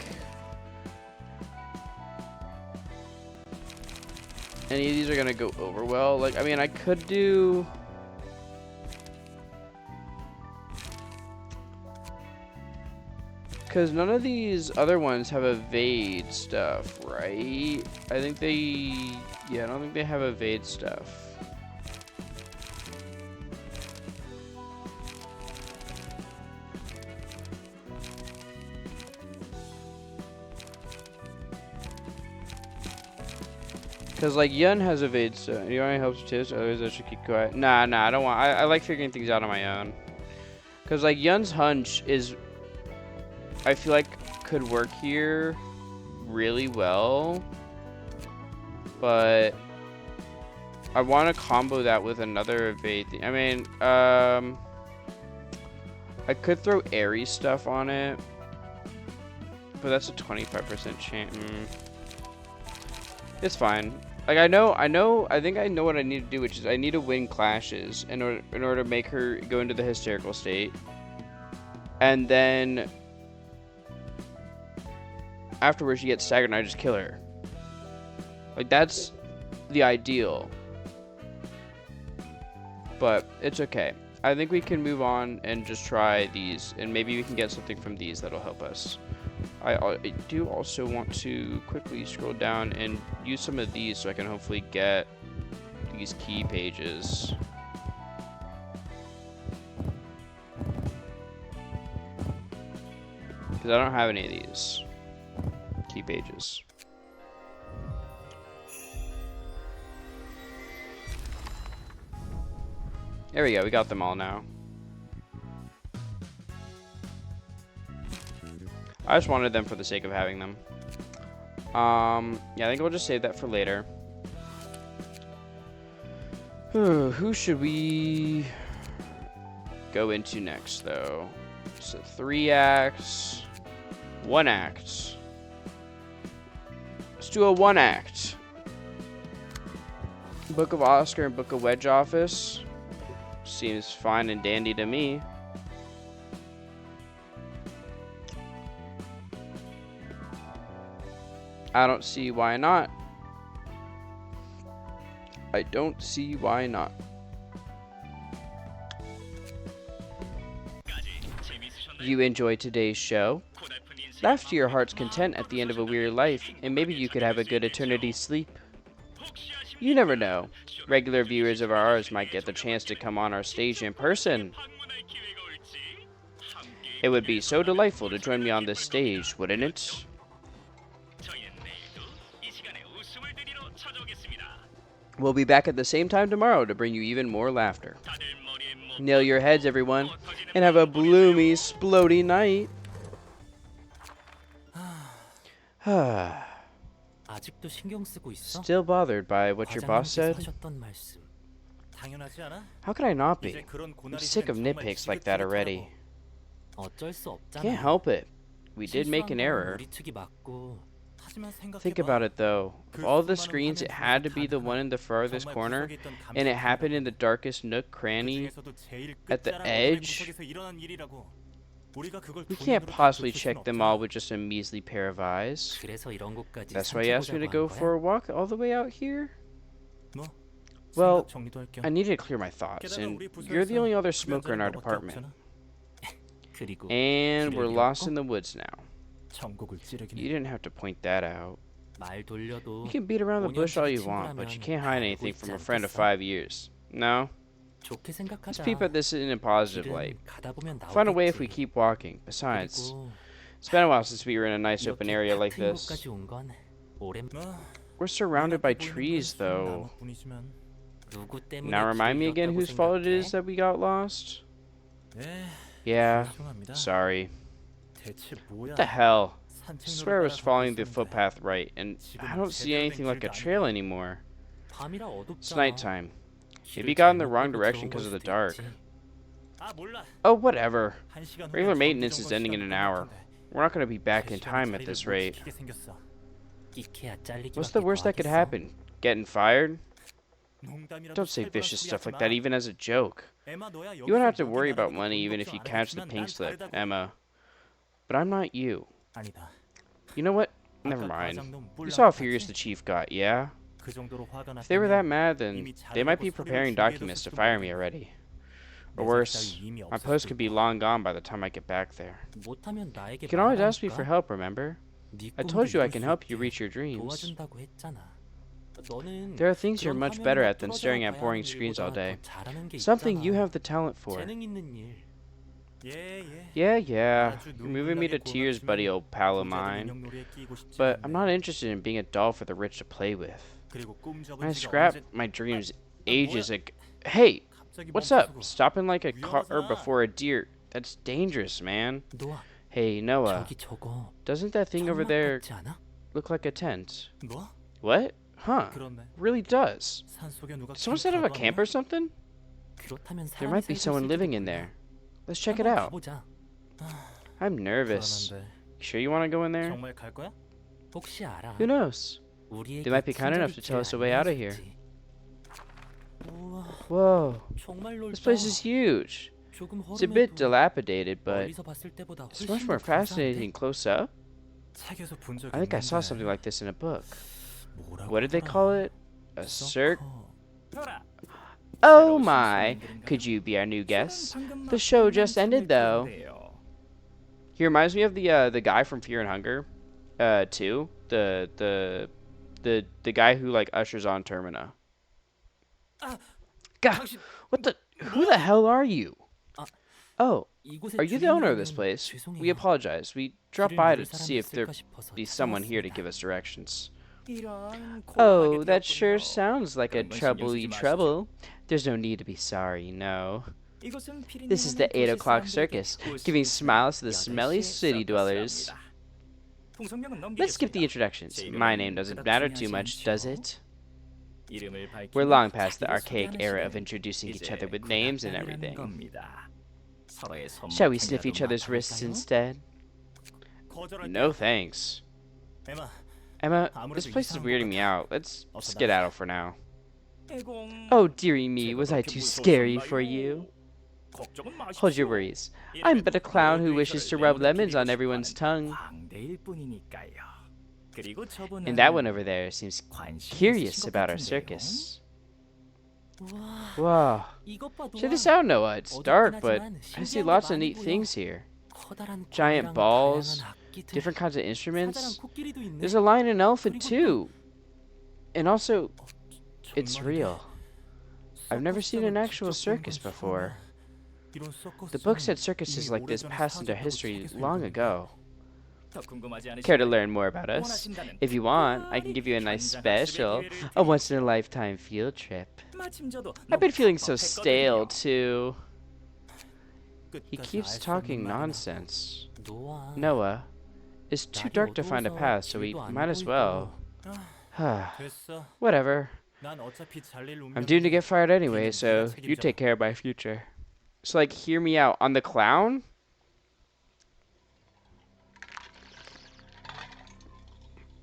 any of these are gonna go over well. Like, I mean, I could do... because none of these other ones have evade stuff, right? I think they... yeah, I don't think they have evade stuff. Cause like Yun has evade, so you want any help tips? Otherwise, I should keep quiet. Nah, I don't want. I like figuring things out on my own. Cause like Yun's hunch is, I feel like could work here really well, but I want to combo that with another evade. I mean, I could throw airy stuff on it, but that's a 25% chance. It's fine. Like I think I know what I need to do, which is I need to win clashes in order to make her go into the hysterical state. And then afterwards she gets staggered and I just kill her. Like that's the ideal. But it's okay. I think we can move on and just try these, and maybe we can get something from these that'll help us. I do also want to quickly scroll down and use some of these so I can hopefully get these key pages. Because I don't have any of these key pages. There we go, we got them all now. I just wanted them for the sake of having them. Yeah, I think we'll just save that for later. Who should we go into next, though? So 3 acts, 1 act. Let's do a 1 act. Book of Oscar and Book of Wedge Office. Seems fine and dandy to me. I don't see why not. I don't see why not. You enjoyed today's show? Laugh to your heart's content at the end of a weary life, and maybe you could have a good eternity sleep. You never know. Regular viewers of ours might get the chance to come on our stage in person. It would be so delightful to join me on this stage, wouldn't it? We'll be back at the same time tomorrow to bring you even more laughter. Nail your heads, everyone, and have a bloomy, splody night. 아직도 신경 쓰고 있어? Still bothered by what your boss said? 하셨던 말씀. 당연하지 않아? How could I not be? 이제 그런 I'm 고난이 sick of 정말 nitpicks like that already. 어쩔 수 없잖아. Can't help it. We did make an error. 우리 측이 맞고. 하지만 Think 생각해봐. about it though. Of all the screens, it had to be the one in the farthest corner, and it happened in the darkest nook cranny at the edge. We can't possibly check them all with just a measly pair of eyes. That's why you asked me to go for a walk all the way out here? Well, I needed to clear my thoughts, and you're the only other smoker in our department. And we're lost in the woods now. You didn't have to point that out. You can beat around the bush all you want, but you can't hide anything from a friend of 5 years. No? Let's peep at this in a positive light. Find a way if we keep walking. Besides, it's been a while since we were in a nice open area like this. We're surrounded by trees, though. Now remind me again whose fault it is that we got lost? Yeah, sorry. What the hell? I swear I was following the footpath right, and I don't see anything like a trail anymore. It's nighttime. Maybe got in the wrong direction because of the dark. Oh, whatever. Regular maintenance is ending in an hour. We're not going to be back in time at this rate. What's the worst that could happen? Getting fired? Don't say vicious stuff like that even as a joke. You won't have to worry about money even if you catch the pink slip, Emma. But I'm not you. You know what? Never mind. You saw how furious the chief got, yeah? If they were that mad, then they might be preparing documents to fire me already. Or worse, my post could be long gone by the time I get back there. You can always ask me for help, remember? I told you I can help you reach your dreams. There are things you're much better at than staring at boring screens all day. Something you have the talent for. Yeah, you're moving me to tears, buddy, old pal of mine. But I'm not interested in being a doll for the rich to play with. When I scrapped my dreams ages ago. Hey, what's up? Stopping like a car before a deer. That's dangerous, man. 노아, Hey, Noah. 저기 저거 Doesn't that thing over 천막 there 같지 않아? look like a tent? 뭐? What? Huh. 그렇네. Really does. 산속에 누가 Someone set up a camp or something? 그렇다면 There 사람이 might be 살고 someone 있을지도 living in 몰라. there. Let's check it 한번 out. 가보자. I'm nervous. 그러는데 You sure you want to go in there? 정말 갈 거야? 혹시 알아? Who knows? 우리에게 They might be kind enough to 친절히 tell us the way out of here. 알려줄지. 우와, Whoa. 정말 넓다. This place is huge. 조금 It's a bit 허름해도 dilapidated, but 멀리서 봤을 때보다 it's 훨씬 much 더 more fascinating 근사한데? close up. 책에서 본 적이 I think I saw 있는데 something like this in a book. 뭐라고 What did they 하더라? call it? A circ? 서커. Oh my! Could you be our new guest? The show just ended though. He reminds me of the guy from Fear and Hunger, too. The guy who like ushers on Termina. God, what the? Who the hell are you? Oh, 이곳의 are you the owner of this 주인이라면 place? 죄송해요. We apologize. We dropped 길을 by to 물을 사람이 see if there 있을까 싶어서 be someone here to 찾아왔습니다. give us directions. 이런 Oh, 곤란하게 that sure 되었군요. sounds like a 그런 건 신경 troubley 쓰지 마시죠. trouble. There's no need to be sorry, no. 이곳은 피디님 This is the 하는 8 도시 o'clock 사람들에게 circus, 도시 giving 도시 smiles to the 8시의 smelly city dwellers. 서커스입니다. 풍성명은 Let's skip the 넘기겠습니다. introductions. 제 My 이름은 name doesn't 그닥 matter 중요하지 too much, 않죠. does it? 이름을 밝히면 We're long past the 자기를 archaic 소개하는 era of 시간은 introducing each 이제 other with 곧 names and 왔다는 everything. 겁니다. 서로의 Shall we 손목행이라도 sniff each other's wrists 맡아볼까요? instead? 거절할게요. No thanks. 에마, Emma, 아무래도 this place is 이상한 것 weirding me 같아. out. Let's 어서 skedaddle for now. 에공. Oh, dearie me, 제가 was I 그렇게 too scary for 무서웠나요? you? 걱정은 마십시오. Hold your worries. 이름에 I'm but a clown who 모두 wishes to 이들을 rub 영원히 lemons on 비비고 everyone's tongue. 싶어하는 광대일 뿐이니까요. 그리고 저분은 And that one over there seems 관심이 curious 있으신 것 about our 같은데요. circus. 우와, Wow. 이것 봐, Check 노아. this out, Noah. It's dark, 어둡긴 but 하지만 I see 신기한 게 lots of 많이 neat 보여. things here. 커다란 Giant 고래랑 balls, 다양한 악기들, different kinds of 사자랑 instruments. 코끼리도 있네. There's a lion and elephant 그리고 또- too. And also, it's 정말이다. real. I've never seen an 서커스장을 actual 직접 본 circus 건 before. 처음이야. 이런 The book 서커스장은 said circuses 이미 like this 오래전에 passed into 사라졌다고 history 책에서 long 읽었는데. ago. 더 궁금하지 Care to 않으신가요? learn more about us? 원하신다면 If you want, I can give you a nice special, a once-in-a-lifetime field trip. 마침 저도 I've been feeling so 너무 stale, 답답했거든요. too. He 끝까지 keeps 알수 talking 없는 말이나. nonsense. 노아, Noah, it's too 날이 dark to find a 어두워서 path, so we 길도 안 might as 보이고. well. 아, 됐어. Whatever. 난 어차피 잘릴 I'm doomed to get fired anyway, 네가 so you 책임져. take care of my future. So, like, hear me out. On the clown?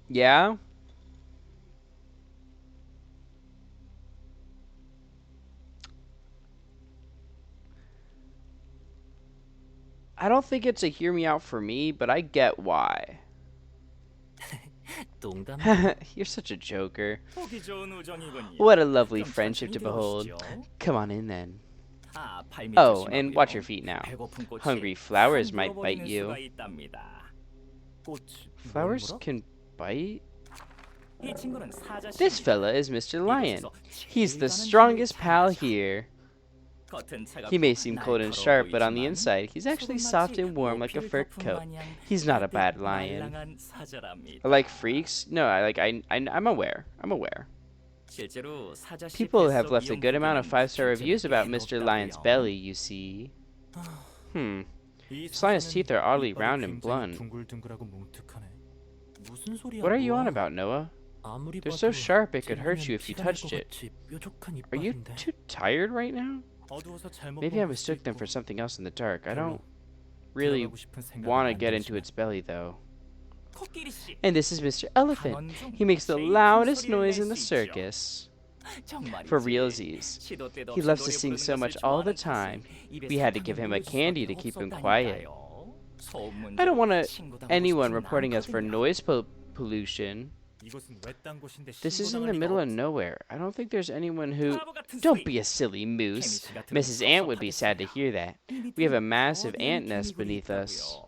Yeah? I don't think it's a hear me out for me, but I get why. 농담. You're such a joker. 보기 좋은 우정이군요. What a lovely 그럼 friendship to 천천히 behold. 들어오시죠. Come on in then. 아, 발밑 Oh, 조심하고요. and watch your feet now. 배고픈 꽃이 Hungry flowers 상 might bite 물어버리는 you. 수가 있답니다. 꽃, Flowers 뭘 물어? can bite? 이 친구는 사자씨입니다. This fella is Mr. Lion. 이곳에서 He's 제일 the 가는 strongest 길을 pal 찾으셔. here. 겉은 차갑고 He may seem cold and sharp, but on the 날카로워 inside, he's actually 보이지만 soft and warm like a 모필 fur 거품 coat. 마냥 He's not a 햇빛 bad lion. 말랑한 사자랍니다. I like freaks? No, I'm aware. I'm aware. 실제로 사자씨 People have 뱃속 left a good amount of 이용품은 5-star reviews about Mr. Lion's 없다고요. belly, you see. 이 This lion's 사자는 teeth are oddly 이빨이 round and 굉장히 blunt. 둥글둥글하고 뭉툭하네. 무슨 소리야, What are you 노아? on about, Noah? 아무리 They're so 봐도 sharp it could hurt 찔리면 you if you 피가 날 touched 것 it. 같이 뾰족한 Are you 이빨인데. too tired right now? 어두워서 잘못 Maybe I 본 mistook 수도 them for 있고. something else in the dark. I 별로 don't really 들어가고 싶은 생각은 want to 안 get into 들지만. its belly, though. 코끼리 씨, And this is Mr. Elephant. 단원 중 He makes the 제일 큰 loudest 소리를 noise 낼 in the 수 있죠. circus. 정말이지. For realsies. 시도 때도 He 없이 loves to 노래 sing 부르는 so 것을 much all the 좋아하는 time. 탓에 입에 We had to give 사탕을 him a 물을 candy 수밖에 to keep him 없었다니까요. quiet. 소음 I don't 문제로 want 친구다 보고 anyone 싶지는 reporting us for 않거든요. noise pollution. 이곳은 외딴 곳인데 This is in 신고당할 the 리가 middle of 없지. nowhere. I don't think there's anyone who... 바보 같은 Don't 소리. be a silly moose. 케미 씨 같은 Mrs. Ant would be sad to hear that. 이 We have a 밑에는 massive 거대한 ant nest 개미굴이 beneath us. 있다고요.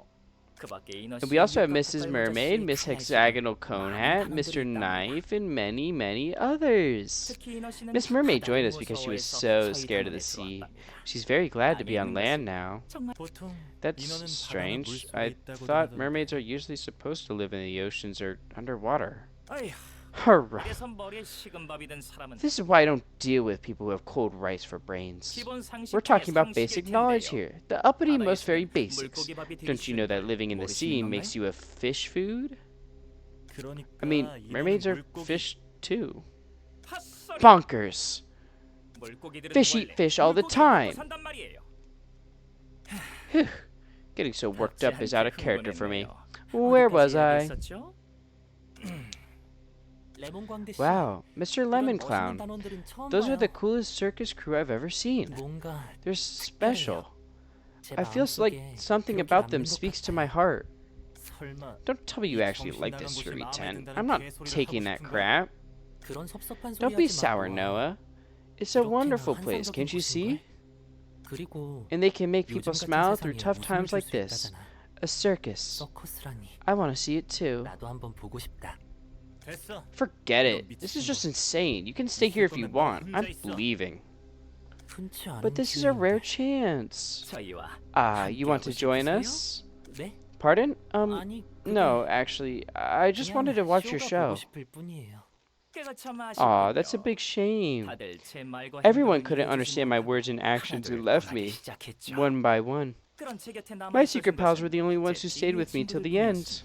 그 밖에 이너 And we also have 씨, Mrs. 닭가슴살 Mermaid, 모자씨, Miss 칼날 Hexagonal 씨, Cone 많은 Hat, 사람들이 Mr. 있답니다. Knife, and many, many others. 특히 이너 씨는 Miss Mermaid 바다를 joined us because she was so 무서워해서 저희 scared of the 동네에 sea. 들어왔답니다. She's very glad to be on 아니, land now. 정말 보통 That's 인어는 바다나 strange. 물속에 I 있다고도 thought 하던데. mermaids are usually supposed to live in the oceans or underwater. 아휴, Hurrah. 그래서 머리에 식은 밥이 된 사람은 This is why I don't deal with people who have cold rice for brains. 기본 상식 We're talking about 중에 basic 상식일 knowledge 텐데요. here. The uppity 바다에 most very 있으면 basics. 물고기 밥이 Don't you know that 되기 living in the sea 모르시는 makes you a fish food? 그러니까 I mean, 이거는 mermaids are 물고기- fish too. 헛소리. Bonkers. 물고기들은 Fish eat 원래 fish all the 물고기를 time. 먹고 산단 말이에요. Getting so worked up is out of character for me. 흥분했네요. Where was 어디까지 I? 얘기했었죠? 레몬광대 씨, Wow, Mr. Lemon 이런 멋있는 Clown. 단원들은 처음 Those are 봐요. the coolest circus crew I've ever seen. 뭔가 They're special. 제 I feel like 마음속에 something 기억이 about 남는 them 것 speaks to 같아요. my heart. 설마 Don't tell me you actually like this, Shuri 10. I'm not taking that crap. 그런 섭섭한 소리 Don't be 하지 sour, 마고. Noah. It's a 이렇게나 wonderful place, 환상적인 can't you see? 곳인걸? 그리고 And they can make people 요즘 같은 smile through 세상에 tough 웃음을 times 줄 like 수 this. 있다잖아. A circus. 서커스라니. I want to see it too. 나도 한번 보고 싶다. 됐어. Forget it. This is just insane. You can stay here if you want. I'm leaving. 흔치 않은 But this is a 기회인데. rare chance. 저희와 You want to 함께하고 join 싶으세요? us? 네? Pardon? 아니, No, actually, I just wanted to watch your show. Aw, that's a big shame. Everyone couldn't understand my words and actions and left me, one by one. My secret pals were the only ones who stayed with me till the end.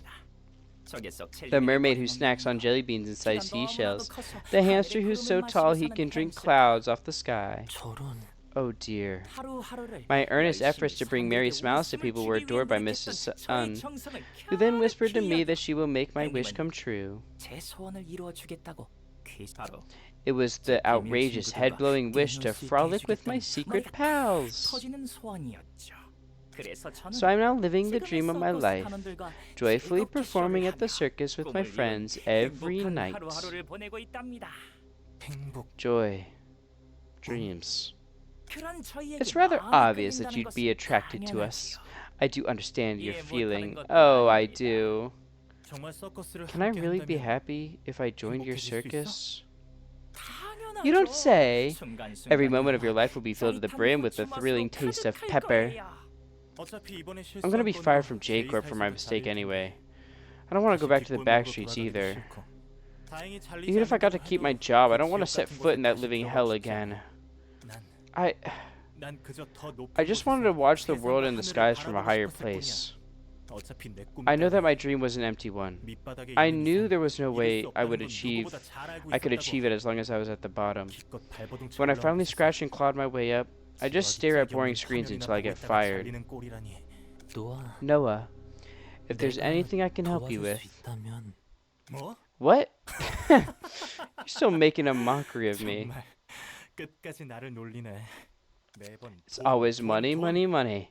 The mermaid who snacks on jelly beans inside seashells. The hamster who's so tall he can drink clouds off the sky. Oh dear. My earnest efforts to bring merry smiles to people were adored by Mrs. Sun, who then whispered to me that she will make my wish come true. It was the outrageous, head-blowing wish to frolic with my secret pals. So I'm now living the dream of my life, joyfully performing at the circus with my friends every night. Joy. Dreams. It's rather obvious that you'd be attracted to us. I do understand your feeling. Oh, I do. Can I really be happy if I joined your circus? You don't say. Every moment of your life will be filled to the brim with the thrilling taste of pepper. I'm gonna be fired from J Corp for my mistake anyway. I don't want to go back to the back streets either. Even if I got to keep my job, I don't want to set foot in that living hell again. I just wanted to watch the world and the skies from a higher place. I know that my dream was an empty one. I knew there was no way I could achieve it as long as I was at the bottom. When I finally scratched and clawed my way up, I just stare at boring screens until I get fired. Noah, if there's anything I can help you with... What? You're still making a mockery of me. It's always money, money, money.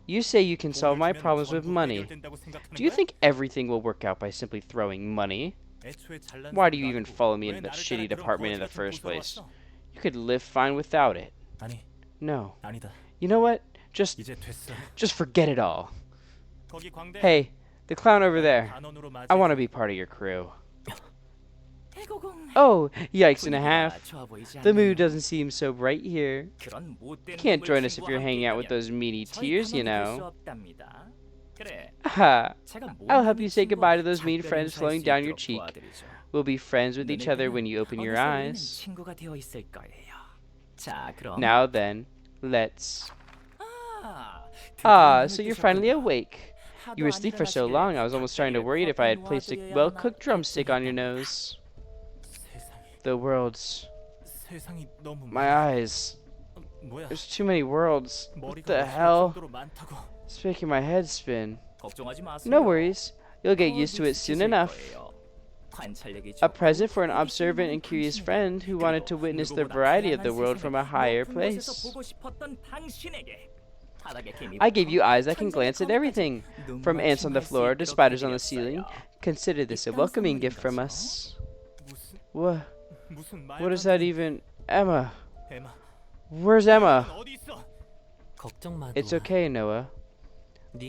You say you can solve my problems with money. Do you think everything will work out by simply throwing money? Why do you even follow me into that shitty department in the first place? You could live fine without it. No. You know what? Just forget it all. Hey, the clown over there. I want to be part of your crew. Oh, yikes and a half. The mood doesn't seem so bright here. You can't join us if you're hanging out with those meaty tears, you know. Aha! I'll help you say goodbye to those mean friends flowing down your cheek. We'll be friends with each other when you open your eyes. Now then, let's... so you're finally awake. You were asleep for so long, I was almost starting to worry if I had placed a well-cooked drumstick on your nose. The worlds... My eyes... There's too many worlds. What the hell? It's making my head spin. No worries. You'll get used to it soon enough. A present for an observant and curious friend who wanted to witness the variety of the world from a higher place. I gave you eyes that can glance at everything, from ants on the floor to spiders on the ceiling. Consider this a welcoming gift from us. What is that even? Emma. Where's Emma? It's okay, Noah.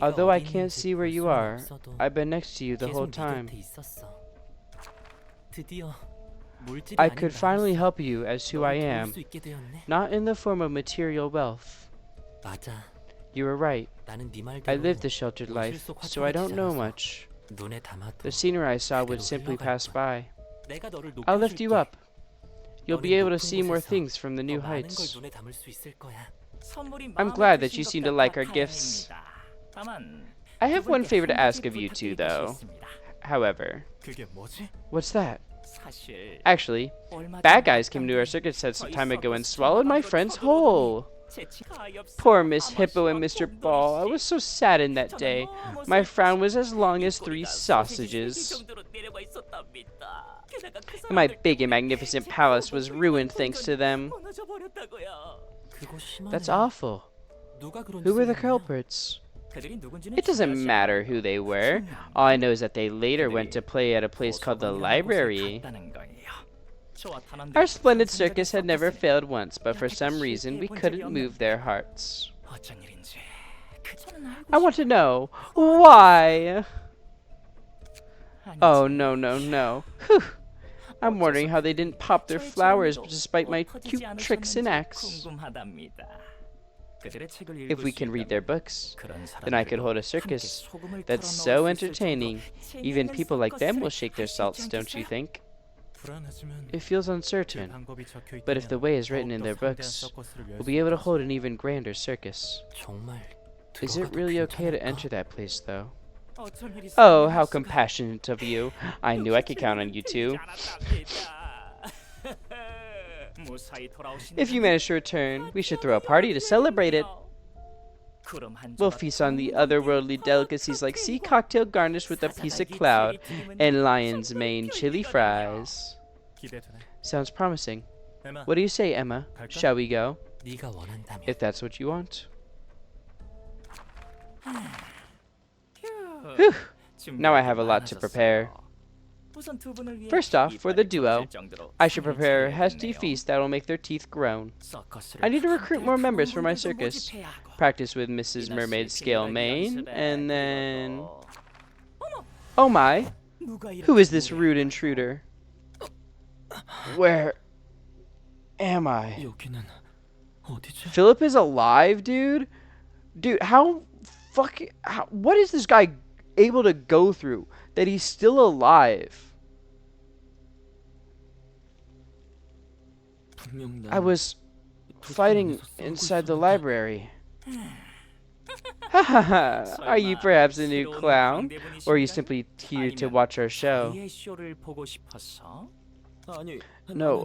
Although I can't see where you are, I've been next to you the whole time. I could finally help you as who I am, not in the form of material wealth. You were right. I lived a sheltered life, so I don't know much. 눈에 담아도 The scenery I saw would 그대로 simply 흘러갈 pass 거야. by. 내가 너를 I'll lift you 높여줄게. up. You'll be 너는 able to 높은 see more 곳에서 things from the 더 new 많은 걸 heights. 눈에 담을 수 있을 거야. 선물이 I'm 마음에 glad that 드신 you 것 seem to 같아 like our gifts. 다행입니다. 다만 I have 두 one 분께 favor to 한 ask 가지 of you two, 부탁드릴 것이 though. 있습니다. However, 그게 뭐지? what's that? 사실 Actually, 얼마 bad 전에 guys came to our 악당들이 circus set some 저희 time ago and 서커스 swallowed my 전화방으로 friend's 쳐들어오더니 whole. 제 가엾은 Poor Miss 아마씨와 Hippo and Mr. 곰돌이 Ball. I 씨. was so saddened that 저는 day. 너무 My 슬펐죠. frown was as long as 3 꼬리가 소시지 sausages. 정도로 내려가 있었답니다. 게다가 그 And my 사람들 big and 때문에 magnificent 제 palace was 보물이 ruined thanks to them. 무너져 버렸다고요. 그거 That's 심하네요. awful. 누가 그런 Who were the 짓을 했나요? culprits? 그들이 누군지는 It doesn't 중요하지 matter 않아요. who they were. 중요한 All I know is that they later went to 그들이 play at a place called the 도서관이라는 곳에 library. 갔다는 거예요. 저와 단원들이 Our splendid 상상력의 circus had never 서커스를 failed once, but for 이렇게 some reason we 실패해본 적이 couldn't 없는데 move their hearts. 어쩐 일인지 저는 알고 I want to know why. Oh no no no. Whew. I'm wondering how they didn't pop their flowers despite my cute tricks and acts. 궁금하답니다. 그들의 책을 If 읽을 we 수 can read their books, 그런 then I could hold a 사람들도 circus 함께 소금을 that's 털어 so 넣을 수 있을 entertaining. 정도로 Even 재미있는 people like them will 서커스를 shake their 할수 salts, 있지 don't you 않겠어요? think? 불안하지만 It feels 그 uncertain, 방법이 적혀 but if the 있다면 way is written in 더욱더 their 성대한 books, 서커스를 열 we'll 수 be able to 있겠어. hold an even grander circus. 정말 Is it 들어가도 really okay to 괜찮을까? enter that place, though? 어쩐 일이 Oh, how 생길 수가. compassionate of you. I knew I could count on you too. 무사히 돌아오신 If you manage to return, we should throw a party to celebrate it. 구름 한 We'll 조각 feast on the 정말 otherworldly delicacies like sea cocktail garnished with a piece of cloud and lion's mane chili fries. 기대되네. Sounds promising. 에마, What do you say, Emma? 갈까? Shall we go? 네가 원한다면. If that's what you want. Whew. Now I have a lot to prepare. 우선 두 분을 위해 First off, for the 이빨이 duo, 부러질 정도로 I should 상을 prepare a hefty 차려야겠네요. feast that will make their teeth groan. 서커스를 I need to recruit more 함께 members for my 그런 분들도 circus. 모집해야 하고. Practice with Mrs. 이나 Mermaid's 씨 scale 필요한 mane, 연습에 and then... 그리고 Oh my! 누가 이렇게 Who is this 무례한 rude intruder? Where am I? 여기는 어디지? Philip is alive, dude? Dude, what is this guy able to go through that he's still alive? 분명 I was fighting inside the library. Hahaha, are you perhaps a new clown? Or are you simply here to watch our show? 쇼를 보고 싶어서? 아니, No,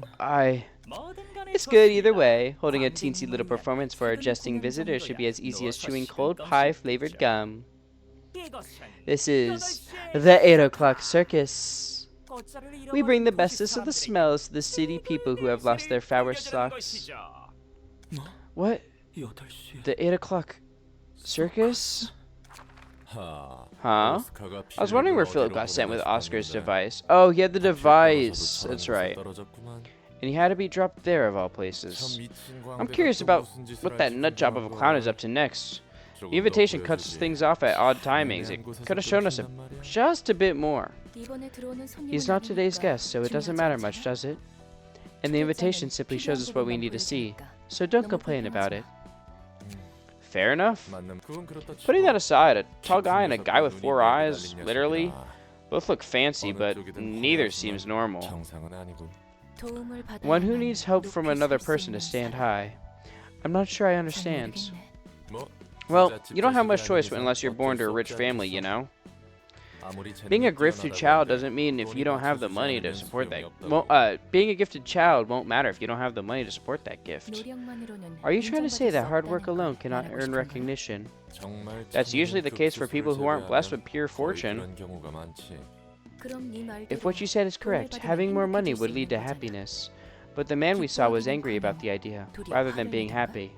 뭐든 간에 It's good either 좋습니다. way. Holding a teensy little performance for our jesting visitor should be as easy as chewing cold pie flavored gum. 이것은 This is the 8 o'clock circus. 꽃자루를 We bring the 잃어버린 bestest of the 도시 smells to the city people who have lost their flower 사람들이 stalks. 것이죠. What? 8시. The 8 o'clock circus? 하. Huh? 오스카가 I was wondering where 필름을 Philip 어디로 got sent with 보내나 Oscar's 싶었는데 device. Oh, he had the 하필 device. 떨어져도 That's 저런 right. 곳에 떨어졌구만. And he had to be dropped there of all 참 places. 미친 I'm 광대가 curious 또 about 무슨 짓을 what that 할지 nut job of a 궁금하고. clown is up to next. 조금 The invitation 더 cuts 보여주지. things off at odd timings. It 애매한 곳에서 could have shown us 끊긴단 말이야. just a bit more. 이번에 들어오는 손님은 He's not today's 아니니까 guest, so it doesn't 중요하지 matter 않잖아. much, does it? And the invitation simply shows us what we need to see, so don't complain about it. Fair enough. 맞는 그건 그렇다 치고 Putting that aside, a tall guy and a 큰 guy with 눈이 4 멀리 eyes, 달린 literally, 녀석이라. both look fancy, 어느 but 쪽이든 neither 고려하지만 seems normal. 정상은 아니고. 도움을 받아야 One who 하는 needs help from 높이 another 설 수 person to 있는 stand 사람. high. I'm not sure I 잘 understand. 모르겠네. 뭐 Well, 부잣집 you don't have much 자식이 choice 아닌 unless you're 이상 born to a 어쩔 수 rich 없지 family, 않겠어? you know? 아무리 재능이 Being a gifted 뛰어나다고 child 해도 doesn't mean if 돈이 you don't have the 받쳐주지 money to 않으면 support that. 소용이 Well, 없다고. being a gifted child won't matter if you don't have the money to support that gift. 노력만으로는 Are you trying to say 인정받을 that 수 hard work 없다는 alone 걸 cannot 말하고 earn 싶은 거야. recognition? 정말 That's usually the case for people who aren't blessed with pure 거의 fortune. 그런 경우가 많지. 그럼 네 말대로 If what you said is correct, having more money would lead to happiness. But the man we saw was angry about the idea, rather than being happy.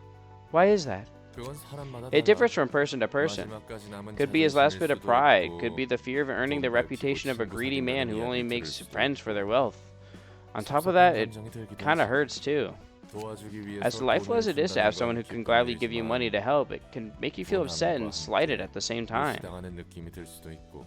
Why is that? 그건 사람마다 It 달라. differs from person to person. 마지막까지 남은 Could be his last bit 자존심일 of 수도 pride, 있고, could be the fear of earning the 돈 reputation of a 뺏기고 greedy 친구 man who 사귀는 only 이야기 makes 들을 수도 friends for 있고. their wealth. On top of that, it 감정이 들기도 kind of 하지. hurts too. 도와주기 위해서 As delightful as it is to 돈을 have someone who can 준다는 gladly 건 give you 기쁨이지만 money to help, it can make you feel upset and slighted at the same time. 무시당하는 느낌이 들 수도 있고.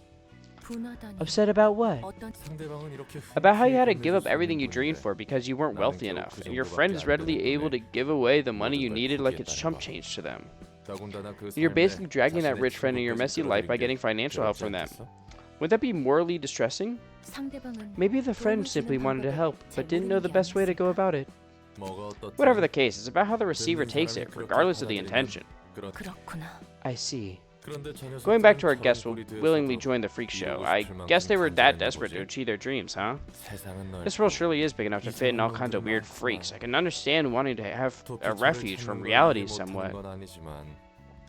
분하다니 Upset about what? 어떤 상대방은 이렇게 About how you had to 흔쾌히 give up 보내줄 수 everything 있는 you dreamed 건데 for because you weren't 나는 wealthy 겨우 enough, 그 and your 정도밖에 friend is 안 readily 되는 able to 건데 give away the money you 모든 걸 needed like it's 포기했다는 chump 거. change to them. 더군다나 그 You're 삶에 basically dragging that 자신의 rich friend in your 친구까지 messy life by 끌어들인 게 getting financial help 괴롭지 from them. 않겠어? Would that be morally distressing? 상대방은 Maybe the friend 도움을 simply 주는 wanted to 방법을 help, 잘 but didn't know 모르는 the 게 best way to go 아니었을까? about it. 뭐가 어떻든 Whatever the case, it's about how the receiver takes it, regardless of the intention. 그렇구나. I see. 그런데 저 녀석들은 Going back to our 저런 guests will 꼴이 되어서도 willingly join the freak show. I 이루고 싶을 guess they 만큼 were that 간절했나 desperate to 보지. achieve their dreams, huh? 세상은 넓고 This world surely is big enough to fit in all kinds of weird 많구나. freaks. I can understand wanting to have a 도피처를 refuge from 찾는 걸 reality 이해 못하는 somewhat. 건 아니지만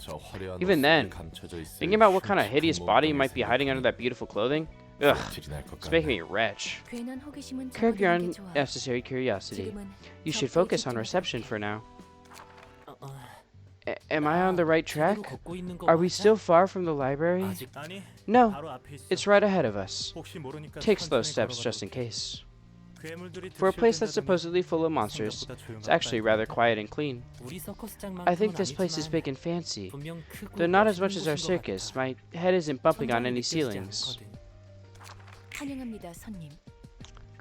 저 화려한 Even 옷 속에 then, 감춰져 있을 Thinking about what kind of 흉측한 hideous body 몸통이 might be hiding under that beautiful clothing, ugh, 생각이 날 것 it's making 같네. me retch. 괜한 호기심은 Curb your 접어두는 게 좋아. unnecessary curiosity. 지금은 You should 접대에 focus on 집중해 reception 볼게. for now. 어, Am I on the right track? 제대로 걷고 있는 거 Are we 맞아? still far from the library? 아직 아니. No, 바로 앞에 있어. it's right ahead of us. 혹시 모르니까 Take slow 천천히 steps 걸어가 just in 볼게. case. 괴물들이 For a place that's 득실된다더니 supposedly full of monsters, 생각보다 it's actually rather quiet and clean. 우리 서커스장만큼은 I think this place is 아니지만 big and fancy, 분명 크고 though not as 멋있는 much as our 곳인 것 circus. 같아. My head isn't bumping on 천장이 any 느껴지지 ceilings. 않거든. 환영합니다, 손님.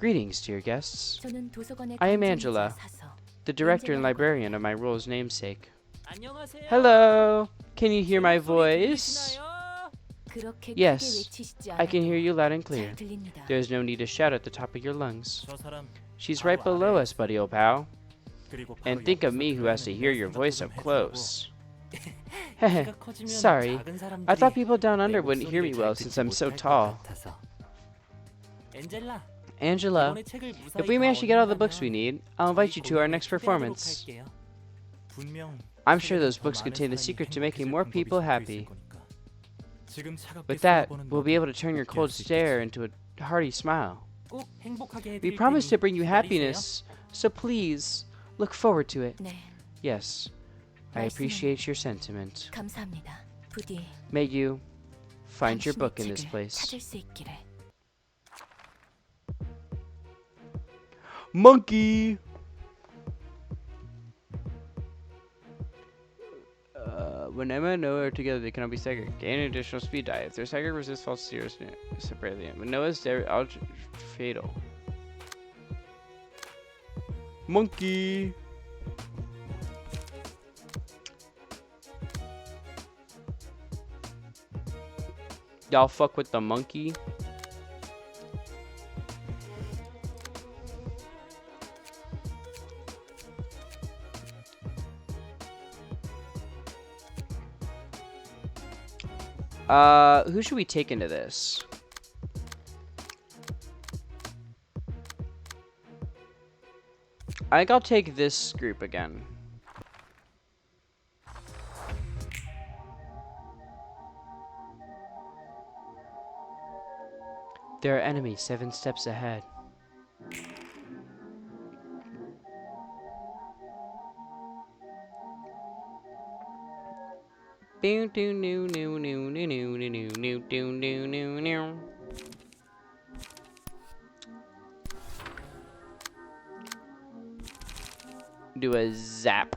Greetings, dear guests. 저는 도서관의 I am 감정이자 Angela, 사서. the director and librarian of my role's namesake. 안녕하세요. Hello! Can you hear my 소리 voice? 들리시나요? 그렇게 Yes, 크게 외치시지 I can hear 않아도 you loud and clear. 잘 들립니다. There's no need to shout at the top of your lungs. 저 사람 She's right below us, buddy old pal. 그리고 바로 And think of 옆에서 me who has to 들리는 hear your 생각도 voice 좀 up 해주라고. close. 키가 커지면 Sorry. 작은 사람들이 I thought people down under 내 wouldn't hear me 목소리를 well 잘 since 듣지 I'm so 못할 것 tall. 같아서. 엔젤라, Angela, 이번에 책을 무사히 if we manage to get all the books we 다 need, I'll invite you to our 저희 next 공연에 performance. 초대하도록 할게요. 분명 I'm sure 책에는 those 더 books 많은 contain the 사람이 secret to making more 행복해질 people 방법이 happy. 적혀 있을 거니까. 지금 차갑게 With that, 쏘아보는 we'll be able to 너도 turn your 웃게 cold 할 수 stare 있겠지. into a hearty smile. 꼭 행복하게 We 해드릴 promise to 테니 bring you 기다리세요. happiness, so please look forward to it. 네, Yes, I appreciate your sentiment. 감사합니다. 부디 May you find your 당신의 book in this 책을 place. 찾을 수 있기를. Monkey! When Emma and Noah are together, they cannot be staggered. Gain an additional speed die. If they're staggered, resist false zeros separately. When Noah's there, fatal. Monkey! Y'all fuck with the monkey? Who should we take into this? I think I'll take this group again. There are enemies 7 steps ahead. Do a zap.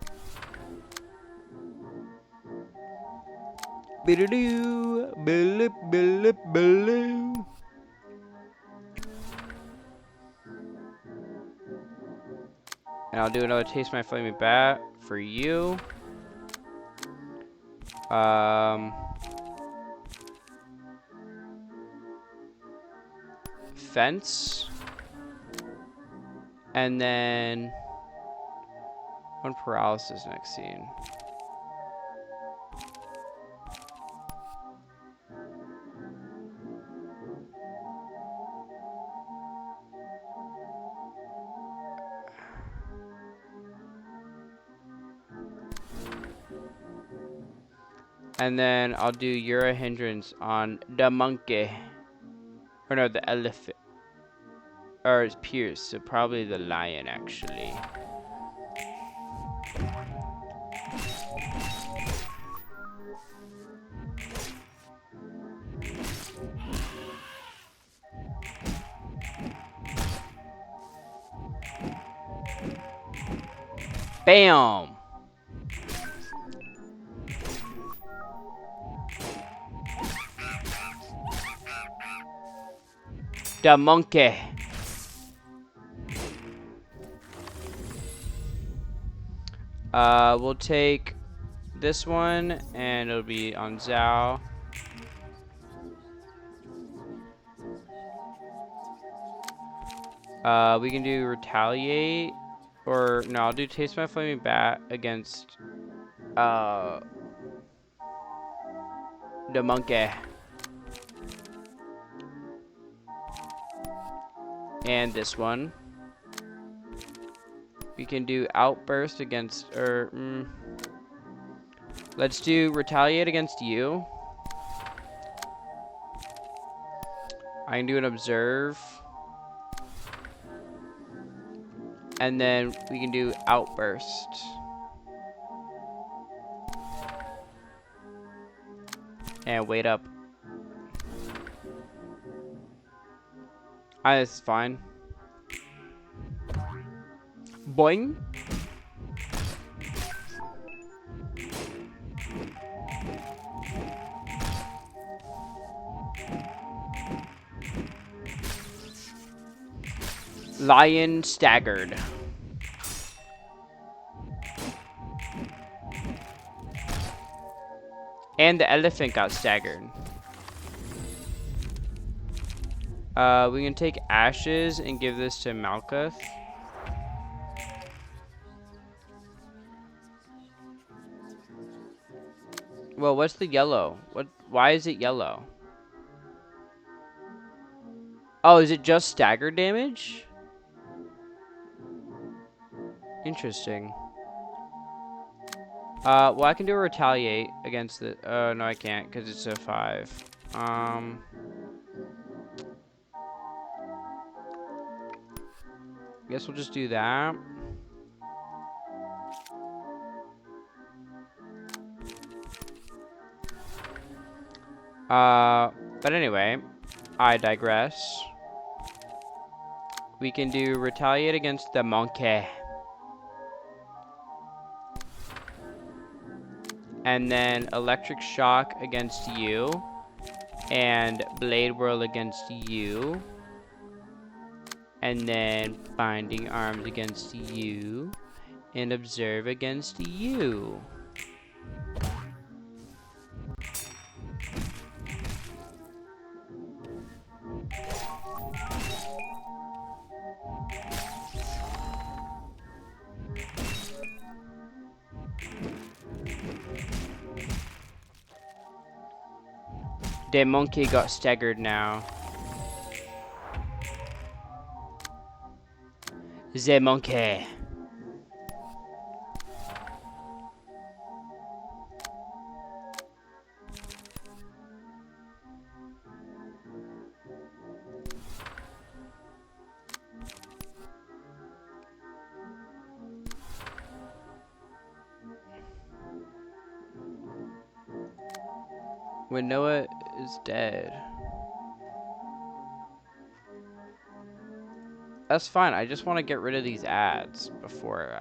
Bidadoo, bilip, bilip, biloo. And I'll do another taste my flaming bat for you. Fence. And then one paralysis next scene. And then I'll do Euro hindrance on the monkey. Or no, the elephant. Or it's Pierce, so probably the lion actually. Bam! The monkey. We'll take this one, and it'll be on Zhao. We can do retaliate, or no, I'll do taste my flaming bat against the monkey. And this one. We can do outburst against, let's do retaliate against you. I can do an observe. And then we can do outburst. And wait up. This is fine. Boing. Lion staggered. And the elephant got staggered. We can take ashes and give this to Malkuth. Well, what's the yellow? Why is it yellow? Oh, is it just stagger damage? Interesting. Well, I can do a retaliate against the. No, I can't because it's a 5. Guess we'll just do that. But anyway, I digress. We can do retaliate against the monkey. And then electric shock against you. And blade whirl against you. And then binding arms against you. And observe against you. The monkey got staggered now. The monkey. When Noah is dead. That's fine. I just want to get rid of these ads before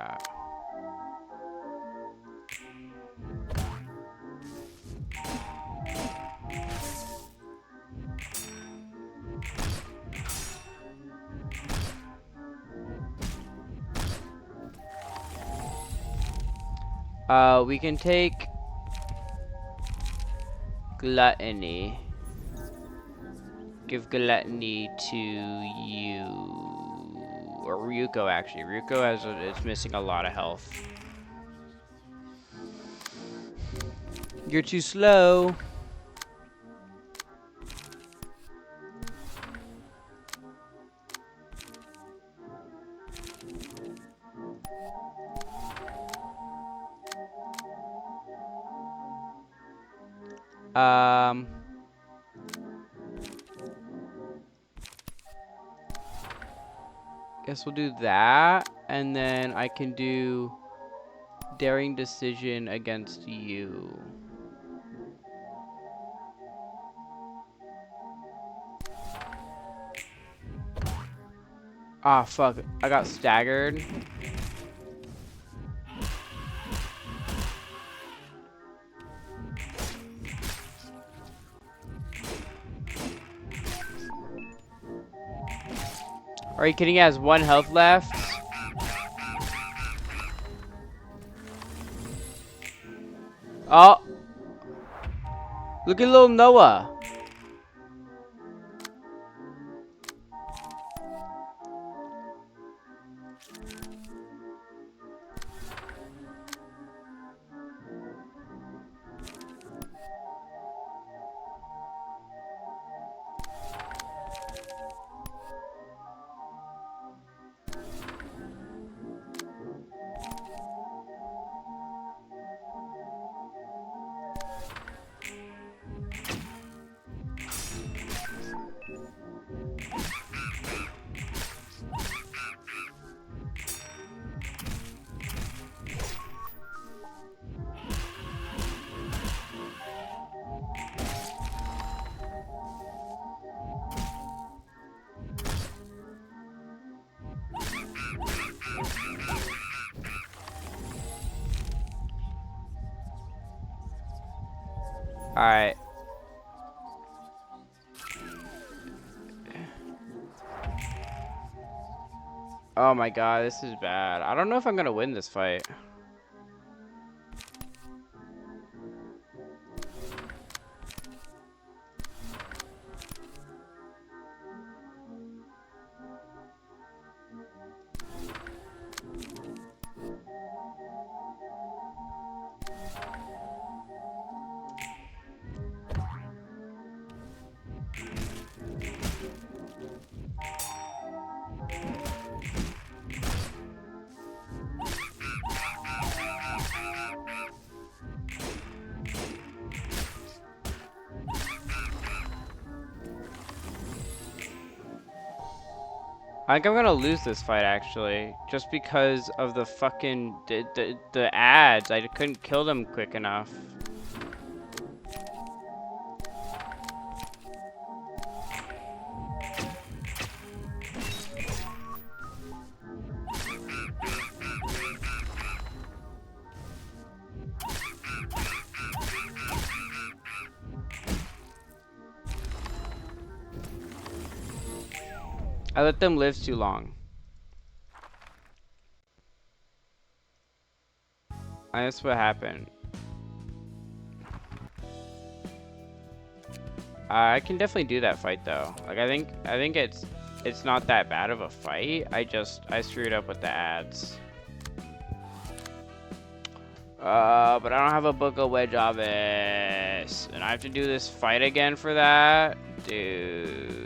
we can take gluttony. Give gluttony to you. Or Ryuko, actually. Ryuko is missing a lot of health. You're too slow. Guess we'll do that, and then I can do daring decision against you. Ah, fuck. I got staggered. Are you kidding? He has 1 health left. Oh. Look at little Noah. Alright. Oh my god, this is bad. I don't know if I'm gonna win this fight. I think I'm gonna lose this fight actually, just because of the fucking the ads. I couldn't kill them quick enough. I let them live too long. And that's what happened. I can definitely do that fight though. Like I think it's not that bad of a fight. I screwed up with the ads. But I don't have a book of Wedge Obvious, and I have to do this fight again for that, dude.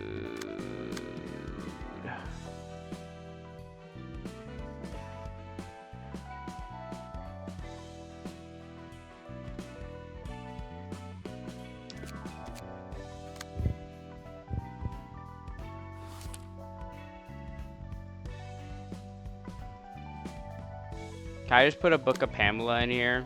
Can I just put a book of Pamela in here?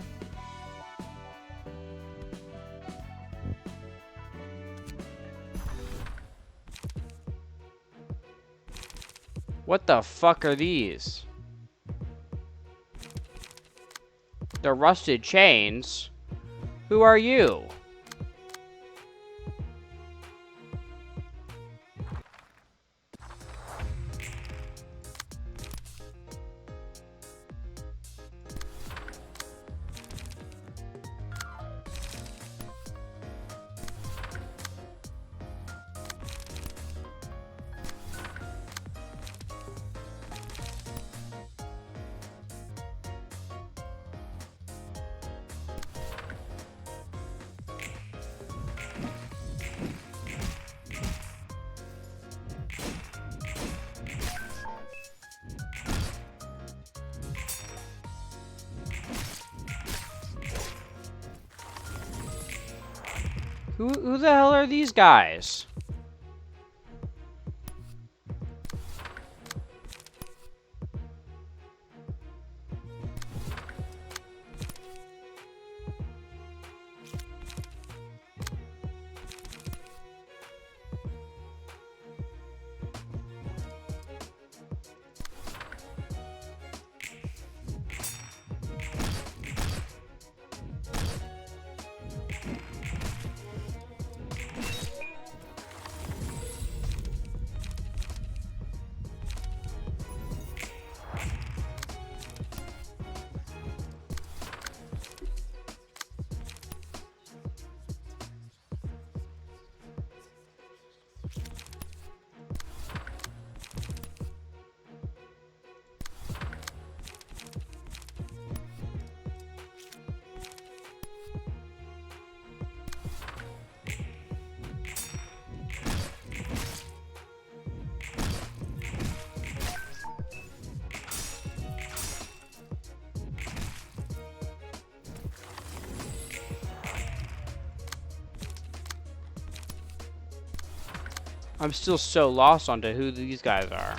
What the fuck are these? The rusted chains? Who are you? Who the hell are these guys? I'm still so lost onto who these guys are.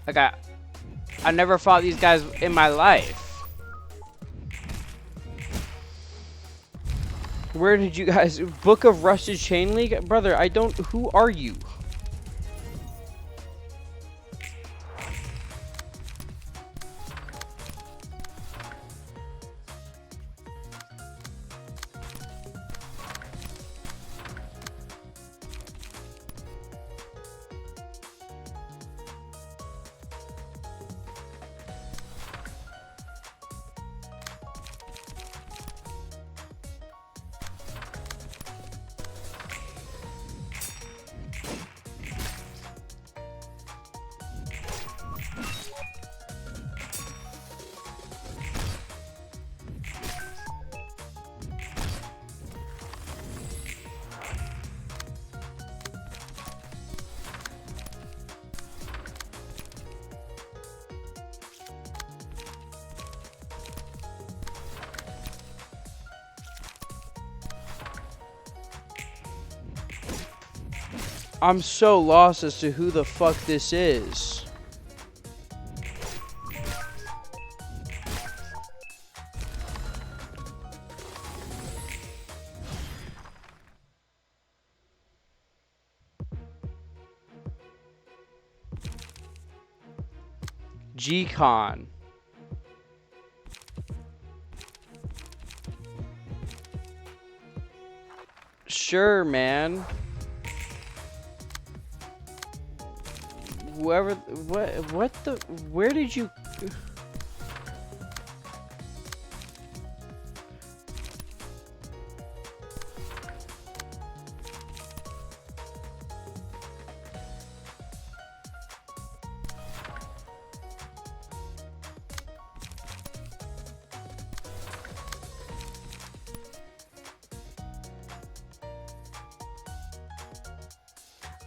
Like I never fought these guys in my life. Where did you guys... Book of Rusted Chain League? Brother, I don't... Who are you? I'm so lost as to who the fuck this is. G-Con. Sure, man. Whoever, what the, where did you?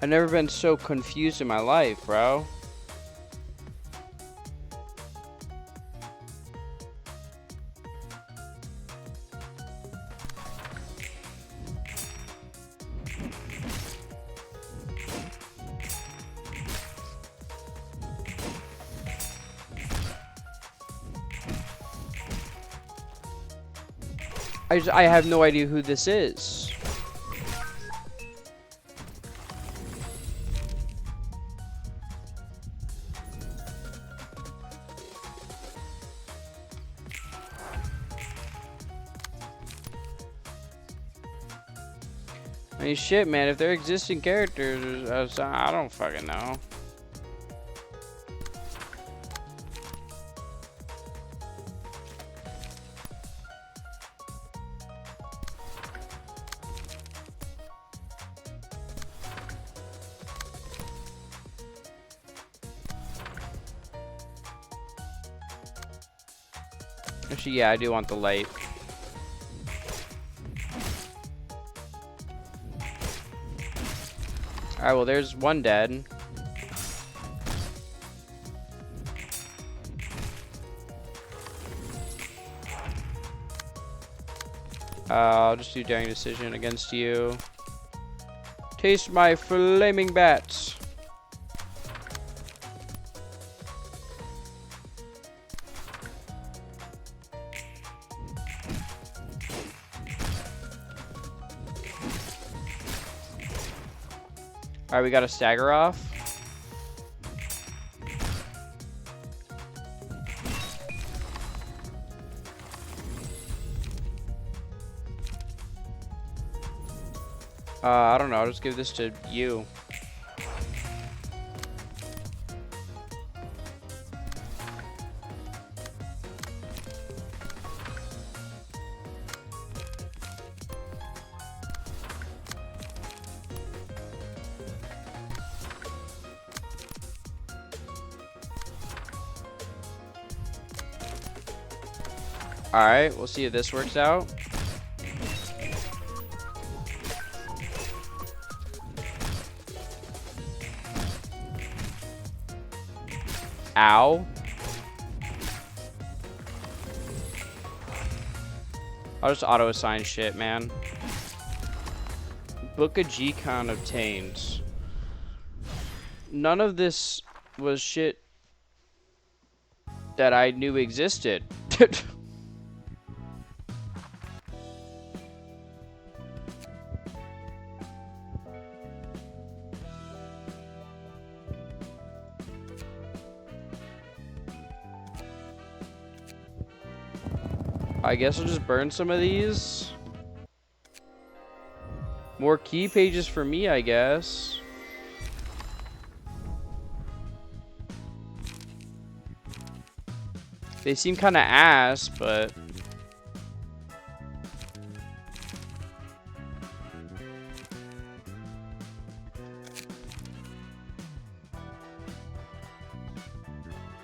I've never been so confused in my life, bro. I have no idea who this is. I mean, shit, man. If they're existing characters, I don't fucking know. Actually, yeah, I do want the light. Alright, well, there's one dead. I'll just do daring decision against you. Taste my flaming bats. Alright, we got a stagger off. I don't know, I'll just give this to you. Alright, we'll see if this works out. Ow. I'll just auto-assign shit, man. Book of G-Con obtained. None of this was shit that I knew existed. I guess I'll just burn some of these. More key pages for me, I guess. They seem kind of ass, but...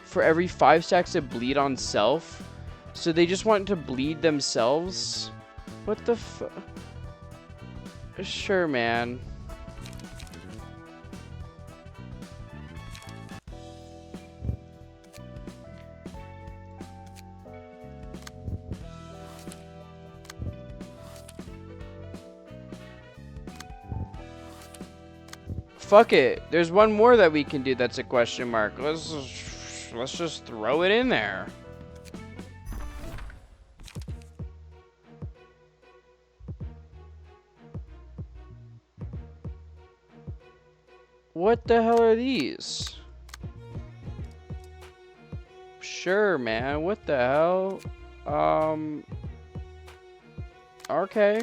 For every 5 stacks of bleed on self? So they just want to bleed themselves? What the fu- Sure, man. fuck it. There's one more that we can do that's a question mark. Let's just throw it in there. What the hell are these? Sure, man. What the hell? Okay.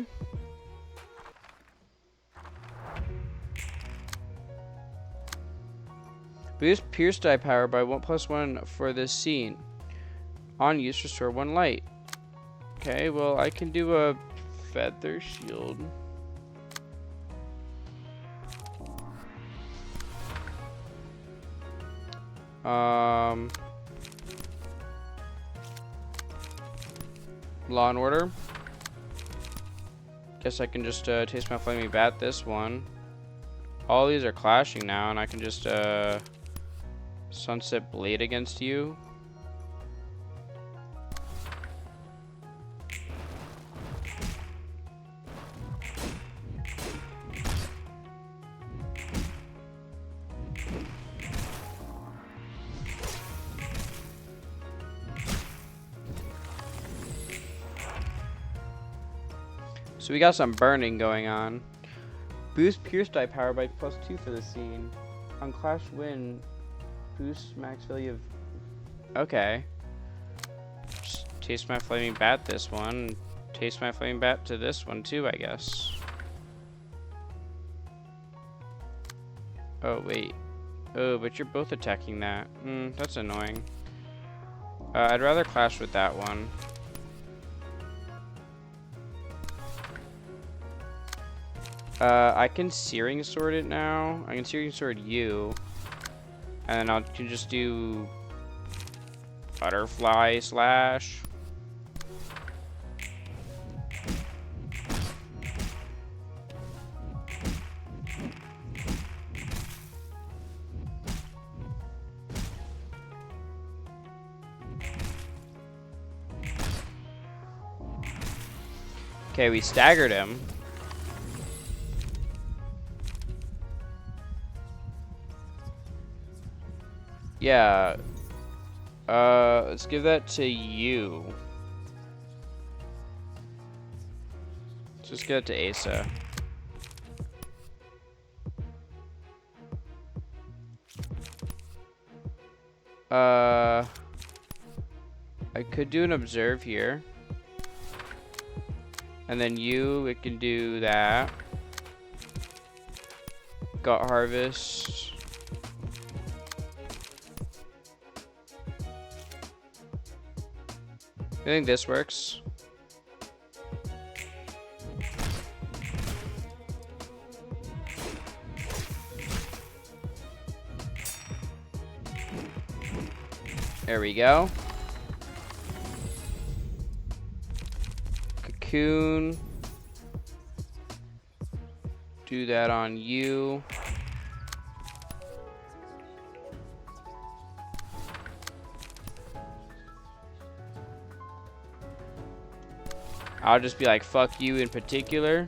Boost pierce die power by 1+1 for this scene. On use, restore 1 light. Okay, well, I can do a feather shield. Law and Order. Guess I can just taste my flaming bat this one. All these are clashing now, and I can just Sunset Blade against you. So we got some burning going on. Boost pierce die power by +2 for the scene. On Clash Win, boost max value of... Okay. Just taste my flaming bat this one. Taste my flaming bat to this one too, I guess. Oh, wait. Oh, but you're both attacking that. That's annoying. I'd rather clash with that one. I can Searing Sword it now. I can Searing Sword you. And then I can just do Butterfly Slash. Okay, we staggered him. Yeah. Let's give that to you. Let's just give it to Asa. I could do an Observe here. And then it can do that. Got Harvest. I think this works. There we go. Cocoon. Do that on you. I'll just be like, fuck you in particular.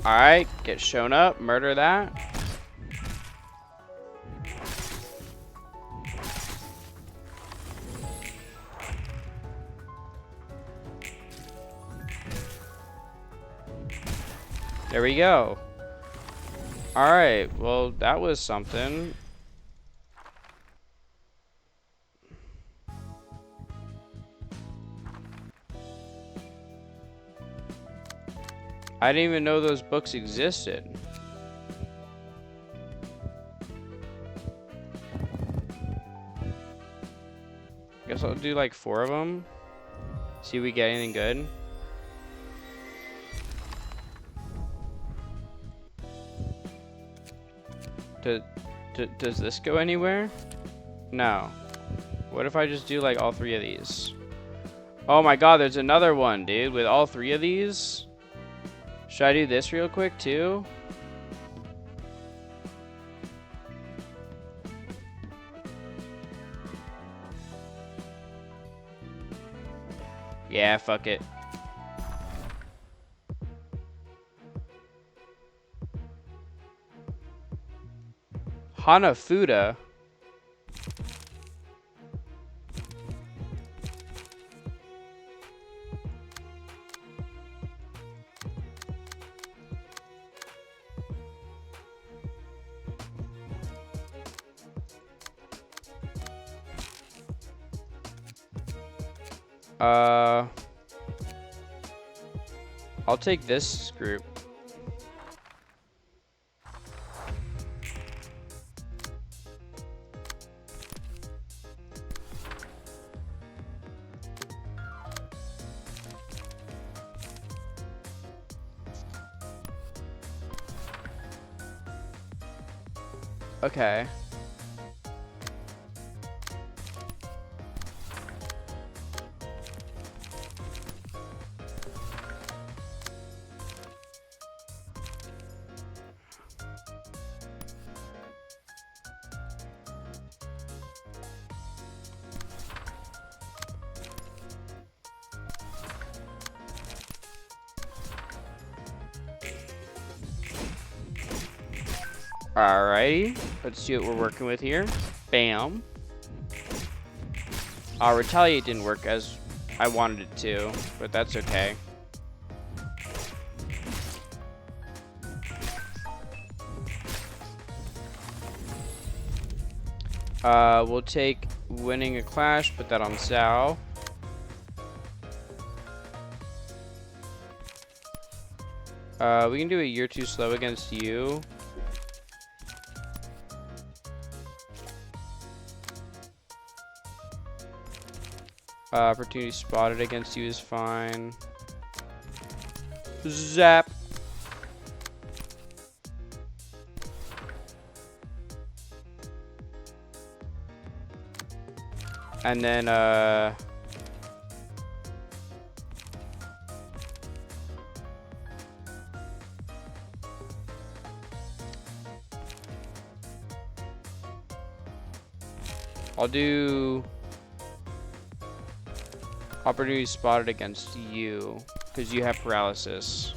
Alright, get shown up, murder that. There we go. Alright, well, that was something. I didn't even know those books existed. Guess I'll do like 4 of them. See if we get anything good. Does this go anywhere? No. What if I just do like all 3 of these? Oh my god, there's another one, dude, with all 3 of these. Should I do this real quick too? Yeah, fuck it. Hanafuda? I'll take this group. Okay. Alrighty, let's see what we're working with here. Bam. Retaliate didn't work as I wanted it to, but that's okay. We'll take winning a clash, put that on Sal. We can do a year too slow against you. Opportunity spotted against you is fine. Zap. And then, I'll do opportunity spotted against you because you have paralysis.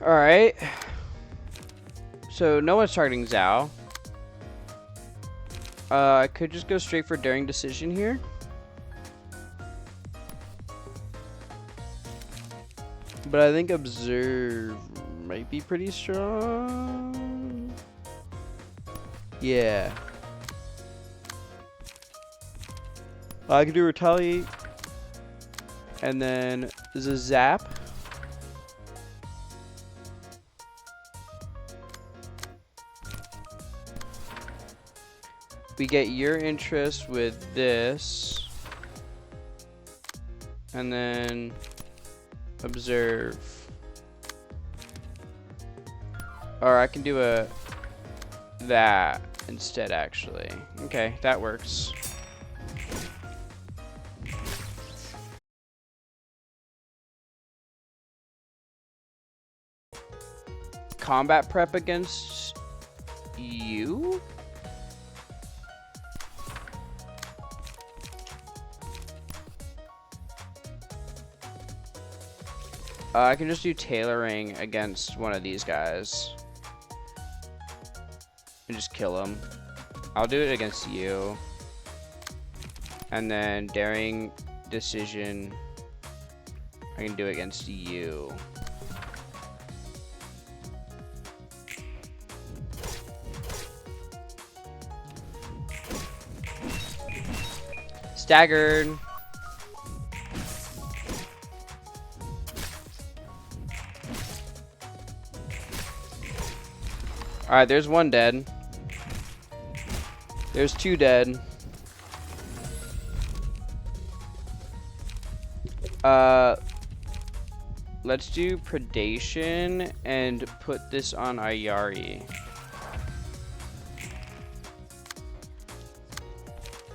All right. So no one's targeting Zhao. I could just go straight for daring decision here. But I think observe might be pretty strong. Yeah. I could do retaliate. And then there's a zap. We get your interest with this. And then observe. Or I can do that instead, actually. Okay, that works. Combat prep against you? I can just do tailoring against one of these guys. And just kill him. I'll do it against you. And then daring decision, I can do it against you. Staggered. Alright, there's one dead. There's two dead. Let's do predation and put this on Ayari.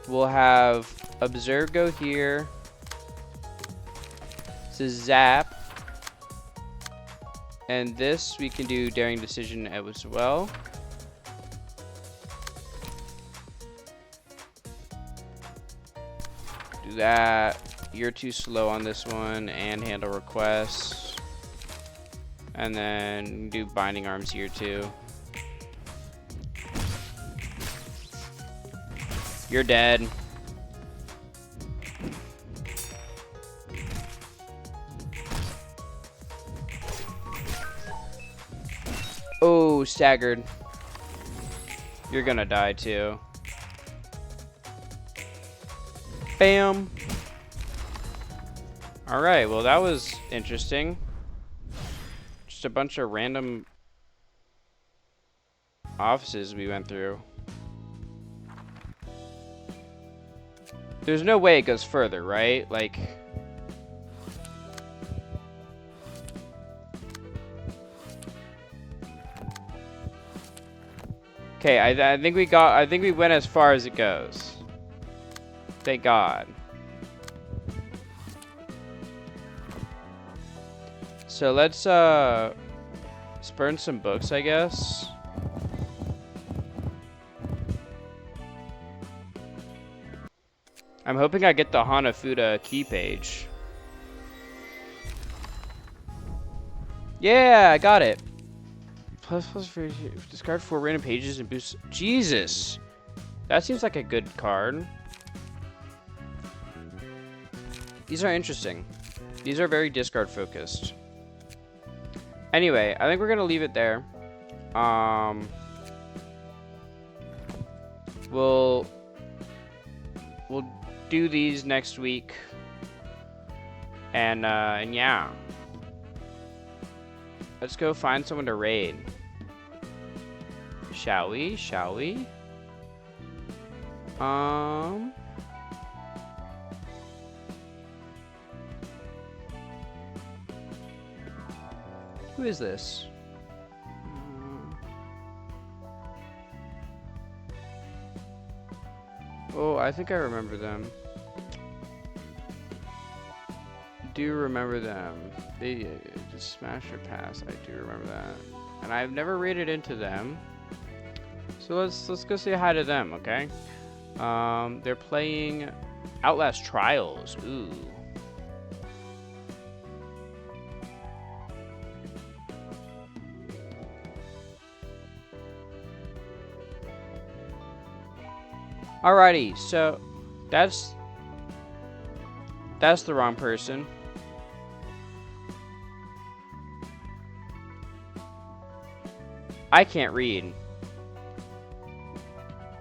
We'll have Observe go here. This is Zap. And this we can do Daring Decision as well. Do that. You're too slow on this one, and handle requests. And then do Binding Arms here too. You're dead. Oh, staggered. You're gonna die too. Bam. Alright, well that was interesting. Just a bunch of random offices we went through. There's no way it goes further, right? Like... Okay, I think we went as far as it goes. Thank God. So let's spurn some books, I guess. I'm hoping I get the Hanafuda key page. Yeah, I got it. Plus for discard 4 random pages and boost. Jesus, that seems like a good card. These are interesting. These are very discard focused. Anyway, I think we're gonna leave it there. We'll do these next week, and yeah, let's go find someone to raid. Shall we? Shall we? Who is this? Oh, I think I remember them. Do remember them. They just smash or pass. I do remember that. And I've never raided into them. So let's go say hi to them, okay? They're playing Outlast Trials. Ooh. Alrighty, so that's the wrong person. I can't read.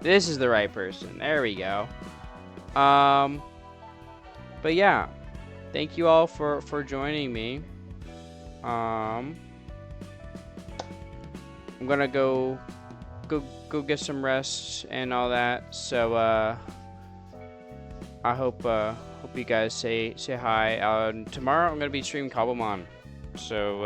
This is the right person. There we go. But yeah, thank you all for joining me. I'm gonna go get some rest and all that. So I hope you guys say hi. Tomorrow I'm gonna be streaming Cobblemon. So